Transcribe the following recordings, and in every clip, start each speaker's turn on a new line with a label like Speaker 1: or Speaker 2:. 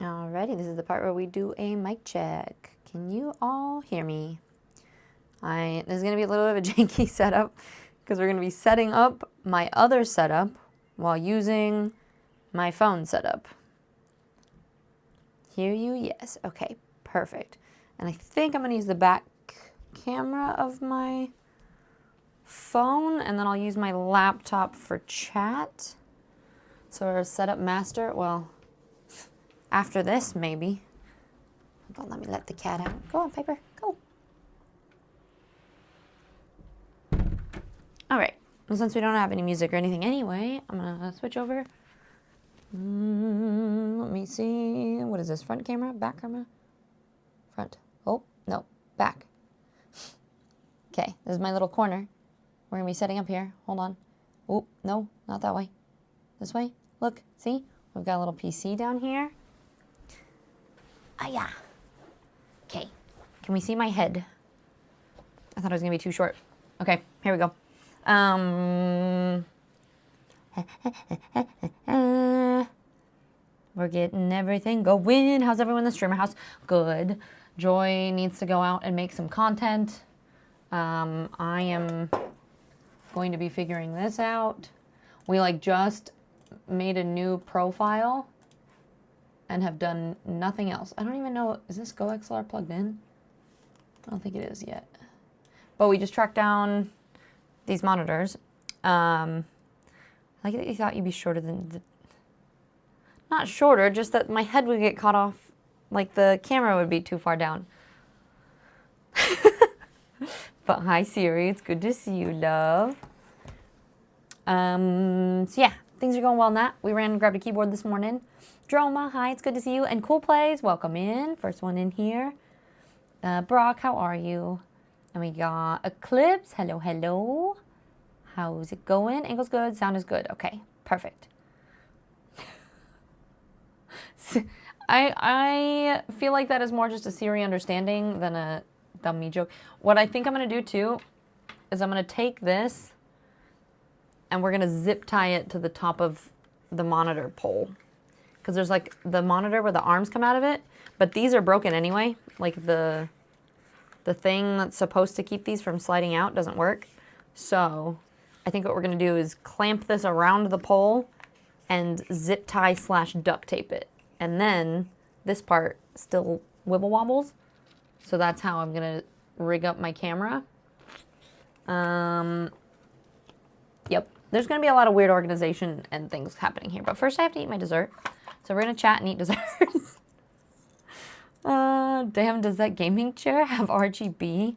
Speaker 1: Alrighty, this is the part where we do a mic check. Can you all hear me? This is going to be a little bit of a janky setup because we're going to be setting up my other setup while using my phone setup. Hear you? Yes. Okay, perfect. And I think I'm going to use the back camera of my phone, and then I'll use my laptop for chat. So our setup master, well, after this, maybe. Hold on, let me let the cat out. Go on, Piper, go. All right, well, since we don't have any music or anything anyway, I'm gonna switch over. Let me see, what is this, front camera, back camera? Front, oh, no, back. Okay, this is my little corner. We're gonna be setting up here, hold on. Oh, no, not that way. This way, look, see? We've got a little PC down here. Ah, yeah. Okay, can we see my head? I thought it was gonna be too short. Okay, here we go. We're getting everything going. How's everyone in the streamer house? Good. Joy needs to go out and make some content. I am going to be figuring this out. We just made a new profile and have done nothing else. I don't even know, is this GoXLR plugged in? I don't think it is yet. But we just tracked down these monitors. I like that you thought you'd be shorter than the... Not shorter, just that my head would get caught off, like the camera would be too far down. But hi Siri, it's good to see you, love. So yeah, things are going well in that. We ran and grabbed a keyboard this morning. Droma, hi, it's good to see you. And Cool Plays, welcome in. First one in here. Brock, how are you? And we got Eclipse, hello, hello. How's it going? Angle's good, sound is good. Okay, perfect. I feel like that is more just a Siri understanding than a dummy joke. What I think I'm going to do too is I'm going to take this and we're going to zip tie it to the top of the monitor pole. Because there's the monitor where the arms come out of it, but these are broken anyway. Like the thing that's supposed to keep these from sliding out doesn't work. So I think what we're going to do is clamp this around the pole and zip tie / duct tape it. And then this part still wibble wobbles. So that's how I'm going to rig up my camera. Yep. There's going to be a lot of weird organization and things happening here. But first I have to eat my dessert. So we're going to chat and eat dessert. Damn, does that gaming chair have RGB?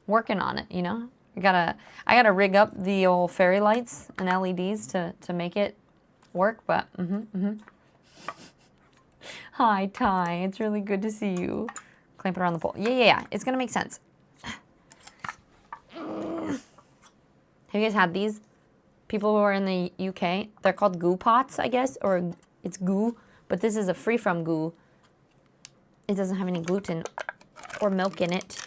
Speaker 1: Working on it, you know? I gotta rig up the old fairy lights and LEDs to make it work, but Hi, Ty. It's really good to see you. Clamp it around the pole. Yeah. It's gonna make sense. Have you guys had these? People who are in the UK, they're called goo pots, I guess, or it's goo, but this is a free from goo. It doesn't have any gluten or milk in it,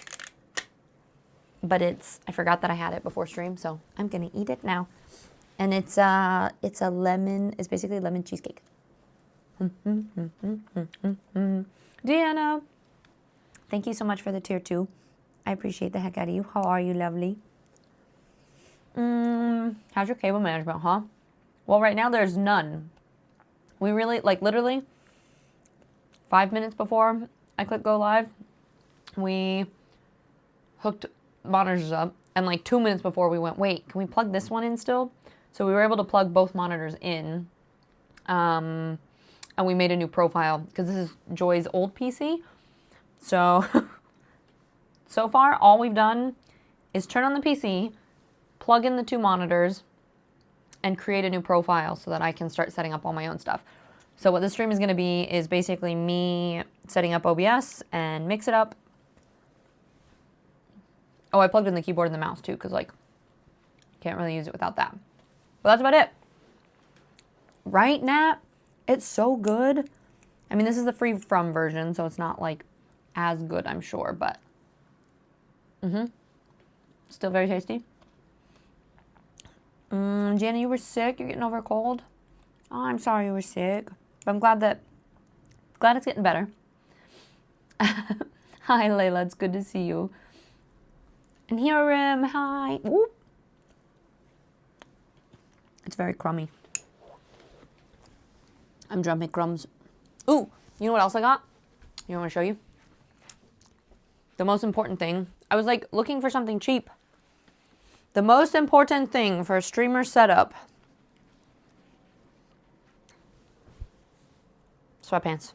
Speaker 1: but I forgot that I had it before stream, so I'm gonna eat it now. And it's basically lemon cheesecake. Deanna, thank you so much for the tier 2. I appreciate the heck out of you. How are you, lovely? How's your cable management, huh? Well, right now there's none. We really, literally, 5 minutes before I click go live, we hooked monitors up, and 2 minutes before we went, wait, can we plug this one in still? So we were able to plug both monitors in, and we made a new profile, because this is Joy's old PC. So, so far, all we've done is turn on the PC, plug in the 2 monitors, and create a new profile so that I can start setting up all my own stuff. So what this stream is going to be is basically me setting up OBS and mix it up. Oh, I plugged in the keyboard and the mouse too, because can't really use it without that. But that's about it. Right, Nat? It's so good. I mean, this is the free from version, so it's not as good, I'm sure, but still very tasty. Jana, you were sick? You're getting over a cold? Oh, I'm sorry you were sick. But I'm glad that Glad it's getting better. Hi, Layla. It's good to see you. And Hiram, hi. Whoop. It's very crummy. I'm drumming crumbs. Ooh, you know what else I got? You want me to show you? The most important thing. I was like looking for something cheap. The most important thing for a streamer setup. Sweatpants.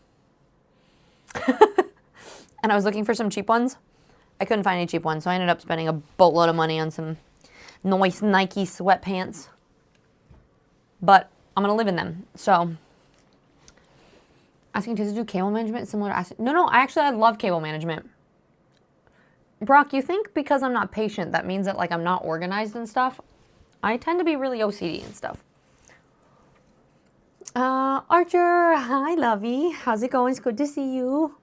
Speaker 1: And I was looking for some cheap ones. I couldn't find any cheap ones, so I ended up spending a boatload of money on some nice Nike sweatpants. But I'm going to live in them. So, asking Tiz to do cable management similar to asking... No, I love cable management. Brock, you think because I'm not patient, that means that like I'm not organized and stuff? I tend to be really OCD and stuff. Archer, hi, lovey. How's it going? It's good to see you.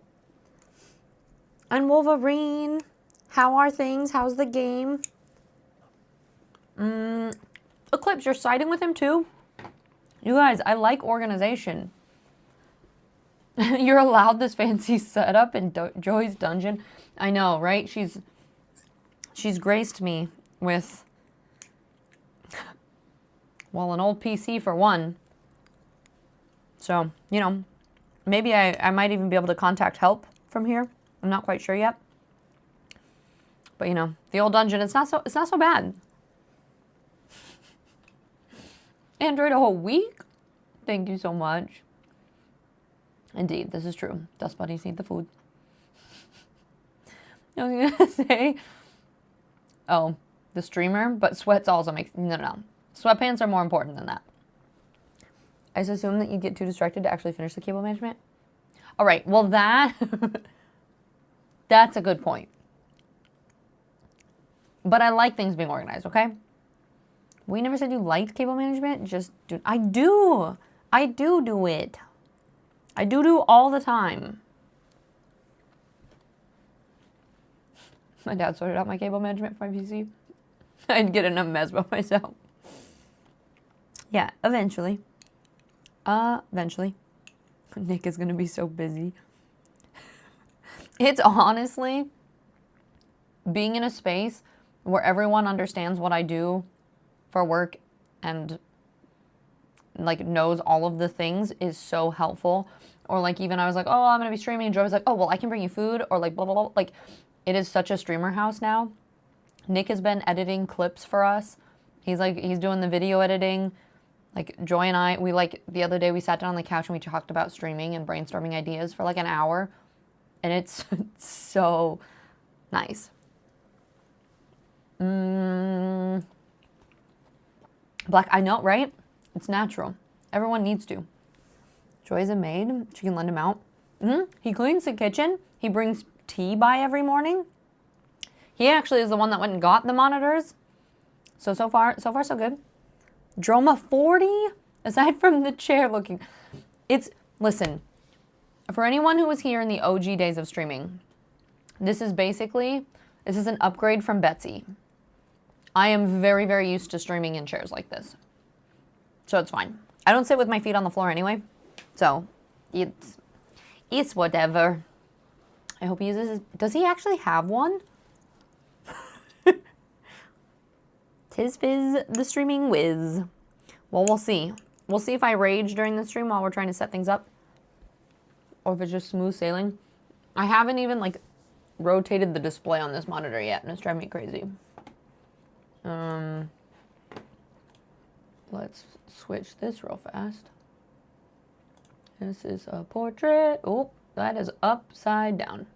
Speaker 1: And Wolverine, how are things? How's the game? Eclipse, you're siding with him too? You guys, I like organization. You're allowed this fancy setup in Joy's dungeon. I know, right? She's graced me with, well, an old PC for one. So, you know, maybe I might even be able to contact help from here. I'm not quite sure yet. But, you know, the old dungeon, it's not so bad. Android a whole week? Thank you so much. Indeed, this is true. Dust bunnies need the food. I was going to say, oh, the streamer, but sweats also makes, no. Sweatpants are more important than that. I just assume that you get too distracted to actually finish the cable management. All right, well that's a good point. But I like things being organized, okay? We never said you liked cable management, just do. I do it. I do all the time. My dad sorted out my cable management for my PC. I'd get in a mess by myself. Yeah, eventually. Eventually. Nick is gonna be so busy. It's honestly being in a space where everyone understands what I do for work and like knows all of the things is so helpful. Or like even I was like, oh, I'm gonna be streaming, and Joy was like, oh, well, I can bring you food, or like blah blah blah. Like it is such a streamer house now. Nick has been editing clips for us. He's doing the video editing. Like Joy and I, we like the other day we sat down on the couch and we talked about streaming and brainstorming ideas for like an hour. And it's so nice. Black, I know, right? It's natural. Everyone needs to. Joy's a maid. She can lend him out. He cleans the kitchen. He brings tea by every morning. He actually is the one that went and got the monitors. So far, so good. Droma 40? Aside from the chair looking... Listen, for anyone who was here in the OG days of streaming, this is an upgrade from Betsy. I am very, very used to streaming in chairs like this. So it's fine. I don't sit with my feet on the floor anyway. So, it's whatever. I hope he uses... Does he actually have one? Tiz Fizz, the streaming whiz. Well, we'll see. We'll see if I rage during the stream while we're trying to set things up. Or if it's just smooth sailing. I haven't even, like, rotated the display on this monitor yet, and it's driving me crazy. Let's switch this real fast. This is a portrait. Oh, that is upside down.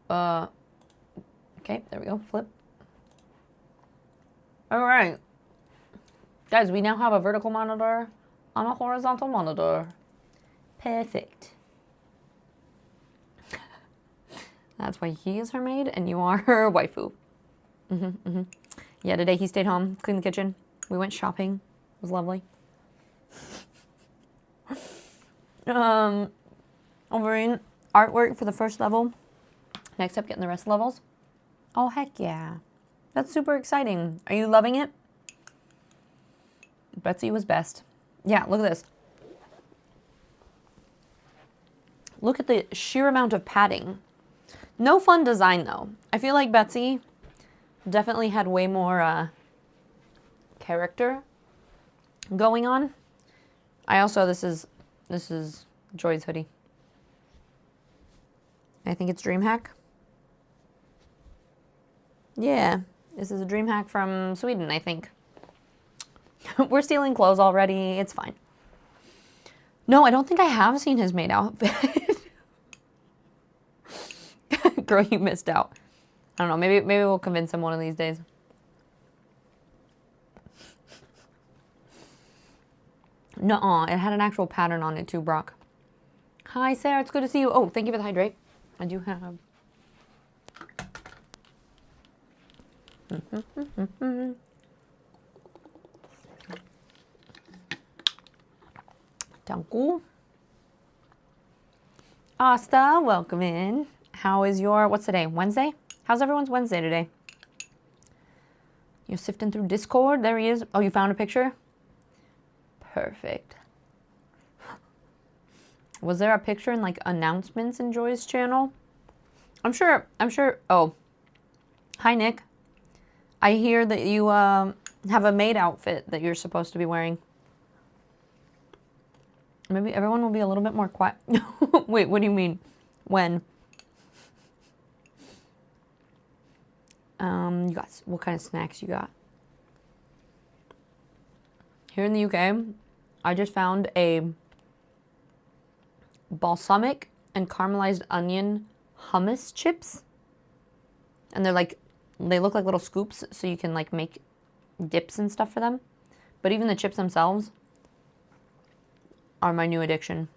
Speaker 1: Okay, there we go. Flip. All right. Guys, we now have a vertical monitor on a horizontal monitor. Perfect. That's why he is her maid and you are her waifu. Yeah, today he stayed home, cleaned the kitchen. We went shopping. It was lovely. Wolverine, artwork for the first level. Next up, getting the rest of the levels. Oh, heck yeah. That's super exciting. Are you loving it? Betsy was best. Yeah, look at this. Look at the sheer amount of padding. No fun design, though. I feel like Betsy definitely had way more character going on. I also, this is Joy's hoodie. I think it's DreamHack. Yeah, this is a DreamHack from Sweden, I think. We're stealing clothes already. It's fine. No, I don't think I have seen his maid outfit. Girl, you missed out. I don't know. Maybe we'll convince him one of these days. Nuh-uh. It had an actual pattern on it too, Brock. Hi, Sarah. It's good to see you. Oh, thank you for the hydrate. I do have... Danku. Asta, welcome in. How is your... What's today? Wednesday? How's everyone's Wednesday today? You're sifting through Discord. There he is. Oh, you found a picture? Perfect. Was there a picture in like announcements in Joy's channel? I'm sure. Oh, hi Nick. I hear that you have a maid outfit that you're supposed to be wearing. Maybe everyone will be a little bit more quiet. Wait, what do you mean? When? You got, what kind of snacks you got? Here in the UK, I just found a balsamic and caramelized onion hummus chips. And they're like, they look like little scoops, so you can like make dips and stuff for them. But even the chips themselves are my new addiction.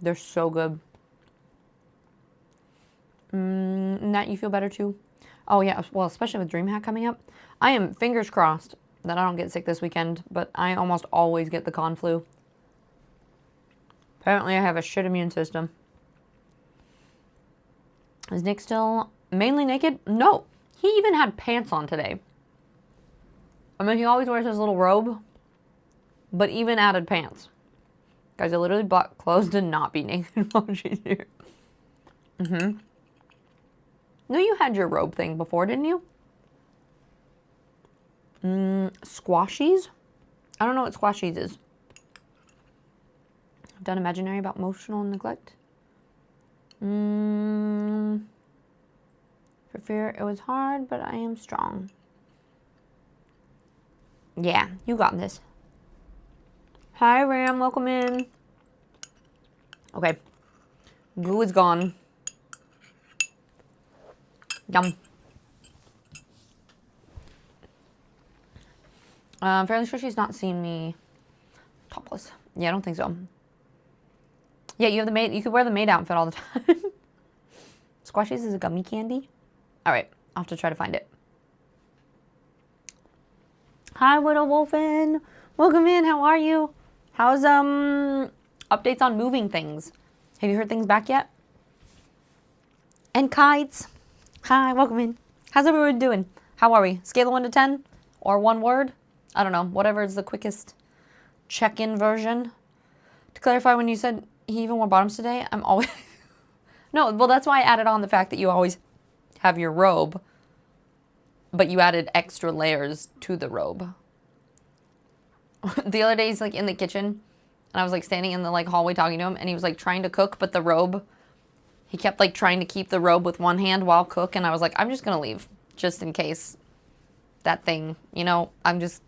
Speaker 1: They're so good. Nat, you feel better too? Oh yeah, well, especially with DreamHack coming up. I am fingers crossed that I don't get sick this weekend, but I almost always get the con flu. Apparently I have a shit immune system. Is Nick still mainly naked? No, he even had pants on today. I mean, he always wears his little robe, but even added pants. Guys, I literally bought clothes to not be naked while she's here. No, you had your robe thing before, didn't you? Squashies? I don't know what squashies is. I've done imaginary about emotional neglect. For fear it was hard, but I am strong. Yeah, you got this. Hi, Ram. Welcome in. Okay. Glue is gone. Yum. I'm fairly sure she's not seen me topless. Yeah, I don't think so. Yeah, you have the maid. You could wear the maid outfit all the time. Squashies is a gummy candy. All right, I'll have to try to find it. Hi, Widow Wolfen. Welcome in. How are you? How's updates on moving things? Have you heard things back yet? And kites. Hi, welcome in. How's everyone doing? How are we? Scale of 1 to 10? Or one word? I don't know. Whatever is the quickest check-in version. To clarify, when you said he even wore bottoms today, I'm always... No, well, that's why I added on the fact that you always have your robe, but you added extra layers to the robe. The other day, he's like in the kitchen, and I was like standing in the like hallway talking to him, and he was like trying to cook, but the robe... He kept like trying to keep the robe with one hand while cook, and I was like, I'm just gonna leave, just in case that thing, you know, I'm just...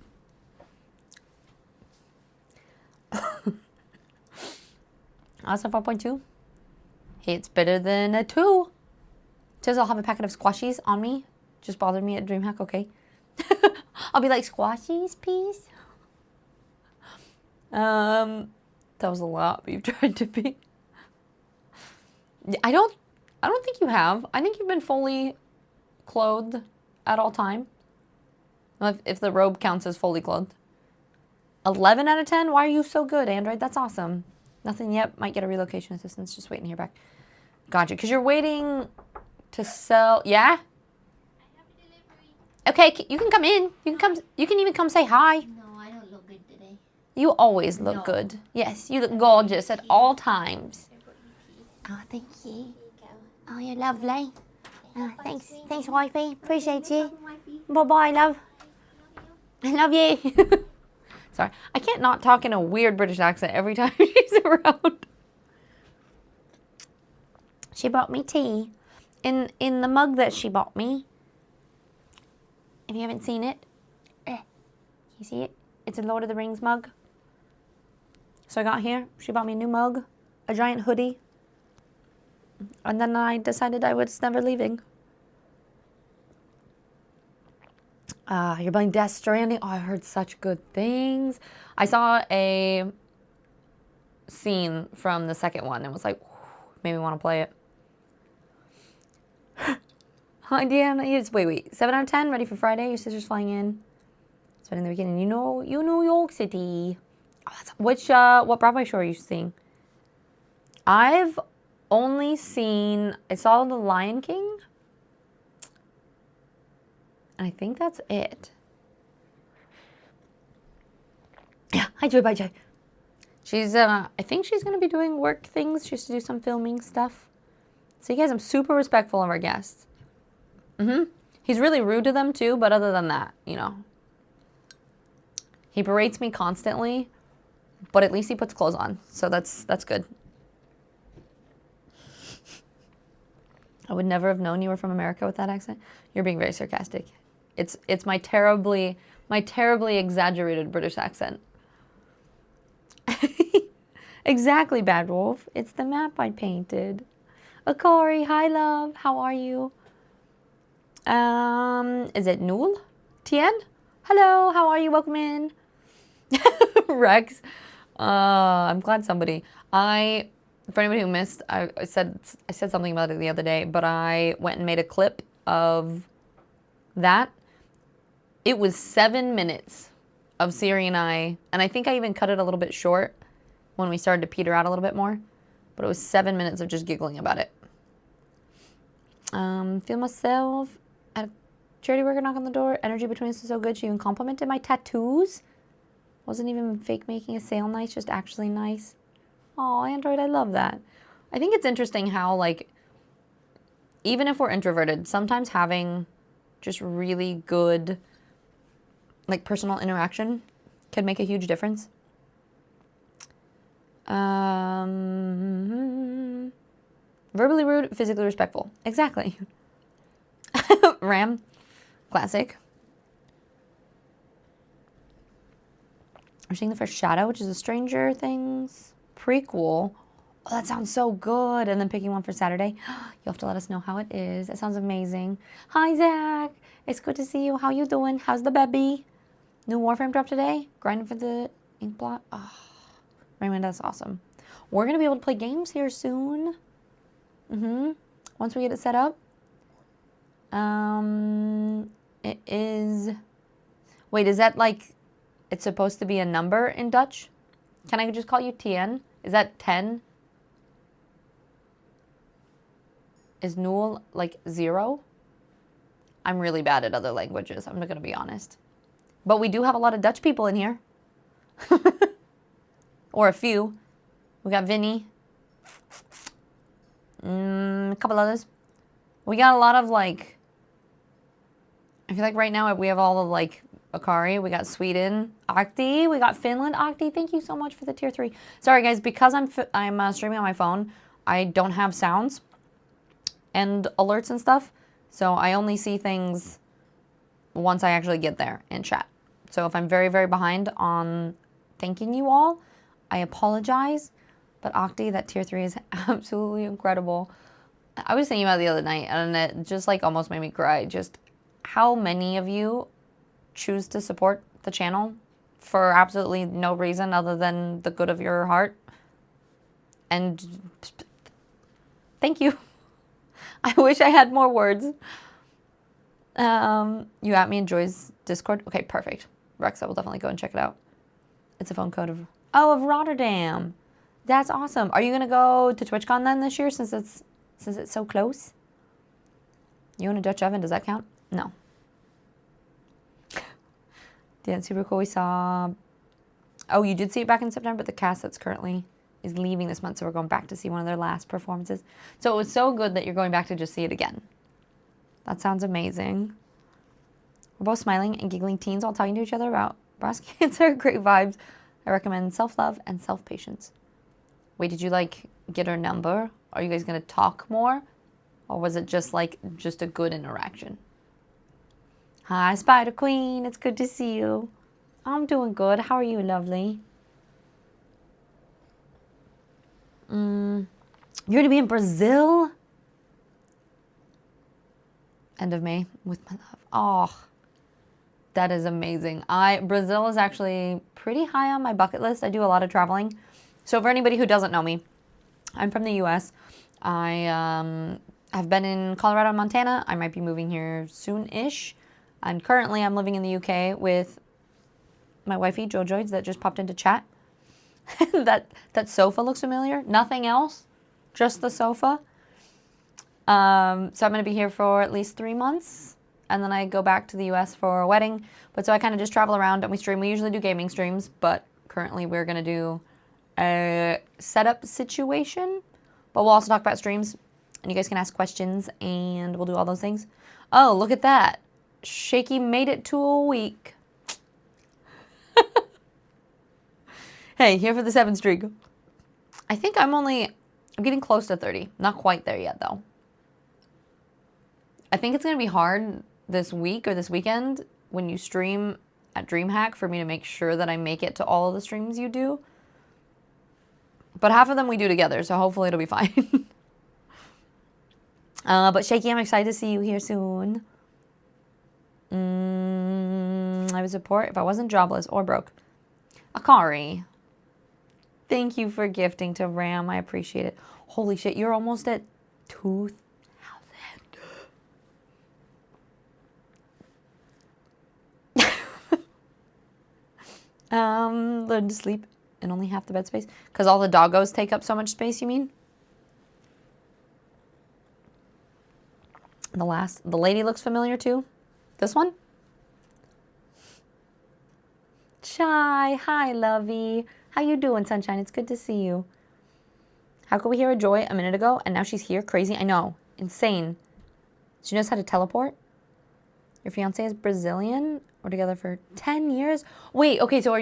Speaker 1: Also 4.2. Hey, it's better than a 2. Says I'll have a packet of squashies on me. Just bothered me at DreamHack, okay. I'll be like, squashies, please. That was a lot, but you've tried to be... I don't think you have. I think you've been fully clothed at all time. If the robe counts as fully clothed. 11 out of 10? Why are you so good, Android? That's awesome. Nothing yet. Might get a relocation assistance. Just waiting to hear back. Gotcha. Because you're waiting to sell... Yeah? Okay, you can come in. You can even come say hi.
Speaker 2: No, I don't look good today.
Speaker 1: You always look good. Yes, you look gorgeous at all times.
Speaker 2: Oh, thank you. Oh, you're lovely. Thanks. Thanks, wifey. Appreciate you. Bye-bye, love. I love you.
Speaker 1: Sorry. I can't not talk in a weird British accent every time she's around.
Speaker 2: She brought me tea in the mug that she bought me. If you haven't seen it, you see it? It's a Lord of the Rings mug. So I got here. She bought me a new mug, a giant hoodie, and then I decided I was never leaving.
Speaker 1: You're playing Death Stranding? Oh, I heard such good things. I saw a scene from the second one and was like, made me want to play it. Hi, Deanna. Wait. 7 out of 10, ready for Friday? Your sister's flying in. Spending the weekend in New York City. Oh, what Broadway show are you seeing? I've only seen, I saw The Lion King. And I think that's it. Yeah, hi Joy, bye Joy. She's, I think she's going to be doing work things. She has to do some filming stuff. So you guys, I'm super respectful of our guests. He's really rude to them too, but other than that, you know. He berates me constantly, but at least he puts clothes on. So that's good. I would never have known you were from America with that accent. You're being very sarcastic. It's my terribly exaggerated British accent. Exactly, Bad Wolf. It's the map I painted. Akari, hi love. How are you? Is it Nul? Tien? Hello, how are you? Welcome in. Rex. I'm glad somebody. For anybody who missed, I said something about it the other day, but I went and made a clip of that. It was 7 minutes of Siri and I think I even cut it a little bit short when we started to peter out a little bit more, but it was 7 minutes of just giggling about it. Feel myself at a charity worker knock on the door. Energy between us is so good. She even complimented my tattoos. Wasn't even fake making a sale nice, just actually nice. Oh, Android, I love that. I think it's interesting how, like, even if we're introverted, sometimes having just really good, like, personal interaction can make a huge difference. Verbally rude, physically respectful. Exactly. Ram. Classic. We're seeing the first Shadow, which is a Stranger Things prequel. Oh, that sounds so good. And then picking one for Saturday. You'll have to let us know how it is. That sounds amazing. Hi, Zach. It's good to see you. How you doing? How's the baby? New Warframe drop today? Grinding for the ink blot? Oh, Raymond, that's awesome. We're going to be able to play games here soon. Once we get it set up. It is... Wait, is that like... It's supposed to be a number in Dutch? Can I just call you Tien? Is that 10? Is Nul like 0? I'm really bad at other languages. I'm not going to be honest. But we do have a lot of Dutch people in here. Or a few. We got Vinny. A couple others. We got a lot of like... I feel like right now we have all of like Akari. We got Sweden. Octi. We got Finland. Octi, thank you so much for the tier 3. Sorry guys, because I'm streaming on my phone, I don't have sounds and alerts and stuff. So I only see things once I actually get there in chat. So if I'm very, very behind on thanking you all, I apologize. But Octi, that tier 3 is absolutely incredible. I was thinking about it the other night, and it just like almost made me cry. Just how many of you choose to support the channel for absolutely no reason other than the good of your heart. And thank you. I wish I had more words. You at me in Joy's Discord? Okay, perfect. Rex, I will definitely go and check it out. It's a phone code of Rotterdam. That's awesome. Are you gonna go to TwitchCon then this year since it's so close? You own a Dutch oven, does that count? No. Yeah, super cool. We saw... Oh, you did see it back in September, but the cast that's currently is leaving this month, so we're going back to see one of their last performances. So it was so good that you're going back to just see it again. That sounds amazing. We're both smiling and giggling teens while talking to each other about breast cancer. Great vibes. I recommend self-love and self-patience. Wait, did you like get her number? Are you guys going to talk more? Or was it just a good interaction? Hi, Spider Queen. It's good to see you. I'm doing good. How are you, lovely? You're going to be in Brazil? End of May with my love. Oh, that is amazing. Brazil is actually pretty high on my bucket list. I do a lot of traveling. So for anybody who doesn't know me, I'm from the U.S. I have been in Colorado and Montana. I might be moving here soon-ish. And currently I'm living in the UK with my wifey, Jojoids, that just popped into chat. that sofa looks familiar. Nothing else, just the sofa. So I'm going to be here for at least 3 months. And then I go back to the US for a wedding. But so I kind of just travel around and we stream. We usually do gaming streams, but currently we're going to do a setup situation. But we'll also talk about streams. And you guys can ask questions and we'll do all those things. Oh, look at that. Shaky made it to a week. Hey, here for the 7 streak. I think I'm getting close to 30. Not quite there yet, though. I think it's going to be hard this week or this weekend when you stream at DreamHack for me to make sure that I make it to all of the streams you do. But half of them we do together, so hopefully it'll be fine. But Shaky, I'm excited to see you here soon. I would support if I wasn't jobless or broke. Akari. Thank you for gifting to Ram. I appreciate it. Holy shit, you're almost at 2,000. Learn to sleep in only half the bed space. Because all the doggos take up so much space, you mean? The lady looks familiar too. This one? Shy. Hi, lovey. How you doing, sunshine? It's good to see you. How could we hear a Joy a minute ago and now she's here? Crazy. I know. Insane. She knows how to teleport. Your fiance is Brazilian? We're together for 10 years? Wait, okay, so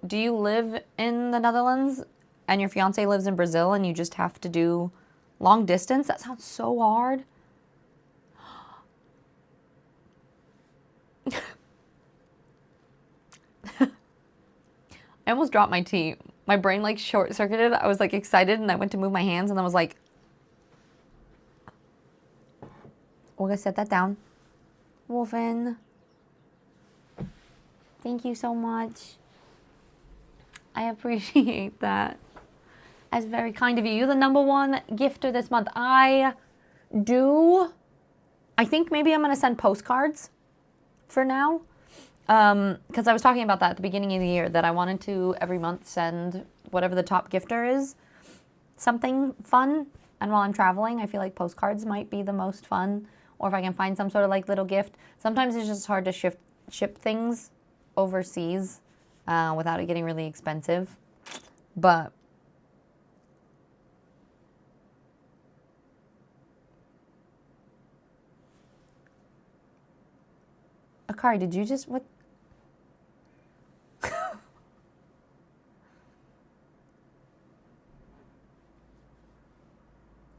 Speaker 1: do you live in the Netherlands and your fiance lives in Brazil and you just have to do long distance? That sounds so hard. I almost dropped my tea. My brain short-circuited. I was excited and I went to move my hands and I was like, we're gonna set that down. Wolfen. Thank you so much. I appreciate that. That's very kind of you. You're the #1 gifter this month. I think maybe I'm gonna send postcards for now. Because I was talking about that at the beginning of the year, that I wanted to every month send whatever the top gifter is something fun. And while I'm traveling, I feel like postcards might be the most fun. Or if I can find some sort of little gift. Sometimes it's just hard to ship things overseas without it getting really expensive. But Akari, did you just what?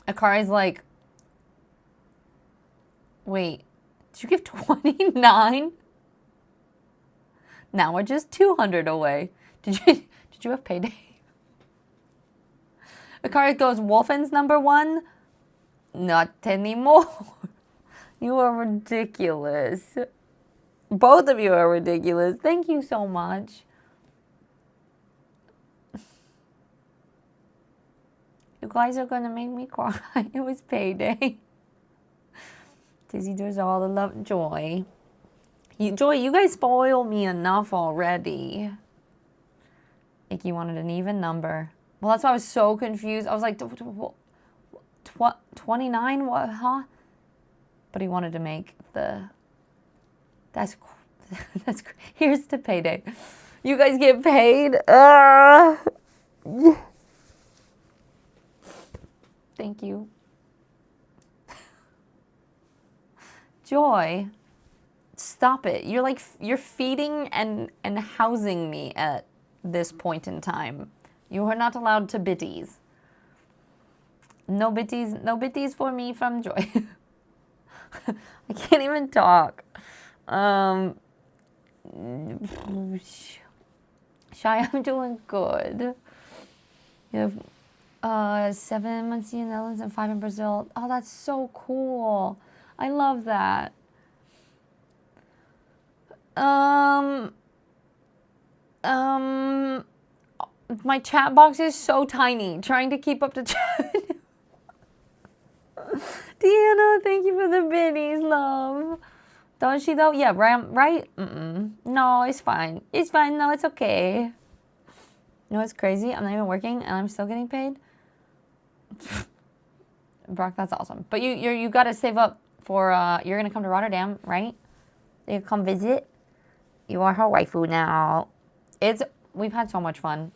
Speaker 1: Akari's like, wait, did you give 29? Now we're just 200 away. Did you have payday? Akari goes, Wolfen's #1? Not anymore. You are ridiculous. Both of you are ridiculous. Thank you so much. You guys are gonna make me cry. It was payday. Dizzy does all the love. Joy. Joy, you guys spoil me enough already. Icky wanted an even number. Well, that's why I was so confused. I was like, 29? What? Huh? But he wanted to make the... That's here's to payday. You guys get paid. thank you. Joy, stop it. You're like, you're feeding and housing me at this point in time. You are not allowed to bitties. No bitties for me from Joy. I can't even talk. Shy, I'm doing good. You have 7 months in the Netherlands and 5 in Brazil. Oh, that's so cool. I love that. My chat box is so tiny. Trying to keep up to chat. Deanna, thank you for the biddies, love. Don't she though? Yeah, right? No, it's fine. It's fine. No, it's okay. You know what's crazy? I'm not even working and I'm still getting paid. Brock, that's awesome. But you got to save up for you're gonna come to Rotterdam, right? You come visit. You are her waifu now. We've had so much fun.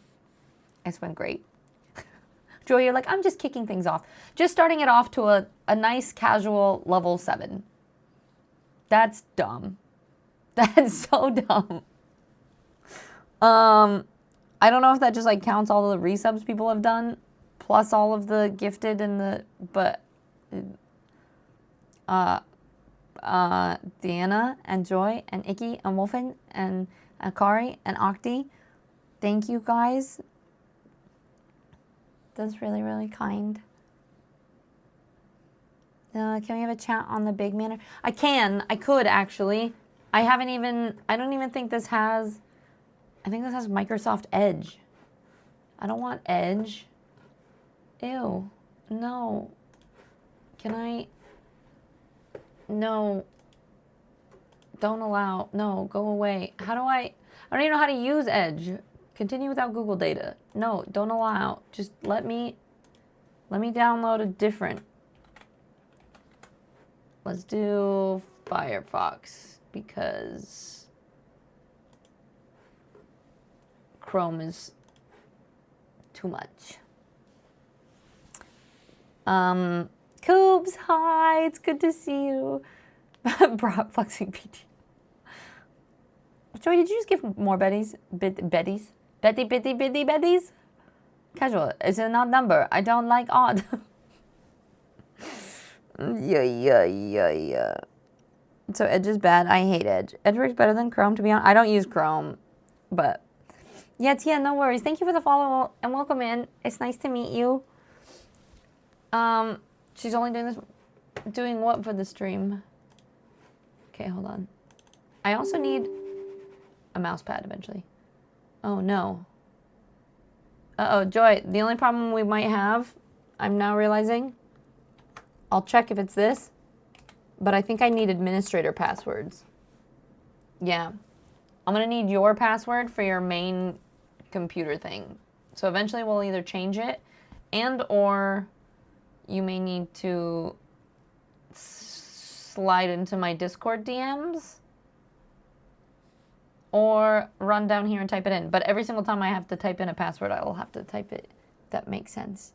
Speaker 1: It's been great. Joy, you're like, I'm just kicking things off. Just starting it off to a nice casual level 7. That's dumb. That's so dumb. I don't know if that just like counts all of the resubs people have done, plus all of the gifted and but Deanna and Joy and Icky and Wolfen and Akari and Octi, thank you guys. That's really, really kind. Can we have a chat on the big manor? I could actually. I don't even think this has, I think this has Microsoft Edge. I don't want Edge. Ew. No. Can I? No. Don't allow. No, go away. How do I don't even know how to use Edge. Continue without Google data. No, don't allow. Just let me download a different. Let's do Firefox because Chrome is too much. Coops, hi, it's good to see you. Brock flexing PT. Joey, did you just give more betties? Betties? Betties? Casual. It's an odd number. I don't like odd. Yeah. So Edge is bad. I hate Edge. Edge works better than Chrome, to be honest. I don't use Chrome, but yeah, Tia, no worries. Thank you for the follow and welcome in. It's nice to meet you. She's only doing what for the stream? Okay, hold on. I also need a mouse pad eventually. Oh no. Uh-oh, Joy, the only problem we might have, I'm now realizing, I'll check if it's this, but I think I need administrator passwords. Yeah. I'm gonna need your password for your main computer thing. So eventually we'll either change it and or you may need to slide into my Discord DMs or run down here and type it in. But every single time I have to type in a password, I will have to type it, if that makes sense.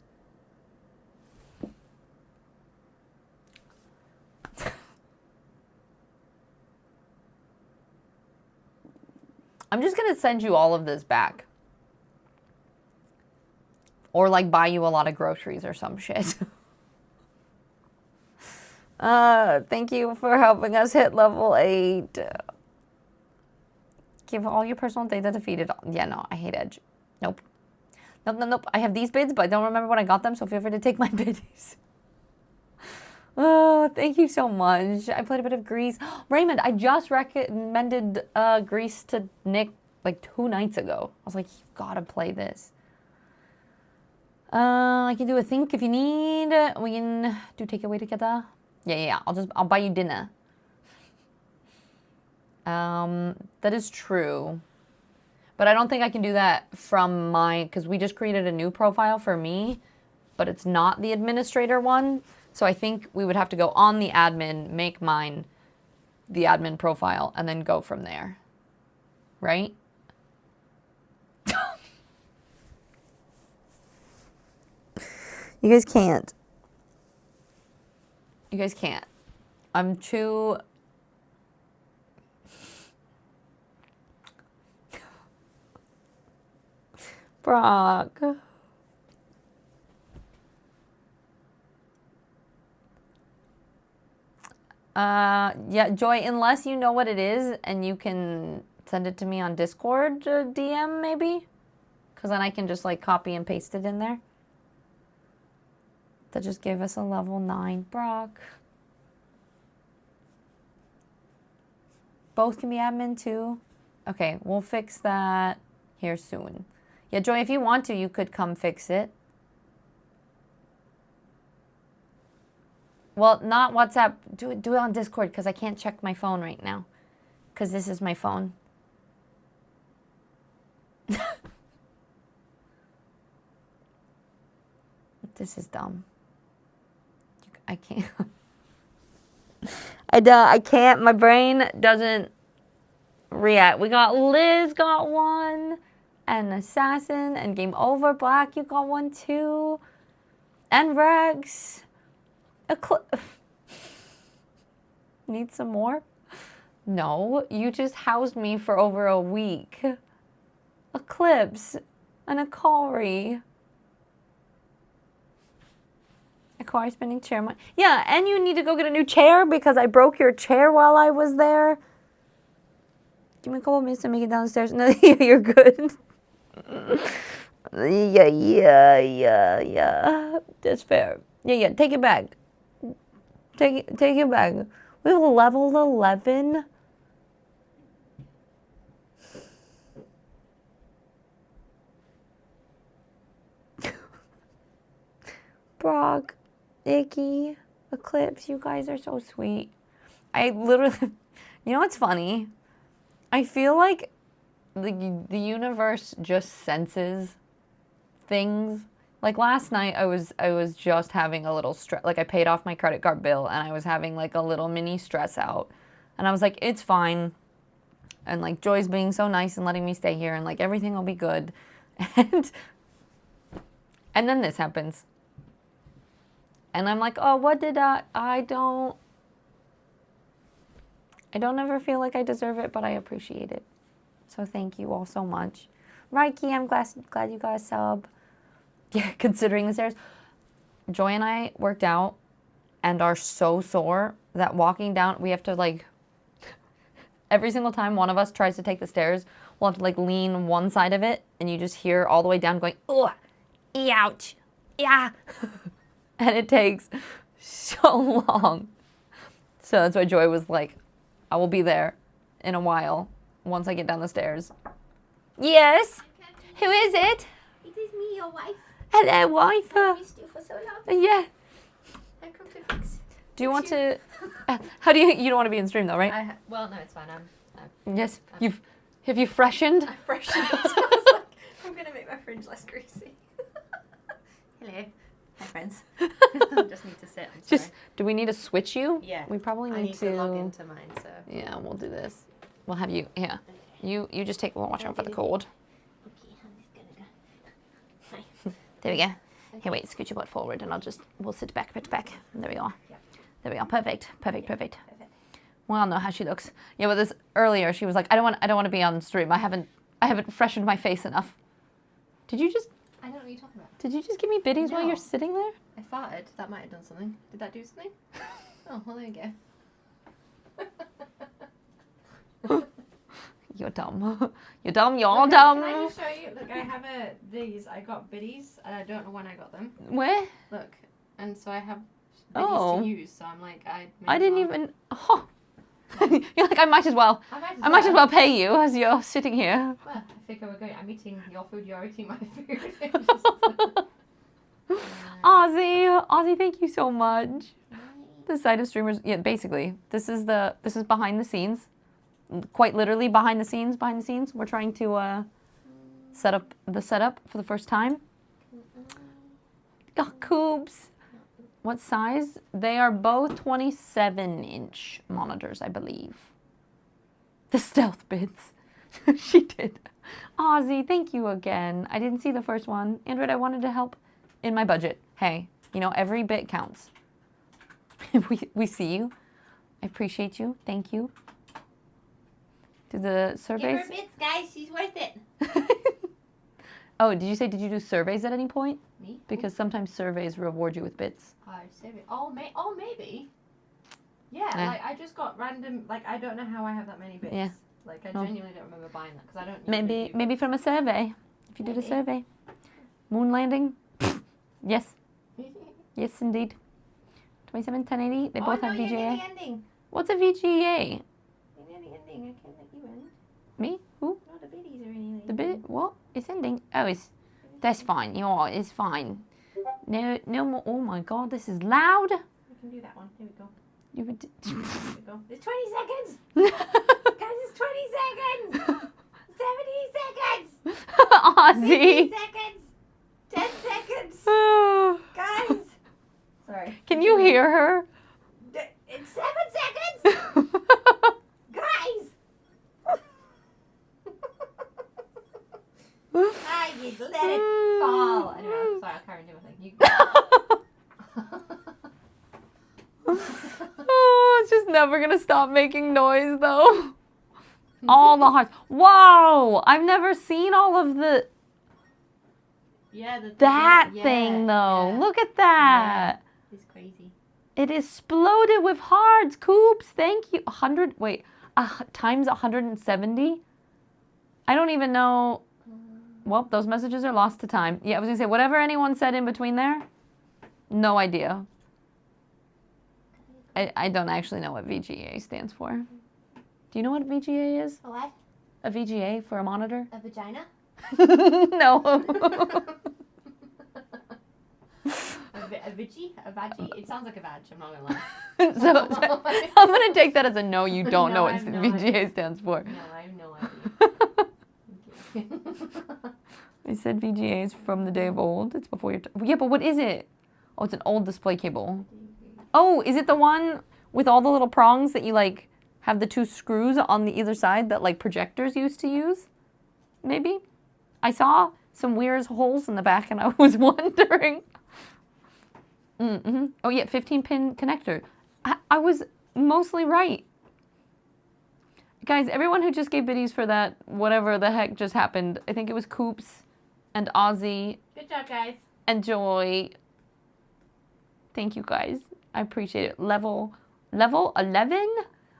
Speaker 1: I'm just going to send you all of this back. Or like buy you a lot of groceries or some shit. Thank you for helping us hit level 8. Give all your personal data to feed it. Yeah, no, I hate Edge. Nope. Nope. I have these bids, but I don't remember when I got them, so feel free to take my biddies. Oh, thank you so much. I played a bit of Grease. Raymond, I just recommended Grease to Nick like 2 nights ago. I was like, you've got to play this. I can do a think if you need. We can do takeaway together. Yeah. I'll buy you dinner. That is true. But I don't think I can do that from because we just created a new profile for me, but it's not the administrator one. So I think we would have to go on the admin, make mine the admin profile, and then go from there. Right? You guys can't. You guys can't. I'm too... Brock. Yeah, Joy, unless you know what it is and you can send it to me on Discord DM maybe, because then I can just like copy and paste it in there. That just gave us a level 9 Brock. Both can be admin too. Okay, we'll fix that here soon. Yeah, Joy, if you want to, you could come fix it. Well, not WhatsApp. Do it on Discord because I can't check my phone right now. Because this is my phone. This is dumb. I can't. I can't. My brain doesn't react. We got Liz got one. And Assassin. And Game Over. Black, you got one too. And Rex. Need some more? No, you just housed me for over a week. Eclipse and Akari. Akari spending chair money. Yeah, and you need to go get a new chair because I broke your chair while I was there. Give me a couple minutes to make it downstairs. No, you're good. Yeah. That's fair. Yeah, take it back. Take it back. We have level 11. Brock, Icky, Eclipse, you guys are so sweet. I literally, you know what's funny? I feel like the universe just senses things. Like last night, I was just having a little stress. Like I paid off my credit card bill, and I was having like a little mini stress out. And I was like, it's fine. And like Joy's being so nice and letting me stay here, and like everything will be good. And then this happens. And I'm like, oh, what did I don't ever feel like I deserve it, but I appreciate it. So thank you all so much. Reiki, I'm glad you got a sub. Yeah, considering the stairs. Joy and I worked out and are so sore that walking down, we have to like, every single time one of us tries to take the stairs, we'll have to like lean one side of it and you just hear all the way down going, ugh, ouch, yeah. And it takes so long. So that's why Joy was like, I will be there in a while once I get down the stairs. Yes? Who is it?
Speaker 2: It is me, your wife.
Speaker 1: Hello, wife.
Speaker 2: I missed you for so long.
Speaker 1: Yeah.
Speaker 2: I come to fix.
Speaker 1: Do you want to... how do you don't want to be in stream though, right?
Speaker 3: Well, no, it's fine.
Speaker 1: Yes. Have you freshened?
Speaker 3: I freshened. I was like, I'm going to make my fringe less greasy. Hello. Hi, friends. Just need to sit. I'm sorry.
Speaker 1: Do we need to switch you?
Speaker 3: Yeah.
Speaker 1: We probably
Speaker 3: I
Speaker 1: need
Speaker 3: to log into mine, so.
Speaker 1: Yeah, we'll do this. We'll have you, yeah. You just take, we'll watch out for the cord.
Speaker 2: Okay, I'm just gonna go. Hi.
Speaker 1: There we go. Here, wait, scoot your butt forward and we'll sit back, There we are.
Speaker 3: Yeah.
Speaker 1: There we are. Perfect. Well, I don't know how she looks. Yeah, but this earlier, she was like, I don't want to be on stream. I haven't freshened my face enough.
Speaker 3: I don't know what you're talking about.
Speaker 1: Did you just give me biddies while
Speaker 3: No.
Speaker 1: you're sitting there?
Speaker 3: I farted. That might have done something. Did that do something? Oh, well, there you go.
Speaker 1: You're dumb. You're dumb. You're
Speaker 3: Look,
Speaker 1: dumb.
Speaker 3: Can I just show you? Look, I have these. I got biddies, and I don't know when I got them.
Speaker 1: Where?
Speaker 3: Look, and so I have biddies
Speaker 1: Oh.
Speaker 3: to use. So I'm like,
Speaker 1: I didn't even. Oh. You're like, I might as well.
Speaker 3: I
Speaker 1: might as well pay you as you're sitting here.
Speaker 3: Well, I figure we're going. I'm eating your food. You're eating my food.
Speaker 1: Ozzy, thank you so much. The side of streamers, yeah, basically, this is behind the scenes, quite literally behind the scenes. We're trying to set up for the first time. Oh, Coops. What size? They are both 27-inch monitors, I believe. The stealth bits. She did. Ozzy, thank you again. I didn't see the first one. Android, I wanted to help in my budget. Hey, every bit counts. we see you. I appreciate you. Thank you. Do the
Speaker 3: Give
Speaker 1: surveys?
Speaker 3: her bits, guys. She's worth it.
Speaker 1: Oh, did you say, did you do surveys at any point?
Speaker 3: Me?
Speaker 1: Because sometimes surveys reward you with bits.
Speaker 3: Oh, maybe. Yeah,
Speaker 1: Yeah.
Speaker 3: like I just got random. Like I don't know how I have that many bits.
Speaker 1: Yeah.
Speaker 3: Like I
Speaker 1: Oh.
Speaker 3: genuinely don't remember buying that because I don't.
Speaker 1: Maybe
Speaker 3: usually do
Speaker 1: maybe from a survey. If you did a
Speaker 3: Maybe.
Speaker 1: survey. Moon landing? Yes.
Speaker 3: bits.
Speaker 1: Yes, indeed. 27, 1080. They both
Speaker 3: no,
Speaker 1: have
Speaker 3: you're near
Speaker 1: VGA.
Speaker 3: the ending.
Speaker 1: What's a VGA?
Speaker 3: You're near the ending. I can't let you end.
Speaker 1: Me? Who?
Speaker 3: No, the biddies are anything.
Speaker 1: The bit? What? It's ending. Oh, that's fine. It's fine. No more. Oh my god, this is loud.
Speaker 3: We can do that one. Here we go.
Speaker 1: You would.
Speaker 3: Here we go. It's 20 seconds. Guys, it's 20 seconds. 70 seconds. 50
Speaker 1: Ozzy.
Speaker 3: seconds. 10 seconds. Guys. Sorry.
Speaker 1: Can you hear her?
Speaker 3: It's 7 seconds. Guys. I just let it fall. Anyway, I'm sorry, I'll carry on doing my thing.
Speaker 1: Oh, it's just never gonna stop making noise though. All the hearts. Wow! I've never seen all of the
Speaker 3: Yeah,
Speaker 1: that thing though.
Speaker 3: Yeah.
Speaker 1: Look at that.
Speaker 3: It's crazy.
Speaker 1: It exploded with hearts. Coops, thank you. 100. Wait, times 170. I don't even know. Well, those messages are lost to time. Yeah, I was gonna say whatever anyone said in between there. No idea. I don't actually know what VGA stands for. Do you know what VGA is?
Speaker 3: A what?
Speaker 1: A VGA for a monitor?
Speaker 3: A vagina?
Speaker 1: No.
Speaker 3: A veggie? A vaggie? It sounds like a vag, I'm not gonna lie.
Speaker 1: so I'm gonna take that as a no. You don't
Speaker 3: No,
Speaker 1: know
Speaker 3: I
Speaker 1: what
Speaker 3: have no
Speaker 1: VGA
Speaker 3: idea.
Speaker 1: stands for.
Speaker 3: No, I have no idea. Okay.
Speaker 1: I said VGA is from the day of old. It's before your time. Yeah, but what is it? Oh, it's an old display cable. Oh, is it the one with all the little prongs that you like have the two screws on the either side that like projectors used to use? Maybe. I saw some weird holes in the back and I was wondering. Mm-hmm. Oh yeah, 15-pin connector. I was mostly right. Guys, everyone who just gave biddies for that, whatever the heck just happened, I think it was Coops and Ozzy
Speaker 3: Good job, guys.
Speaker 1: and Joy. Thank you guys. I appreciate it. Level 11?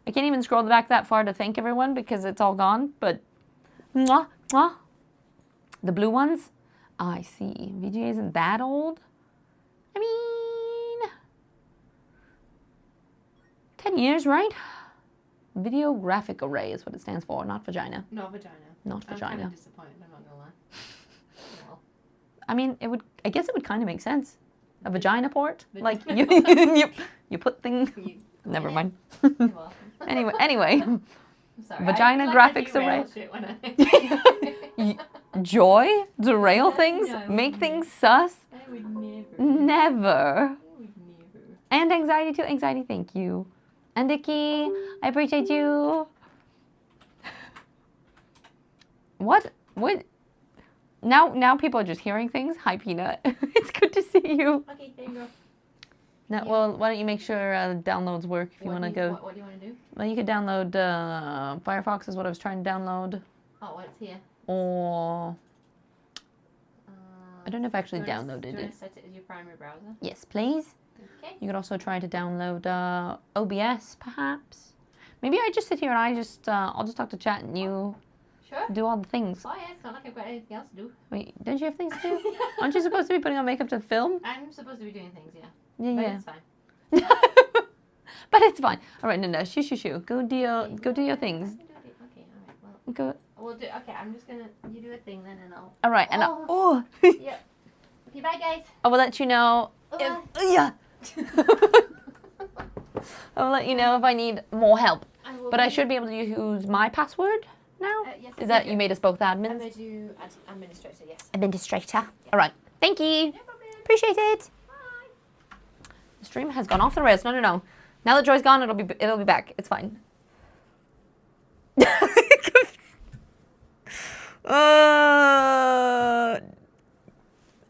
Speaker 1: I can't even scroll back that far to thank everyone because it's all gone, but mwah, mwah. The blue ones? I see. VGA isn't that old. I mean, 10 years, right? Video graphic array is what it stands for, not vagina.
Speaker 3: No, vagina.
Speaker 1: Not
Speaker 3: I'm
Speaker 1: vagina.
Speaker 3: kind of disappointed, I'm not gonna lie. Well,
Speaker 1: I mean, I guess it would kind of make sense. A vagina port? Like,
Speaker 3: Vagina.
Speaker 1: you put things...
Speaker 3: you-
Speaker 1: Never mind.
Speaker 3: You're welcome.
Speaker 1: Anyway.
Speaker 3: I'm sorry.
Speaker 1: Vagina
Speaker 3: I feel like I
Speaker 1: graphics
Speaker 3: derail
Speaker 1: array.
Speaker 3: shit when I...
Speaker 1: Joy? Derail things?
Speaker 3: No, I
Speaker 1: Make
Speaker 3: wouldn't.
Speaker 1: things sus?
Speaker 3: I would never.
Speaker 1: Never.
Speaker 3: I would never.
Speaker 1: And anxiety too. Anxiety, thank you. And Icky, I appreciate you. What? Now people are just hearing things. Hi, Peanut. It's good to see you.
Speaker 3: Okay, there you go.
Speaker 1: Now,
Speaker 3: Yeah.
Speaker 1: well, why don't you make sure downloads work if you want to go?
Speaker 3: What do you want to do?
Speaker 1: Well, you could download Firefox is what I was trying to download.
Speaker 3: Oh, what's here?
Speaker 1: Or I don't know if I actually
Speaker 3: do you wanna-
Speaker 1: downloaded
Speaker 3: Do you
Speaker 1: it.
Speaker 3: want to set it as your primary browser?
Speaker 1: Yes, please.
Speaker 3: Okay.
Speaker 1: You could also try to download OBS, perhaps. Maybe I just sit here and I'll just talk to chat and you
Speaker 3: Sure.
Speaker 1: do all the things.
Speaker 3: Oh yeah, it's not like I've got anything else to do.
Speaker 1: Wait, don't you have things to do? Aren't you supposed to be putting on makeup to film?
Speaker 3: I'm supposed to be doing things, yeah.
Speaker 1: Yeah,
Speaker 3: But
Speaker 1: yeah.
Speaker 3: it's fine.
Speaker 1: But it's fine. All right, no, shoo. Go do your things.
Speaker 3: I can do it. Okay, alright, well.
Speaker 1: Go.
Speaker 3: We'll do, okay, I'm just gonna, you do a thing then and I'll.
Speaker 1: All right, and
Speaker 3: Oh. Yep. Okay, bye guys.
Speaker 1: I will let you know if yeah. I will let you know if I need more help. But I should be able to use my password now.
Speaker 3: Yes,
Speaker 1: Is that you made us both
Speaker 3: I'm
Speaker 1: admins?
Speaker 3: going to do administrator, yes.
Speaker 1: Administrator. All right. Thank you.
Speaker 3: No problem.
Speaker 1: Appreciate it.
Speaker 3: Bye.
Speaker 1: The stream has gone off the rails. No. Now that Joy's gone, it'll be back. It's fine.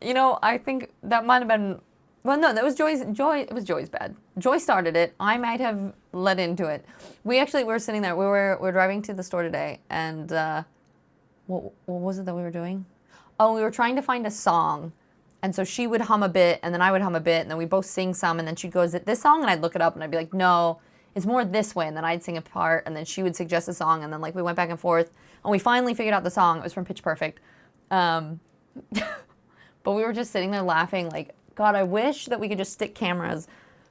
Speaker 1: You know, I think that might have been Well, no, that was It was Joy's bad. Joy started it. I might have led into it. We were sitting there. We were driving to the store today, and what was it that we were doing? Oh, we were trying to find a song, and so she would hum a bit, and then I would hum a bit, and then we both sing some, and then she'd go, "Is it this song?" And I'd look it up, and I'd be like, "No, it's more this way," and then I'd sing a part, and then she would suggest a song, and then like we went back and forth, and we finally figured out the song. It was from Pitch Perfect. But we were just sitting there laughing like, God, I wish that we could just stick cameras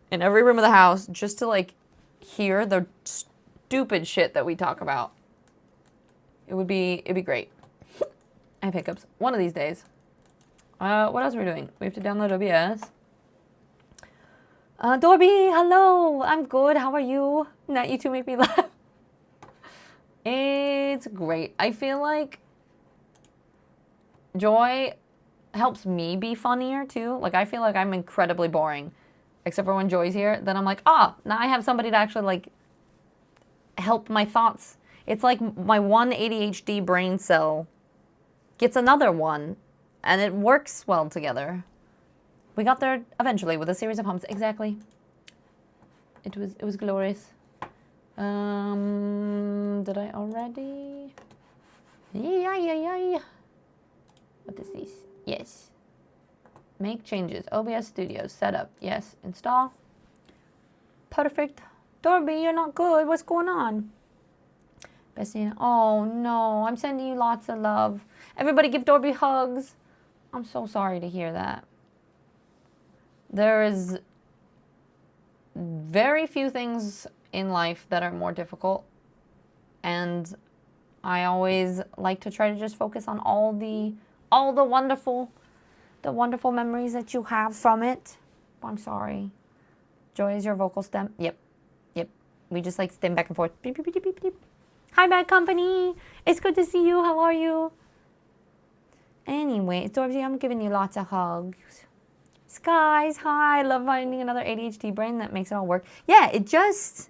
Speaker 1: in every room of the house just to like hear the stupid shit that we talk about. It'd be great. I have hiccups. One of these days. What else are we doing? We have to download OBS. Dorby, hello. I'm good. How are you? Not you two make me laugh. It's great. I feel like Joy helps me be funnier too. Like I feel like I'm incredibly boring, except for when Joy's here. Then I'm like, now I have somebody to actually like help my thoughts. It's like my one ADHD brain cell gets another one, and it works well together. We got there eventually with a series of hums. Exactly. It was glorious. Did I already? Yeah. What is this? Yes. Make changes. OBS Studio. Setup. Yes. Install. Perfect. Dorby, you're not good. What's going on? Bessie. Oh, no. I'm sending you lots of love. Everybody give Dorby hugs. I'm so sorry to hear that. There is very few things in life that are more difficult. And I always like to try to just focus on all the wonderful memories that you have from it. I'm sorry. Joy is your vocal stem. Yep. We just like stem back and forth. Beep, beep, beep, beep, beep. Hi, Bad Company. It's good to see you. How are you? Anyway, Dorothy, I'm giving you lots of hugs. Skies, hi. I love finding another ADHD brain that makes it all work. Yeah, it just...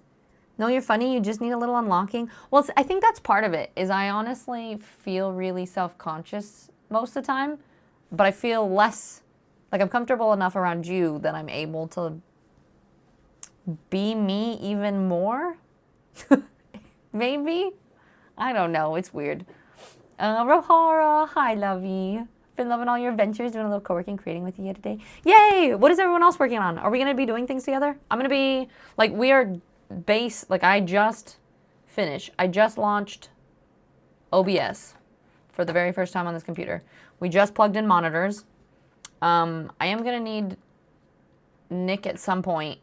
Speaker 1: No, you're funny. You just need a little unlocking. Well, I think that's part of it, is I honestly feel really self-conscious most of the time, but I feel less... Like, I'm comfortable enough around you that I'm able to be me even more. Maybe? I don't know. It's weird. Rohara, hi, lovey. Been loving all your adventures, doing a little co-working, creating with you today. Yay! What is everyone else working on? Are we going to be doing things together? I'm going to be, like, we are base, like, I just finished. I just launched OBS for the very first time on this computer. We just plugged in monitors. I am going to need Nick at some point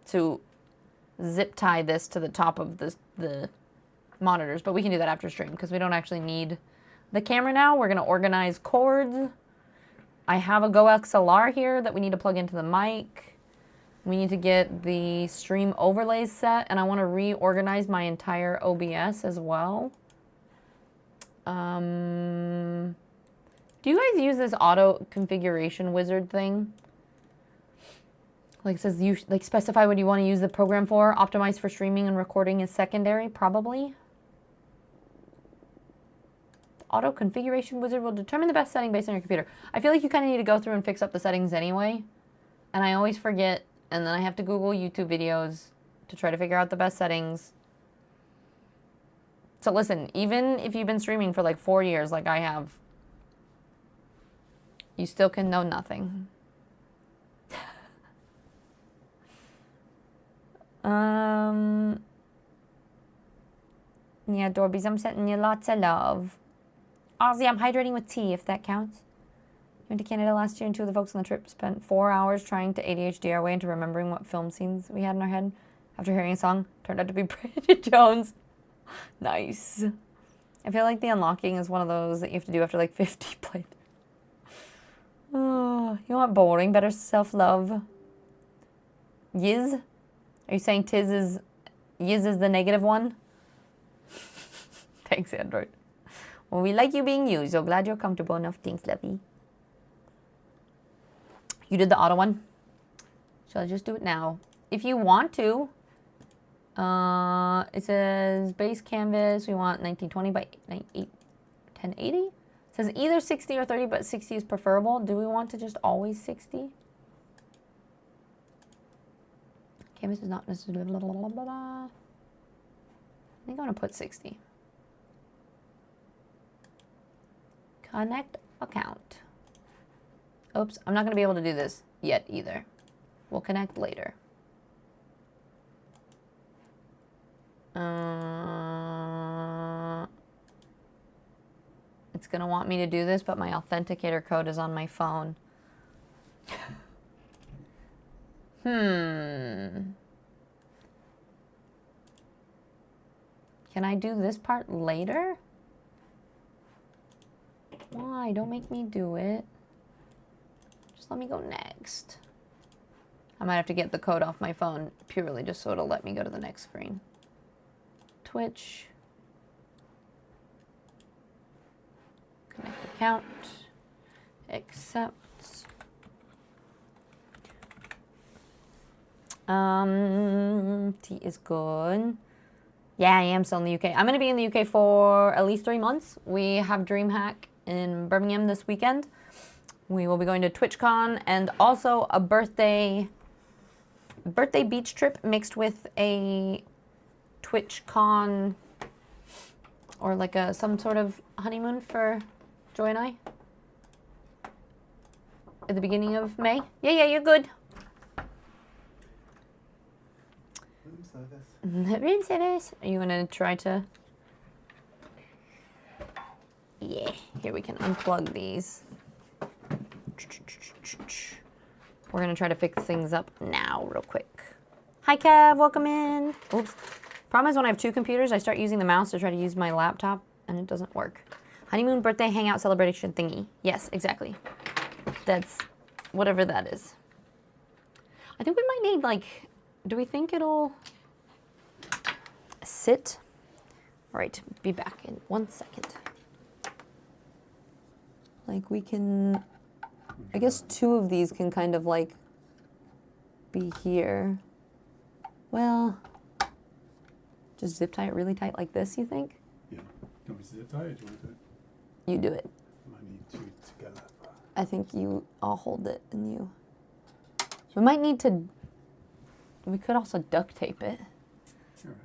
Speaker 1: to zip tie this to the top of the monitors, but we can do that after stream because we don't actually need the camera now. We're going to organize cords. I have a Go XLR here that we need to plug into the mic. We need to get the stream overlays set, and I want to reorganize my entire OBS as well. Do you guys use this auto configuration wizard thing? Like it says you like specify what you want to use the program for. Optimize for streaming and recording is secondary, probably. Auto configuration wizard will determine the best setting based on your computer. I feel like you kind of need to go through and fix up the settings anyway. And I always forget, and then I have to Google YouTube videos to try to figure out the best settings. So listen, even if you've been streaming for like 4 years like I have, you still can know nothing. Yeah, Dorbies, I'm sending you lots of love. Ozzy, I'm hydrating with tea, if that counts. Went to Canada last year, and 2 of the folks on the trip spent 4 hours trying to ADHD our way into remembering what film scenes we had in our head. After hearing a song, turned out to be Bridget Jones. Nice. I feel like the unlocking is one of those that you have to do after like 50 playthroughs. Oh, you want boring, better self-love. Yiz? Are you saying Yiz is the negative one? Thanks, Android. Well, we like you being you, so glad you're comfortable enough. Thanks, Levy. You did the auto one? Shall I just do it now? If you want to. It says base canvas. We want 1920 by 1080. It says either 60 or 30, but 60 is preferable. Do we want to just always 60? Canvas is not necessarily. Blah, blah, blah, blah, blah. I think I'm gonna put 60. Connect account. Oops, I'm not gonna be able to do this yet either. We'll connect later. It's gonna want me to do this, but my authenticator code is on my phone. Can I do this part later? Why? Don't make me do it. Just let me go next. I might have to get the code off my phone purely just so it'll let me go to the next screen. Twitch. Connect account. Accept. Tea is good. Yeah, I am still in the UK. I'm going to be in the UK for at least 3 months. We have DreamHack in Birmingham this weekend. We will be going to TwitchCon and also a birthday beach trip mixed with a TwitchCon or like some sort of honeymoon for Joy and I at the beginning of May. Yeah, you're good. Room service. Are you gonna try to? Yeah. Here we can unplug these. We're gonna try to fix things up now, real quick. Hi, Kev. Welcome in. Oops. Problem is when I have 2 computers, I start using the mouse to try to use my laptop, and it doesn't work. Honeymoon birthday hangout celebration thingy. Yes, exactly. That's whatever that is. I think we might need like. Do we think it'll sit? All right, be back in 1 second. Like we can, I guess 2 of these can kind of like be here. Well, just zip tie it really tight like this, you think?
Speaker 4: Yeah. Do you want me to zip tie it or do you want to do it?
Speaker 1: You do it.
Speaker 4: I might need 2 together.
Speaker 1: I think I'll hold it and you. We might need to, we could also duct tape it.
Speaker 4: All right.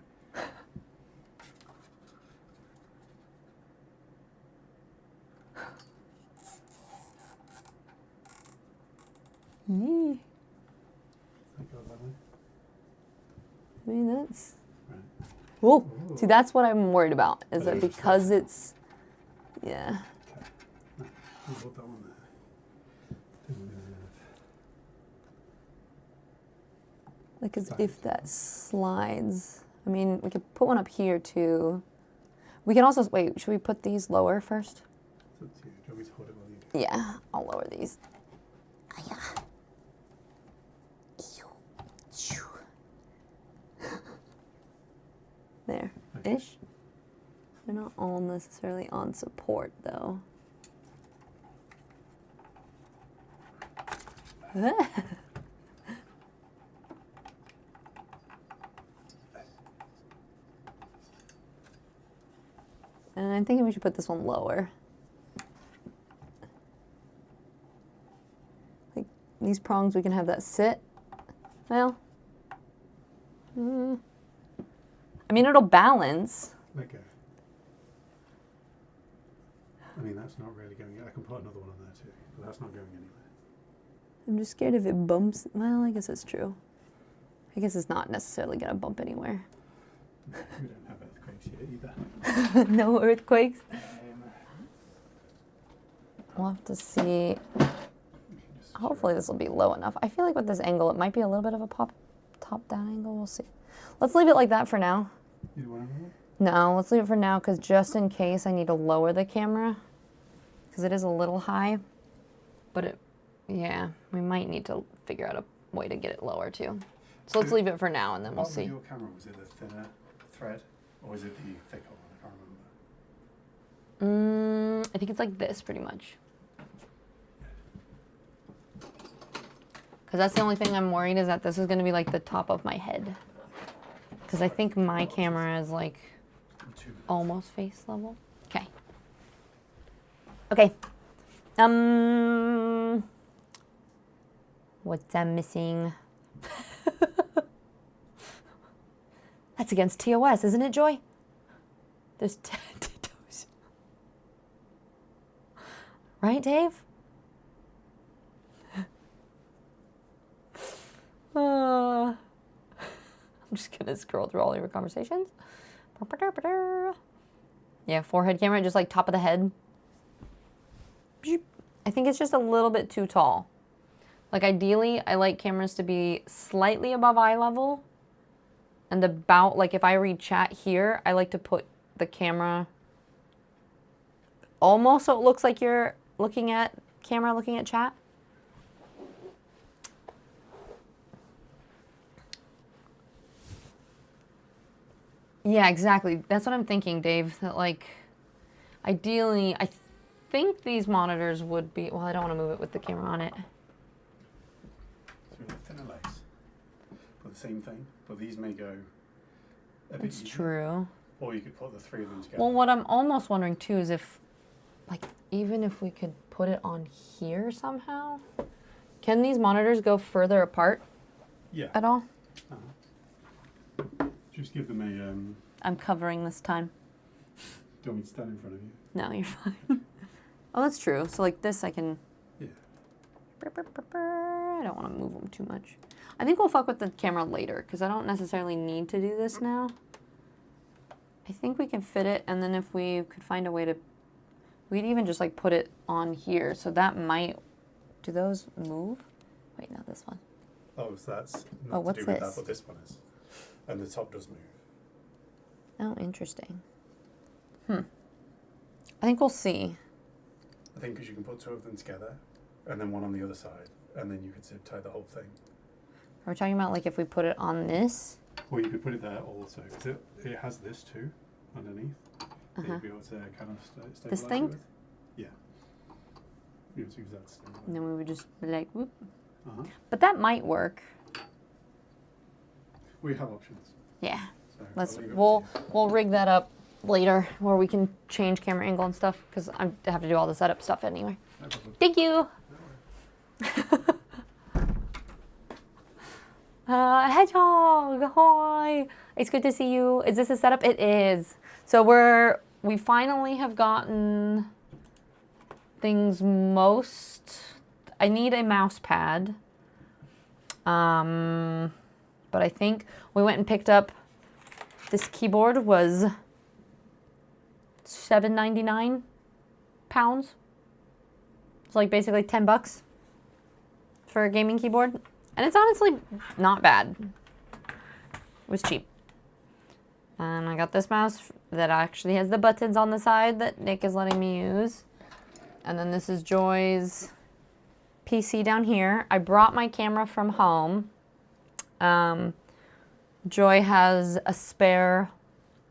Speaker 1: Yeah.
Speaker 4: I go that way.
Speaker 1: I mean, that's.
Speaker 4: Right.
Speaker 1: Oh, see, that's what I'm worried about. Is
Speaker 4: Oh,
Speaker 1: that
Speaker 4: you're just
Speaker 1: because it's. Yeah.
Speaker 4: Okay. No, we'll hold that one there. Then we're gonna
Speaker 1: Like, as
Speaker 4: Sorry.
Speaker 1: if that slides. I mean, we could put one up here too. We can also. Wait, should we put these lower first?
Speaker 4: It's up to you. Do you want me to hold it while you do?
Speaker 1: Yeah, I'll lower these. There.
Speaker 4: Okay.
Speaker 1: Ish. They're not all necessarily on support though. And I'm thinking we should put this one lower. Like these prongs, we can have that sit. Well, I mean, it'll balance.
Speaker 4: Let go. I mean, that's not really going. I can put another one on there too, but that's not going anywhere.
Speaker 1: I'm just scared if it bumps. Well, I guess that's true. I guess it's not necessarily going to bump anywhere.
Speaker 4: We don't have earthquakes here either.
Speaker 1: No earthquakes. We'll have to see. Hopefully this will be low enough. I feel like with this angle, it might be a little bit of a top-down angle. We'll see. Let's leave it like that for now.
Speaker 4: You want another one?
Speaker 1: No, let's leave it for now because just in case I need to lower the camera because it is a little high. But yeah, we might need to figure out a way to get it lower too. So let's leave it for now and then we'll
Speaker 4: What was
Speaker 1: see.
Speaker 4: your camera? Was it a thinner thread or was it the thicker one? I can't remember.
Speaker 1: I think it's like this pretty much. Because that's the only thing I'm worried is that this is going to be like the top of my head. Because I think my camera is like
Speaker 4: 2 minutes.
Speaker 1: almost face level. Okay. Okay. What's I'm missing? That's against TOS, isn't it, Joy? There's TOS. Right, Dave? I'm just gonna scroll through all your conversations. Yeah, forehead camera, just like top of the head. I think it's just a little bit too tall. Like ideally, I like cameras to be slightly above eye level. And about, like if I read chat here, I like to put the camera almost so it looks like you're looking at camera, looking at chat. Yeah, exactly. That's what I'm thinking, Dave. That like, ideally, I think these monitors would be, well, I don't want to move it with the camera on it.
Speaker 4: So we have thinner legs for the same thing, but these may go a bit
Speaker 1: It's
Speaker 4: easier.
Speaker 1: true.
Speaker 4: Or you could put the three of them together.
Speaker 1: Well, what I'm almost wondering too is if, like, even if we could put it on here somehow, can these monitors go further apart
Speaker 4: Yeah.
Speaker 1: at all?
Speaker 4: Just give them a.
Speaker 1: I'm covering this time.
Speaker 4: Do you want me to stand in front of you?
Speaker 1: No, you're fine. Oh, that's true. So like this, I can.
Speaker 4: Yeah.
Speaker 1: I don't want to move them too much. I think we'll fuck with the camera later because I don't necessarily need to do this now. I think we can fit it, and then if we could find a way to, we'd even just like put it on here. So that might. Do those move? Wait, no, this one.
Speaker 4: Oh, so that's
Speaker 1: Oh,
Speaker 4: not
Speaker 1: what's
Speaker 4: to do with
Speaker 1: this?
Speaker 4: that, but this one is. And the top does move.
Speaker 1: Oh, interesting. I think we'll see.
Speaker 4: I think because you can put two of them together, and then one on the other side, and then you could zip tie the whole thing.
Speaker 1: Are we talking about like if we put it on this?
Speaker 4: Or you could put it there also, because it has this too, underneath. That you'd be able to kind of stabilize
Speaker 1: This
Speaker 4: it
Speaker 1: thing?
Speaker 4: with. Yeah. You able to use that to stabilize.
Speaker 1: And then we would just be like, whoop.
Speaker 4: Uh-huh.
Speaker 1: But that might work.
Speaker 4: We have options.
Speaker 1: Yeah.
Speaker 4: So
Speaker 1: Let's
Speaker 4: I'll leave it
Speaker 1: we'll rig that up later where we can change camera angle and stuff because I have to do all the setup stuff anyway.
Speaker 4: No problem.
Speaker 1: Thank you. Hedgehog, hi. It's good to see you. Is this a setup? It is. So we finally have gotten things most. I need a mouse pad. But I think we went and picked up this keyboard was £7.99. It's like basically $10 for a gaming keyboard. And it's honestly not bad. It was cheap. And I got this mouse that actually has the buttons on the side that Nick is letting me use. And then this is Joy's PC down here. I brought my camera from home. Joy has a spare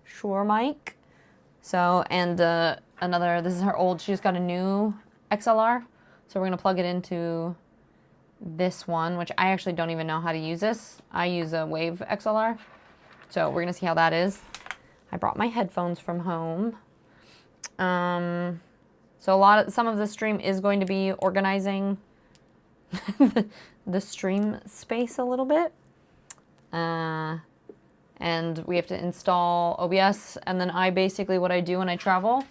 Speaker 1: Shure mic. So, and another, this is her old, she's got a new XLR. So we're gonna plug it into this one, which I actually don't even know how to use this. I use a Wave XLR. So we're gonna see how that is. I brought my headphones from home. So some of the stream is going to be organizing the stream space a little bit. And we have to install OBS, and then what I do when I travel.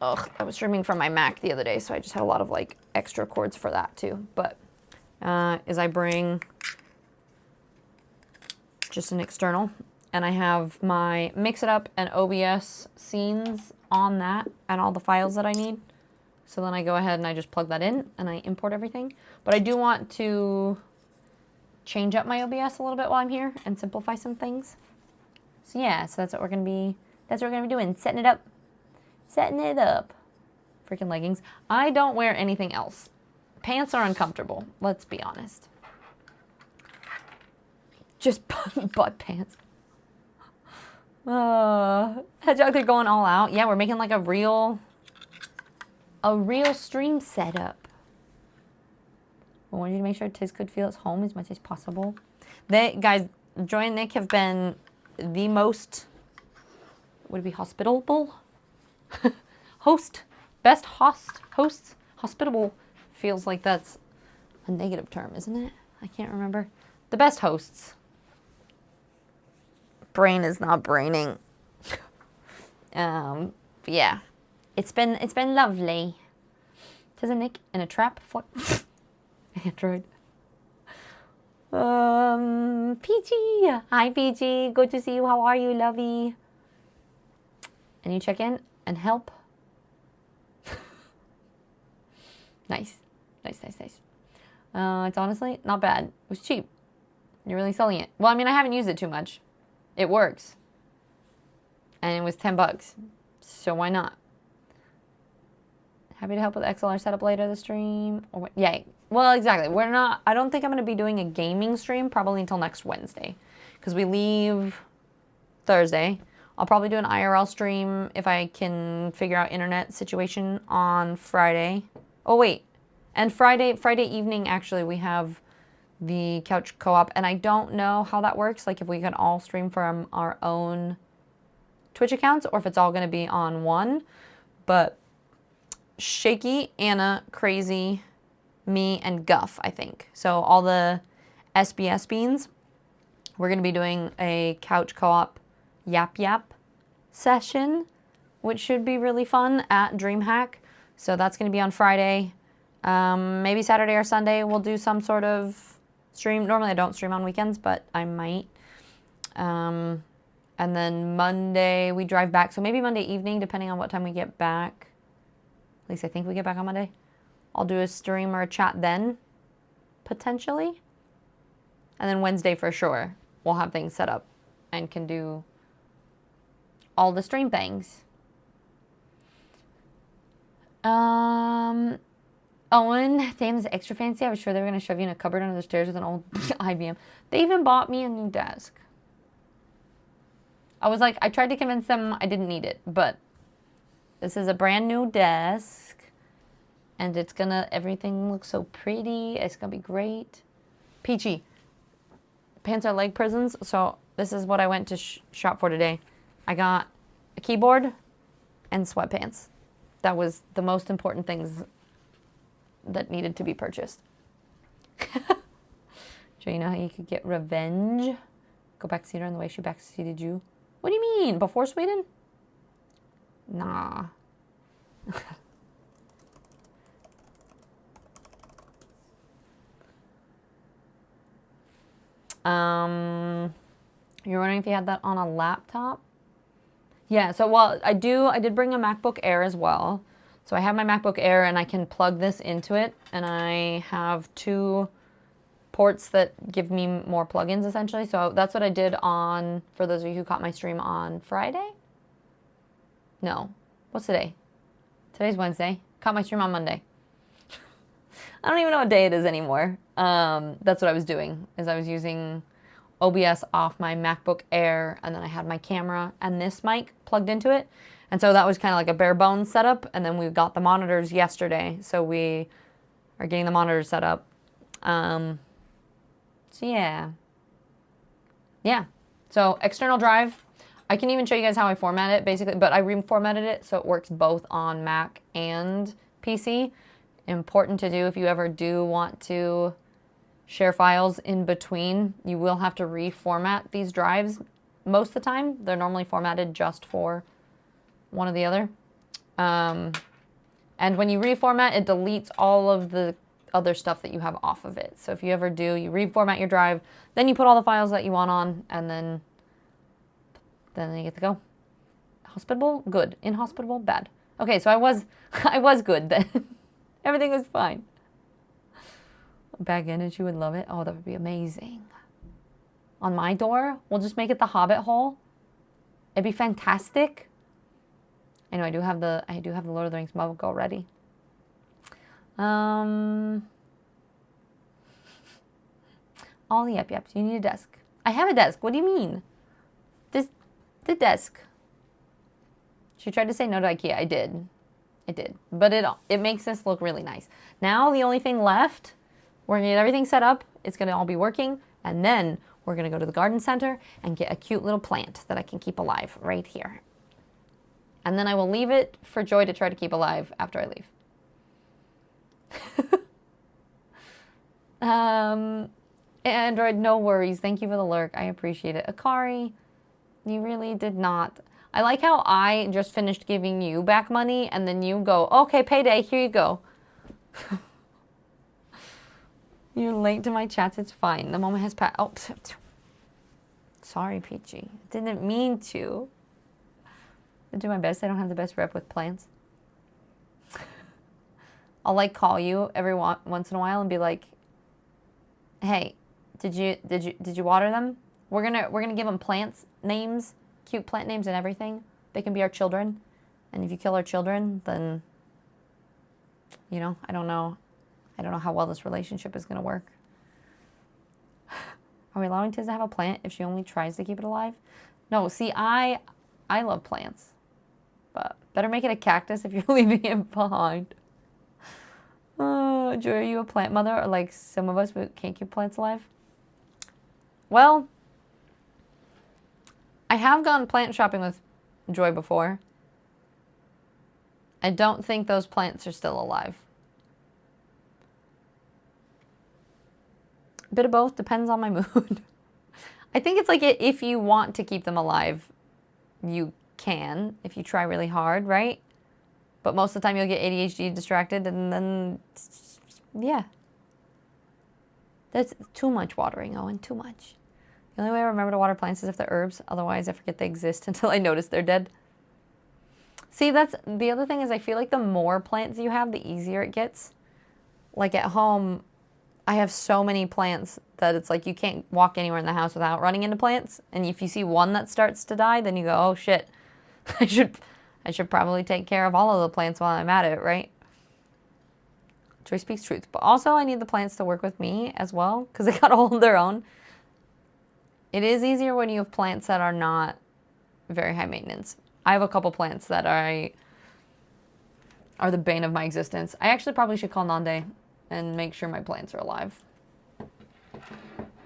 Speaker 1: I was streaming from my Mac the other day, so I just had a lot of like extra cords for that too. But is I bring just an external, and I have my Mix It Up and OBS scenes on that, and all the files that I need. So then I go ahead and I just plug that in, and I import everything. But I do want to change up my OBS a little bit while I'm here and simplify some things. So yeah, so that's what we're gonna be doing, setting it up. Freaking leggings. I don't wear anything else. Pants are uncomfortable, let's be honest. Just butt pants. Hedgehog, they're going all out. Yeah, we're making like a real stream setup. I want you to make sure Tiz could feel at home as much as possible. Guys, Joy and Nick have been the most, would it be hospitable? Hosts. Hospitable feels like that's a negative term, isn't it? I can't remember. The best hosts.
Speaker 2: brain is not braining. But yeah, it's been lovely. There's a Nick in a trap for Android. Peachy, hi Peachy, good to see you. How are you, lovey? And you check in and help. Nice. It's honestly not bad. It was cheap. You're really selling it. Well, I mean, I haven't used it too much. It works. And it was $10. So why not? Happy to help with XLR setup later the stream. Or what? Yeah. Well, exactly. I don't think I'm going to be doing a gaming stream probably until next Wednesday. Because we leave Thursday. I'll probably do an IRL stream if I can figure out internet situation on Friday. Oh, wait. And Friday evening, actually, we have the couch co-op. And I don't know how that works. Like, if we can all stream from our own Twitch accounts or if it's all going to be on one. But Shaky, Anna, Crazy, me, and Guff, I think. So all the SBS beans, we're going to be doing a couch co-op yap session, which should be really fun at DreamHack. So that's going to be on Friday. Maybe Saturday or Sunday we'll do some sort of stream. Normally I don't stream on weekends, but I might. And then Monday we drive back. So maybe Monday evening, depending on what time we get back. At least I think we get back on Monday. I'll do a stream or a chat then, potentially. And then Wednesday for sure, we'll have things set up and can do all the stream things. Owen, damn, is extra fancy. I was sure they were going to shove you in a cupboard under the stairs with an old IBM. They even bought me a new desk. I was like, I tried to convince them I didn't need it, but this is a brand new desk, and it's gonna, everything looks so pretty. It's gonna be great. Peachy, pants are leg prisons, so this is what I went to shop for today. I got a keyboard and sweatpants. That was the most important things that needed to be purchased. So you know how you could get revenge? Go backseat her in the way she backseated you. What do you mean? Before Sweden? Nah. You're wondering if you had that on a laptop? Yeah, so well, I did bring a MacBook Air as well. So I have my MacBook Air and I can plug this into it, and I have 2 ports that give me more plugins essentially. So that's what I did on, for those of you who caught my stream on Friday? No. What's today? Today's Wednesday. Caught my stream on Monday. I don't even know what day it is anymore. That's what I was doing, is I was using OBS off my MacBook Air, and then I had my camera and this mic plugged into it. And so that was kind of like a bare bones setup. And then we got the monitors yesterday. So we are getting the monitors set up. So yeah. Yeah. So external drive. I can even show you guys how I format it basically, but I reformatted it so it works both on Mac and PC. Important to do if you ever do want to share files in between. You will have to reformat these drives most of the time. They're normally formatted just for one or the other. And when you reformat, it deletes all of the other stuff that you have off of it. So if you ever do, you reformat your drive, then you put all the files that you want on, and then you get to go. Hospitable? Good. Inhospitable? Bad. Okay, so I was good then. Everything was fine. Back in and she would love it. Oh, that would be amazing. On my door, we'll just make it the Hobbit hole. It'd be fantastic. I know I do have the Lord of the Rings mug already. All the yep-yaps. You need a desk. I have a desk. What do you mean? The desk. She tried to say no to IKEA. I did. But it makes this look really nice. Now the only thing left, we're gonna get everything set up. It's gonna all be working. And then we're gonna go to the garden center and get a cute little plant that I can keep alive right here. And then I will leave it for Joy to try to keep alive after I leave. Android, no worries. Thank you for the lurk. I appreciate it. Akari,
Speaker 1: You really did not. I like how I just finished giving you back money and then you go, okay, payday, here you go. You're late to my chats, it's fine. The moment has passed. Oh, sorry, Peachy. Didn't mean to. I do my best. I don't have the best rep with plants. I'll like call you every once in a while and be like, "Hey, did you water them? We're gonna give them plants names, cute plant names and everything. They can be our children. And if you kill our children, then you know, I don't know how well this relationship is gonna work." Are we allowing Tiz to have a plant if she only tries to keep it alive? No, see, I love plants. But better make it a cactus if you're leaving it behind. Joy, are you a plant mother? Or like some of us who can't keep plants alive? Well, I have gone plant shopping with Joy before. I don't think those plants are still alive. A bit of both, depends on my mood. I think it's like if you want to keep them alive, you can, if you try really hard, right? But most of the time you'll get ADHD distracted and then, yeah. That's too much watering, Owen, too much. The only way I remember to water plants is if they're herbs, otherwise I forget they exist until I notice they're dead. See, that's, the other thing is I feel like the more plants you have, the easier it gets. Like at home, I have so many plants that it's like you can't walk anywhere in the house without running into plants. And if you see one that starts to die, then you go, oh shit, I should probably take care of all of the plants while I'm at it, right? Joy speaks truth. But also I need the plants to work with me as well because they got to hold their own. It is easier when you have plants that are not very high maintenance. I have a couple plants that are the bane of my existence. I actually probably should call Nande and make sure my plants are alive.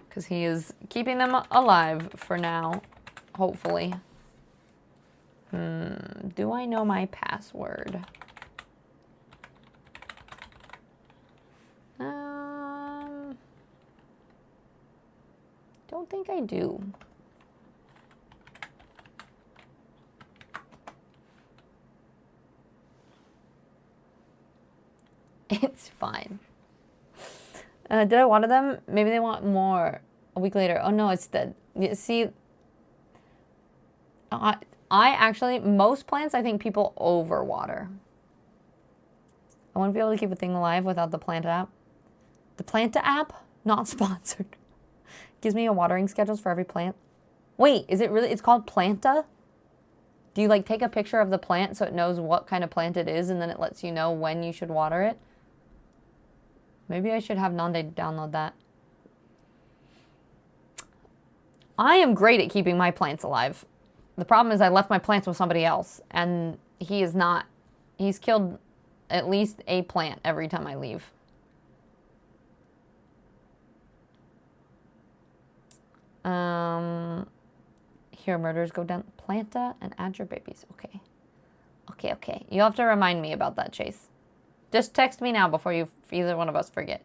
Speaker 1: Because he is keeping them alive for now, hopefully. Do I know my password? Don't think I do. It's fine. Did I water them? Maybe they want more a week later. Oh no, it's dead. You see, I actually, most plants I think people overwater. I want to be able to keep a thing alive without the Planta app. The Planta app? Not sponsored. Gives me a watering schedules for every plant. Wait, is it really, it's called Planta? Do you like take a picture of the plant so it knows what kind of plant it is and then it lets you know when you should water it? Maybe I should have Nande download that. I am great at keeping my plants alive. The problem is I left my plants with somebody else and he is not, he's killed at least a plant every time I leave. Here, murders go down. Planta and add your babies. Okay. Okay. You'll have to remind me about that, Chase. Just text me now before either one of us forget.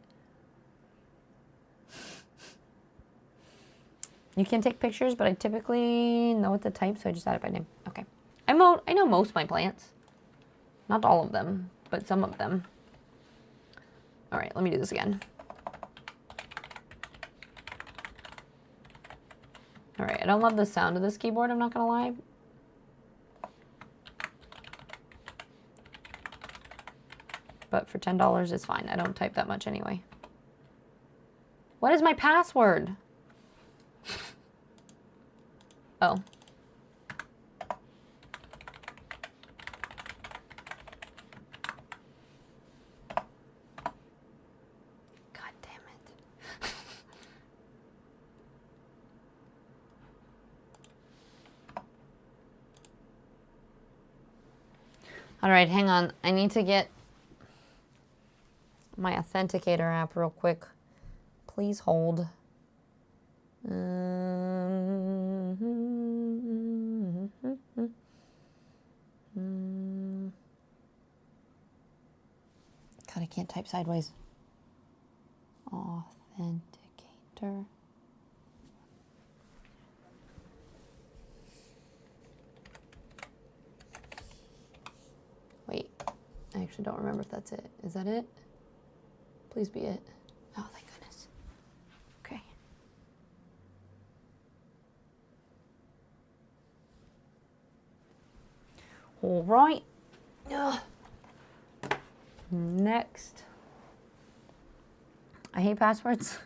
Speaker 1: You can take pictures, but I typically know what to type, so I just add it by name. Okay. I know most of my plants. Not all of them, but some of them. All right, let me do this again. All right, I don't love the sound of this keyboard, I'm not gonna lie. But for $10, it's fine. I don't type that much anyway. What is my password? Oh. God damn it. All right, hang on. I need to get my authenticator app real quick. Please hold. God, I can't type sideways. Authenticator. I actually don't remember if that's it. Is that it? Please be it. Oh, thank goodness. Okay. All right. Ugh. Next. I hate passwords.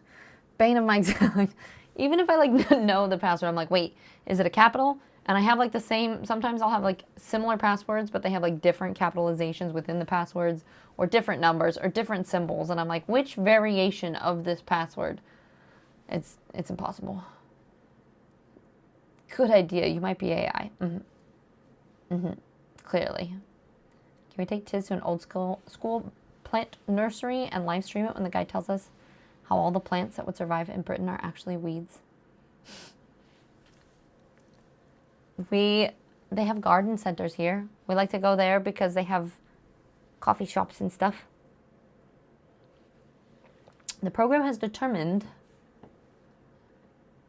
Speaker 1: Bane of my existence. Even if I like know the password, I'm like, wait, is it a capital? And I have like the same, sometimes I'll have like similar passwords, but they have like different capitalizations within the passwords or different numbers or different symbols. And I'm like, which variation of this password? It's impossible. Good idea. You might be AI. Clearly. Can we take Tiz to an old school plant nursery and live stream it when the guy tells us how all the plants that would survive in Britain are actually weeds? They have garden centers here. We like to go there because they have coffee shops and stuff. The program has determined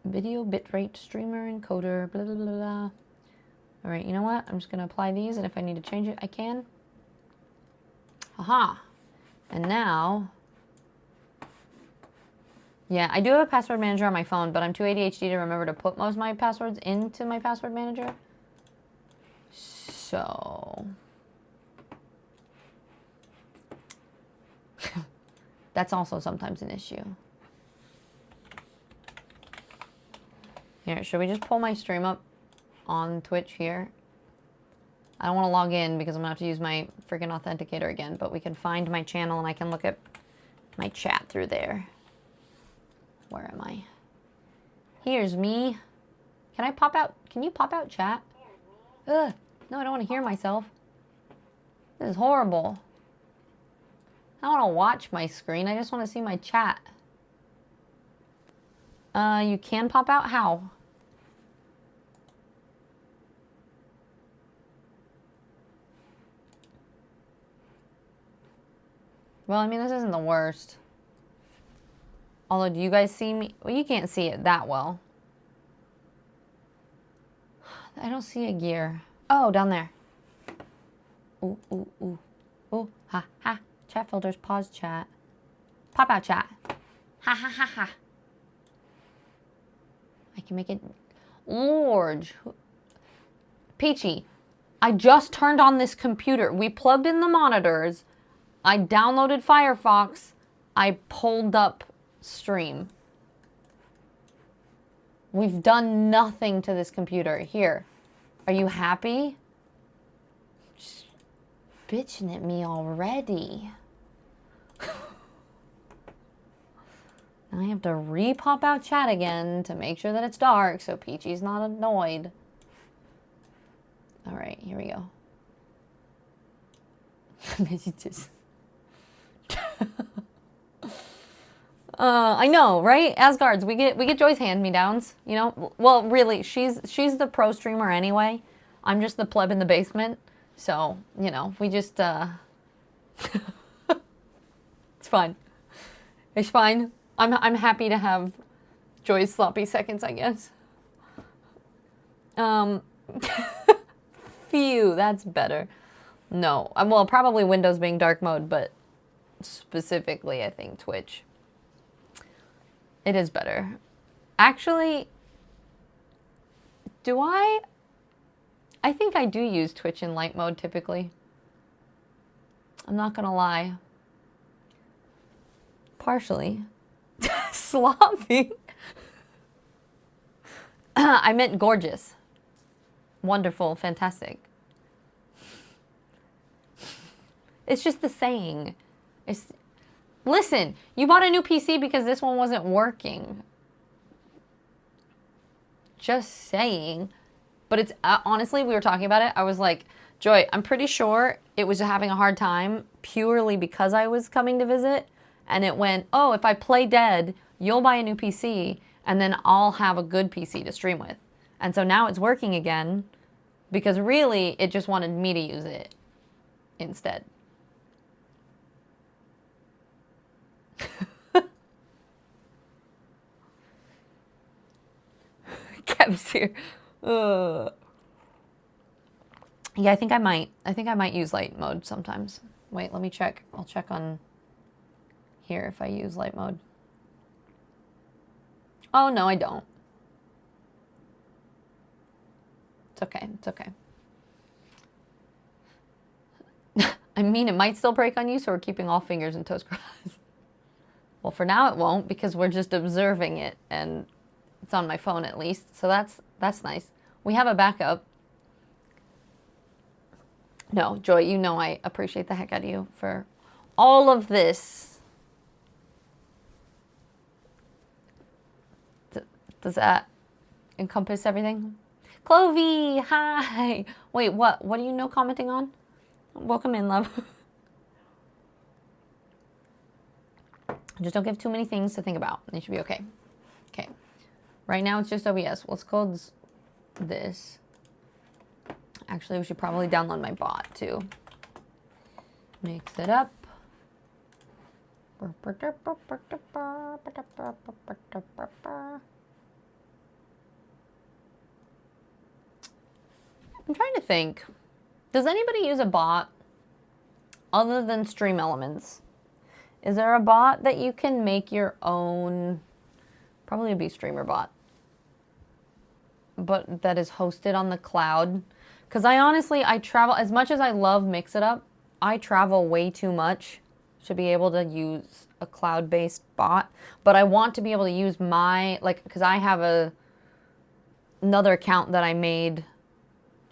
Speaker 1: video bitrate streamer encoder blah blah blah blah. All right, you know what? I'm just gonna apply these, and if I need to change it, I can. Aha! And now, yeah, I do have a password manager on my phone, but I'm too ADHD to remember to put most of my passwords into my password manager. So that's also sometimes an issue. Here, should we just pull my stream up on Twitch here? I don't want to log in because I'm going to have to use my freaking authenticator again, but we can find my channel and I can look at my chat through there. Where am I? Here's me. Can I pop out? Can you pop out chat? Ugh. No, I don't want to hear myself. This is horrible. I don't want to watch my screen. I just want to see my chat. You can pop out? How? Well, I mean, this isn't the worst. Although, do you guys see me? Well, you can't see it that well. I don't see a gear. Oh, down there. Ooh, ooh, ooh. Ooh, ha, ha. Chat filters, pause chat. Pop out chat. Ha, ha, ha, ha. I can make it large. Peachy, I just turned on this computer. We plugged in the monitors. I downloaded Firefox. I pulled up Stream. We've done nothing to this computer. Here. Are you happy? Just bitching at me already. Now I have to re-pop out chat again to make sure that it's dark so Peachy's not annoyed. All right, here we go. Messages. I know, right? Asgards, we get Joy's hand-me-downs, you know? Well, really, she's the pro streamer anyway. I'm just the pleb in the basement. So, you know, we just it's fine. It's fine. I'm happy to have Joy's sloppy seconds, I guess. Phew, that's better. No, well, probably Windows being dark mode, but specifically, I think Twitch. It is better. Actually, I think I do use Twitch in light mode typically. I'm not gonna lie. Partially. Sloppy. I meant gorgeous. Wonderful, fantastic. It's just the saying. Listen, you bought a new PC because this one wasn't working. Just saying. But it's, honestly, we were talking about it. I was like, Joy, I'm pretty sure it was having a hard time purely because I was coming to visit. And it went, oh, if I play dead, you'll buy a new PC, and then I'll have a good PC to stream with. And so now it's working again because really it just wanted me to use it instead. Kev's here. Yeah, I think I might use light mode sometimes. Wait, let me check. I'll check on here if I use light mode. Oh, no, I don't. It's okay. It's okay. I mean, it might still break on you, so we're keeping all fingers and toes crossed. Well, for now it won't because we're just observing it, and it's on my phone at least, so that's nice. We have a backup. No, Joy, you know I appreciate the heck out of you for all of this. Does that encompass everything? Clovey, hi. Wait, what are you no commenting on? Welcome in, love. Just don't give too many things to think about. You should be okay. Okay. Right now it's just OBS. Let's call this. Actually, we should probably download my bot too. Mix it up. I'm trying to think. Does anybody use a bot other than Stream Elements? Is there a bot that you can make your own? Probably a BeStreamer bot. But that is hosted on the cloud. Because I travel, as much as I love Mix It Up, I travel way too much to be able to use a cloud-based bot. But I want to be able to use my, because I have another account that I made.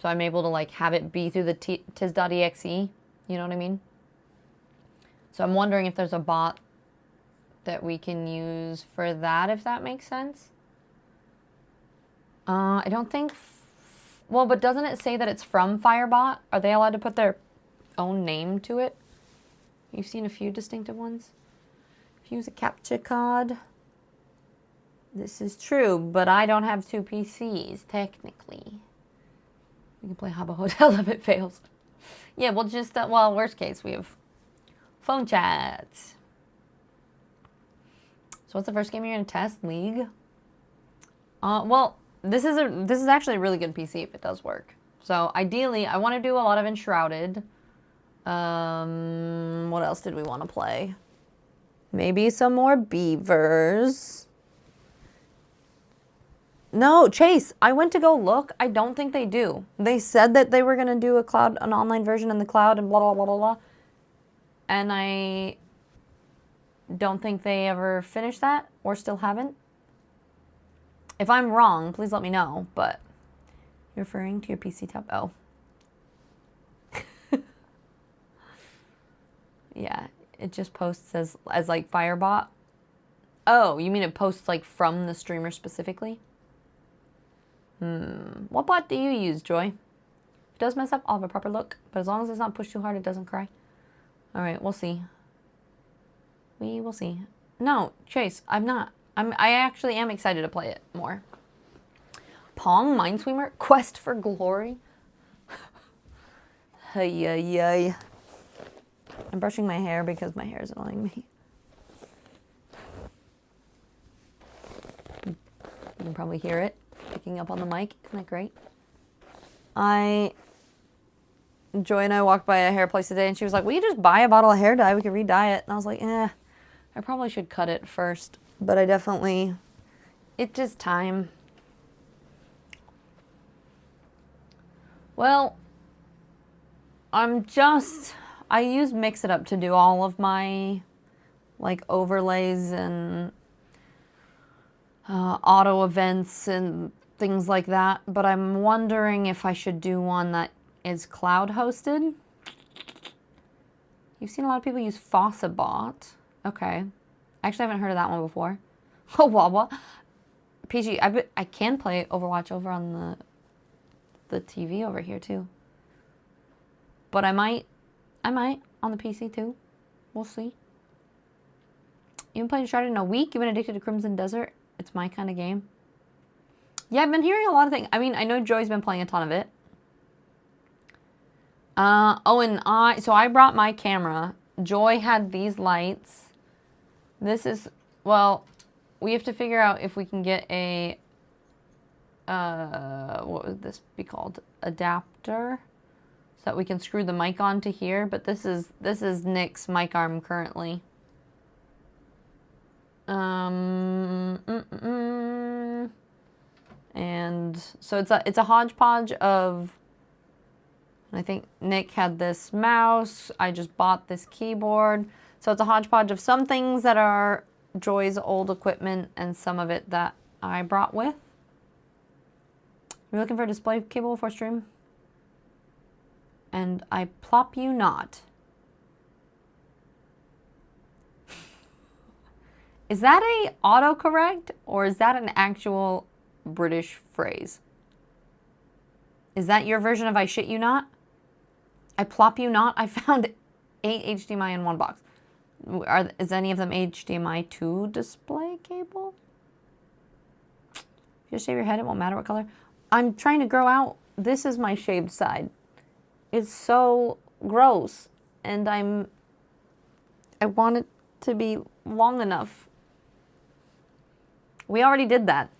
Speaker 1: So I'm able to have it be through the tiz.exe. You know what I mean? So I'm wondering if there's a bot that we can use for that, if that makes sense. I don't think... Well, but doesn't it say that it's from Firebot? Are they allowed to put their own name to it? You've seen a few distinctive ones. If you use a CAPTCHA card... This is true, but I don't have two PCs, technically. We can play Habbo Hotel if it fails. Yeah, we'll just... well, worst case, we have... phone chats. So what's the first game you're gonna test? League? Well, this is actually a really good PC if it does work. So ideally, I want to do a lot of Enshrouded. What else did we want to play? Maybe some more Beavers. No, Chase, I went to go look. I don't think they do. They said that they were gonna do an online version in the cloud and blah blah blah blah blah. And I don't think they ever finished that, or still haven't. If I'm wrong, please let me know, but you're referring to your PC tab? Oh. Yeah, it just posts as Firebot. Oh, you mean it posts from the streamer specifically? What bot do you use, Joy? If it does mess up, I'll have a proper look, but as long as it's not pushed too hard, it doesn't cry. All right, we'll see. We will see. No, Chase, I'm not. I actually am excited to play it more. Pong, Minesweeper, Quest for Glory. Hey, ay. I'm brushing my hair because my hair is annoying me. You can probably hear it picking up on the mic. Isn't that great? Joy and I walked by a hair place today, and she was like, "Will you just buy a bottle of hair dye? We could re-dye it." And I was like, I probably should cut it first. But I definitely... It's just time. Well, I use Mix It Up to do all of my, overlays and auto events and things like that. But I'm wondering if I should do one that is cloud hosted. You've seen a lot of people use FossaBot. Okay. I actually haven't heard of that one before. Oh, Wawa. PG, I can play Overwatch over on the TV over here too. But I might on the PC too. We'll see. You haven't played Uncharted in a week? You've been addicted to Crimson Desert? It's my kind of game. Yeah, I've been hearing a lot of things. I mean, I know Joy's been playing a ton of it. So I brought my camera. Joy had these lights. This is, well, we have to figure out if we can get a, what would this be called? Adapter. so that we can screw the mic onto here. But this is Nick's mic arm currently. And so it's a hodgepodge of. I think Nick had this mouse. I just bought this keyboard. So it's a hodgepodge of some things that are Joy's old equipment and some of it that I brought with. You're looking for a display cable for stream? And I plop you not. Is that a autocorrect or is that an actual British phrase? Is that your version of I shit you not? I plop you not? I found 8 HDMI in one box. Is any of them HDMI to display cable? If you just shave your head, it won't matter what color. I'm trying to grow out. This is my shaved side. It's so gross. And I want it to be long enough. We already did that.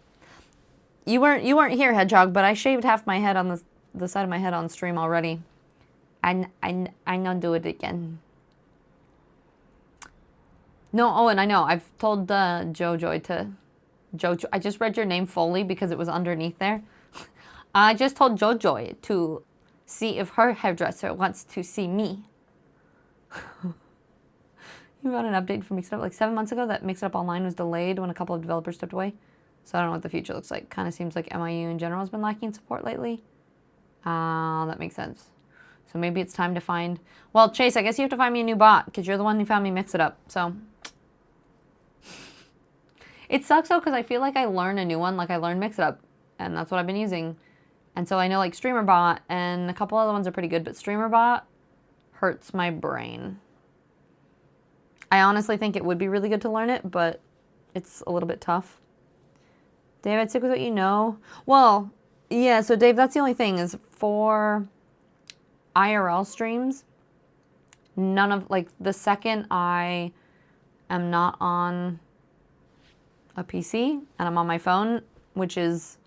Speaker 1: You weren't here, Hedgehog, but I shaved half my head on the side of my head on stream already. I not do it again. No, oh, and I know. I've told Jojoy to... Jojo, I just read your name fully because it was underneath there. I just told Jojoy to see if her hairdresser wants to see me. You got an update from Mix It Up like 7 months ago that Mix It Up Online was delayed when a couple of developers stepped away. So I don't know what the future looks like. Kind of seems like MIU in general has been lacking support lately. That makes sense. So maybe it's time to find... Well, Chase, I guess you have to find me a new bot because you're the one who found me Mix It Up. So... It sucks though because I feel like I learn a new one. Like I learned Mix It Up. And that's what I've been using. And so I know like StreamerBot and a couple other ones are pretty good. But StreamerBot hurts my brain. I honestly think it would be really good to learn it. But it's a little bit tough. Dave, I'd stick with what you know. Well, yeah, so Dave, that's the only thing is for IRL streams, none of, like, the second I am not on a PC and I'm on my phone, which is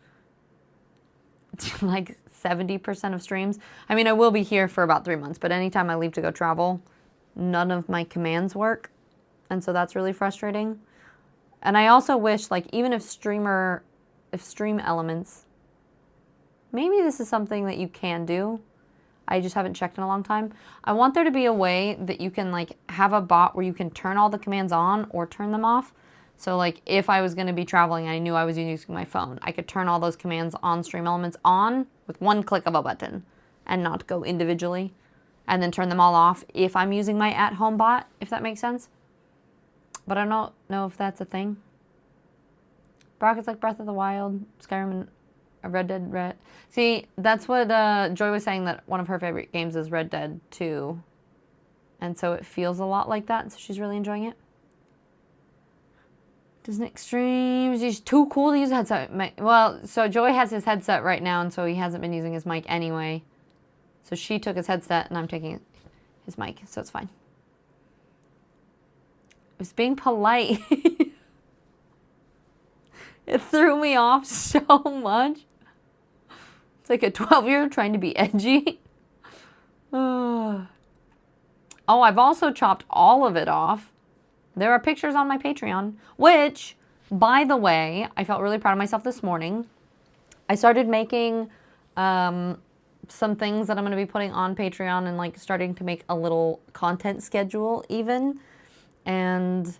Speaker 1: like 70% of streams. I mean, I will be here for about 3 months, but anytime I leave to go travel, none of my commands work. And so that's really frustrating. And I also wish, like, even if Stream Elements, maybe this is something that you can do. I just haven't checked in a long time. I want there to be a way that you can, like, have a bot where you can turn all the commands on or turn them off. So, like, if I was going to be traveling and I knew I was using my phone, I could turn all those commands on Stream Elements on with one click of a button and not go individually. And then turn them all off if I'm using my at-home bot, if that makes sense. But I don't know if that's a thing. Brock, it's like Breath of the Wild, Skyrim, and Red Dead Red. See, that's what Joy was saying, that one of her favorite games is Red Dead 2. And so it feels a lot like that, so she's really enjoying it. Disney Extremes, he's too cool to use a headset. Well, so Joy has his headset right now, and so he hasn't been using his mic anyway. So she took his headset, and I'm taking his mic, so it's fine. I was being polite. It threw me off so much. It's like a 12-year-old trying to be edgy. Oh, I've also chopped all of it off. There are pictures on my Patreon, which, by the way, I felt really proud of myself this morning. I started making some things that I'm going to be putting on Patreon and like starting to make a little content schedule even. And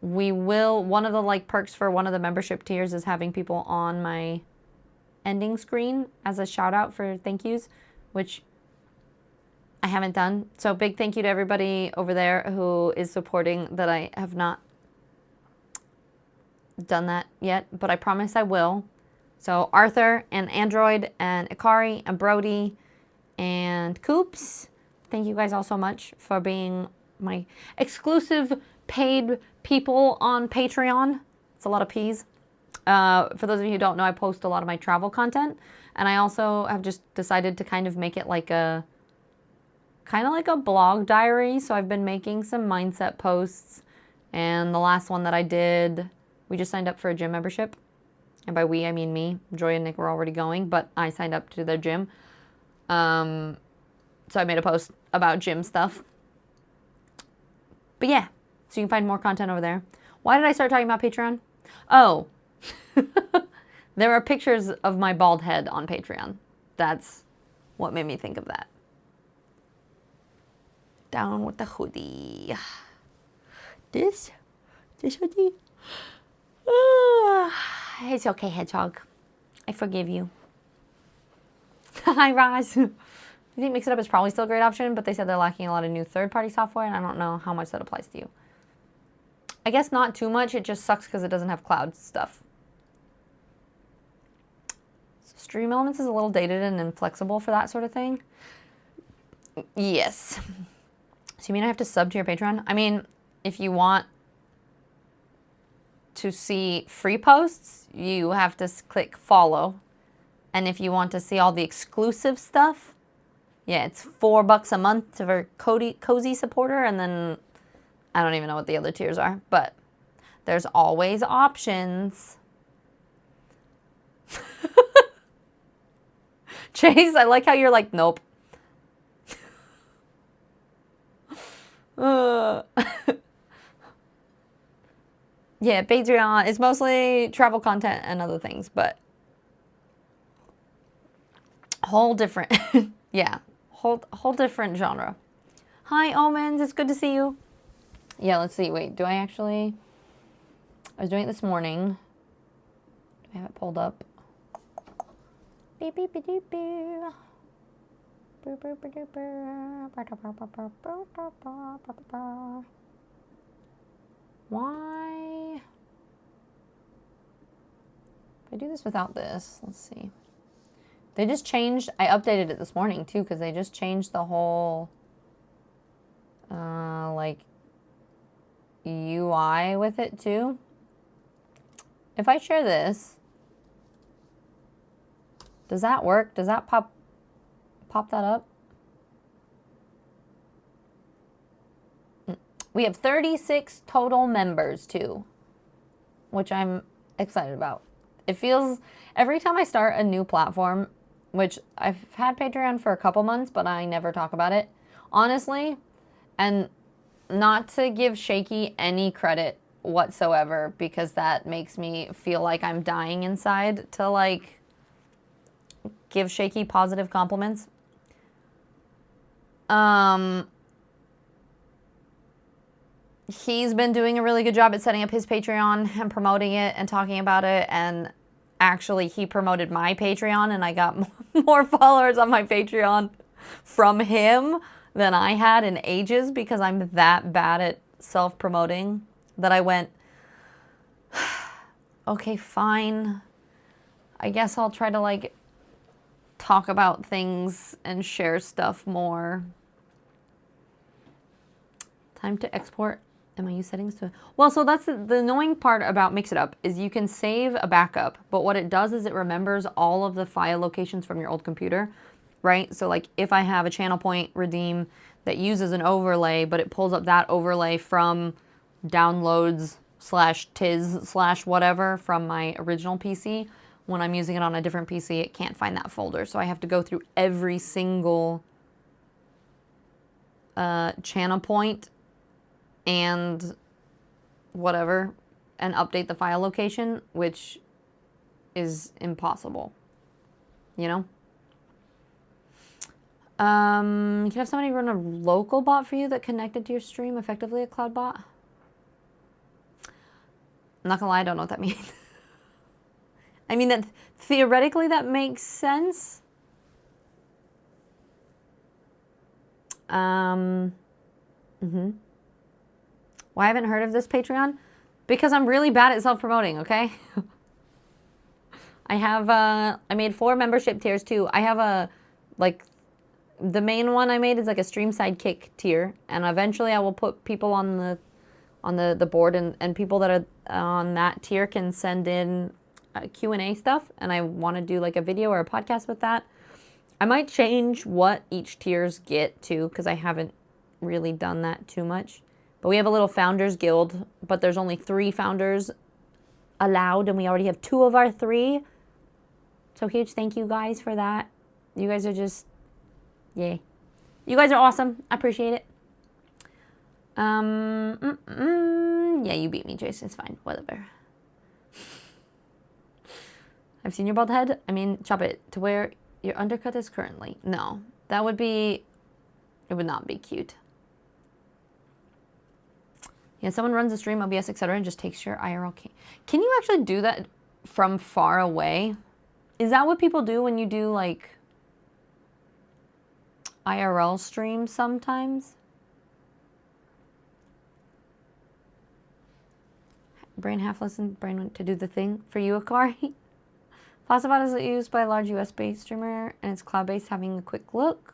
Speaker 1: we will, one of the like perks for one of the membership tiers is having people on my ending screen as a shout out for thank yous, which I haven't done. So big thank you to everybody over there who is supporting that I have not done that yet, but I promise I will. So Arthur and Android and Ikari and Brody and Coops, thank you guys all so much for being my exclusive paid people on Patreon. It's a lot of P's. For those of you who don't know, I post a lot of my travel content, and I also have just decided to kind of make it like a blog diary. So I've been making some mindset posts, and the last one that I did, we just signed up for a gym membership. And by we, I mean me. Joy and Nick were already going, but I signed up to their gym. So I made a post about gym stuff. But yeah, so you can find more content over there. Why did I start talking about Patreon? Oh, there are pictures of my bald head on Patreon. That's what made me think of that. Down with the hoodie. This hoodie. It's okay, Hedgehog. I forgive you. Hi, Roz. I think Mix It Up is probably still a great option, but they said they're lacking a lot of new third-party software, and I don't know how much that applies to you. I guess not too much. It just sucks because it doesn't have cloud stuff. So Stream Elements is a little dated and inflexible for that sort of thing. Yes. So you mean I have to sub to your Patreon? I mean, if you want to see free posts, you have to click follow. And if you want to see all the exclusive stuff, yeah, it's $4 a month for Cozy supporter, and then I don't even know what the other tiers are, but there's always options. Chase, I like how you're like, nope. Yeah, Patreon is mostly travel content and other things, but whole different, yeah, whole different genre. Hi, Omens, it's good to see you. Yeah, let's see. Wait, I was doing it this morning. Do I have it pulled up? Beep, beep, beep, beep, beep. Why? If I do this without this, let's see. They just changed, I updated it this morning too, because they just changed the whole, like, UI with it too. If I share this, does that work? Does that pop that up? We have 36 total members too, which I'm excited about. It feels, every time I start a new platform, which I've had Patreon for a couple months, but I never talk about it, honestly, and not to give Shaky any credit whatsoever, because that makes me feel like I'm dying inside to, like, give Shaky positive compliments. He's been doing a really good job at setting up his Patreon and promoting it and talking about it, and actually he promoted my Patreon, and I got more followers on my Patreon from him than I had in ages, because I'm that bad at self-promoting that I went, okay, fine. I guess I'll try to, like, talk about things and share stuff more. Time to export MIU settings to... Well, so that's the annoying part about Mix It Up, is you can save a backup, but what it does is it remembers all of the file locations from your old computer, right? So, like, if I have a channel point redeem that uses an overlay, but it pulls up that overlay from downloads/tiz/whatever from my original PC, when I'm using it on a different PC, it can't find that folder. So I have to go through every single channel point and whatever and update the file location, which is impossible, you know? You can have somebody run a local bot for you that connected to your stream, effectively a cloud bot. I'm not gonna lie, I don't know what that means. I mean, that theoretically that makes sense. Why I haven't heard of this Patreon? Because I'm really bad at self-promoting, okay? I made 4 membership tiers too. I have the main one I made is like a stream sidekick tier, and eventually I will put people on the board, and people that are on that tier can send in Q&A stuff, and I want to do like a video or a podcast with that. I might change what each tiers get too, because I haven't really done that too much. But we have a little founders guild, but there's only 3 founders allowed, and we already have 2 of our 3. So huge thank you guys for that. You guys are just, yay. You guys are awesome. I appreciate it. Yeah, you beat me, Jason. It's fine. Whatever. I've seen your bald head. I mean, chop it to where your undercut is currently. No, that would be, it would not be cute. Yeah, someone runs a stream, OBS, etc., and just takes your IRL. Can you actually do that from far away? Is that what people do when you do, like, IRL streams sometimes? Brain half listened, brain went to do the thing. For you, Akari? Plasmabot is used by a large US-based streamer, and it's cloud-based, having a quick look.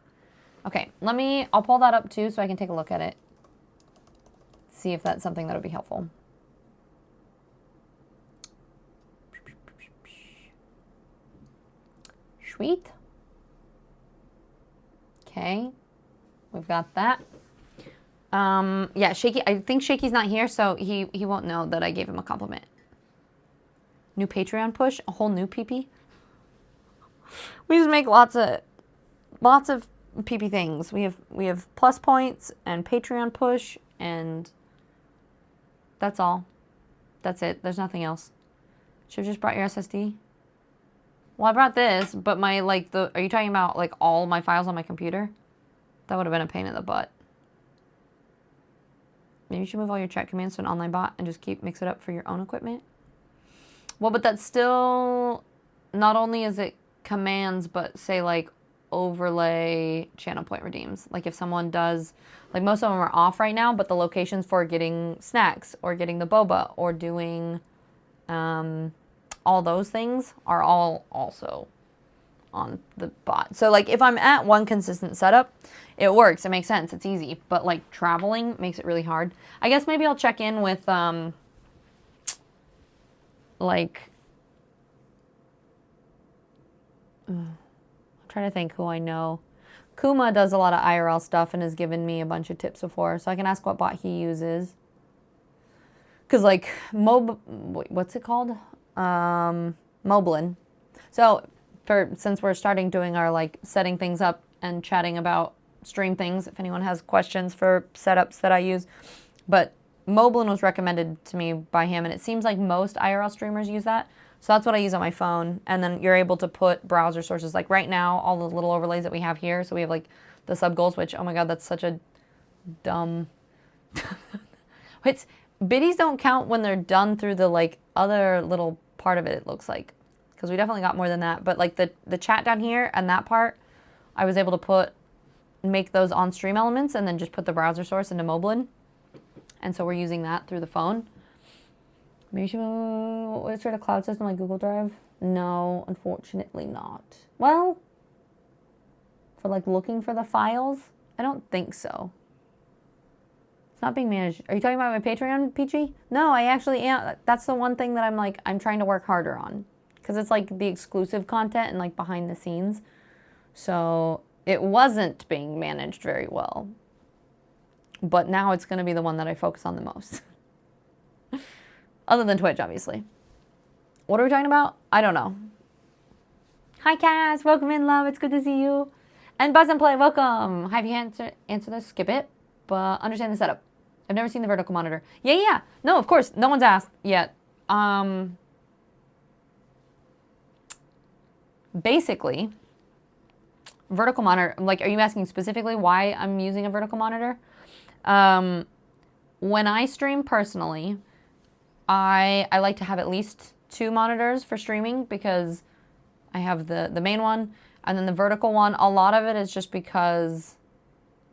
Speaker 1: Okay, I'll pull that up too so I can take a look at it. See if that's something that would be helpful. Sweet. Okay, we've got that. Yeah, Shaky, I think Shaky's not here, so he won't know that I gave him a compliment. New Patreon push, a whole new PP. We just make lots of PP things. We have plus points and Patreon push, and that's all. That's it. There's nothing else. Should have just brought your SSD. Well, I brought this, but my are you talking about like all my files on my computer? That would have been a pain in the butt. Maybe you should move all your chat commands to an online bot and just mix it up for your own equipment. Well, but that's still, not only is it commands, but say like overlay channel point redeems. Like if someone does, like most of them are off right now, but the locations for getting snacks or getting the boba or doing all those things are all also on the bot. So like if I'm at one consistent setup, it works, it makes sense, it's easy. But like traveling makes it really hard. I guess maybe I'll check in with like, I'm trying to think who I know. Kuma does a lot of IRL stuff and has given me a bunch of tips before, so I can ask what bot he uses. Cause like what's it called? Moblin. So since we're starting doing our like setting things up and chatting about stream things, if anyone has questions for setups that I use, but Moblin was recommended to me by him, and it seems like most IRL streamers use that. So that's what I use on my phone, and then you're able to put browser sources. Like right now, all the little overlays that we have here, so we have like the sub goals, which, oh my god, that's such a dumb... Biddies don't count when they're done through the like other little part of it, it looks like. Because we definitely got more than that. But like the chat down here and that part, I was able to make those on stream elements and then just put the browser source into Moblin. And so we're using that through the phone. Maybe you should start a cloud system like Google Drive? No, unfortunately not. Well, for like looking for the files, I don't think so. It's not being managed. Are you talking about my Patreon, Peachy? No, I actually am. That's the one thing that I'm trying to work harder on. Because it's like the exclusive content and like behind the scenes. So it wasn't being managed very well. But now it's going to be the one that I focus on the most. Other than Twitch, obviously. What are we talking about? I don't know. Hi, Cass. Welcome in, love. It's good to see you. And Buzz and Play, welcome. Hi, if you answer this, skip it. But understand the setup. I've never seen the vertical monitor. Yeah. No, of course. No one's asked yet. Basically, vertical monitor, like, are you asking specifically why I'm using a vertical monitor? When I stream personally, I like to have at least 2 monitors for streaming because I have the main one and then the vertical one. A lot of it is just because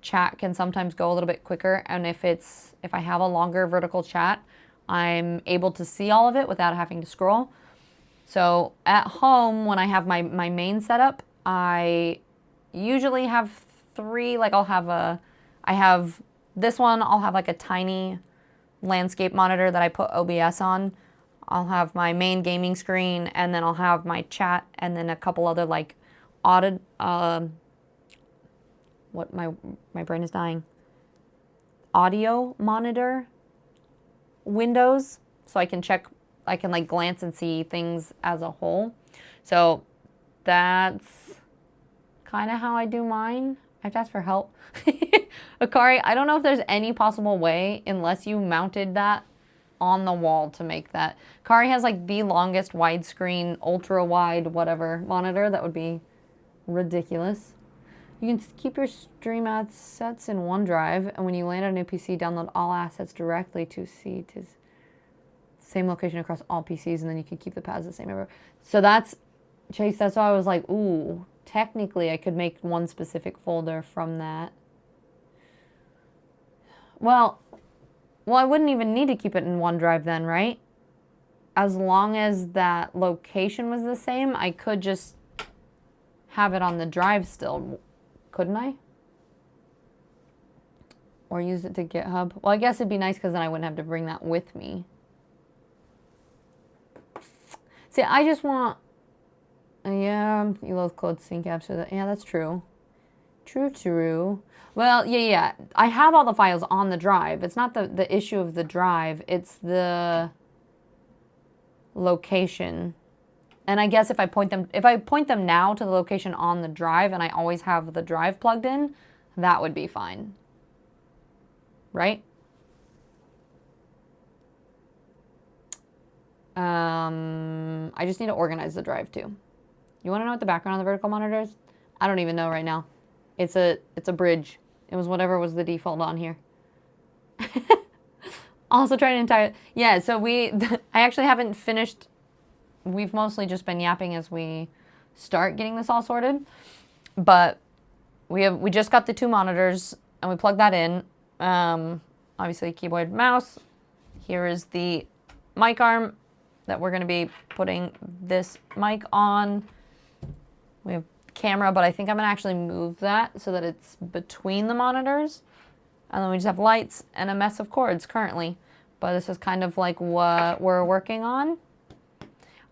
Speaker 1: chat can sometimes go a little bit quicker, and if I have a longer vertical chat, I'm able to see all of it without having to scroll. So at home, when I have my main setup, I usually have 3, like I have this one, I'll have like a tiny landscape monitor that I put OBS on. I'll have my main gaming screen, and then I'll have my chat, and then a couple other like my brain is dying. Audio monitor windows, so I can like glance and see things as a whole. So that's kind of how I do mine. I have to ask for help. Akari, I don't know if there's any possible way, unless you mounted that on the wall to make that. Kari has like the longest widescreen, ultra wide, whatever monitor. That would be ridiculous. You can keep your stream assets in OneDrive, and when you land on a new PC, download all assets directly to see to same location across all PCs, and then you can keep the paths the same everywhere. So that's, Chase, that's why I was like, ooh, technically I could make one specific folder from that. Well, I wouldn't even need to keep it in OneDrive then, right? As long as that location was the same, I could just have it on the drive still, couldn't I? Or use it to GitHub. Well, I guess it'd be nice because then I wouldn't have to bring that with me. See, I just want... Yeah, you love code sync apps. So that, yeah, that's true. True. Well, yeah. I have all the files on the drive. It's not the issue of the drive. It's the location. And I guess if I point them now to the location on the drive and I always have the drive plugged in, that would be fine. Right? I just need to organize the drive too. You want to know what the background of the vertical monitor is? I don't even know right now. It's a bridge. It was whatever was the default on here. Also trying to entire... Yeah, so I actually haven't finished... We've mostly just been yapping as we start getting this all sorted. But we just got the 2 monitors and we plugged that in. Obviously keyboard, mouse. Here is the mic arm that we're going to be putting this mic on. We have camera, but I think I'm going to actually move that so that it's between the monitors. And then we just have lights and a mess of cords currently. But this is kind of like what we're working on.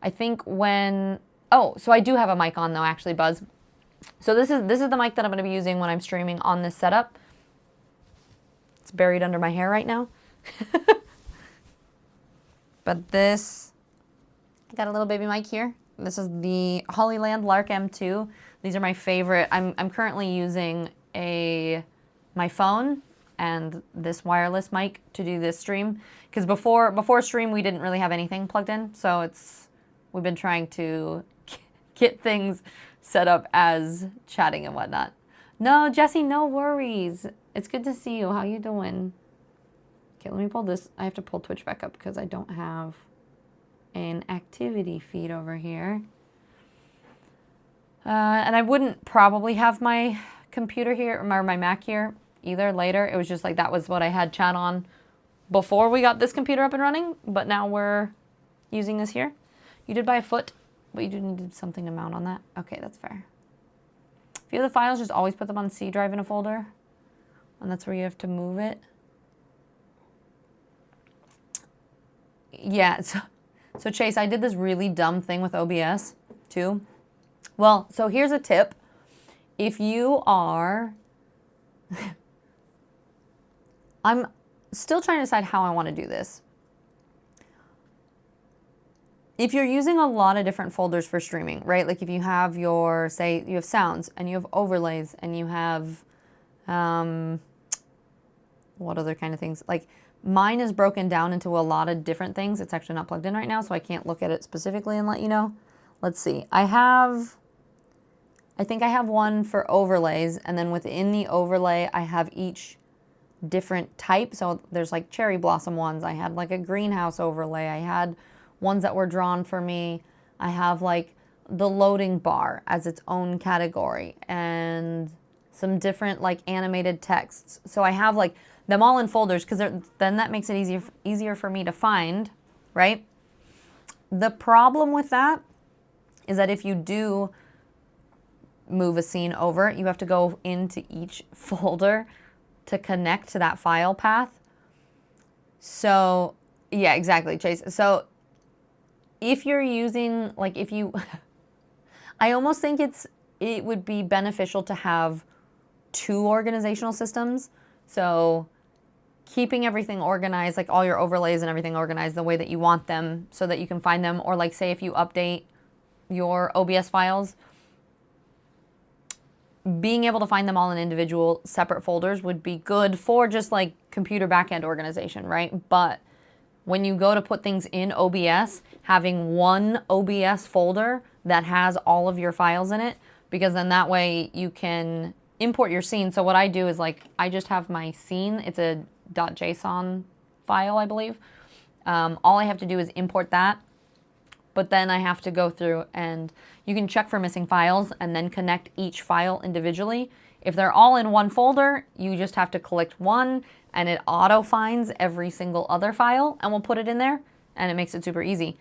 Speaker 1: I think when... Oh, so I do have a mic on though, actually, Buzz. So this is the mic that I'm going to be using when I'm streaming on this setup. It's buried under my hair right now. But this... I got a little baby mic here. This is the Hollyland Lark M2. These are my favorite. I'm currently using my phone and this wireless mic to do this stream. Because before stream, we didn't really have anything plugged in. So we've been trying to get things set up as chatting and whatnot. No, Jesse, no worries. It's good to see you. How you doing? Okay, let me pull this. I have to pull Twitch back up because I don't have an activity feed over here. And I wouldn't probably have my computer here or my Mac here either later. It was just like that was what I had chat on before we got this computer up and running, but now we're using this here. You did buy a foot, but you needed something to mount on that. Okay, that's fair. If you have the files, just always put them on C drive in a folder, and that's where you have to move it. Yeah, so Chase, I did this really dumb thing with OBS too. Well, so here's a tip. If you are... I'm still trying to decide how I want to do this. If you're using a lot of different folders for streaming, right? Like if you have say you have sounds and you have overlays and you have, what other kind of things? Like mine is broken down into a lot of different things. It's actually not plugged in right now, so I can't look at it specifically and let you know. Let's see. I think I have one for overlays, and then within the overlay, I have each different type. So there's like cherry blossom ones. I had like a greenhouse overlay. I had ones that were drawn for me. I have like the loading bar as its own category and some different like animated texts. So I have like them all in folders because then that makes it easier for me to find, right? The problem with that is that if you do move a scene over, you have to go into each folder to connect to that file path. So yeah, exactly, Chase. So if you're using, like if you, I almost think it would be beneficial to have 2 organizational systems. So keeping everything organized, like all your overlays and everything organized the way that you want them so that you can find them. Or like say if you update your OBS files, being able to find them all in individual separate folders would be good for just like computer backend organization, right? But when you go to put things in OBS, having one OBS folder that has all of your files in it, because then that way you can import your scene. So what I do is like, I just have my scene. It's a .json file, I believe. All I have to do is import that, but then I have to go through and you can check for missing files and then connect each file individually. If they're all in one folder, you just have to collect one and it auto finds every single other file and we'll put it in there and it makes it super easy.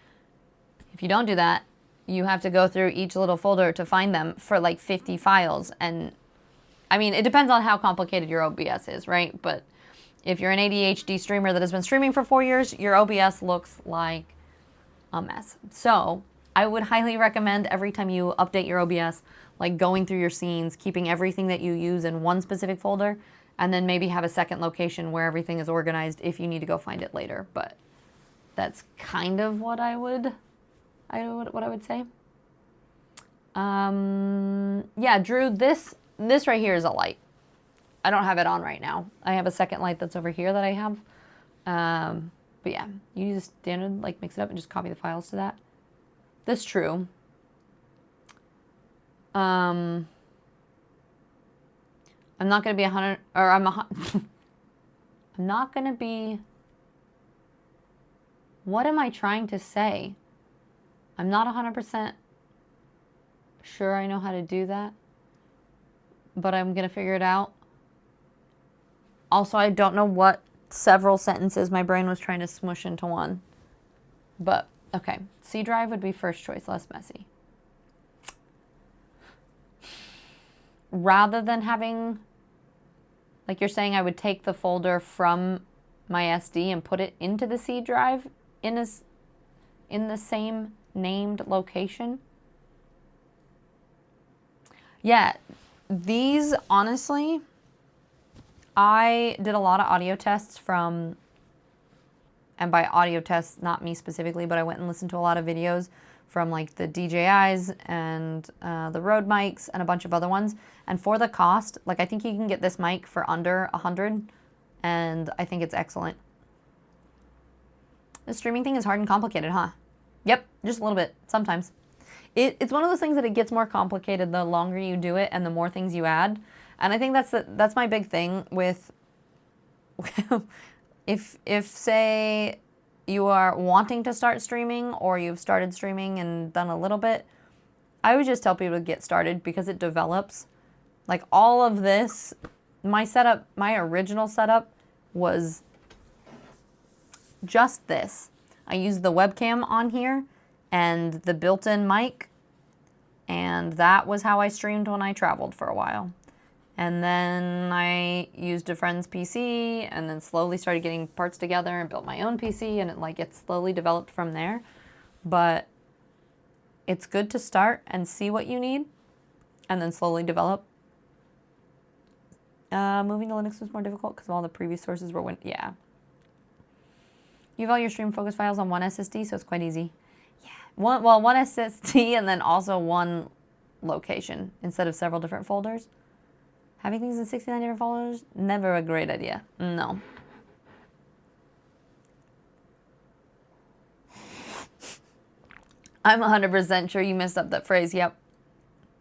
Speaker 1: If you don't do that, you have to go through each little folder to find them for like 50 files. And I mean, it depends on how complicated your OBS is, right? But if you're an ADHD streamer that has been streaming for 4 years, your OBS looks like a mess. So I would highly recommend every time you update your OBS, like going through your scenes, keeping everything that you use in one specific folder, and then maybe have a second location where everything is organized if you need to go find it later. But that's kind of what I would say. Yeah, Drew, this right here is a light. I don't have it on right now. I have a second light that's over here that I have. But yeah, you use standard, like mix it up and just copy the files to that. That's true. I'm not going to be 100, or I'm not going to be, what am I trying to say? I'm not 100% sure I know how to do that, but I'm going to figure it out. Also, I don't know what several sentences my brain was trying to smush into one. But, okay. C drive would be first choice, less messy. Rather than having, like you're saying, I would take the folder from my SD and put it into the C drive in the same named location. Yeah, these, honestly, I did a lot of audio tests from, and by audio tests, not me specifically, but I went and listened to a lot of videos from like the DJIs and the Rode mics and a bunch of other ones. And for the cost, like I think you can get this mic for under $100, and I think it's excellent. The streaming thing is hard and complicated, huh? Yep, just a little bit, sometimes. It's one of those things that it gets more complicated the longer you do it and the more things you add. And I think that's my big thing with, if say you are wanting to start streaming or you've started streaming and done a little bit, I would just tell people to get started because it develops. Like all of this, my original setup was just this. I used the webcam on here and the built-in mic, and that was how I streamed when I traveled for a while. And then I used a friend's PC and then slowly started getting parts together and built my own PC, and it slowly developed from there. But it's good to start and see what you need and then slowly develop. Moving to Linux was more difficult because all the previous sources were yeah. You have all your stream focus files on one SSD, so it's quite easy. Yeah, one SSD and then also one location instead of several different folders. Having things in 69 different folders, never a great idea. No. I'm 100% sure you messed up that phrase. Yep.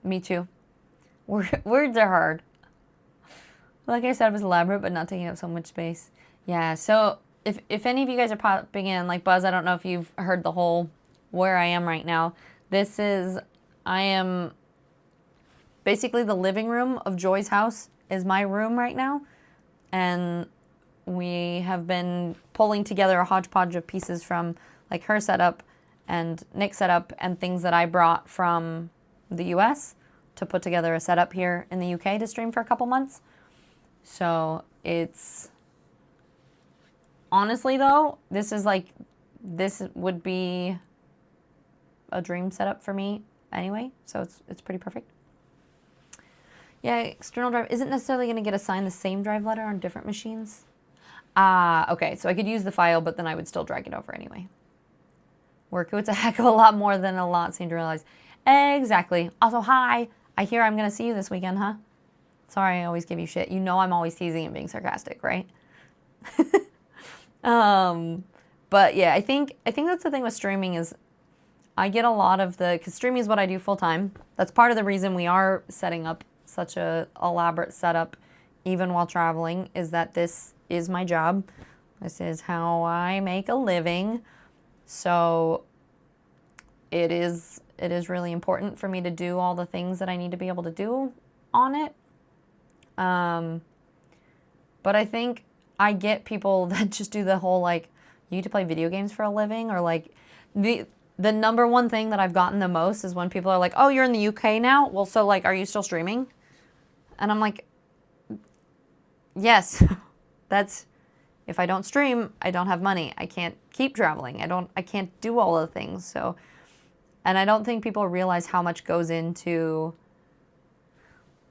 Speaker 1: Me too. Words are hard. Like I said, it was elaborate, but not taking up so much space. Yeah, so if any of you guys are popping in, like Buzz, I don't know if you've heard the whole where I am right now. I am basically the living room of Joy's house is my room right now. And we have been pulling together a hodgepodge of pieces from like her setup and Nick's setup and things that I brought from the US to put together a setup here in the UK to stream for a couple months. So it's, honestly though, this would be a dream setup for me anyway. So it's pretty perfect. Yeah, external drive isn't necessarily going to get assigned the same drive letter on different machines. Okay, so I could use the file, but then I would still drag it over anyway. Workout's a heck of a lot more than a lot seem to realize. Exactly. Also, hi. I hear I'm going to see you this weekend, huh? Sorry, I always give you shit. You know I'm always teasing and being sarcastic, right? But yeah, I think that's the thing with streaming is I get a lot of because streaming is what I do full time. That's part of the reason we are setting up such a elaborate setup, even while traveling, is that this is my job. This is how I make a living. So it is really important for me to do all the things that I need to be able to do on it. But I think I get people that just do the whole like, you need to play video games for a living, or like the number one thing that I've gotten the most is when people are like, oh, you're in the UK now? Well, so like, are you still streaming? And I'm like, yes, if I don't stream, I don't have money. I can't keep traveling. I can't do all the things. So, and I don't think people realize how much goes into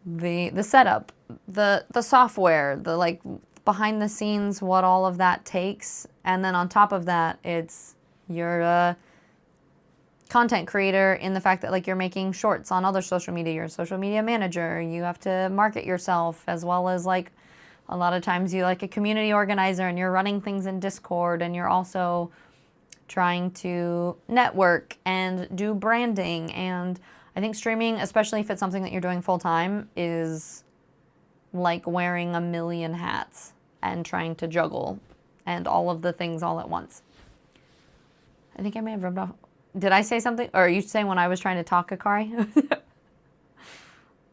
Speaker 1: the setup, the software, the like behind the scenes, what all of that takes. And then on top of that, you're a content creator in the fact that like you're making shorts on other social media, you're a social media manager, you have to market yourself, as well as like a lot of times you're like a community organizer and you're running things in Discord, and you're also trying to network and do branding. And I think streaming, especially if it's something that you're doing full time, is like wearing a million hats and trying to juggle and all of the things all at once. I think I may have rubbed off. Did I say something? Or are you saying when I was trying to talk, Akari?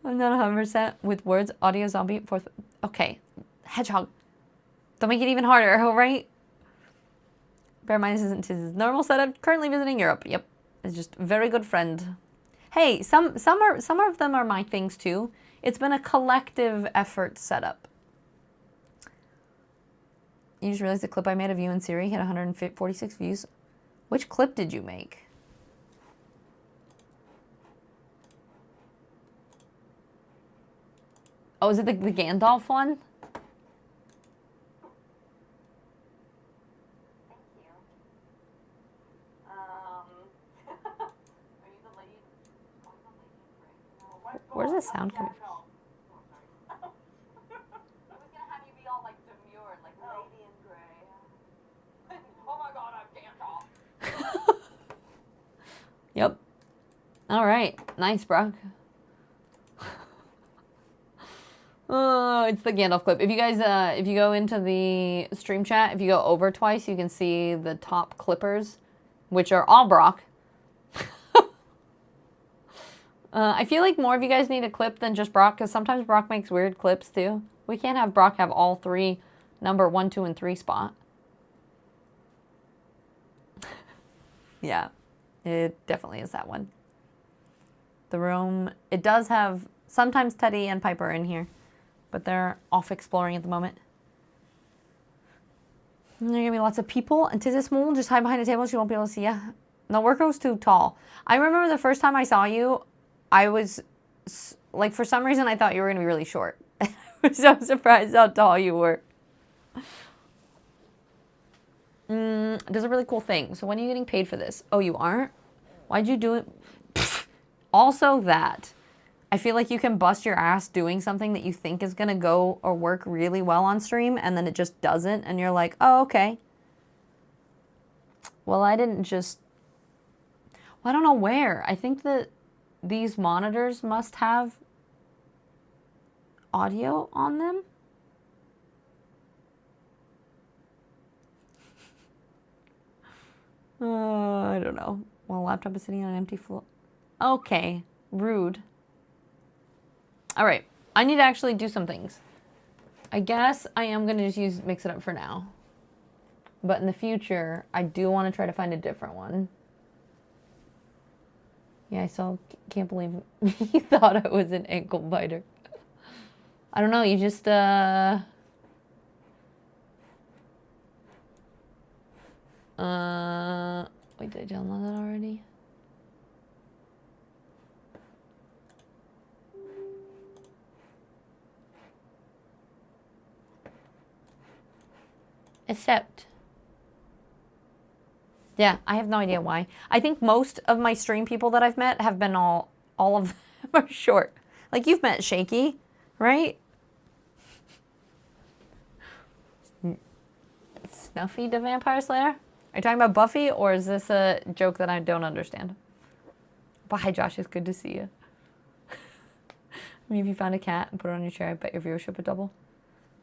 Speaker 1: I'm not 100% with words. Audio zombie. Fourth. Okay. Hedgehog. Don't make it even harder, all right? Bear in mind, this isn't his normal setup. Currently visiting Europe. Yep. It's just a very good friend. Hey, some of them are my things too. It's been a collective effort setup. You just realized the clip I made of you and Siri hit 146 views. Which clip did you make? Oh, is it the Gandalf one? Where's the sound coming from? Yep. All right. Nice, Brock. Oh, it's the Gandalf clip. If you guys, if you go into the stream chat, if you go over twice, you can see the top clippers, which are all Brock. I feel like more of you guys need a clip than just Brock, because sometimes Brock makes weird clips too. We can't have Brock have all three, number 1, 2, and 3 spot. Yeah, it definitely is that one. The room, it does have sometimes Teddy and Piper in here, but they're off exploring at the moment. And there are gonna be lots of people, and Tiz is small, just hide behind a table, she won't be able to see ya. No, Worko's too tall. I remember the first time I saw you, I was, like, for some reason I thought you were gonna be really short. I was so surprised how tall you were. Does a really cool thing. So when are you getting paid for this? Oh, you aren't? Why'd you do it? Pfft. Also that. I feel like you can bust your ass doing something that you think is going to go or work really well on stream, and then it just doesn't, and you're like, oh, okay. Well, I didn't just... Well, I don't know where. I think that these monitors must have audio on them. I don't know. Well, laptop is sitting on an empty floor. Okay, rude. All right, I need to actually do some things. I guess I am going to just mix it up for now. But in the future, I do want to try to find a different one. Yeah, I still can't believe you thought I was an ankle biter. I don't know, you just, wait, did I download that already? Accept. Yeah, I have no idea why. I think most of my stream people that I've met have been all of them are short. Like you've met Shaky, Right? Snuffy the Vampire Slayer? Are you talking about Buffy, or is this a joke that I don't understand? Bye, Josh. It's good to see you. Maybe if you found a cat and put it on your chair, I bet your viewership would double.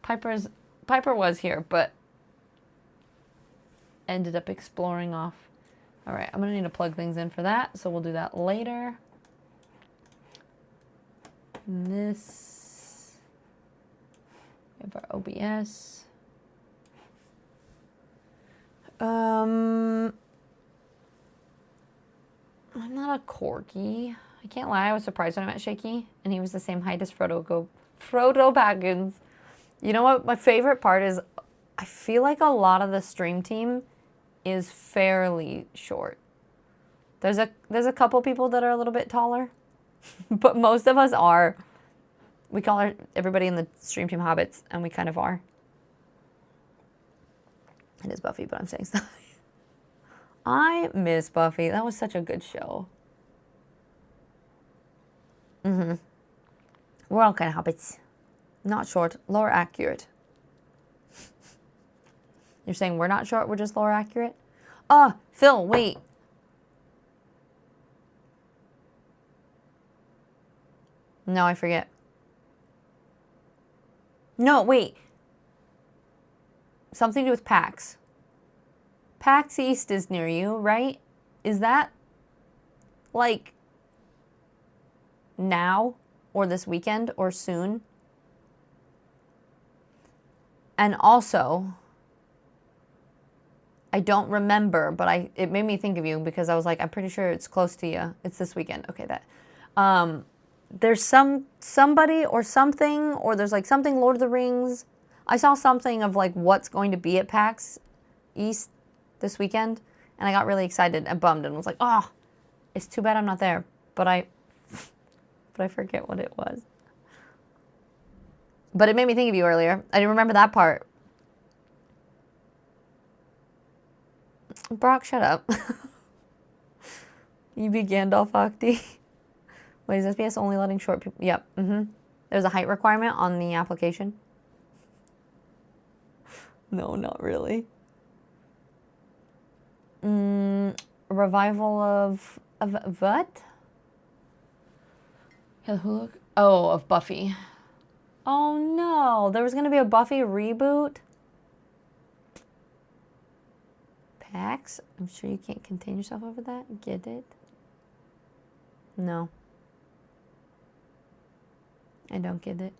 Speaker 1: Piper was here, but ended up exploring off. All right, I'm going to need to plug things in for that, so we'll do that later. And this, we have our OBS. I'm not a corgi. I can't lie, I was surprised when I met Shaky, and he was the same height as Frodo Baggins. You know what? My favorite part is I feel like a lot of the stream team is fairly short. There's a couple people that are a little bit taller, but most of us are. We call everybody in the stream team hobbits, and we kind of are. It is Buffy, but I'm saying stuff. I miss Buffy. That was such a good show. We're all kind of hobbits. Not short, lore accurate. You're saying we're not short, we're just lore accurate? Phil, wait. No, I forget. No, wait. Something to do with PAX. PAX East is near you, right? Is that like now or this weekend or soon? And also, I don't remember, but it made me think of you because I was like, I'm pretty sure it's close to you. It's this weekend. Okay, that. There's somebody or something, or there's like something Lord of the Rings. I saw something of like what's going to be at PAX East this weekend, and I got really excited and bummed and was like, oh, it's too bad I'm not there. But I forget what it was. But it made me think of you earlier. I didn't remember that part. Brock, shut up. You be Gandalf Octi. Wait, is SPS only letting short people? Yep. There's a height requirement on the application. No, not really. Revival of what? Oh, of Buffy. Oh no, there was gonna be a Buffy reboot. PAX? I'm sure you can't contain yourself over that. Get it? No. I don't get it.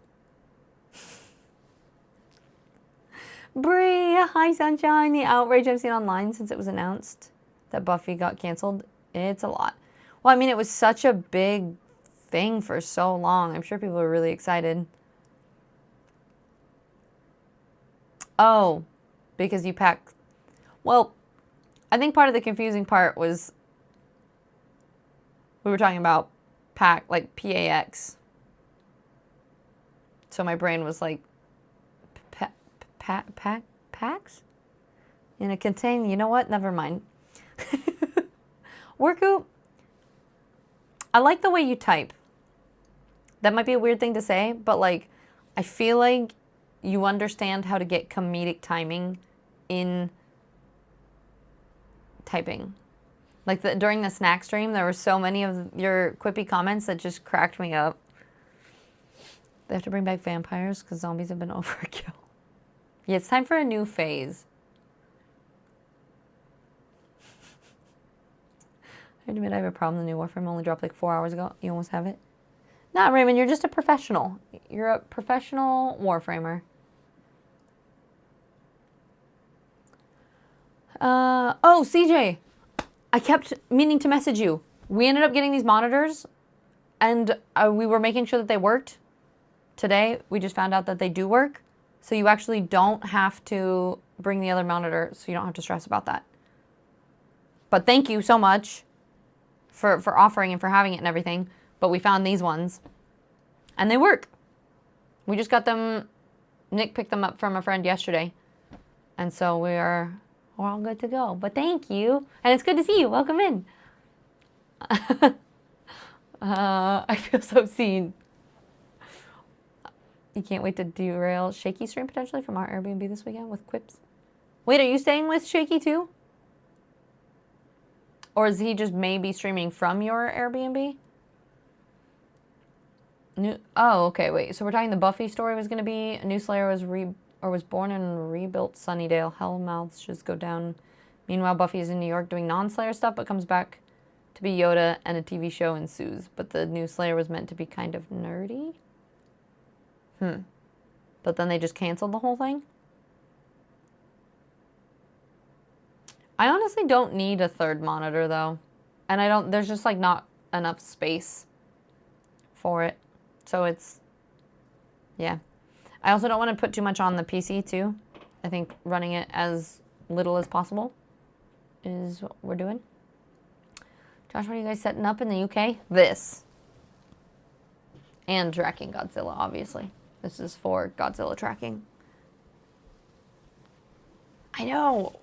Speaker 1: Brie, hi sunshine. The outrage I've seen online since it was announced that Buffy got canceled. It's a lot. Well, I mean, it was such a big thing for so long. I'm sure people were really excited. Oh, because you pack. Well, I think part of the confusing part was we were talking about like PAX. So my brain was like, PAX? In a contain, you know what? Never mind. Worku, I like the way you type. That might be a weird thing to say, but like, I feel like you understand how to get comedic timing in typing. Like during the snack stream, there were so many of your quippy comments that just cracked me up. They have to bring back vampires because zombies have been overkill. Yeah, it's time for a new phase. I admit I have a problem. The new Warframe only dropped like 4 hours ago. You almost have it? Nah, Raymond, you're just a professional. You're a professional Warframer. Oh, CJ. I kept meaning to message you. We ended up getting these monitors, and we were making sure that they worked. Today, we just found out that they do work. So you actually don't have to bring the other monitor, so you don't have to stress about that. But thank you so much for offering and for having it and everything. But we found these ones, and they work. We just got them. Nick picked them up from a friend yesterday, and so we're all good to go. But thank you, and it's good to see you. Welcome in. I feel so seen. You can't wait to derail Shaky stream potentially from our Airbnb this weekend with quips. Wait, are you staying with Shaky too? Or is he just maybe streaming from your Airbnb? Oh, okay, wait. So we're talking the Buffy story was going to be a new Slayer was born and rebuilt Sunnydale. Hellmouths just go down. Meanwhile, Buffy is in New York doing non-Slayer stuff, but comes back to be Yoda, and a TV show ensues. But the new Slayer was meant to be kind of nerdy. But then they just canceled the whole thing? I honestly don't need a third monitor though. And there's just like not enough space for it. So it's, yeah. I also don't want to put too much on the PC too. I think running it as little as possible is what we're doing. Josh, what are you guys setting up in the UK? This. And tracking Godzilla, obviously. This is for Godzilla tracking. I know.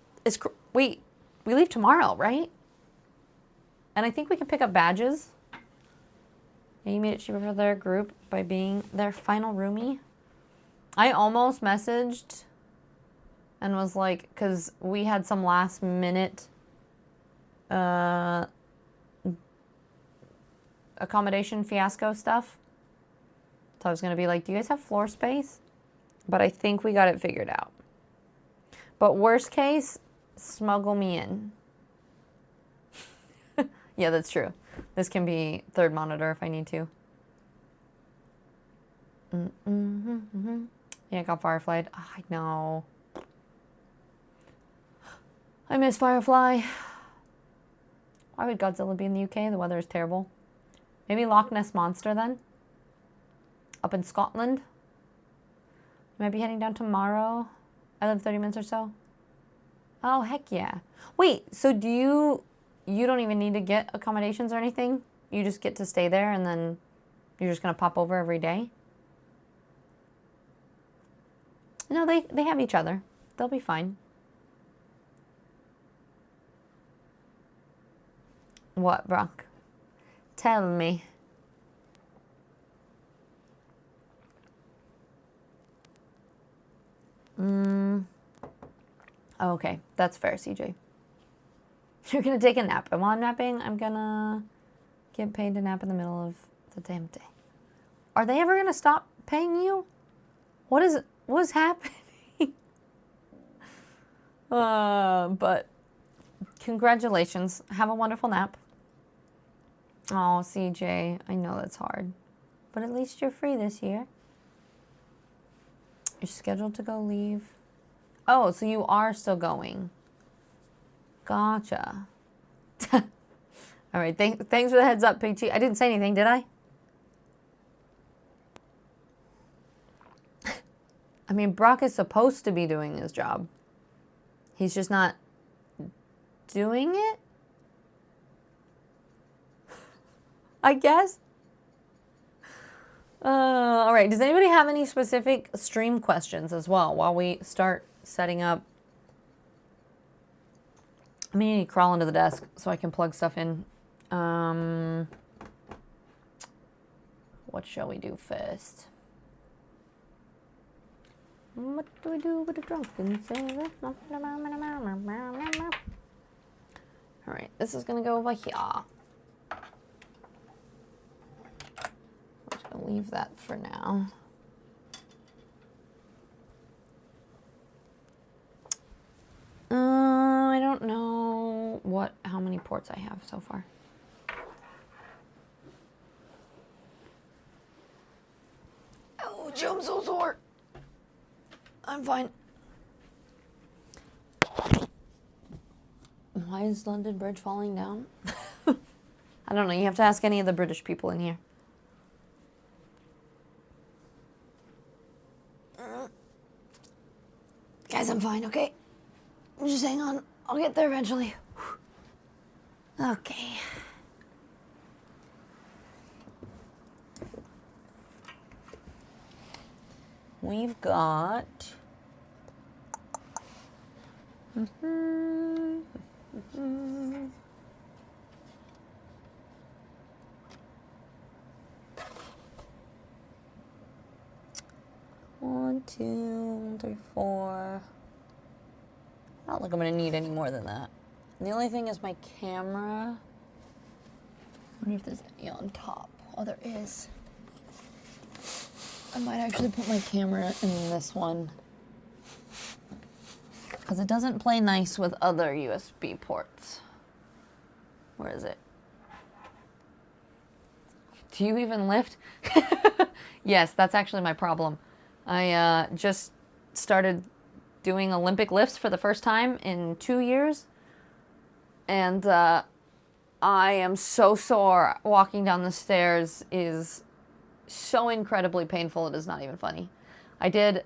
Speaker 1: Wait, we leave tomorrow, right? And I think we can pick up badges. Yeah, you made it cheaper for their group by being their final roomie. I almost messaged and was like, because we had some last minute accommodation fiasco stuff. So I was going to be like, do you guys have floor space? But I think we got it figured out. But worst case, smuggle me in. Yeah, that's true. This can be third monitor if I need to. Yeah, I got Firefly. Oh, I know. I miss Firefly. Why would Godzilla be in the UK? The weather is terrible. Maybe Loch Ness Monster then? Up in Scotland? You might be heading down tomorrow. I live 30 minutes or so. Oh, heck yeah. Wait, so you don't even need to get accommodations or anything? You just get to stay there and then you're just going to pop over every day? No, they have each other. They'll be fine. What, Brock? Tell me. Okay, that's fair, CJ. You're gonna take a nap, and while I'm napping, I'm gonna get paid to nap in the middle of the damn day. Are they ever gonna stop paying you? What is happening? But congratulations. Have a wonderful nap. Oh, CJ, I know that's hard, but at least you're free this year. You're scheduled to go leave. Oh, so you are still going. Gotcha. All right, thanks for the heads up, PT. I didn't say anything, did I? I mean, Brock is supposed to be doing his job. He's just not doing it? I guess. All right, does anybody have any specific stream questions as well while we start setting up? I'm gonna need to crawl into the desk so I can plug stuff in. What shall we do first? What do we do with a drunken sailor? All right, this is gonna go over here. I'm just gonna leave that for now. I don't know how many ports I have so far. Oh, I'm so sore. I'm fine. Why is London Bridge falling down? I don't know. You have to ask any of the British people in here. Guys, I'm fine, okay? Just hang on. I'll get there eventually. Okay. We've got... 2, 3, 4. I don't think I'm gonna need any more than that. And the only thing is my camera. I wonder if there's any on top. Oh, there is. I might actually put my camera in this one. Because it doesn't play nice with other USB ports. Where is it? Do you even lift? Yes, that's actually my problem. I just started doing Olympic lifts for the first time in 2 years. And I am so sore. Walking down the stairs is so incredibly painful, it is not even funny. I did,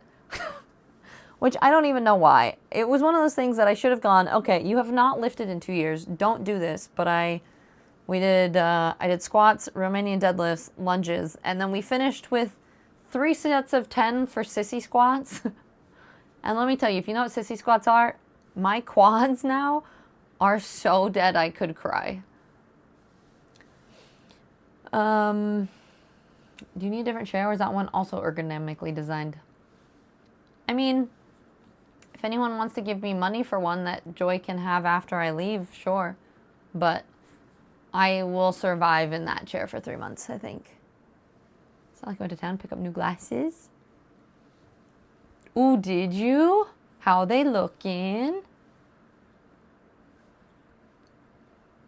Speaker 1: which I don't even know why. It was one of those things that I should have gone, okay, you have not lifted in 2 years, don't do this. But I did squats, Romanian deadlifts, lunges, and then we finished with 3 sets of 10 for sissy squats. And let me tell you, if you know what sissy squats are, my quads now are so dead I could cry. Do you need a different chair, or is that one also ergonomically designed? I mean, if anyone wants to give me money for one that Joy can have after I leave, sure. But I will survive in that chair for 3 months, I think. It's not like I went to town, pick up new glasses. Ooh, did you? How they looking?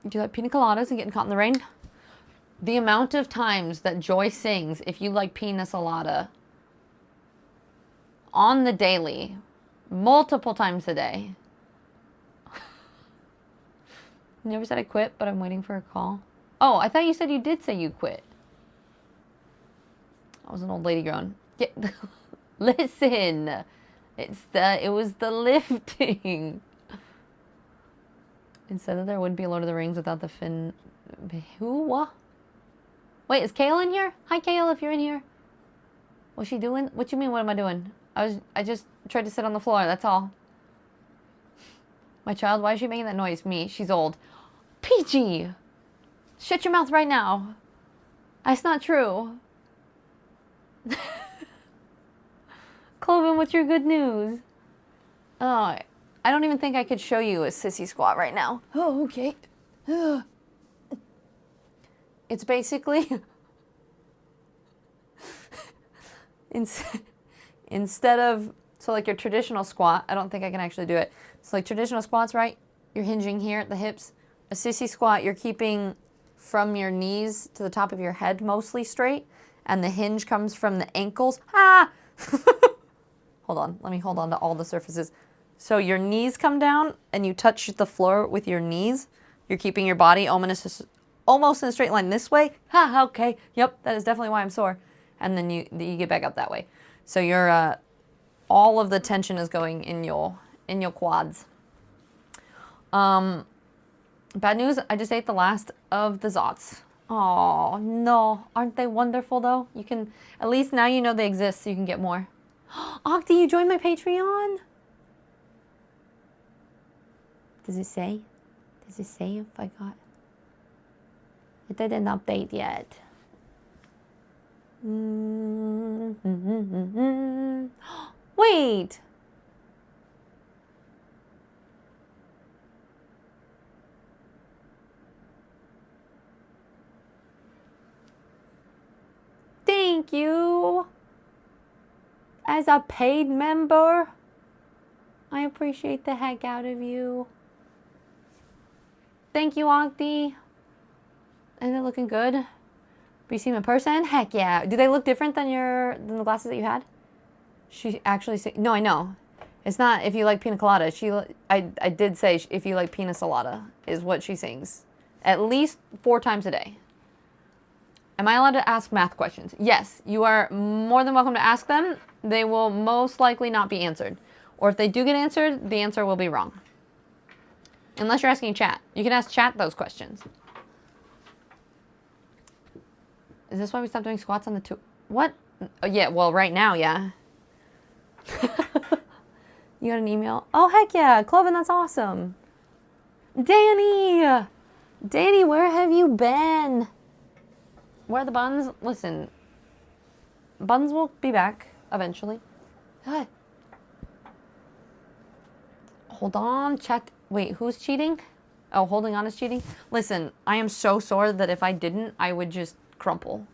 Speaker 1: Do you like pina coladas and getting caught in the rain? The amount of times that Joy sings, if you like pina colada, on the daily, multiple times a day. You never said I quit, but I'm waiting for a call. Oh, I thought you said you did say you quit. I was an old lady grown. Yeah. Listen, it was the lifting. It said that there wouldn't be Lord of the Rings without the Finn. Who? Wait, is Kale in here? Hi, Kale, if you're in here. What's she doing? What you mean, what am I doing? I just tried to sit on the floor, that's all. My child, why is she making that noise? Me, she's old. PG! Shut your mouth right now. That's not true. Cloven, what's your good news? Oh, I don't even think I could show you a sissy squat right now. Oh, okay. It's basically instead of, so like your traditional squat, I don't think I can actually do it. So like traditional squats, right? You're hinging here at the hips. A sissy squat, you're keeping from your knees to the top of your head mostly straight, and the hinge comes from the ankles. Ah! Hold on, let me hold on to all the surfaces. So your knees come down and you touch the floor with your knees. You're keeping your body almost in a straight line this way. Ha, okay. Yep, that is definitely why I'm sore. And then you get back up that way. So you're all of the tension is going in your quads. Bad news, I just ate the last of the Zots. Oh, no. Aren't they wonderful though? You can, at least now you know they exist so you can get more. Octi, you joined my Patreon? Does it say? Does it say if I got? It didn't update yet. Wait. Thank you. As a paid member, I appreciate the heck out of you. Thank you, Octi. Isn't it looking good? But you see them in person? Heck yeah. Do they look different than the glasses that you had? She actually said, no, I know. It's not if you like pina colada. I did say if you like pina colada is what she sings. At least 4 times a day. Am I allowed to ask math questions? Yes, you are more than welcome to ask them. They will most likely not be answered. Or if they do get answered, the answer will be wrong. Unless you're asking chat. You can ask chat those questions. Is this why we stopped doing squats on the two? What? Oh, yeah, well, right now, yeah. You got an email? Oh, heck yeah. Cloven, that's awesome. Danny! Danny, where have you been? Where are the buns? Listen, buns will be back eventually. What? Hold on, chat. Wait, who's cheating? Oh, holding on is cheating? Listen, I am so sore that if I didn't, I would just crumple.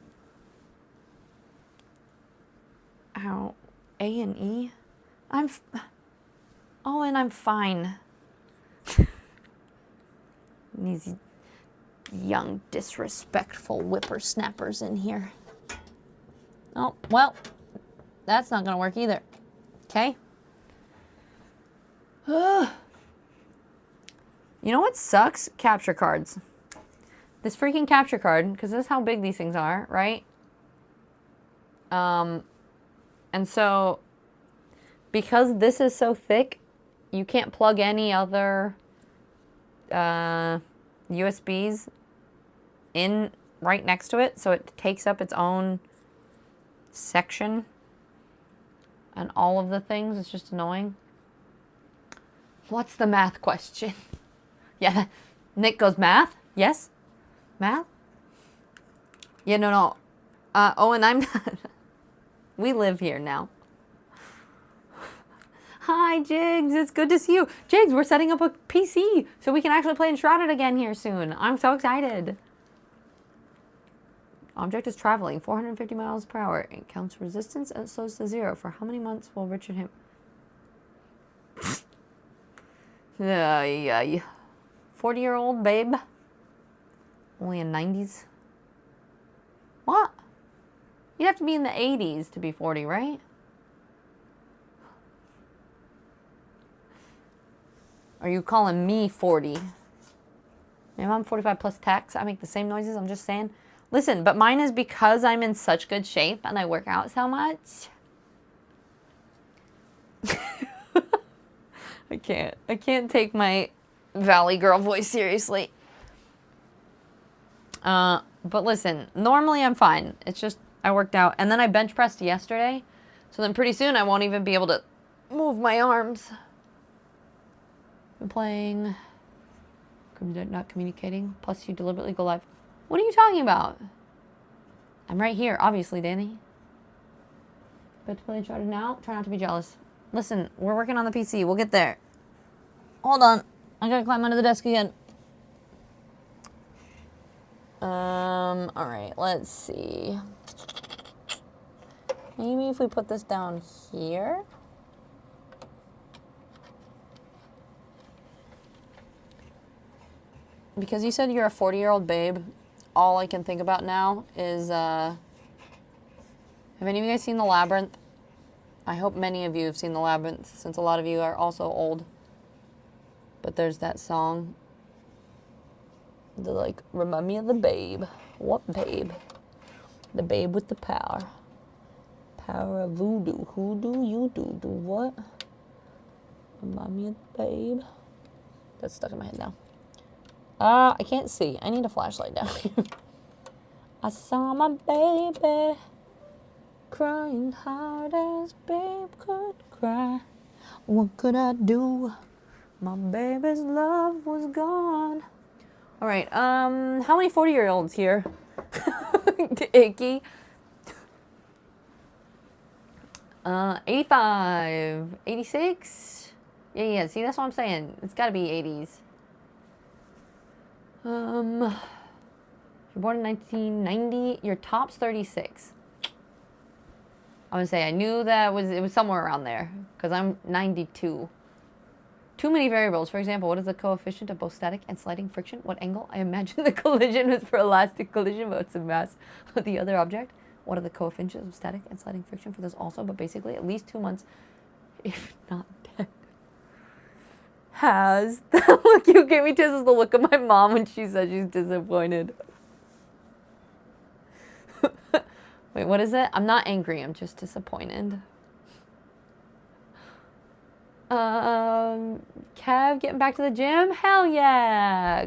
Speaker 1: Ow. A and E? Oh, and I'm fine. These young, disrespectful whippersnappers in here. Oh, well, that's not gonna work either. Okay? You know what sucks? Capture cards. This freaking capture card, because this is how big these things are, right? And so, because this is so thick, you can't plug any other USBs in right next to it, so it takes up its own section. And all of the things, it's just annoying. What's the math question? Yeah, Nick goes, math? Yes? Math? Yeah, no. Oh, and I'm we live here now. Hi, Jigs. It's good to see you. Jigs, we're setting up a PC so we can actually play Enshrouded again here soon. I'm so excited. Object is traveling 450 miles per hour. It counts resistance and it slows to 0. For how many months will Richard him? Yeah. 40-year-old babe. Only in 90s. What? You'd have to be in the 80s to be 40, right? Are you calling me 40? Maybe I'm 45 plus tax. I make the same noises. I'm just saying. Listen, but mine is because I'm in such good shape and I work out so much. I can't take my Valley Girl voice seriously. But listen, normally I'm fine. It's just I worked out and then I bench pressed yesterday. So then pretty soon I won't even be able to move my arms. I'm playing. Not communicating. Plus you deliberately go live. What are you talking about? I'm right here, obviously, Danny. But to play Uncharted now, try not to be jealous. Listen, we're working on the PC. We'll get there. Hold on. I gotta climb under the desk again. Alright, let's see. Maybe if we put this down here. Because you said you're a 40-year-old babe, all I can think about now is, have any of you guys seen The Labyrinth? I hope many of you have seen The Labyrinth, since a lot of you are also old. But there's that song. The, like, remind me of the babe. What babe? The babe with the power. Power of voodoo. Who do you do? Do what? Remind me of the babe. That's stuck in my head now. I can't see. I need a flashlight down here. I saw my baby crying hard as babe could cry. What could I do? My baby's love was gone. All right. How many 40-year-olds here? Icky. 85, 86. Yeah. See, that's what I'm saying. It's got to be 80s. You're born in 1990. Your top's 36. I would say I knew that it was somewhere around there because I'm 92. Too many variables. For example, what is the coefficient of both static and sliding friction? What angle? I imagine the collision was for elastic collision, but it's the mass of the other object. What are the coefficients of static and sliding friction for this also? But basically, at least 2 months, if not dead. Has. The look you gave me, Tiz, is the look of my mom when she said she's disappointed. Wait, what is it? I'm not angry, I'm just disappointed. Kev, getting back to the gym? Hell yeah!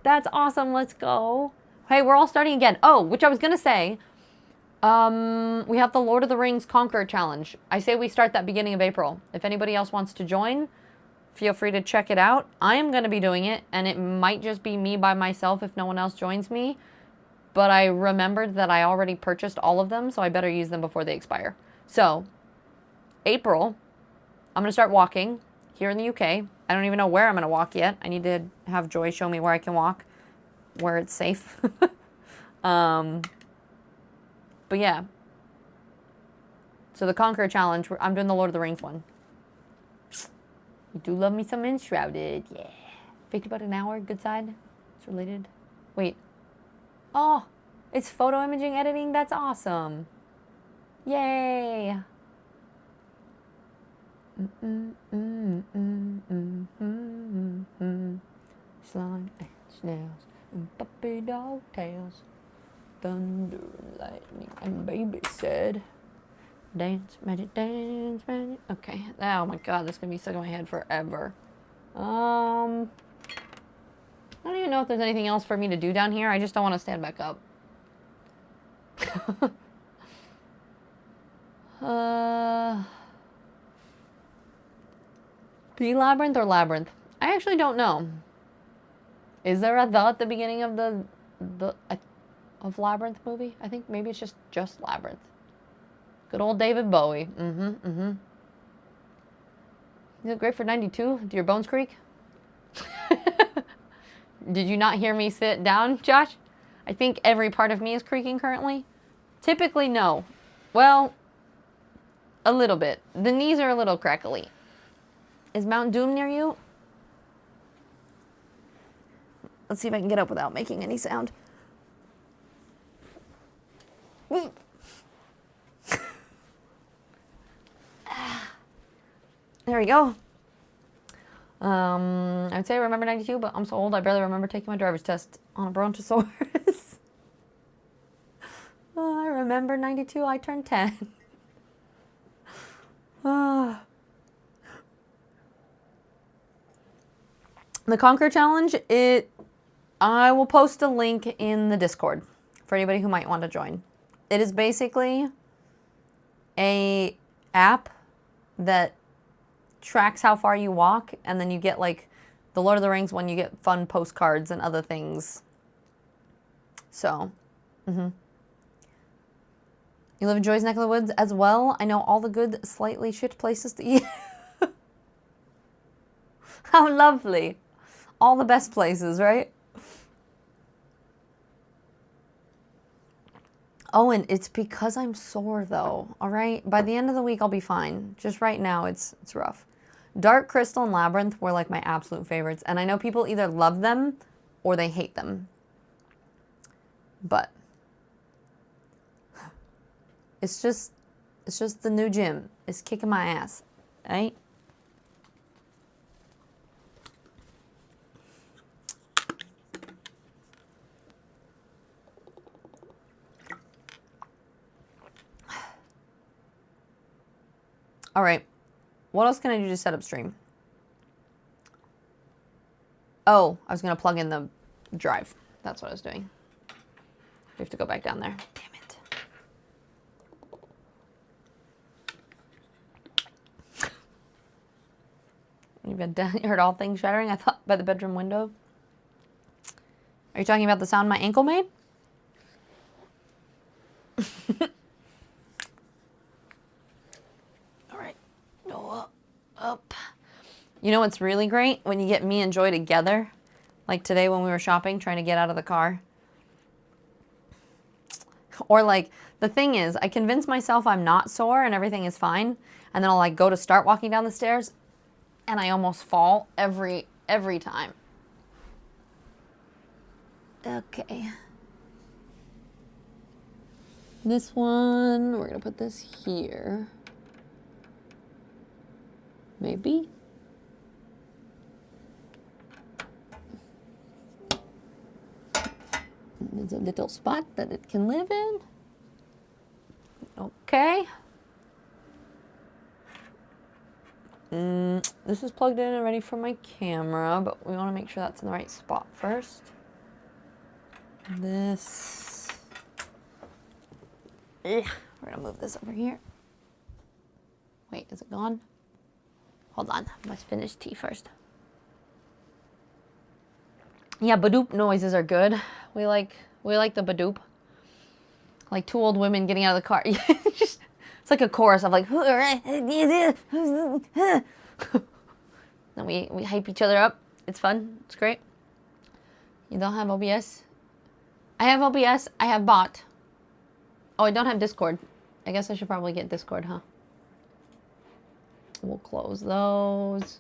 Speaker 1: That's awesome, let's go. Hey, we're all starting again. Oh, which I was gonna say, we have the Lord of the Rings Conqueror Challenge. I say we start that beginning of April. If anybody else wants to join, feel free to check it out. I am going to be doing it, and it might just be me by myself if no one else joins me. But I remembered that I already purchased all of them, so I better use them before they expire. So, April, I'm going to start walking here in the UK. I don't even know where I'm going to walk yet. I need to have Joy show me where I can walk, where it's safe. But yeah. So the Conqueror Challenge, I'm doing the Lord of the Rings one. You do love me some Enshrouded. Yeah. 50 about an hour, good side. It's related. Wait. Oh, it's photo imaging editing? That's awesome. Yay. Slime and snails and puppy dog tails. Thunder and lightning and baby said, dance, magic, dance, magic. Okay. Oh my god, that's gonna be stuck in my head forever. I don't even know if there's anything else for me to do down here. I just don't want to stand back up. The Labyrinth or Labyrinth? I actually don't know. Is there a the at the beginning of of Labyrinth movie? I think maybe it's just Labyrinth. Good old David Bowie. You look great for 92. Do your bones creak? Did you not hear me sit down, Josh? I think every part of me is creaking currently. Typically, no. Well, a little bit. The knees are a little crackly. Is Mount Doom near you? Let's see if I can get up without making any sound. There we go. I'd say I remember 92, but I'm so old I barely remember taking my driver's test on a Brontosaurus. Oh, I remember 92, I turned 10. The Conquer Challenge, I will post a link in the Discord for anybody who might want to join. It is basically a app that tracks how far you walk, and then you get like the Lord of the Rings one, you get fun postcards and other things. So, You live in Joy's neck of the woods as well? I know all the good, slightly shit places to eat. How lovely. All the best places, right? Oh, and it's because I'm sore though, all right? By the end of the week, I'll be fine. Just right now, it's rough. Dark Crystal and Labyrinth were like my absolute favorites. And I know people either love them or they hate them. But it's just the new gym. It's kicking my ass, right? All right. What else can I do to set up stream? Oh, I was going to plug in the drive. That's what I was doing. We have to go back down there. Damn it. You've been down, you heard all things shattering, I thought, by the bedroom window. Are you talking about the sound my ankle made? Up. You know what's really great? When you get me and Joy together. Like today when we were shopping, trying to get out of the car. Or like, the thing is, I convince myself I'm not sore and everything is fine. And then I'll like go to start walking down the stairs. And I almost fall every time. Okay. This one, we're going to put this here. Maybe. There's a little spot that it can live in. Okay. This is plugged in and ready for my camera, but we want to make sure that's in the right spot first. This. We're going to move this over here. Wait, is it gone? Hold on, I must finish tea first. Yeah, badoop noises are good. We like the badoop. Like two old women getting out of the car. Just It's like a chorus of like, then we hype each other up. It's fun. It's great. You don't have OBS? I have OBS. I have bot. Oh, I don't have Discord. I guess I should probably get Discord, huh? We'll close those.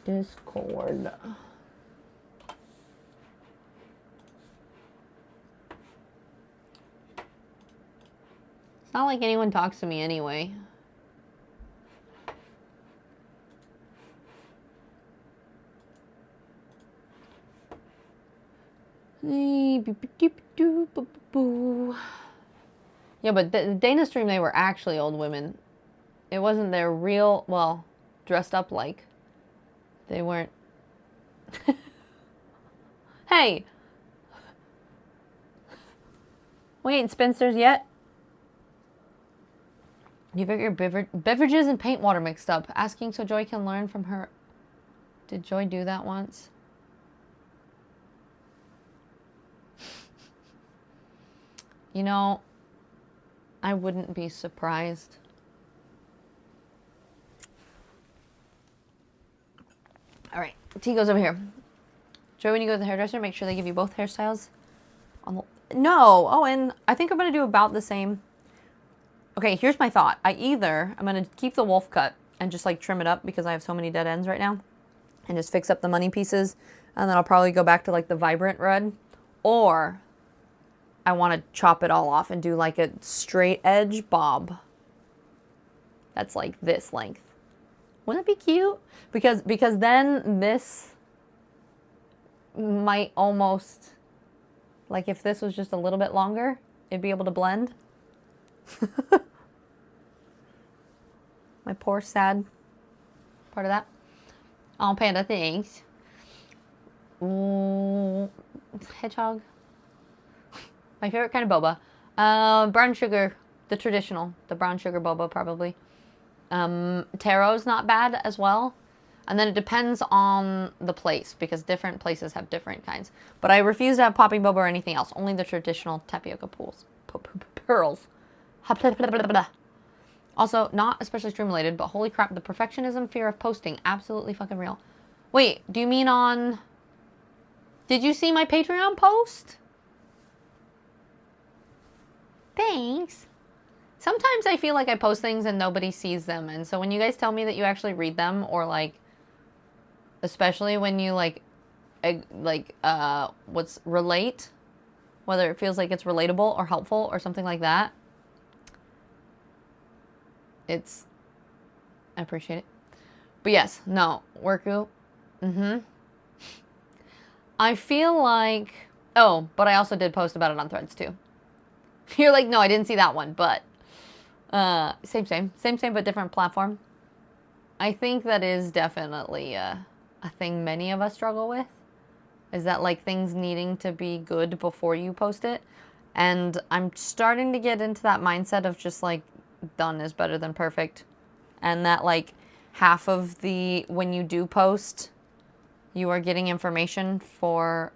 Speaker 1: Discord. It's not like anyone talks to me anyway. Yeah, but the Dana stream, they were actually old women. It wasn't their real, well, dressed up like. They weren't. Hey! We ain't spinsters yet. You get your beverages and paint water mixed up. Asking so Joy can learn from her. Did Joy do that once? You know, I wouldn't be surprised. All right, T goes over here. Joy, when you go to the hairdresser, make sure they give you both hairstyles. No, oh, and I think I'm gonna do about the same. Okay, here's my thought. I'm gonna keep the wolf cut and just like trim it up because I have so many dead ends right now, and just fix up the money pieces, and then I'll probably go back to like the vibrant red, or I want to chop it all off and do like a straight edge bob. That's like this length. Wouldn't it be cute? Because then this might almost, like if this was just a little bit longer, it'd be able to blend. My poor sad part of that. Oh, Panda, thanks. Ooh, hedgehog. My favorite kind of boba. Brown sugar, the traditional. The brown sugar boba, probably. Taro's not bad as well. And then it depends on the place, because different places have different kinds. But I refuse to have popping boba or anything else. Only the traditional tapioca pearls. Also, not especially stream related, but holy crap, the perfectionism fear of posting, absolutely fucking real. Wait, do you mean on... Did you see my Patreon post? Thanks. Sometimes I feel like I post things and nobody sees them. And so when you guys tell me that you actually read them, or like, especially when you relate, whether it feels like it's relatable or helpful or something like that, I appreciate it. But yes, no, Worku. I feel like, oh, but I also did post about it on Threads too. You're like, no, I didn't see that one, but same, but different platform. I think that is definitely a thing many of us struggle with, is that like things needing to be good before you post it. And I'm starting to get into that mindset of just like, done is better than perfect. And that like half of the, when you do post, you are getting information for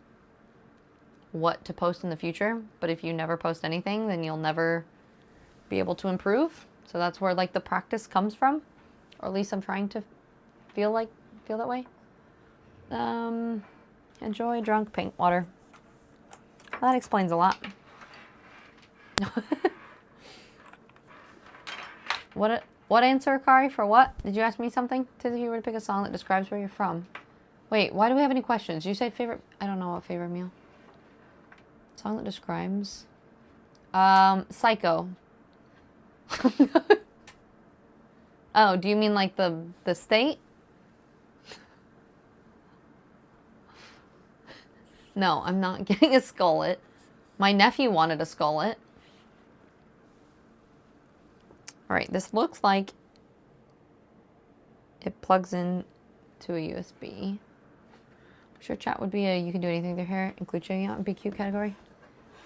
Speaker 1: what to post in the future. But if you never post anything, then you'll never be able to improve. So that's where like the practice comes from, or at least I'm trying to feel that way. Enjoy drunk paint water. Well, that explains a lot. What answer, Kari? For what? Did you ask me something? If you were to pick a song that describes where you're from. Wait, why do we have any questions? You say favorite... I don't know what favorite meal. Song that describes... Psycho. Oh, do you mean like the state? No, I'm not getting a skullet. My nephew wanted a skullet. Alright, this looks like it plugs in to a USB. I'm sure chat would be a you can do anything with your hair, include checking out in BQ category.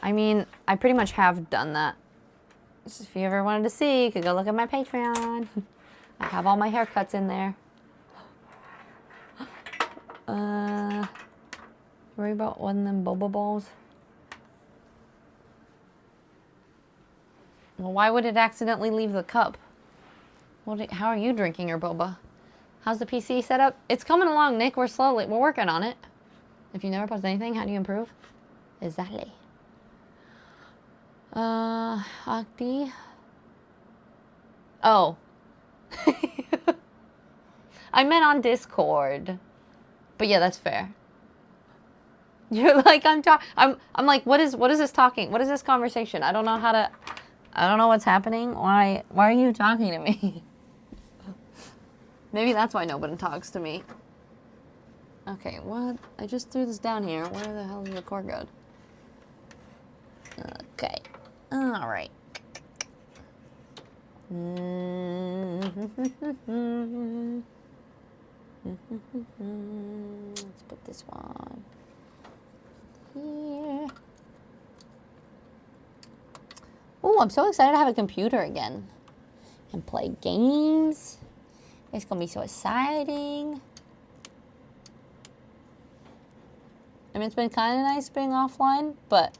Speaker 1: I mean, I pretty much have done that. So if you ever wanted to see, you could go look at my Patreon. I have all my haircuts in there. Worry about one of them boba balls. Well, why would it accidentally leave the cup? How are you drinking your boba? How's the PC set up? It's coming along, Nick. We're working on it. If you never post anything, how do you improve? Exactly. Akti. Oh. I meant on Discord. But yeah, that's fair. You're like, I'm like, what is this talking? What is this conversation? I don't know what's happening. Why are you talking to me? Maybe that's why nobody talks to me. Okay, what? I just threw this down here. Where the hell is the cord go? Okay. All right. Let's put this one here. Oh, I'm so excited to have a computer again and play games. It's gonna be so exciting. I mean, it's been kind of nice being offline, but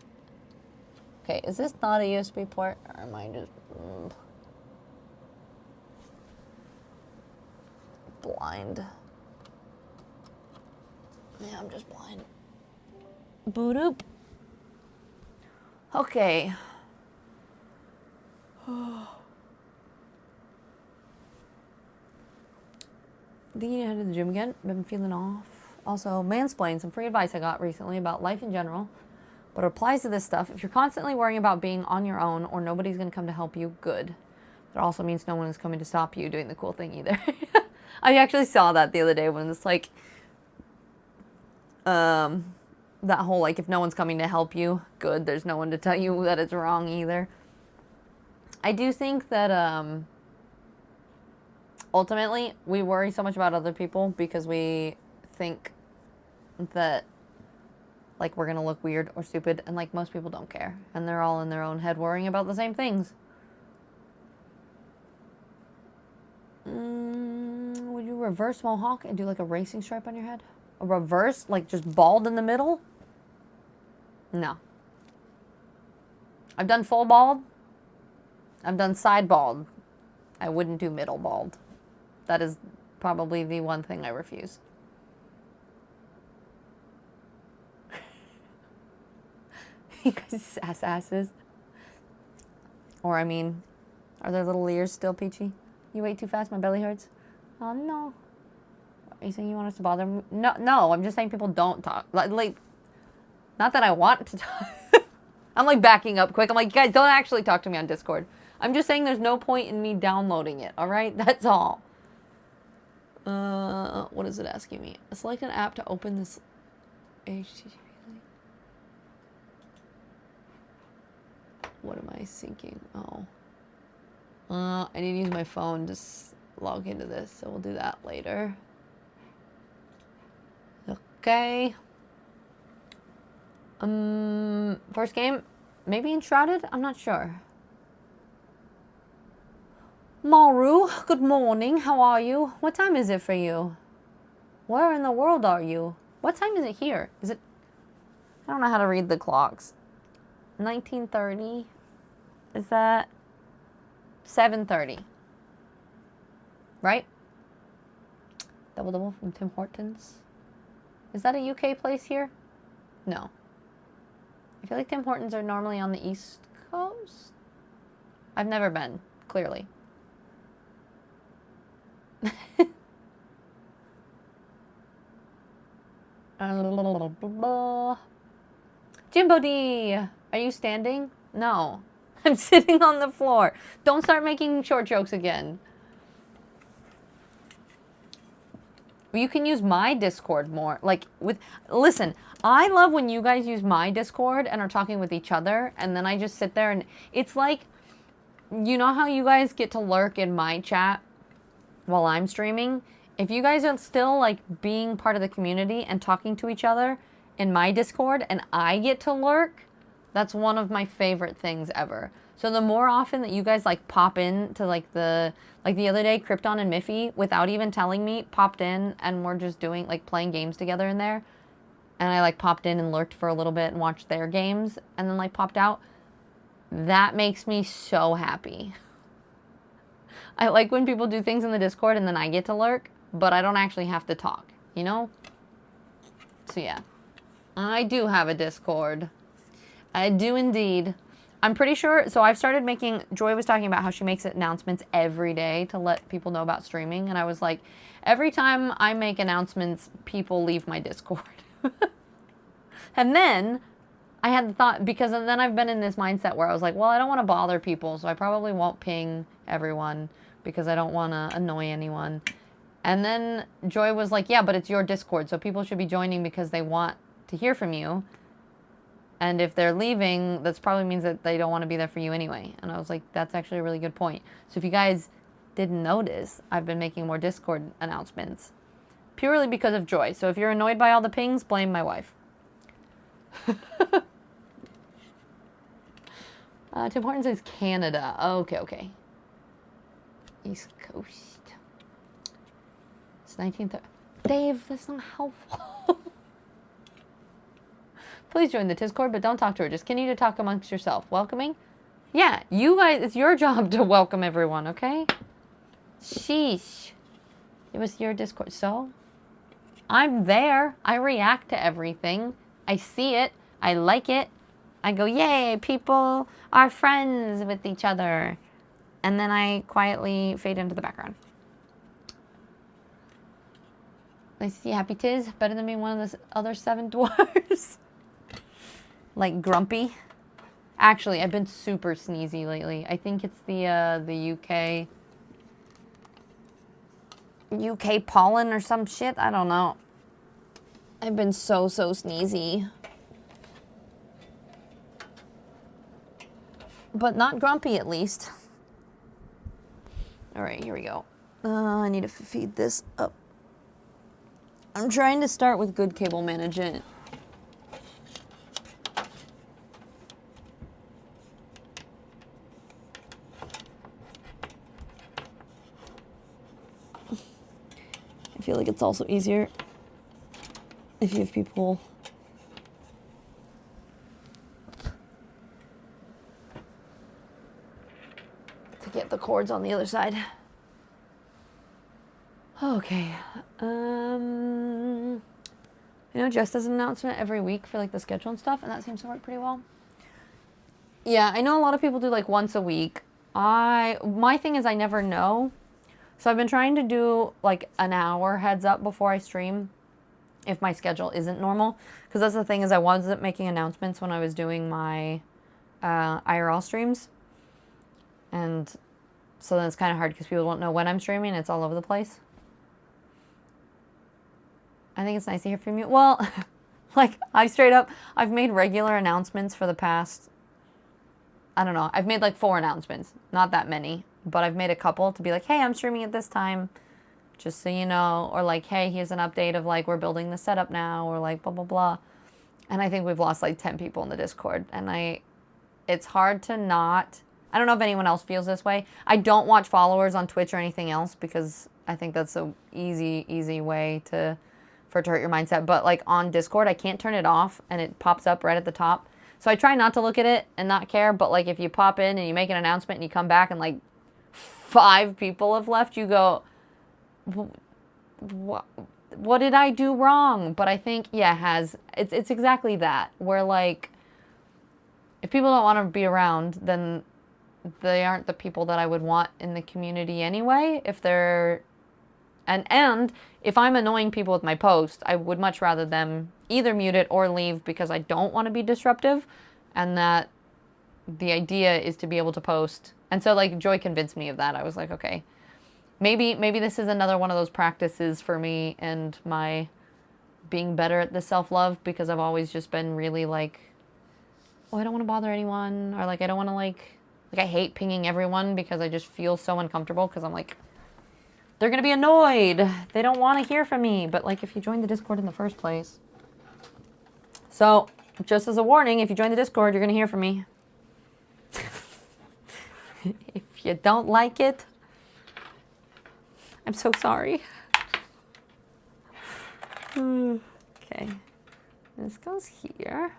Speaker 1: okay, is this not a USB port, or am I just blind? Yeah, I'm just blind. Boot up. Okay. Do you need to head to the gym again? Been feeling off. Also, mansplain some free advice I got recently about life in general, but it applies to this stuff. If you're constantly worrying about being on your own or nobody's going to come to help you, good. That also means no one is coming to stop you doing the cool thing either. I actually saw that the other day when it's like, that whole, like, if no one's coming to help you, good. There's no one to tell you that it's wrong either. I do think that, ultimately, we worry so much about other people because we think that, like, we're gonna look weird or stupid, and, like, most people don't care. And they're all in their own head worrying about the same things. Would you reverse mohawk and do, like, a racing stripe on your head? A reverse? Like, just bald in the middle? No. I've done full bald. I've done side bald. I wouldn't do middle bald. That is probably the one thing I refuse. You guys asses. Or, I mean, are their little ears still peachy? You ate too fast, my belly hurts. Oh, no. Are you saying you want us to bother me? No, I'm just saying people don't talk. Like, not that I want to talk. I'm, like, backing up quick. I'm like, guys, don't actually talk to me on Discord. I'm just saying there's no point in me downloading it, all right? That's all. What is it asking me? Select an app to open this HTTP link. What am I syncing? Oh. I need to use my phone to log into this, so we'll do that later. Okay. First game, maybe Enshrouded? I'm not sure. Maru, good morning. How are you? What time is it for you? Where in the world are you? What time is it here? Is it... I don't know how to read the clocks. 19:30? Is that... 7:30? Right? Double double from Tim Hortons. Is that a UK place here? No. I feel like Tim Hortons are normally on the East Coast. I've never been, clearly. Jimbo D, are you standing? No, I'm sitting on the floor. Don't start making short jokes again. You can use my Discord more. Listen, I love when you guys use my Discord and are talking with each other, and then I just sit there and it's like, you know how you guys get to lurk in my chat while I'm streaming? If you guys are still like being part of the community and talking to each other in my Discord and I get to lurk, that's one of my favorite things ever. So the more often that you guys like pop in to like the other day, Krypton and Miffy, without even telling me, popped in and we're just doing like playing games together in there. And I like popped in and lurked for a little bit and watched their games and then like popped out. That makes me so happy. I like when people do things in the Discord and then I get to lurk, but I don't actually have to talk, you know? So yeah, I do have a Discord. I do indeed. I'm pretty sure, so I've started making, Joy was talking about how she makes announcements every day to let people know about streaming. And I was like, every time I make announcements, people leave my Discord. And then I had the thought, because then I've been in this mindset where I was like, well, I don't want to bother people, so I probably won't ping everyone because I don't want to annoy anyone. And then Joy was like, yeah, but it's your Discord, so people should be joining because they want to hear from you. And if they're leaving, that probably means that they don't want to be there for you anyway. And I was like, that's actually a really good point. So if you guys didn't notice, I've been making more Discord announcements purely because of Joy. So if you're annoyed by all the pings, blame my wife. Tim Hortons says Canada. Okay. East Coast. It's 1930. Dave, that's not helpful. Please join the Discord, but don't talk to her. Just continue to talk amongst yourself. Welcoming? Yeah, you guys, it's your job to welcome everyone, okay? Sheesh. It was your Discord. So? I'm there. I react to everything. I see it. I like it. I go, yay, people are friends with each other. And then I quietly fade into the background. Nice to see you, Happy Tiz. Better than being one of the other 7 dwarves. Like grumpy. Actually, I've been super sneezy lately. I think it's the UK pollen or some shit. I don't know. I've been so sneezy. But not grumpy, at least. All right, here we go. I need to feed this up. I'm trying to start with good cable management. I feel like it's also easier if you have people to get the cords on the other side. Okay. Jess does an announcement every week for like the schedule and stuff, and that seems to work pretty well. Yeah, I know a lot of people do like once a week. My thing is I never know. So I've been trying to do like an hour heads up before I stream if my schedule isn't normal. Because that's the thing is I wasn't making announcements when I was doing my IRL streams. And so then it's kind of hard because people won't know when I'm streaming. It's all over the place. I think it's nice to hear from you. Well, like I've made regular announcements for the past, I don't know. I've made like 4 announcements. Not that many. But I've made a couple to be like, hey, I'm streaming at this time, just so you know. Or like, hey, here's an update of like, we're building the setup now, or like, blah, blah, blah. And I think we've lost like 10 people in the Discord. And it's hard to not, I don't know if anyone else feels this way. I don't watch followers on Twitch or anything else because I think that's a easy way for it to hurt your mindset. But like on Discord, I can't turn it off and it pops up right at the top. So I try not to look at it and not care. But like if you pop in and you make an announcement and you come back and like 5 people have left, you go, what did I do wrong? But I think, yeah, it's exactly that. Where like, if people don't want to be around, then they aren't the people that I would want in the community anyway. If they're, and if I'm annoying people with my post, I would much rather them either mute it or leave because I don't want to be disruptive. And that the idea is to be able to post. And so like Joy convinced me of that. I was like, okay, maybe this is another one of those practices for me and my being better at the self-love, because I've always just been really like, oh, I don't want to bother anyone, or like I don't want to like I hate pinging everyone because I just feel so uncomfortable because I'm like, they're going to be annoyed. They don't want to hear from me. But like if you join the Discord in the first place. So just as a warning, if you join the Discord, you're going to hear from me. If you don't like it, I'm so sorry. Okay. This goes here.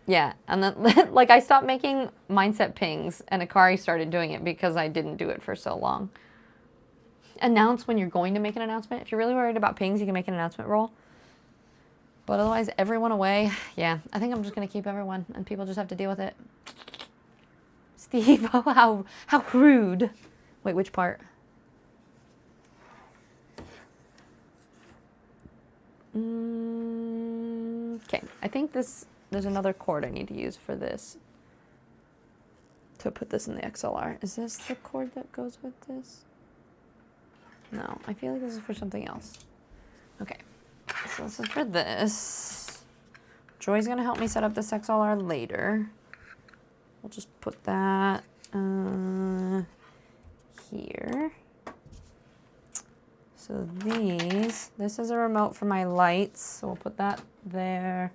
Speaker 1: Yeah, and then like I stopped making mindset pings and Akari started doing it because I didn't do it for so long. Announce when you're going to make an announcement. If you're really worried about pings, you can make an announcement roll. But otherwise, everyone away. Yeah, I think I'm just going to keep everyone and people just have to deal with it. Steve, oh, how rude. Wait, which part? Okay, I think there's another cord I need to use for this. To put this in the XLR. Is this the cord that goes with this? No, I feel like this is for something else. Okay, so this is for this. Joy's gonna help me set up this XLR later. We'll just put that here. So this is a remote for my lights, so we'll put that there.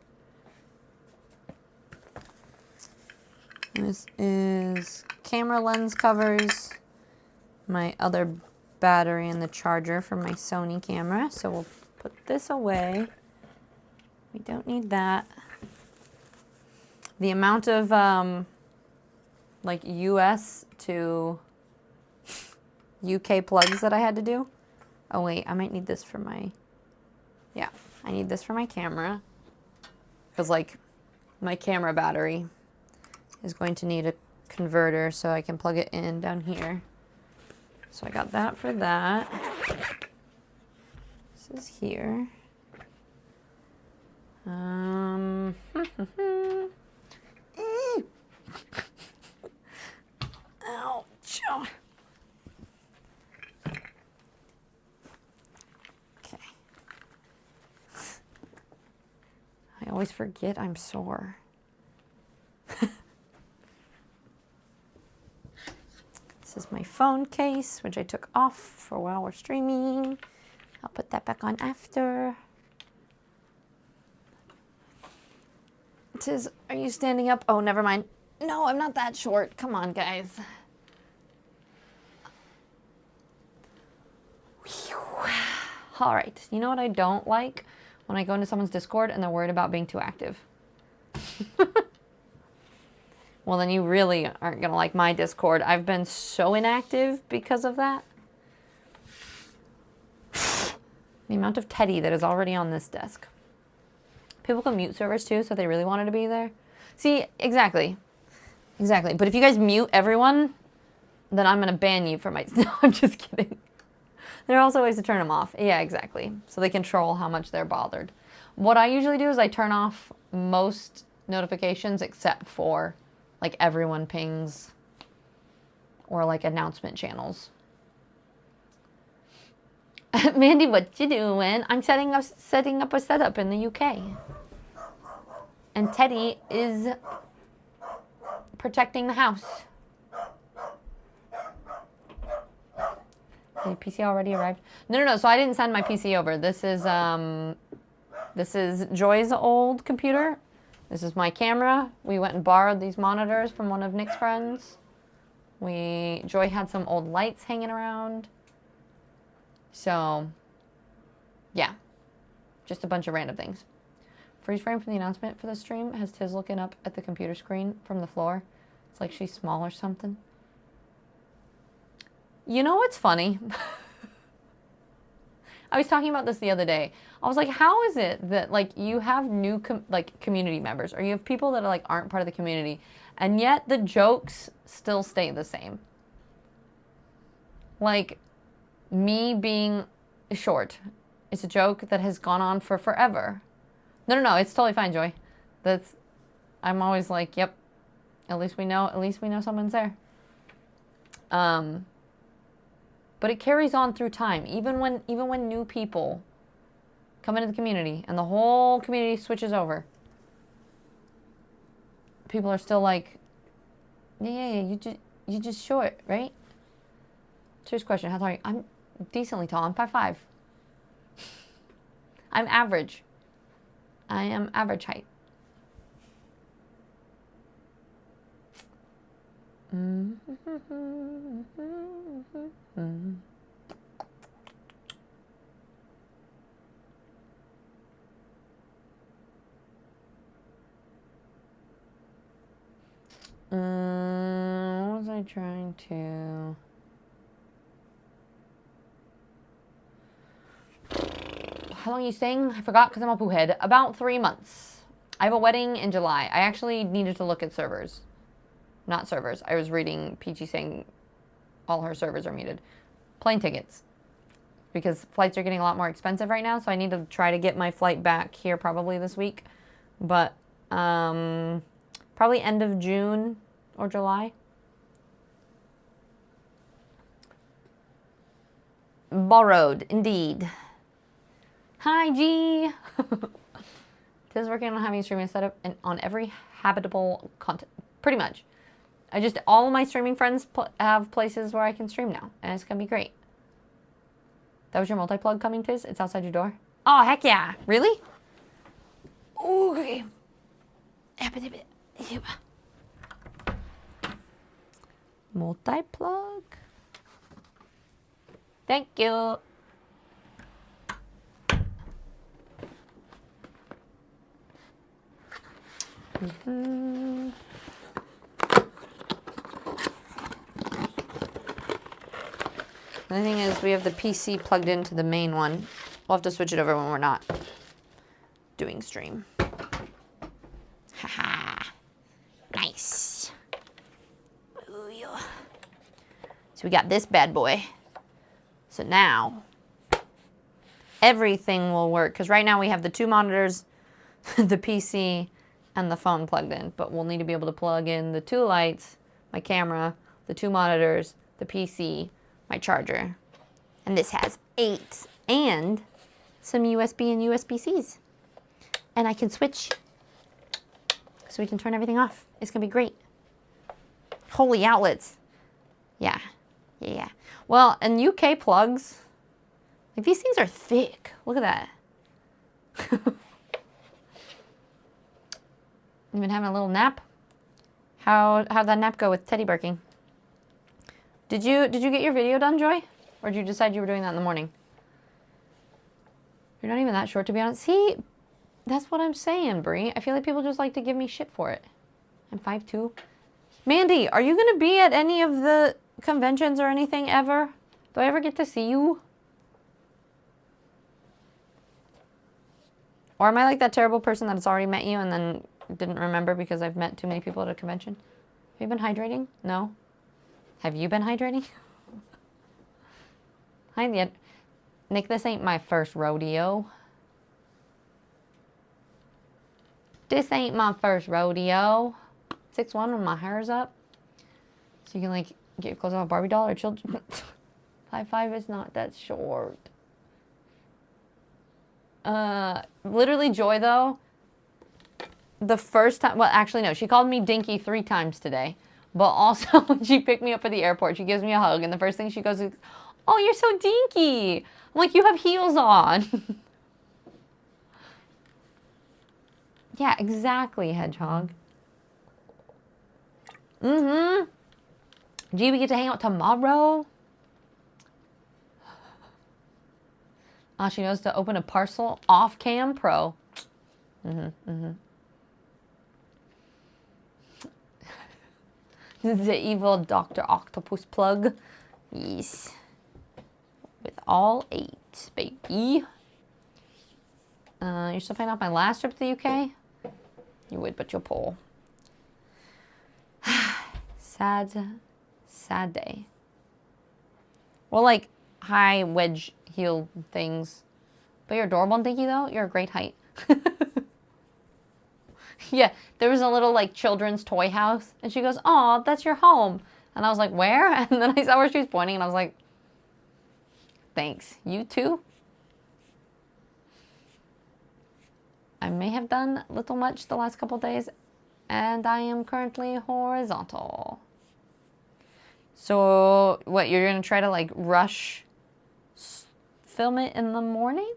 Speaker 1: This is camera lens covers, my other battery and the charger for my Sony camera. So we'll put this away. We don't need that. The amount of like US to UK plugs that I had to do. Oh wait, I might need this for my, yeah, I need this for my camera. Because like my camera battery is going to need a converter so I can plug it in down here. So I got that for that. This is here. Ouch. Okay. I always forget I'm sore. This is my phone case, which I took off for while we're streaming. I'll put that back on after. It says, are you standing up? Oh, never mind. No, I'm not that short. Come on, guys. Whew. All right. You know what I don't like? When I go into someone's Discord and they're worried about being too active. Well, then you really aren't going to like my Discord. I've been so inactive because of that. The amount of Teddy that is already on this desk. People can mute servers too, so if they really wanted to be there. See, exactly. Exactly. But if you guys mute everyone, then I'm going to ban you for my... No, I'm just kidding. There are also ways to turn them off. Yeah, exactly. So they control how much they're bothered. What I usually do is I turn off most notifications except for like everyone pings or like announcement channels. Mandy, what you doing? I'm setting up a setup in the UK. And Teddy is protecting the house. The PC already arrived? No. So I didn't send my PC over. This is Joy's old computer. This is my camera. We went and borrowed these monitors from one of Nick's friends. Joy had some old lights hanging around. So, yeah. Just a bunch of random things. Freeze frame from the announcement for the stream has Tiz looking up at the computer screen from the floor. It's like she's small or something. You know what's funny? I was talking about this the other day. I was like, how is it that like you have new community members or you have people that are like aren't part of the community and yet the jokes still stay the same? Like me being short is a joke that has gone on for forever. No, it's totally fine, Joy. I'm always like, yep. At least we know someone's there. But it carries on through time, even when new people come into the community and the whole community switches over. People are still like, yeah, you just short, right? Serious question, how tall are you? I'm decently tall, I'm 5'5". I'm average. I am average height. What was I trying to... How long are you staying? I forgot because I'm a poohead. About 3 months. I have a wedding in July. I actually needed to look at servers. Not servers. I was reading Peachy saying all her servers are muted. Plane tickets. Because flights are getting a lot more expensive right now, so I need to try to get my flight back here probably this week. But probably end of June or July. Borrowed, indeed. Hi, G. Tis working on having streaming set up on every habitable content. Pretty much. All of my streaming friends have places where I can stream now, and it's gonna be great. That was your multi-plug coming, Tiz? It's outside your door? Oh, heck yeah. Really? Ooh, okay. Multi-plug. Thank you. The thing is, we have the PC plugged into the main one. We'll have to switch it over when we're not doing stream. Haha. Nice. Ooh, yeah. So we got this bad boy. So now, everything will work. Because right now we have the 2 monitors, the PC, and the phone plugged in. But we'll need to be able to plug in the 2 lights, my camera, the 2 monitors, the PC, my charger. And this has 8 and some USB and USB-Cs. And I can switch so we can turn everything off. It's gonna be great. Holy outlets. Yeah. Well, and UK plugs, like these things are thick. Look at that. You been having a little nap? How'd that nap go with Teddy barking? Did you get your video done, Joy? Or did you decide you were doing that in the morning? You're not even that short, to be honest. See, that's what I'm saying, Brie. I feel like people just like to give me shit for it. I'm 5'2". Mandy, are you going to be at any of the conventions or anything ever? Do I ever get to see you? Or am I like that terrible person that has already met you and then didn't remember because I've met too many people at a convention? Have you been hydrating? No? Have you been hydrating? Hi, Nick, this ain't my first rodeo. This ain't my first rodeo. 6'1" when my hair's up. So you can like get close to a Barbie doll or children. 5'5" is not that short. Literally Joy though. The first time, well actually no, she called me Dinky 3 times today. But also when she picked me up at the airport, she gives me a hug and the first thing she goes is, "Oh, you're so dinky." I'm like, "You have heels on." Yeah, exactly, Hedgehog. Gee, we get to hang out tomorrow. She knows to open a parcel off cam pro. The evil Dr. Octopus plug. Yes. With all 8, baby. You're still paying off my last trip to the UK? You would, but you'll pull. Sad day. Well, like, high wedge heel things. But you're adorable and dinky, though. You're a great height. Yeah, there was a little, like, children's toy house. And she goes, "Aw, that's your home." And I was like, "Where?" And then I saw where she was pointing, and I was like, "Thanks. You too?" I may have done a little much the last couple days, and I am currently horizontal. So, what, you're going to try to, like, rush film it in the morning?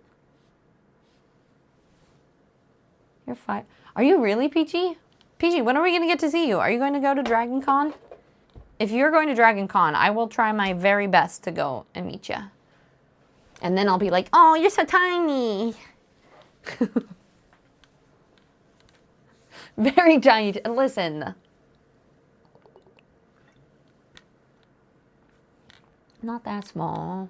Speaker 1: You're fine. Are you really, Peachy? Peachy, when are we going to get to see you? Are you going to go to Dragon Con? if you're going to Dragon Con, I will try my very best to go and meet you. And then I'll be like, oh, you're so tiny. Very tiny. Listen. Not that small.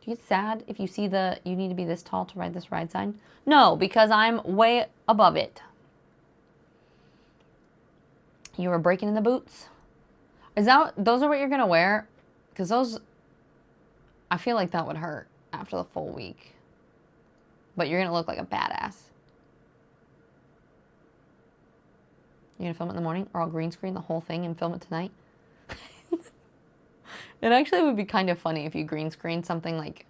Speaker 1: Do you get sad if you see the you need to be this tall to ride this ride sign? No, because I'm way above it. You were breaking in the boots? Is that those are what you're gonna wear? Because those, I feel like that would hurt after the full week. But you're gonna look like a badass. You're gonna film it in the morning, or I'll green screen the whole thing and film it tonight. It actually would be kind of funny if you green screen something like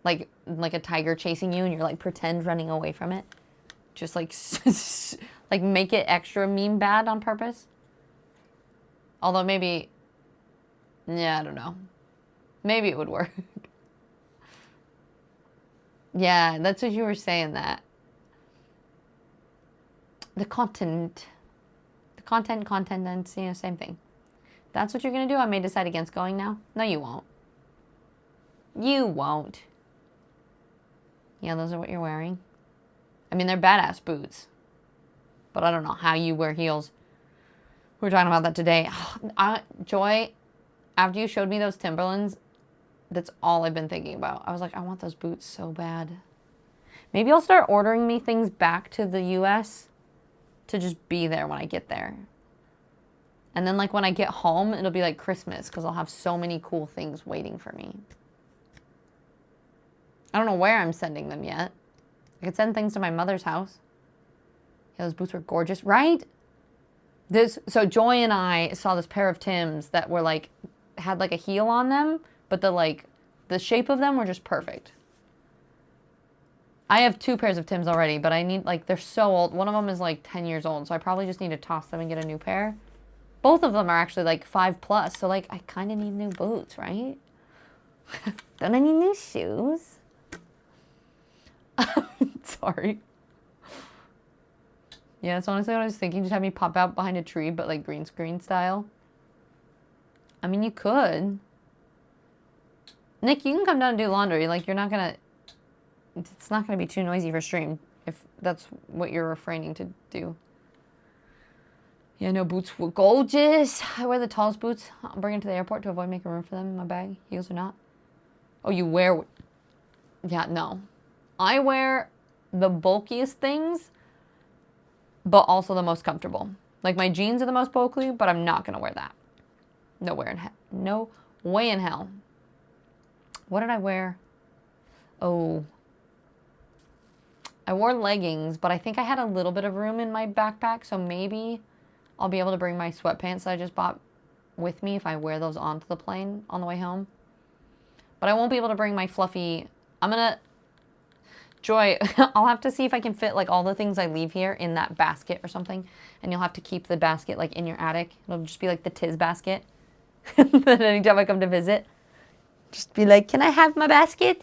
Speaker 1: a tiger chasing you and you're like pretend running away from it. Just like like make it extra meme bad on purpose. Although maybe, yeah, I don't know. Maybe it would work. Yeah, that's what you were saying, that. The content, and you know, same thing. That's what you're going to do? I may decide against going now. No, you won't. You won't. Yeah, those are what you're wearing. I mean, they're badass boots. But I don't know how you wear heels. We were talking about that today. Joy, after you showed me those Timberlands, that's all I've been thinking about. I was like, I want those boots so bad. Maybe I'll start ordering me things back to the U.S. to just be there when I get there. And then, like, when I get home, it'll be like Christmas because I'll have so many cool things waiting for me. I don't know where I'm sending them yet. I could send things to my mother's house. Yeah, those boots were gorgeous, right? So Joy and I saw this pair of Tims that were like, had like a heel on them, but the shape of them were just perfect. I have 2 pairs of Tims already, but I need, like, they're so old. One of them is like 10 years old, so I probably just need to toss them and get a new pair. Both of them are actually like 5+, so like I kind of need new boots, right? Don't I need new shoes? Sorry. Yeah, that's honestly what I was thinking. Just have me pop out behind a tree, but like green screen style. I mean, you could. Nick, you can come down and do laundry. Like, you're not gonna... It's not gonna be too noisy for stream, if that's what you're refraining to do. Yeah, no, boots were gorgeous. I wear the tallest boots. I'll bring them to the airport to avoid making room for them in my bag. Heels or not. Oh, you wear... Yeah, no. I wear the bulkiest things, but also the most comfortable. Like, my jeans are the most bulky, but I'm not going to wear that. Nowhere in hell. No way in hell. What did I wear? Oh. I wore leggings, but I think I had a little bit of room in my backpack, so maybe I'll be able to bring my sweatpants that I just bought with me if I wear those onto the plane on the way home. But I won't be able to bring my fluffy... I'm going to... Joy, I'll have to see if I can fit like all the things I leave here in that basket or something. And you'll have to keep the basket like in your attic. It'll just be like the Tiz basket. Then anytime I come to visit, just be like, can I have my basket?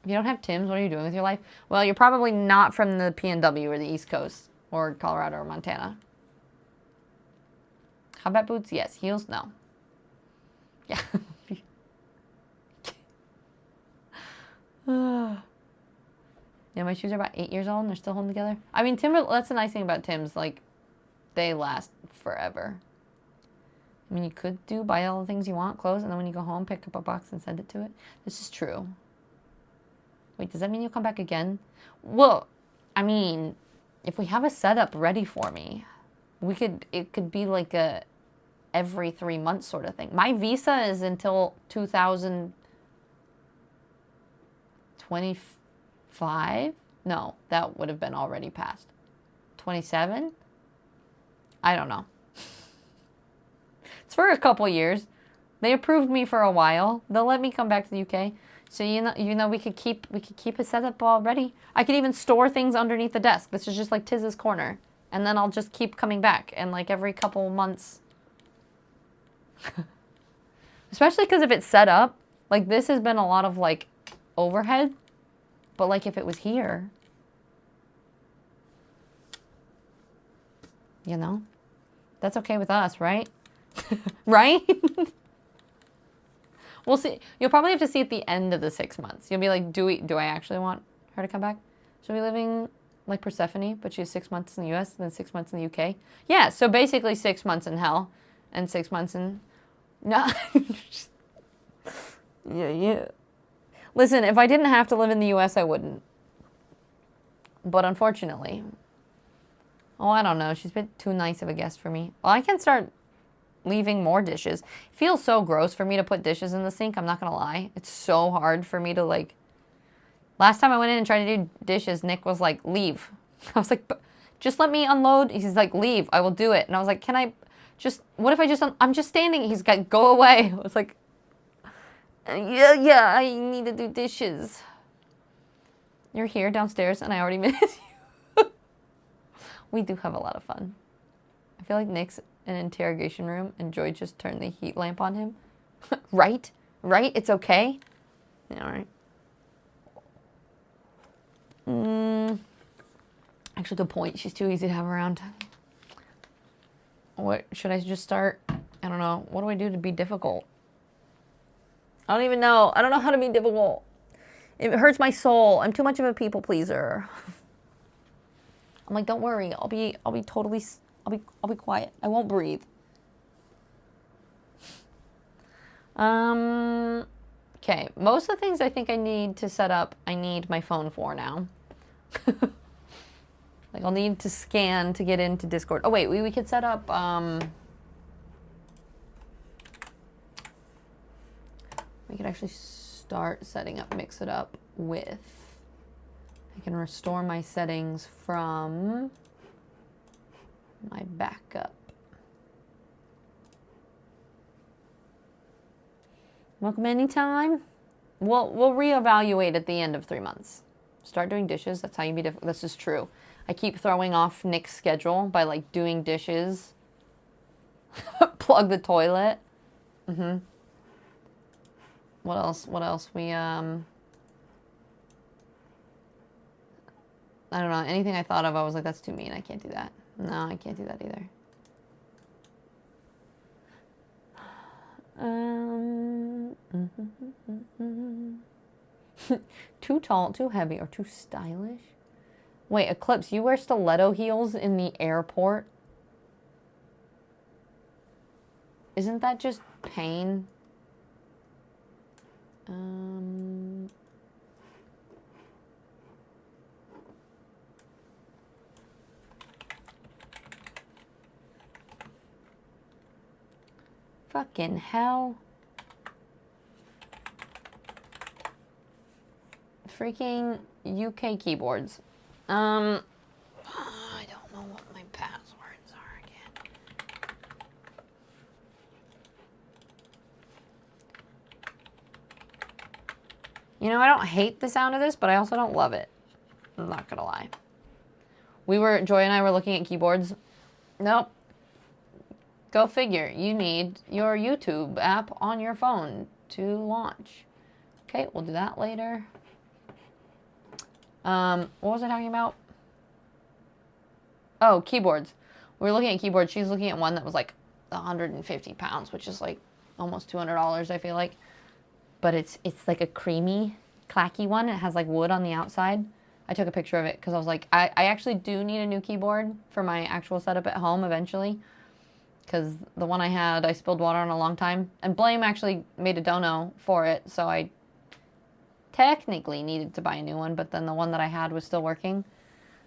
Speaker 1: If you don't have Tims, what are you doing with your life? Well, you're probably not from the PNW or the East Coast or Colorado or Montana. Combat boots? Yes. Heels? No. Yeah. Yeah, my shoes are about 8 years old and they're still holding together. I mean, that's the nice thing about Tim's. Like, they last forever. I mean, you could buy all the things you want, clothes, and then when you go home, pick up a box and send it to it. This is true. Wait, does that mean you'll come back again? Well, I mean, if we have a setup ready for me, it could be like a every 3 months sort of thing. My visa is until 2025? No, that would have been already passed. 27? I don't know. It's for a couple years. They approved me for a while. They'll let me come back to the UK. So you know we could keep a setup all ready. I could even store things underneath the desk. This is just like Tiz's corner. And then I'll just keep coming back and like every couple months. Especially because if it's set up, like this has been a lot of like overhead. But like if it was here. You know? That's okay with us, right? Right? We'll see. You'll probably have to see at the end of the 6 months. You'll be like, do I actually want her to come back? She'll be living like Persephone, but she has 6 months in the US and then 6 months in the UK. Yeah, so basically 6 months in hell and 6 months in... No. Yeah. Listen, if I didn't have to live in the US, I wouldn't. But unfortunately... Oh, I don't know. She's been too nice of a guest for me. Well, I can start leaving more dishes. It feels so gross for me to put dishes in the sink. I'm not going to lie. It's so hard for me to like... Last time I went in and tried to do dishes, Nick was like, leave. I was like, just let me unload. He's like, leave. I will do it. And I was like, can I just... What if I just... I'm just standing. He's like, go away. I was like, yeah, I need to do dishes. You're here downstairs and I already miss you. We do have a lot of fun. I feel like Nick's in an interrogation room and Joy just turned the heat lamp on him. Right? Right? It's okay? Yeah, all right. Actually, good point. She's too easy to have around. What should I just start? I don't know. What do I do to be difficult? I don't even know. I don't know how to be difficult. It hurts my soul. I'm too much of a people pleaser. I'm like, don't worry. I'll be quiet. I won't breathe. Okay. Most of the things I think I need to set up, I need my phone for now. Like I'll need to scan to get into Discord. Oh wait, we could set up we could actually start setting up Mix It Up with, I can restore my settings from my backup. Welcome anytime. We'll reevaluate at the end of 3 months. Start doing dishes. That's how you be different. This is true. I keep throwing off Nick's schedule by like doing dishes. Plug the toilet. What else? What else? We I don't know. Anything I thought of, I was like, that's too mean. I can't do that. No, I can't do that either. Too tall, too heavy, or too stylish? Wait, Eclipse, you wear stiletto heels in the airport? Isn't that just pain? Fucking hell. Freaking UK keyboards. I don't know what my passwords are again. You know, I don't hate the sound of this, but I also don't love it. I'm not gonna lie. Joy and I were looking at keyboards. Nope. Go figure. You need your YouTube app on your phone to launch. Okay, we'll do that later. What was I talking about? Oh, keyboards. We were looking at keyboards. She's looking at one that was like 150 pounds, which is like almost $200, I feel like. But it's like a creamy, clacky one. It has like wood on the outside. I took a picture of it because I was like, I actually do need a new keyboard for my actual setup at home eventually. Because the one I had, I spilled water on a long time. And Blame actually made a dono for it, so I technically needed to buy a new one, but then the one that I had was still working.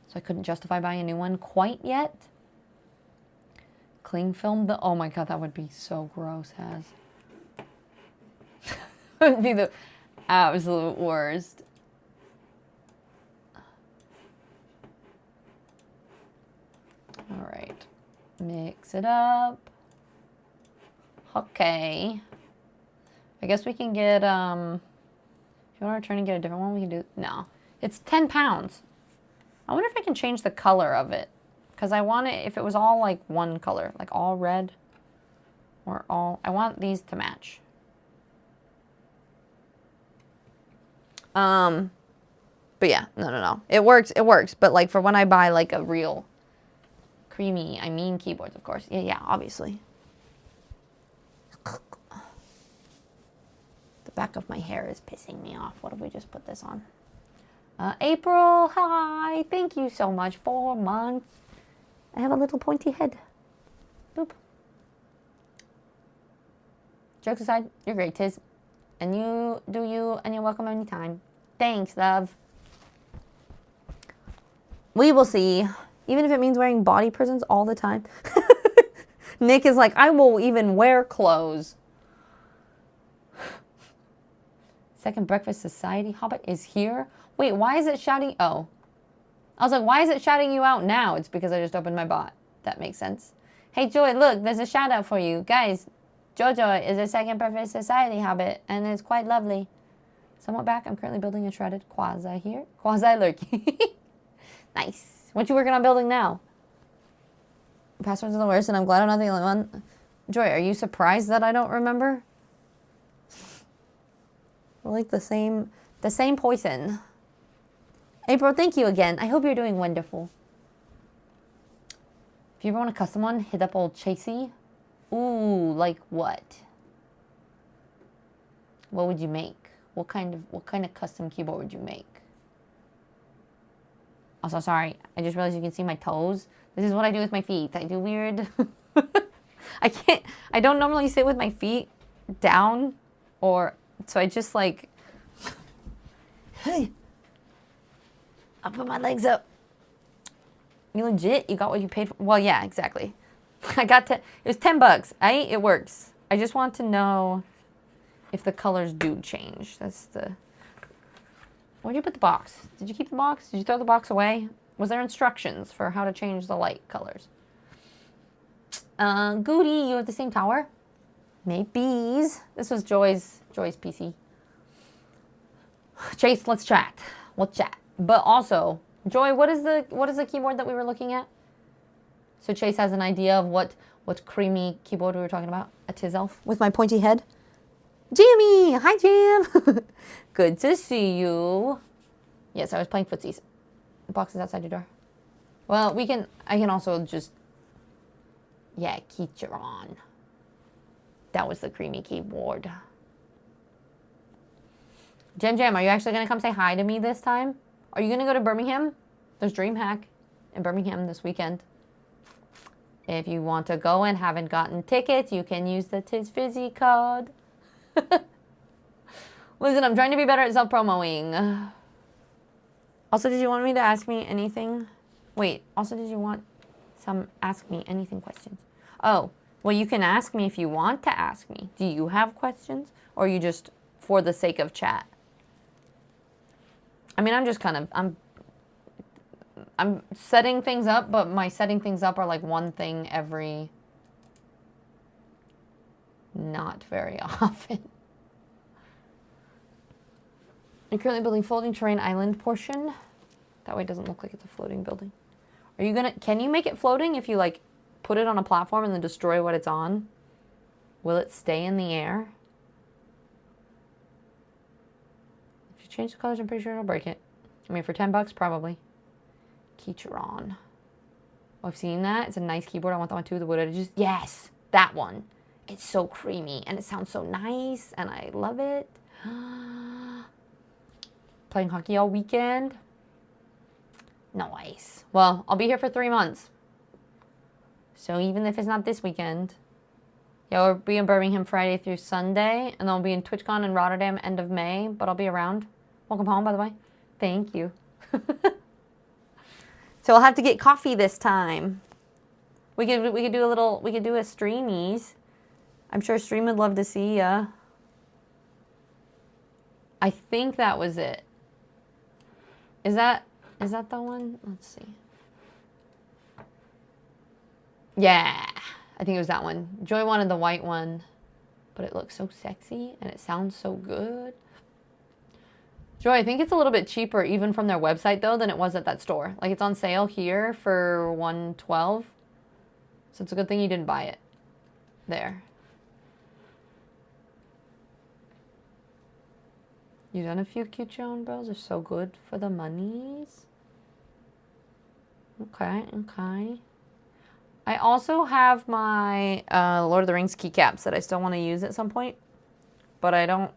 Speaker 1: So I couldn't justify buying a new one quite yet. Cling film, oh my god, that would be so gross, Haz. That would be the absolute worst. Alright. Mix it up. Okay. I guess we can get, if you want to return and get a different one, we can do, no. It's 10 pounds. I wonder if I can change the color of it. Because I want it, if it was all like one color, like all red. Or all, I want these to match. But yeah, no. It works, but like for when I buy like a real creamy, I mean keyboards, of course. Yeah, obviously. The back of my hair is pissing me off. What if we just put this on? April, hi. Thank you so much. 4 months. I have a little pointy head. Boop. Jokes aside, you're great, Tiz. And you do you, and you're welcome anytime. Thanks, love. We will see. Even if it means wearing body prisons all the time. Nick is like, I will even wear clothes. Second Breakfast Society Hobbit is here. Wait, why is it shouting? Oh. I was like, why is it shouting you out now? It's because I just opened my bot. That makes sense. Hey, Joy, look, there's a shout out for you. Guys, Jojo is a Second Breakfast Society Hobbit, and it's quite lovely. Somewhat back, I'm currently building a shredded quasi here. Quasi-lurky. Nice. What you working on building now? Passwords are the worst, and I'm glad I'm not the only one. Joy, are you surprised that I don't remember? We're like the same poison. April, thank you again. I hope you're doing wonderful. If you ever want a custom one, hit up old Chasey. Ooh, like what? What would you make? What kind of custom keyboard would you make? Also, sorry, I just realized you can see my toes. This is what I do with my feet. I do weird. I don't normally sit with my feet down, so I just like, hey, I'll put my legs up. You legit? You got what you paid for? Well, yeah, exactly. It was $10, right? It works. I just want to know if the colors do change. Where'd you put the box? Did you keep the box? Did you throw the box away? Was there instructions for how to change the light colors? Goody, you have the same tower? Maybees. This was Joy's PC. Chase, let's chat. We'll chat. But also, Joy, what is the keyboard that we were looking at? So Chase has an idea of what creamy keyboard we were talking about. A Tizelf with my pointy head. Jamie! Hi, Jam! Good to see you. Yes, I was playing footsies. The box is outside your door. Well, I can also just, yeah, Keycharon. That was the creamy keyboard. Jam, are you actually going to come say hi to me this time? Are you going to go to Birmingham? There's DreamHack in Birmingham this weekend. If you want to go and haven't gotten tickets, you can use the Tiz Fizzy code. Listen, I'm trying to be better at self-promoing. Also, did you want me to ask me anything? Wait, also did you want some ask me anything questions? Oh, well, you can ask me if you want to ask me. Do you have questions? Or are you just for the sake of chat? I mean, I'm setting things up, but my setting things up are like one thing every not very often. I'm currently building floating terrain island portion. That way it doesn't look like it's a floating building. Can you make it floating if you like put it on a platform and then destroy what it's on? Will it stay in the air? If you change the colors, I'm pretty sure it'll break it. I mean, for $10, probably. Keycharon. Oh, I've seen that. It's a nice keyboard. I want that one too. The wood edges. Yes, that one. It's so creamy and it sounds so nice and I love it. Playing hockey all weekend. Nice. Well, I'll be here for 3 months. So even if it's not this weekend, yeah, we'll be in Birmingham Friday through Sunday, and then we'll be in TwitchCon in Rotterdam end of May, but I'll be around. Welcome home, by the way. Thank you. So I'll have to get coffee this time. We could do a streamies. I'm sure Stream would love to see ya. I think that was it. Is that the one? Let's see. Yeah, I think it was that one. Joy wanted the white one, but it looks so sexy and it sounds so good. Joy, I think it's a little bit cheaper even from their website though than it was at that store. Like it's on sale here for $112. So it's a good thing you didn't buy it there. You done a few Keycharon bros? They're so good for the monies. Okay. I also have my Lord of the Rings keycaps that I still want to use at some point, but I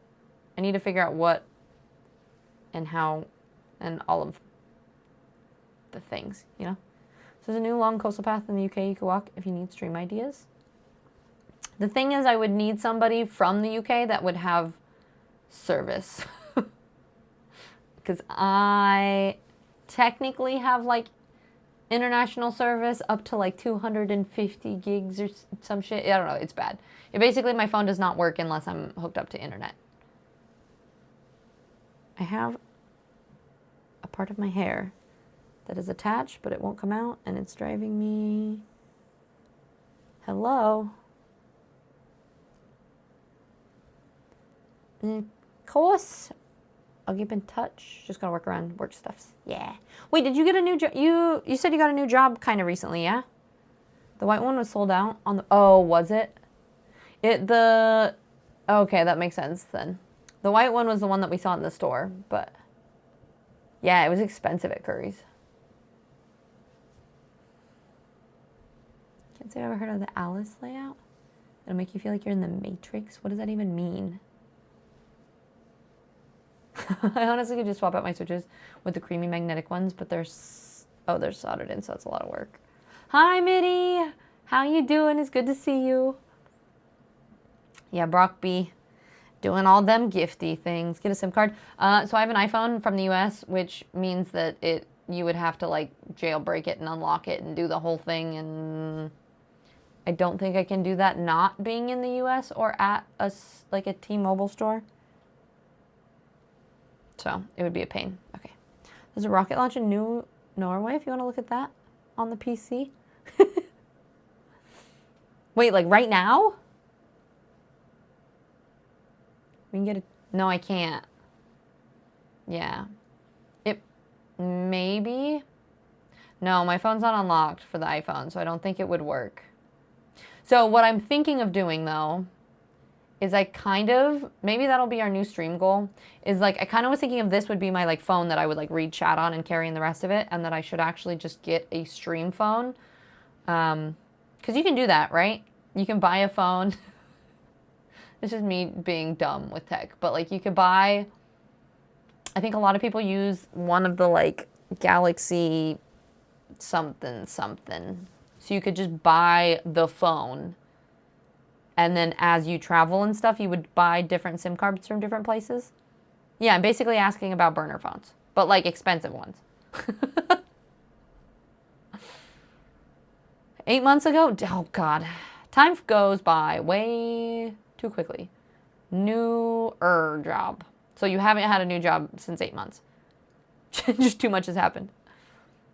Speaker 1: need to figure out what and how and all of the things, you know? So there's a new long coastal path in the UK you can walk if you need stream ideas. The thing is, I would need somebody from the UK that would have service. Because I technically have like international service up to like 250 gigs or some shit. I don't know. It's bad. Basically, my phone does not work unless I'm hooked up to internet. I have a part of my hair that is attached, but it won't come out, and it's driving me. Hello? Of course. I'll keep in touch. Just gotta work around work stuffs. Yeah. Wait, did you get a new job? You said you got a new job kind of recently, yeah? The white one was sold out on the. Oh, was it? Okay, that makes sense then. The white one was the one that we saw in the store, but yeah, it was expensive at Curry's. Can't say I've ever heard of the Alice layout. It'll make you feel like you're in the Matrix. What does that even mean? I honestly could just swap out my switches with the creamy magnetic ones, but they're soldered in, so it's a lot of work. Hi, Mitty. How you doing? It's good to see you. Yeah, Brock B. Doing all them gifty things. Get a SIM card. So I have an iPhone from the US, which means that you would have to like jailbreak it and unlock it and do the whole thing, and I don't think I can do that not being in the US or at a T-Mobile store. So it would be a pain. Okay. There's a rocket launch in New Norway if you want to look at that on the PC. Wait, like right now? We can get no, I can't. Yeah. Maybe. No, my phone's not unlocked for the iPhone, so I don't think it would work. So what I'm thinking of doing though is maybe that'll be our new stream goal, is like I kind of was thinking of this would be my like phone that I would like read chat on and carry in the rest of it, and that I should actually just get a stream phone. Because you can do that, right? You can buy a phone. It's just me being dumb with tech, but like you could buy, I think a lot of people use one of the like Galaxy something. So you could just buy the phone, and then as you travel and stuff, you would buy different SIM cards from different places. Yeah, I'm basically asking about burner phones, but like expensive ones. 8 months ago? Oh, God. Time goes by way too quickly. Newer job. So you haven't had a new job since 8 months. Just too much has happened.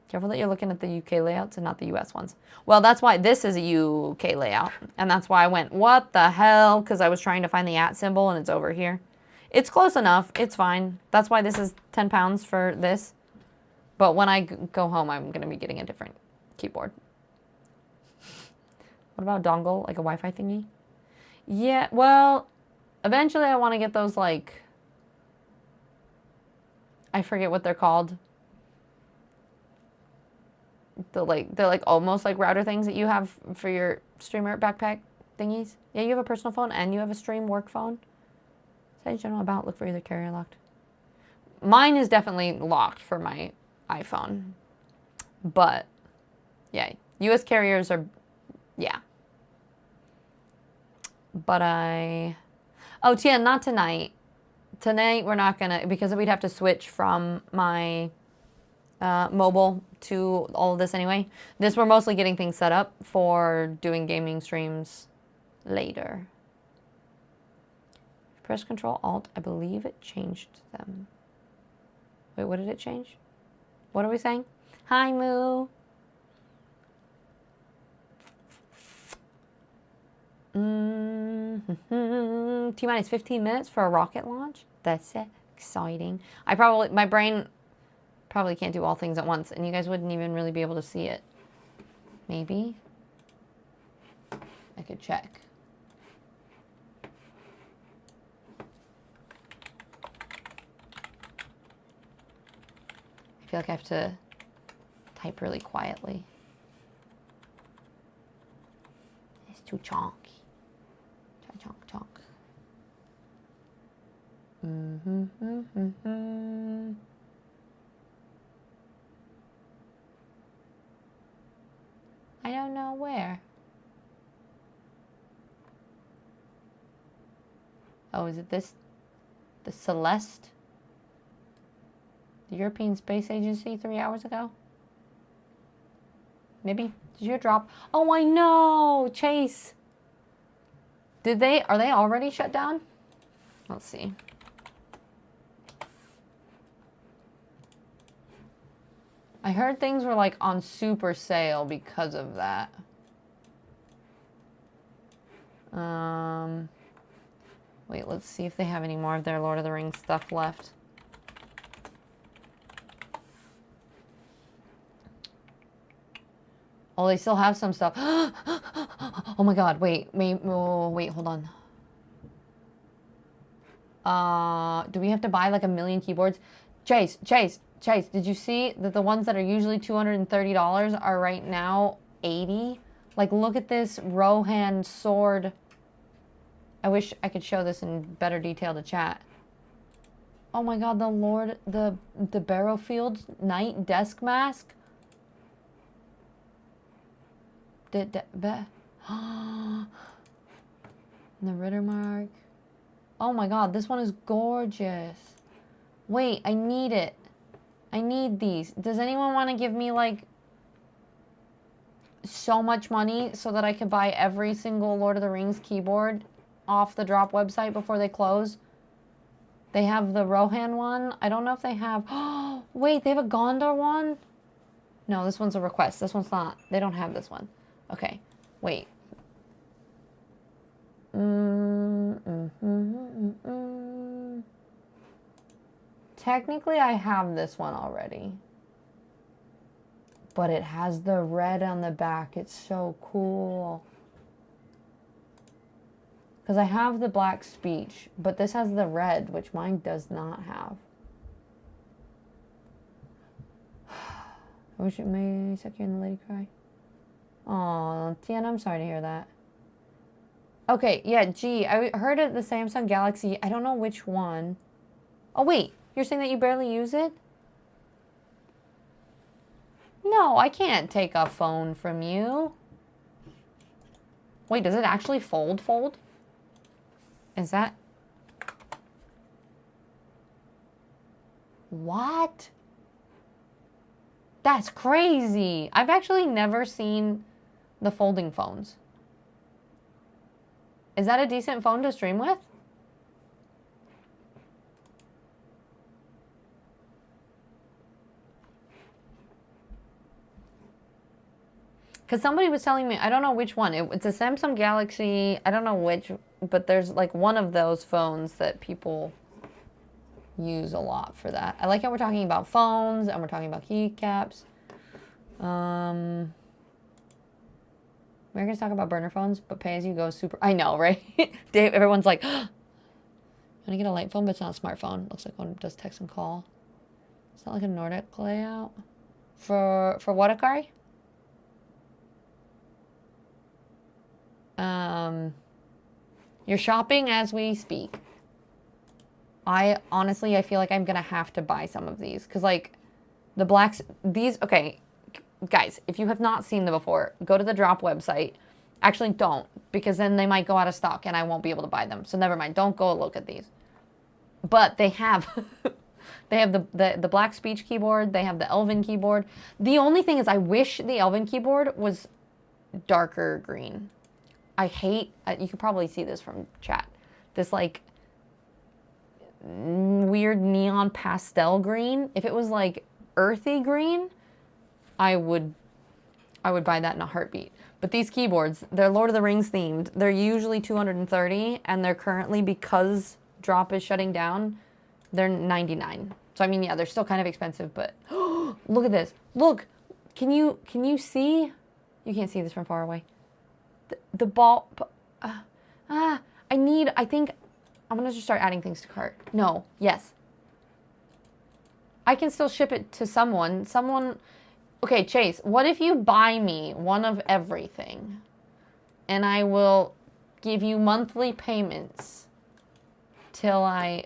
Speaker 1: Careful that you're looking at the UK layouts and not the US ones. Well, that's why this is a UK layout. And that's why I went, what the hell? Because I was trying to find the @ symbol and it's over here. It's close enough. It's fine. That's why this is £10 for this. But when I go home, I'm going to be getting a different keyboard. What about dongle? Like a Wi-Fi thingy? Yeah, well, eventually I want to get those like, I forget what they're called. They're like almost like router things that you have for your streamer backpack thingies. Yeah, you have a personal phone and you have a stream work phone. Say general about, look for either carrier locked. Mine is definitely locked for my iPhone. But yeah, US carriers are, yeah. But oh, Tia, not tonight. Tonight we're not gonna, because we'd have to switch from my mobile to all of this anyway. This, we're mostly getting things set up for doing gaming streams later. Press Control Alt, I believe it changed them. Wait, what did it change? What are we saying? Hi, Moo. T-minus 15 minutes for a rocket launch? That's exciting. My brain probably can't do all things at once, and you guys wouldn't even really be able to see it. Maybe. I could check. I feel like I have to type really quietly.
Speaker 2: too chonky. Chonk, chonk. I don't know where. Oh, is it this? The Celeste? The European Space Agency 3 hours ago? Maybe? Did you drop? Oh, I know! Chase! Are they already shut down? Let's see. I heard things were like on super sale because of that. Wait, let's see if they have any more of their Lord of the Rings stuff left. Oh, they still have some stuff. Oh my god, wait, hold on. Do we have to buy like 1 million keyboards? Chase, did you see that the ones that are usually $230 are right now $80? Like, look at this Rohan sword. I wish I could show this in better detail to chat. Oh my god, the Barrowfield Knight desk mask. The Rittermark. Oh my god, this one is gorgeous. Wait, I need it. I need these. Does anyone want to give me like so much money so that I can buy every single Lord of the Rings keyboard off the Drop website before they close? They have the Rohan one. I don't know if they have... Oh, wait, they have a Gondor one? No, this one's a request. This one's not. They don't have this one. Okay, wait. Technically, I have this one already. But it has the red on the back. It's so cool. Because I have the black speech, but this has the red, which mine does not have. I wish it may suck you in the lady cry. Aw, Tiana, I'm sorry to hear that. Okay, yeah, G, I heard of the Samsung Galaxy. I don't know which one. Oh, wait, you're saying that you barely use it? No, I can't take a phone from you. Wait, does it actually fold? Is that... What? That's crazy. I've actually never seen the folding phones. Is that a decent phone to stream with? Because somebody was telling me, I don't know which one. It's a Samsung Galaxy. I don't know which, but there's like one of those phones that people use a lot for that. I like how we're talking about phones and we're talking about keycaps. We're going to talk about burner phones, but pay-as-you-go super... I know, right? Dave, everyone's like, I'm going to get a light phone, but it's not a smartphone. Looks like one does text and call. It's not like a Nordic layout. For what, Akari? You're shopping as we speak. I feel like I'm going to have to buy some of these. Because, like, the blacks... These... Okay, guys, if you have not seen them before, go to the Drop website. Actually, don't, because then they might go out of stock and I won't be able to buy them. So never mind. Don't go look at these. But they have they have the black speech keyboard. They have the Elven keyboard. The only thing is I wish the Elven keyboard was darker green. I hate... you could probably see this from chat. This, like, weird neon pastel green. If it was, like, earthy green... I would buy that in a heartbeat. But these keyboards, they're Lord of the Rings themed. They're usually $230, and they're currently, because Drop is shutting down, they're $99. So I mean, yeah, they're still kind of expensive, but look at this. Look, can you see? You can't see this from far away. The ball. I think I'm gonna just start adding things to cart. No, yes. I can still ship it to someone. Okay, Chase, what if you buy me one of everything
Speaker 1: and I will give you monthly payments till I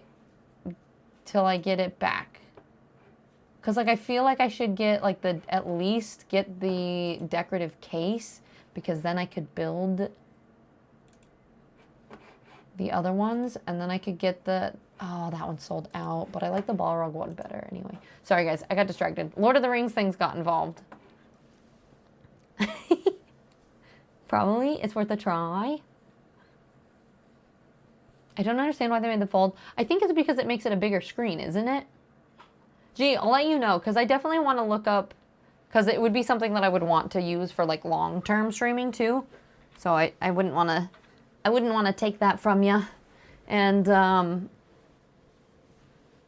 Speaker 1: get it back. Cause like I feel like I should get like at least get the decorative case, because then I could build the other ones, and then I could get that one sold out, but I like the Balrog one better anyway. Sorry guys, I got distracted. Lord of the Rings things got involved. Probably, it's worth a try. I don't understand why they made the fold. I think it's because it makes it a bigger screen, isn't it? Gee, I'll let you know, because I definitely want to look up, because it would be something that I would want to use for like long-term streaming too. So I wouldn't want to take that from you. And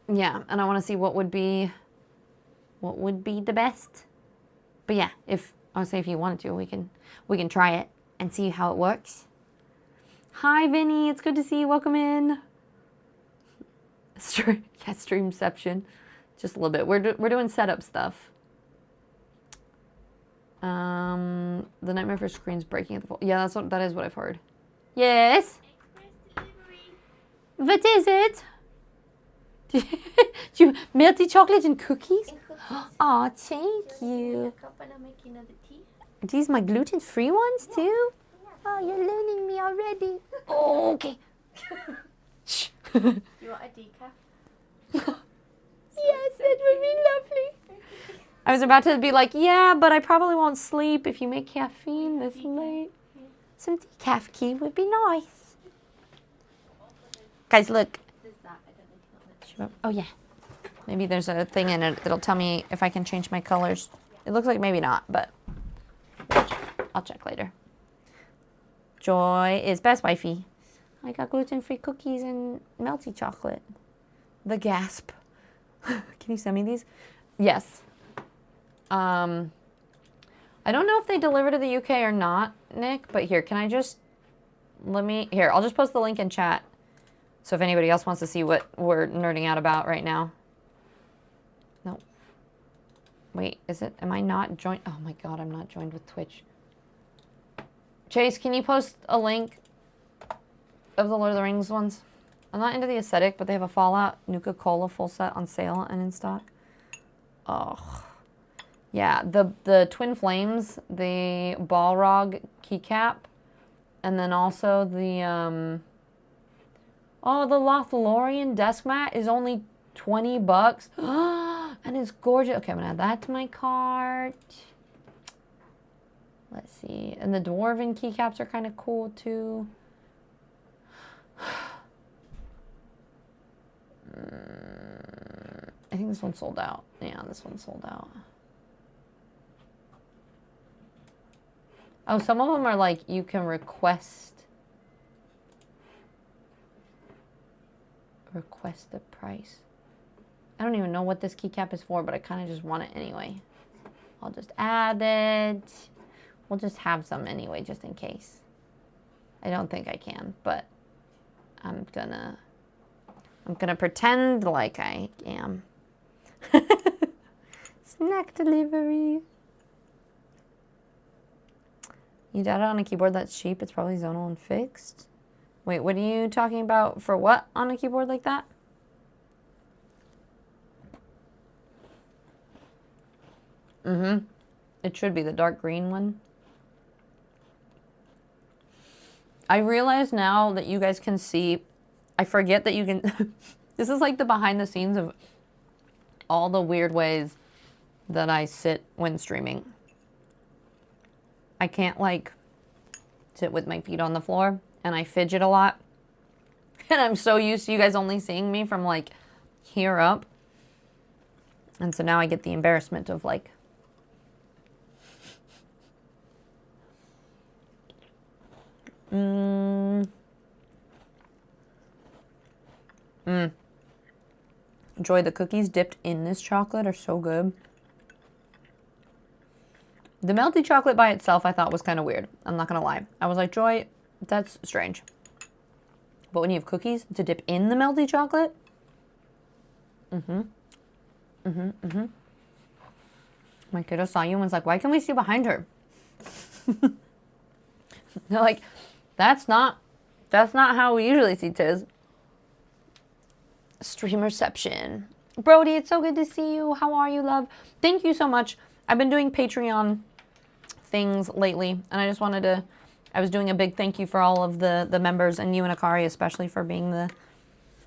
Speaker 1: yeah, and I want to see what would be the best. But yeah, if you wanted to, we can try it and see how it works. Hi Vinny, it's good to see you. Welcome in. Streamception. Just a little bit. We're doing setup stuff. The Nightmare for Screens breaking at the fall. Yeah, that is what I've heard. Yes. What is it? Do you melty chocolate and cookies? Oh, thank you. Are these my gluten-free ones too? Oh, you're learning me already. Oh, okay. Shh.
Speaker 3: You want a decaf?
Speaker 1: Yes, it would be lovely. I was about to be like, yeah, but I probably won't sleep if you make caffeine this late. Some decaf key would be nice. Guys, look. Oh, yeah. Maybe there's a thing in it that'll tell me if I can change my colors. It looks like maybe not, but I'll check later. Joy is best wifey. I got gluten-free cookies and melty chocolate. The gasp. Can you send me these? Yes. I don't know if they deliver to the UK or not, Nick, but here, can I just, here, I'll just post the link in chat. So if anybody else wants to see what we're nerding out about right now. No. Wait, am I not joined? Oh my God, I'm not joined with Twitch. Chase, can you post a link of the Lord of the Rings ones? I'm not into the aesthetic, but they have a Fallout Nuka-Cola full set on sale and in stock. Oh. Yeah, the Twin Flames, the Balrog keycap, and then also the, the Lothlorien desk mat is only $20. And it's gorgeous. Okay, I'm gonna add that to my cart. Let's see. And the Dwarven keycaps are kind of cool too. I think this one's sold out. Yeah, this one's sold out. Oh, some of them are like you can request the price. I don't even know what this keycap is for, but I kind of just want it anyway. I'll just add it. We'll just have some anyway, just in case. I don't think I can, but I'm gonna pretend like I am. Snack delivery. You did it on a keyboard that's cheap. It's probably zonal and fixed. Wait, what are you talking about? For what on a keyboard like that? Mm-hmm. It should be the dark green one. I realize now that you guys can see, I forget that you can, this is like the behind the scenes of all the weird ways that I sit when streaming. I can't like sit with my feet on the floor, and I fidget a lot. And I'm so used to you guys only seeing me from like here up. And so now I get the embarrassment of like, Joy, the cookies dipped in this chocolate are so good. The melty chocolate by itself I thought was kind of weird. I'm not going to lie. I was like, Joy, that's strange. But when you have cookies to dip in the melty chocolate, My kiddo saw you and was like, why can't we see behind her? They're like, that's not how we usually see Tiz. Stream reception. Brody, it's so good to see you. How are you, love? Thank you so much. I've been doing Patreon things lately, and I just wanted to, I was doing a big thank you for all of the members, and you and Akari especially for being the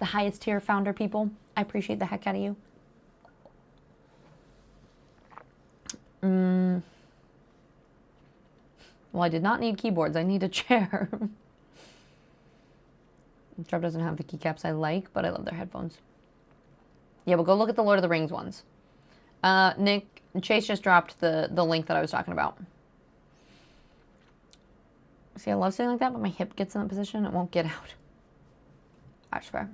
Speaker 1: highest tier founder people. I appreciate the heck out of you. Well, I did not need keyboards. I need a chair. Trevor doesn't have the keycaps I like, but I love their headphones. Yeah, but go look at the Lord of the Rings ones. Nick, Chase just dropped the link that I was talking about. See, I love sitting like that, but my hip gets in that position. It won't get out. That's fair.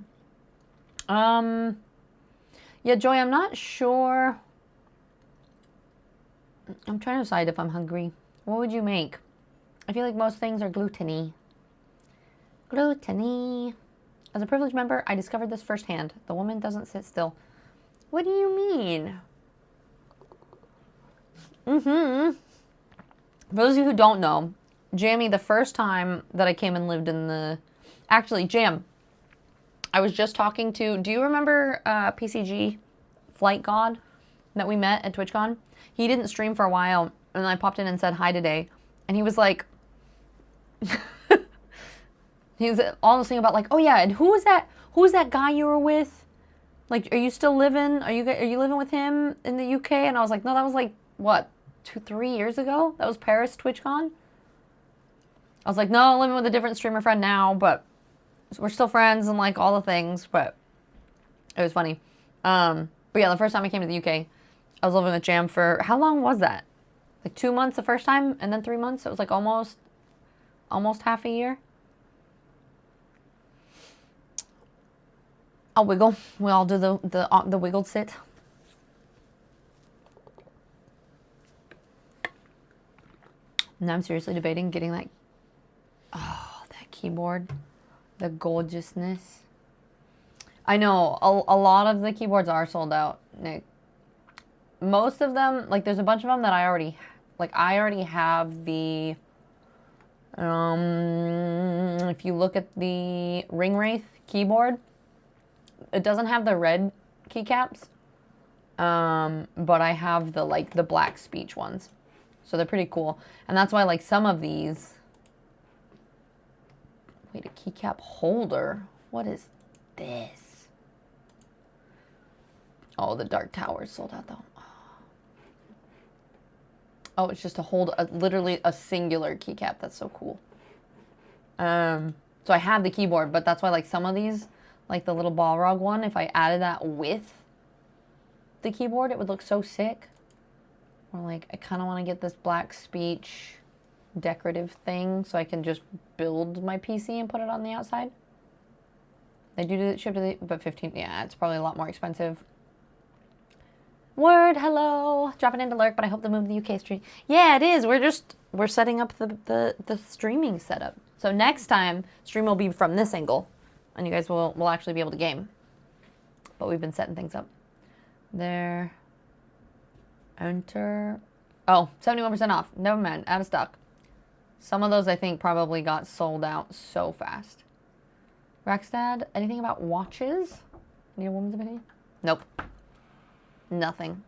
Speaker 1: Yeah, Joy, I'm not sure. I'm trying to decide if I'm hungry. What would you make? I feel like most things are gluten-y. Gluten-y. As a privileged member, I discovered this firsthand. The woman doesn't sit still. What do you mean? For those of you who don't know, Jamie, the first time that I came and lived in the... Actually, Jam, I was just talking to... Do you remember PCG, Flight God, that we met at TwitchCon? He didn't stream for a while, and I popped in and said hi today. And he was like... he was all this thing about like, oh yeah, and who was that guy you were with? Like, are you still living? Are you living with him in the UK? And I was like, no, that was like, what, 2-3 years ago? That was Paris TwitchCon? I was like, no, I'm living with a different streamer friend now, but we're still friends and like all the things, but it was funny. But yeah, the first time I came to the UK, I was living with Jam for, how long was that? Like 2 months the first time, and then 3 months? So it was like almost half a year. I'll wiggle. We all do the wiggled sit. Now I'm seriously debating getting that keyboard. The gorgeousness. I know, a lot of the keyboards are sold out, Nick. Most of them, like there's a bunch of them that I already have the, if you look at the Ringwraith keyboard, it doesn't have the red keycaps, but I have the black speech ones. So they're pretty cool. And that's why like some of these, wait, a keycap holder? What is this? Oh, the Dark Tower's sold out though. Oh, it's just to hold literally a singular keycap. That's so cool. So I have the keyboard, but that's why like some of these, like the little Balrog one, if I added that with the keyboard, it would look so sick. Or like, I kind of want to get this black speech decorative thing so I can just build my PC and put it on the outside. They do ship to the, but 15, yeah, it's probably a lot more expensive. Word, hello. Dropping into lurk, but I hope to move to the UK stream. Yeah, it is. We're setting up the streaming setup. So next time, stream will be from this angle, and you guys will actually be able to game. But we've been setting things up. There. Enter. Oh, 71% off. Never mind. Out of stock. Some of those I think probably got sold out so fast. Rackstad, anything about watches? Need a woman's opinion? Nope. Nothing.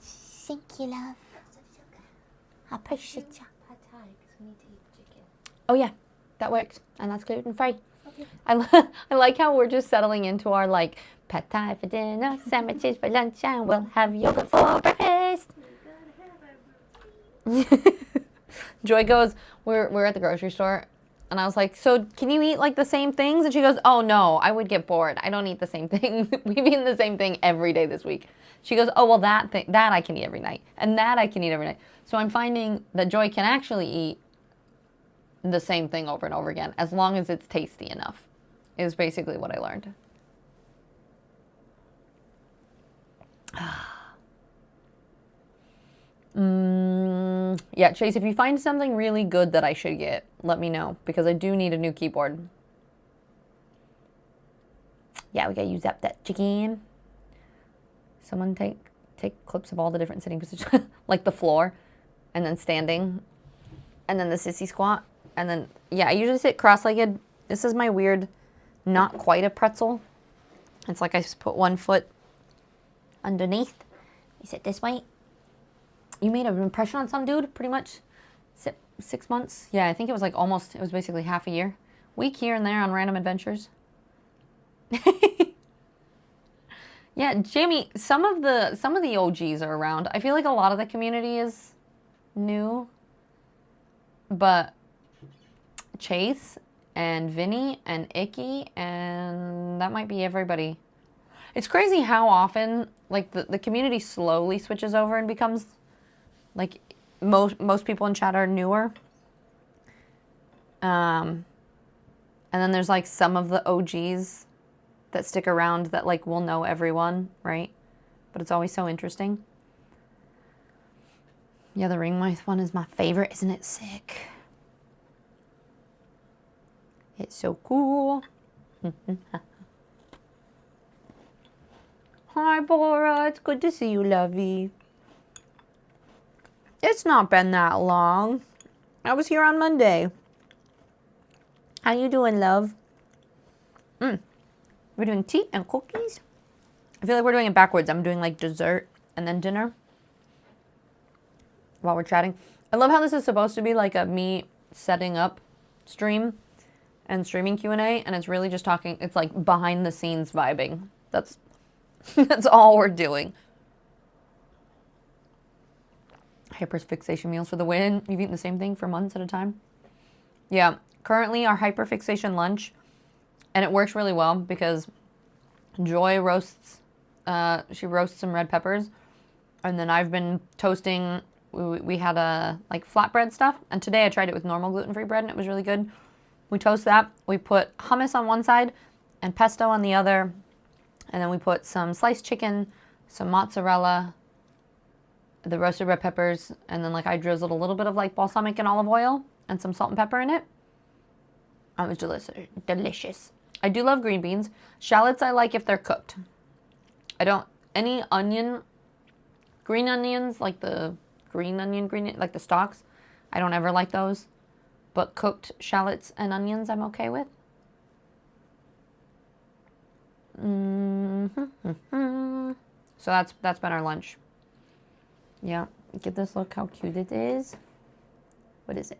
Speaker 2: Thank you, love. I appreciate you.
Speaker 3: Pad thai, because we need to eat chicken.
Speaker 1: Oh yeah, that works, and that's gluten free. Okay. I like how we're just settling into our like pad thai for dinner, sandwiches for lunch, and we'll have yogurt for breakfast. Joy goes, we're at the grocery store, and I was like, so can you eat like the same things? And she goes, oh no, I would get bored. I don't eat the same thing. We've eaten the same thing every day this week. She goes, oh well, that I can eat every night, and that I can eat every night. So I'm finding that Joy can actually eat the same thing over and over again, as long as it's tasty enough, is basically what I learned. Yeah, Chase, if you find something really good that I should get, let me know, because I do need a new keyboard. Yeah, we gotta use up that chicken. Someone take clips of all the different sitting positions, like the floor. and then standing, and then the sissy squat, and then, yeah, I usually sit cross-legged. This is my weird, not quite a pretzel. It's like I just put one foot underneath. You sit this way. You made an impression on some dude, pretty much. 6 months. Yeah, I think it was like almost, it was basically half a year. Week here and there on random adventures. Yeah, Jamie, some of the OGs are around. I feel like a lot of the community is new. But Chase and Vinny and Icky, and that might be everybody. It's crazy how often like the community slowly switches over and becomes like most people in chat are newer. And then there's like some of the OGs that stick around that like will know everyone, right? But it's always so interesting. Yeah, the ring mice one is my favorite. Isn't it sick? It's so cool. Hi, Bora. It's good to see you, lovey. It's not been that long. I was here on Monday. How you doing, love? We're doing tea and cookies. I feel like we're doing it backwards. I'm doing like dessert and then dinner while we're chatting. I love how this is supposed to be like a me setting up stream and streaming Q&A, and it's really just talking. It's like behind the scenes vibing. That's that's all we're doing. Hyperfixation meals for the win. You've eaten the same thing for months at a time. Yeah, currently our hyperfixation lunch, and it works really well because Joy roasts, she roasts some red peppers, and then I've been toasting. We had a like flatbread stuff, and today I tried it with normal gluten-free bread, and it was really good. We toast that. We put hummus on one side and pesto on the other, and then we put some sliced chicken, some mozzarella, the roasted red peppers, and then like I drizzled a little bit of like balsamic and olive oil and some salt and pepper in it. It was delicious. I do love green beans. Shallots I like if they're cooked. I don't, any onion, green onions, like the green, like the stalks, I don't ever like those. But cooked shallots and onions I'm okay with. So that's been our lunch. Yeah, get this, look how cute it is. What is it?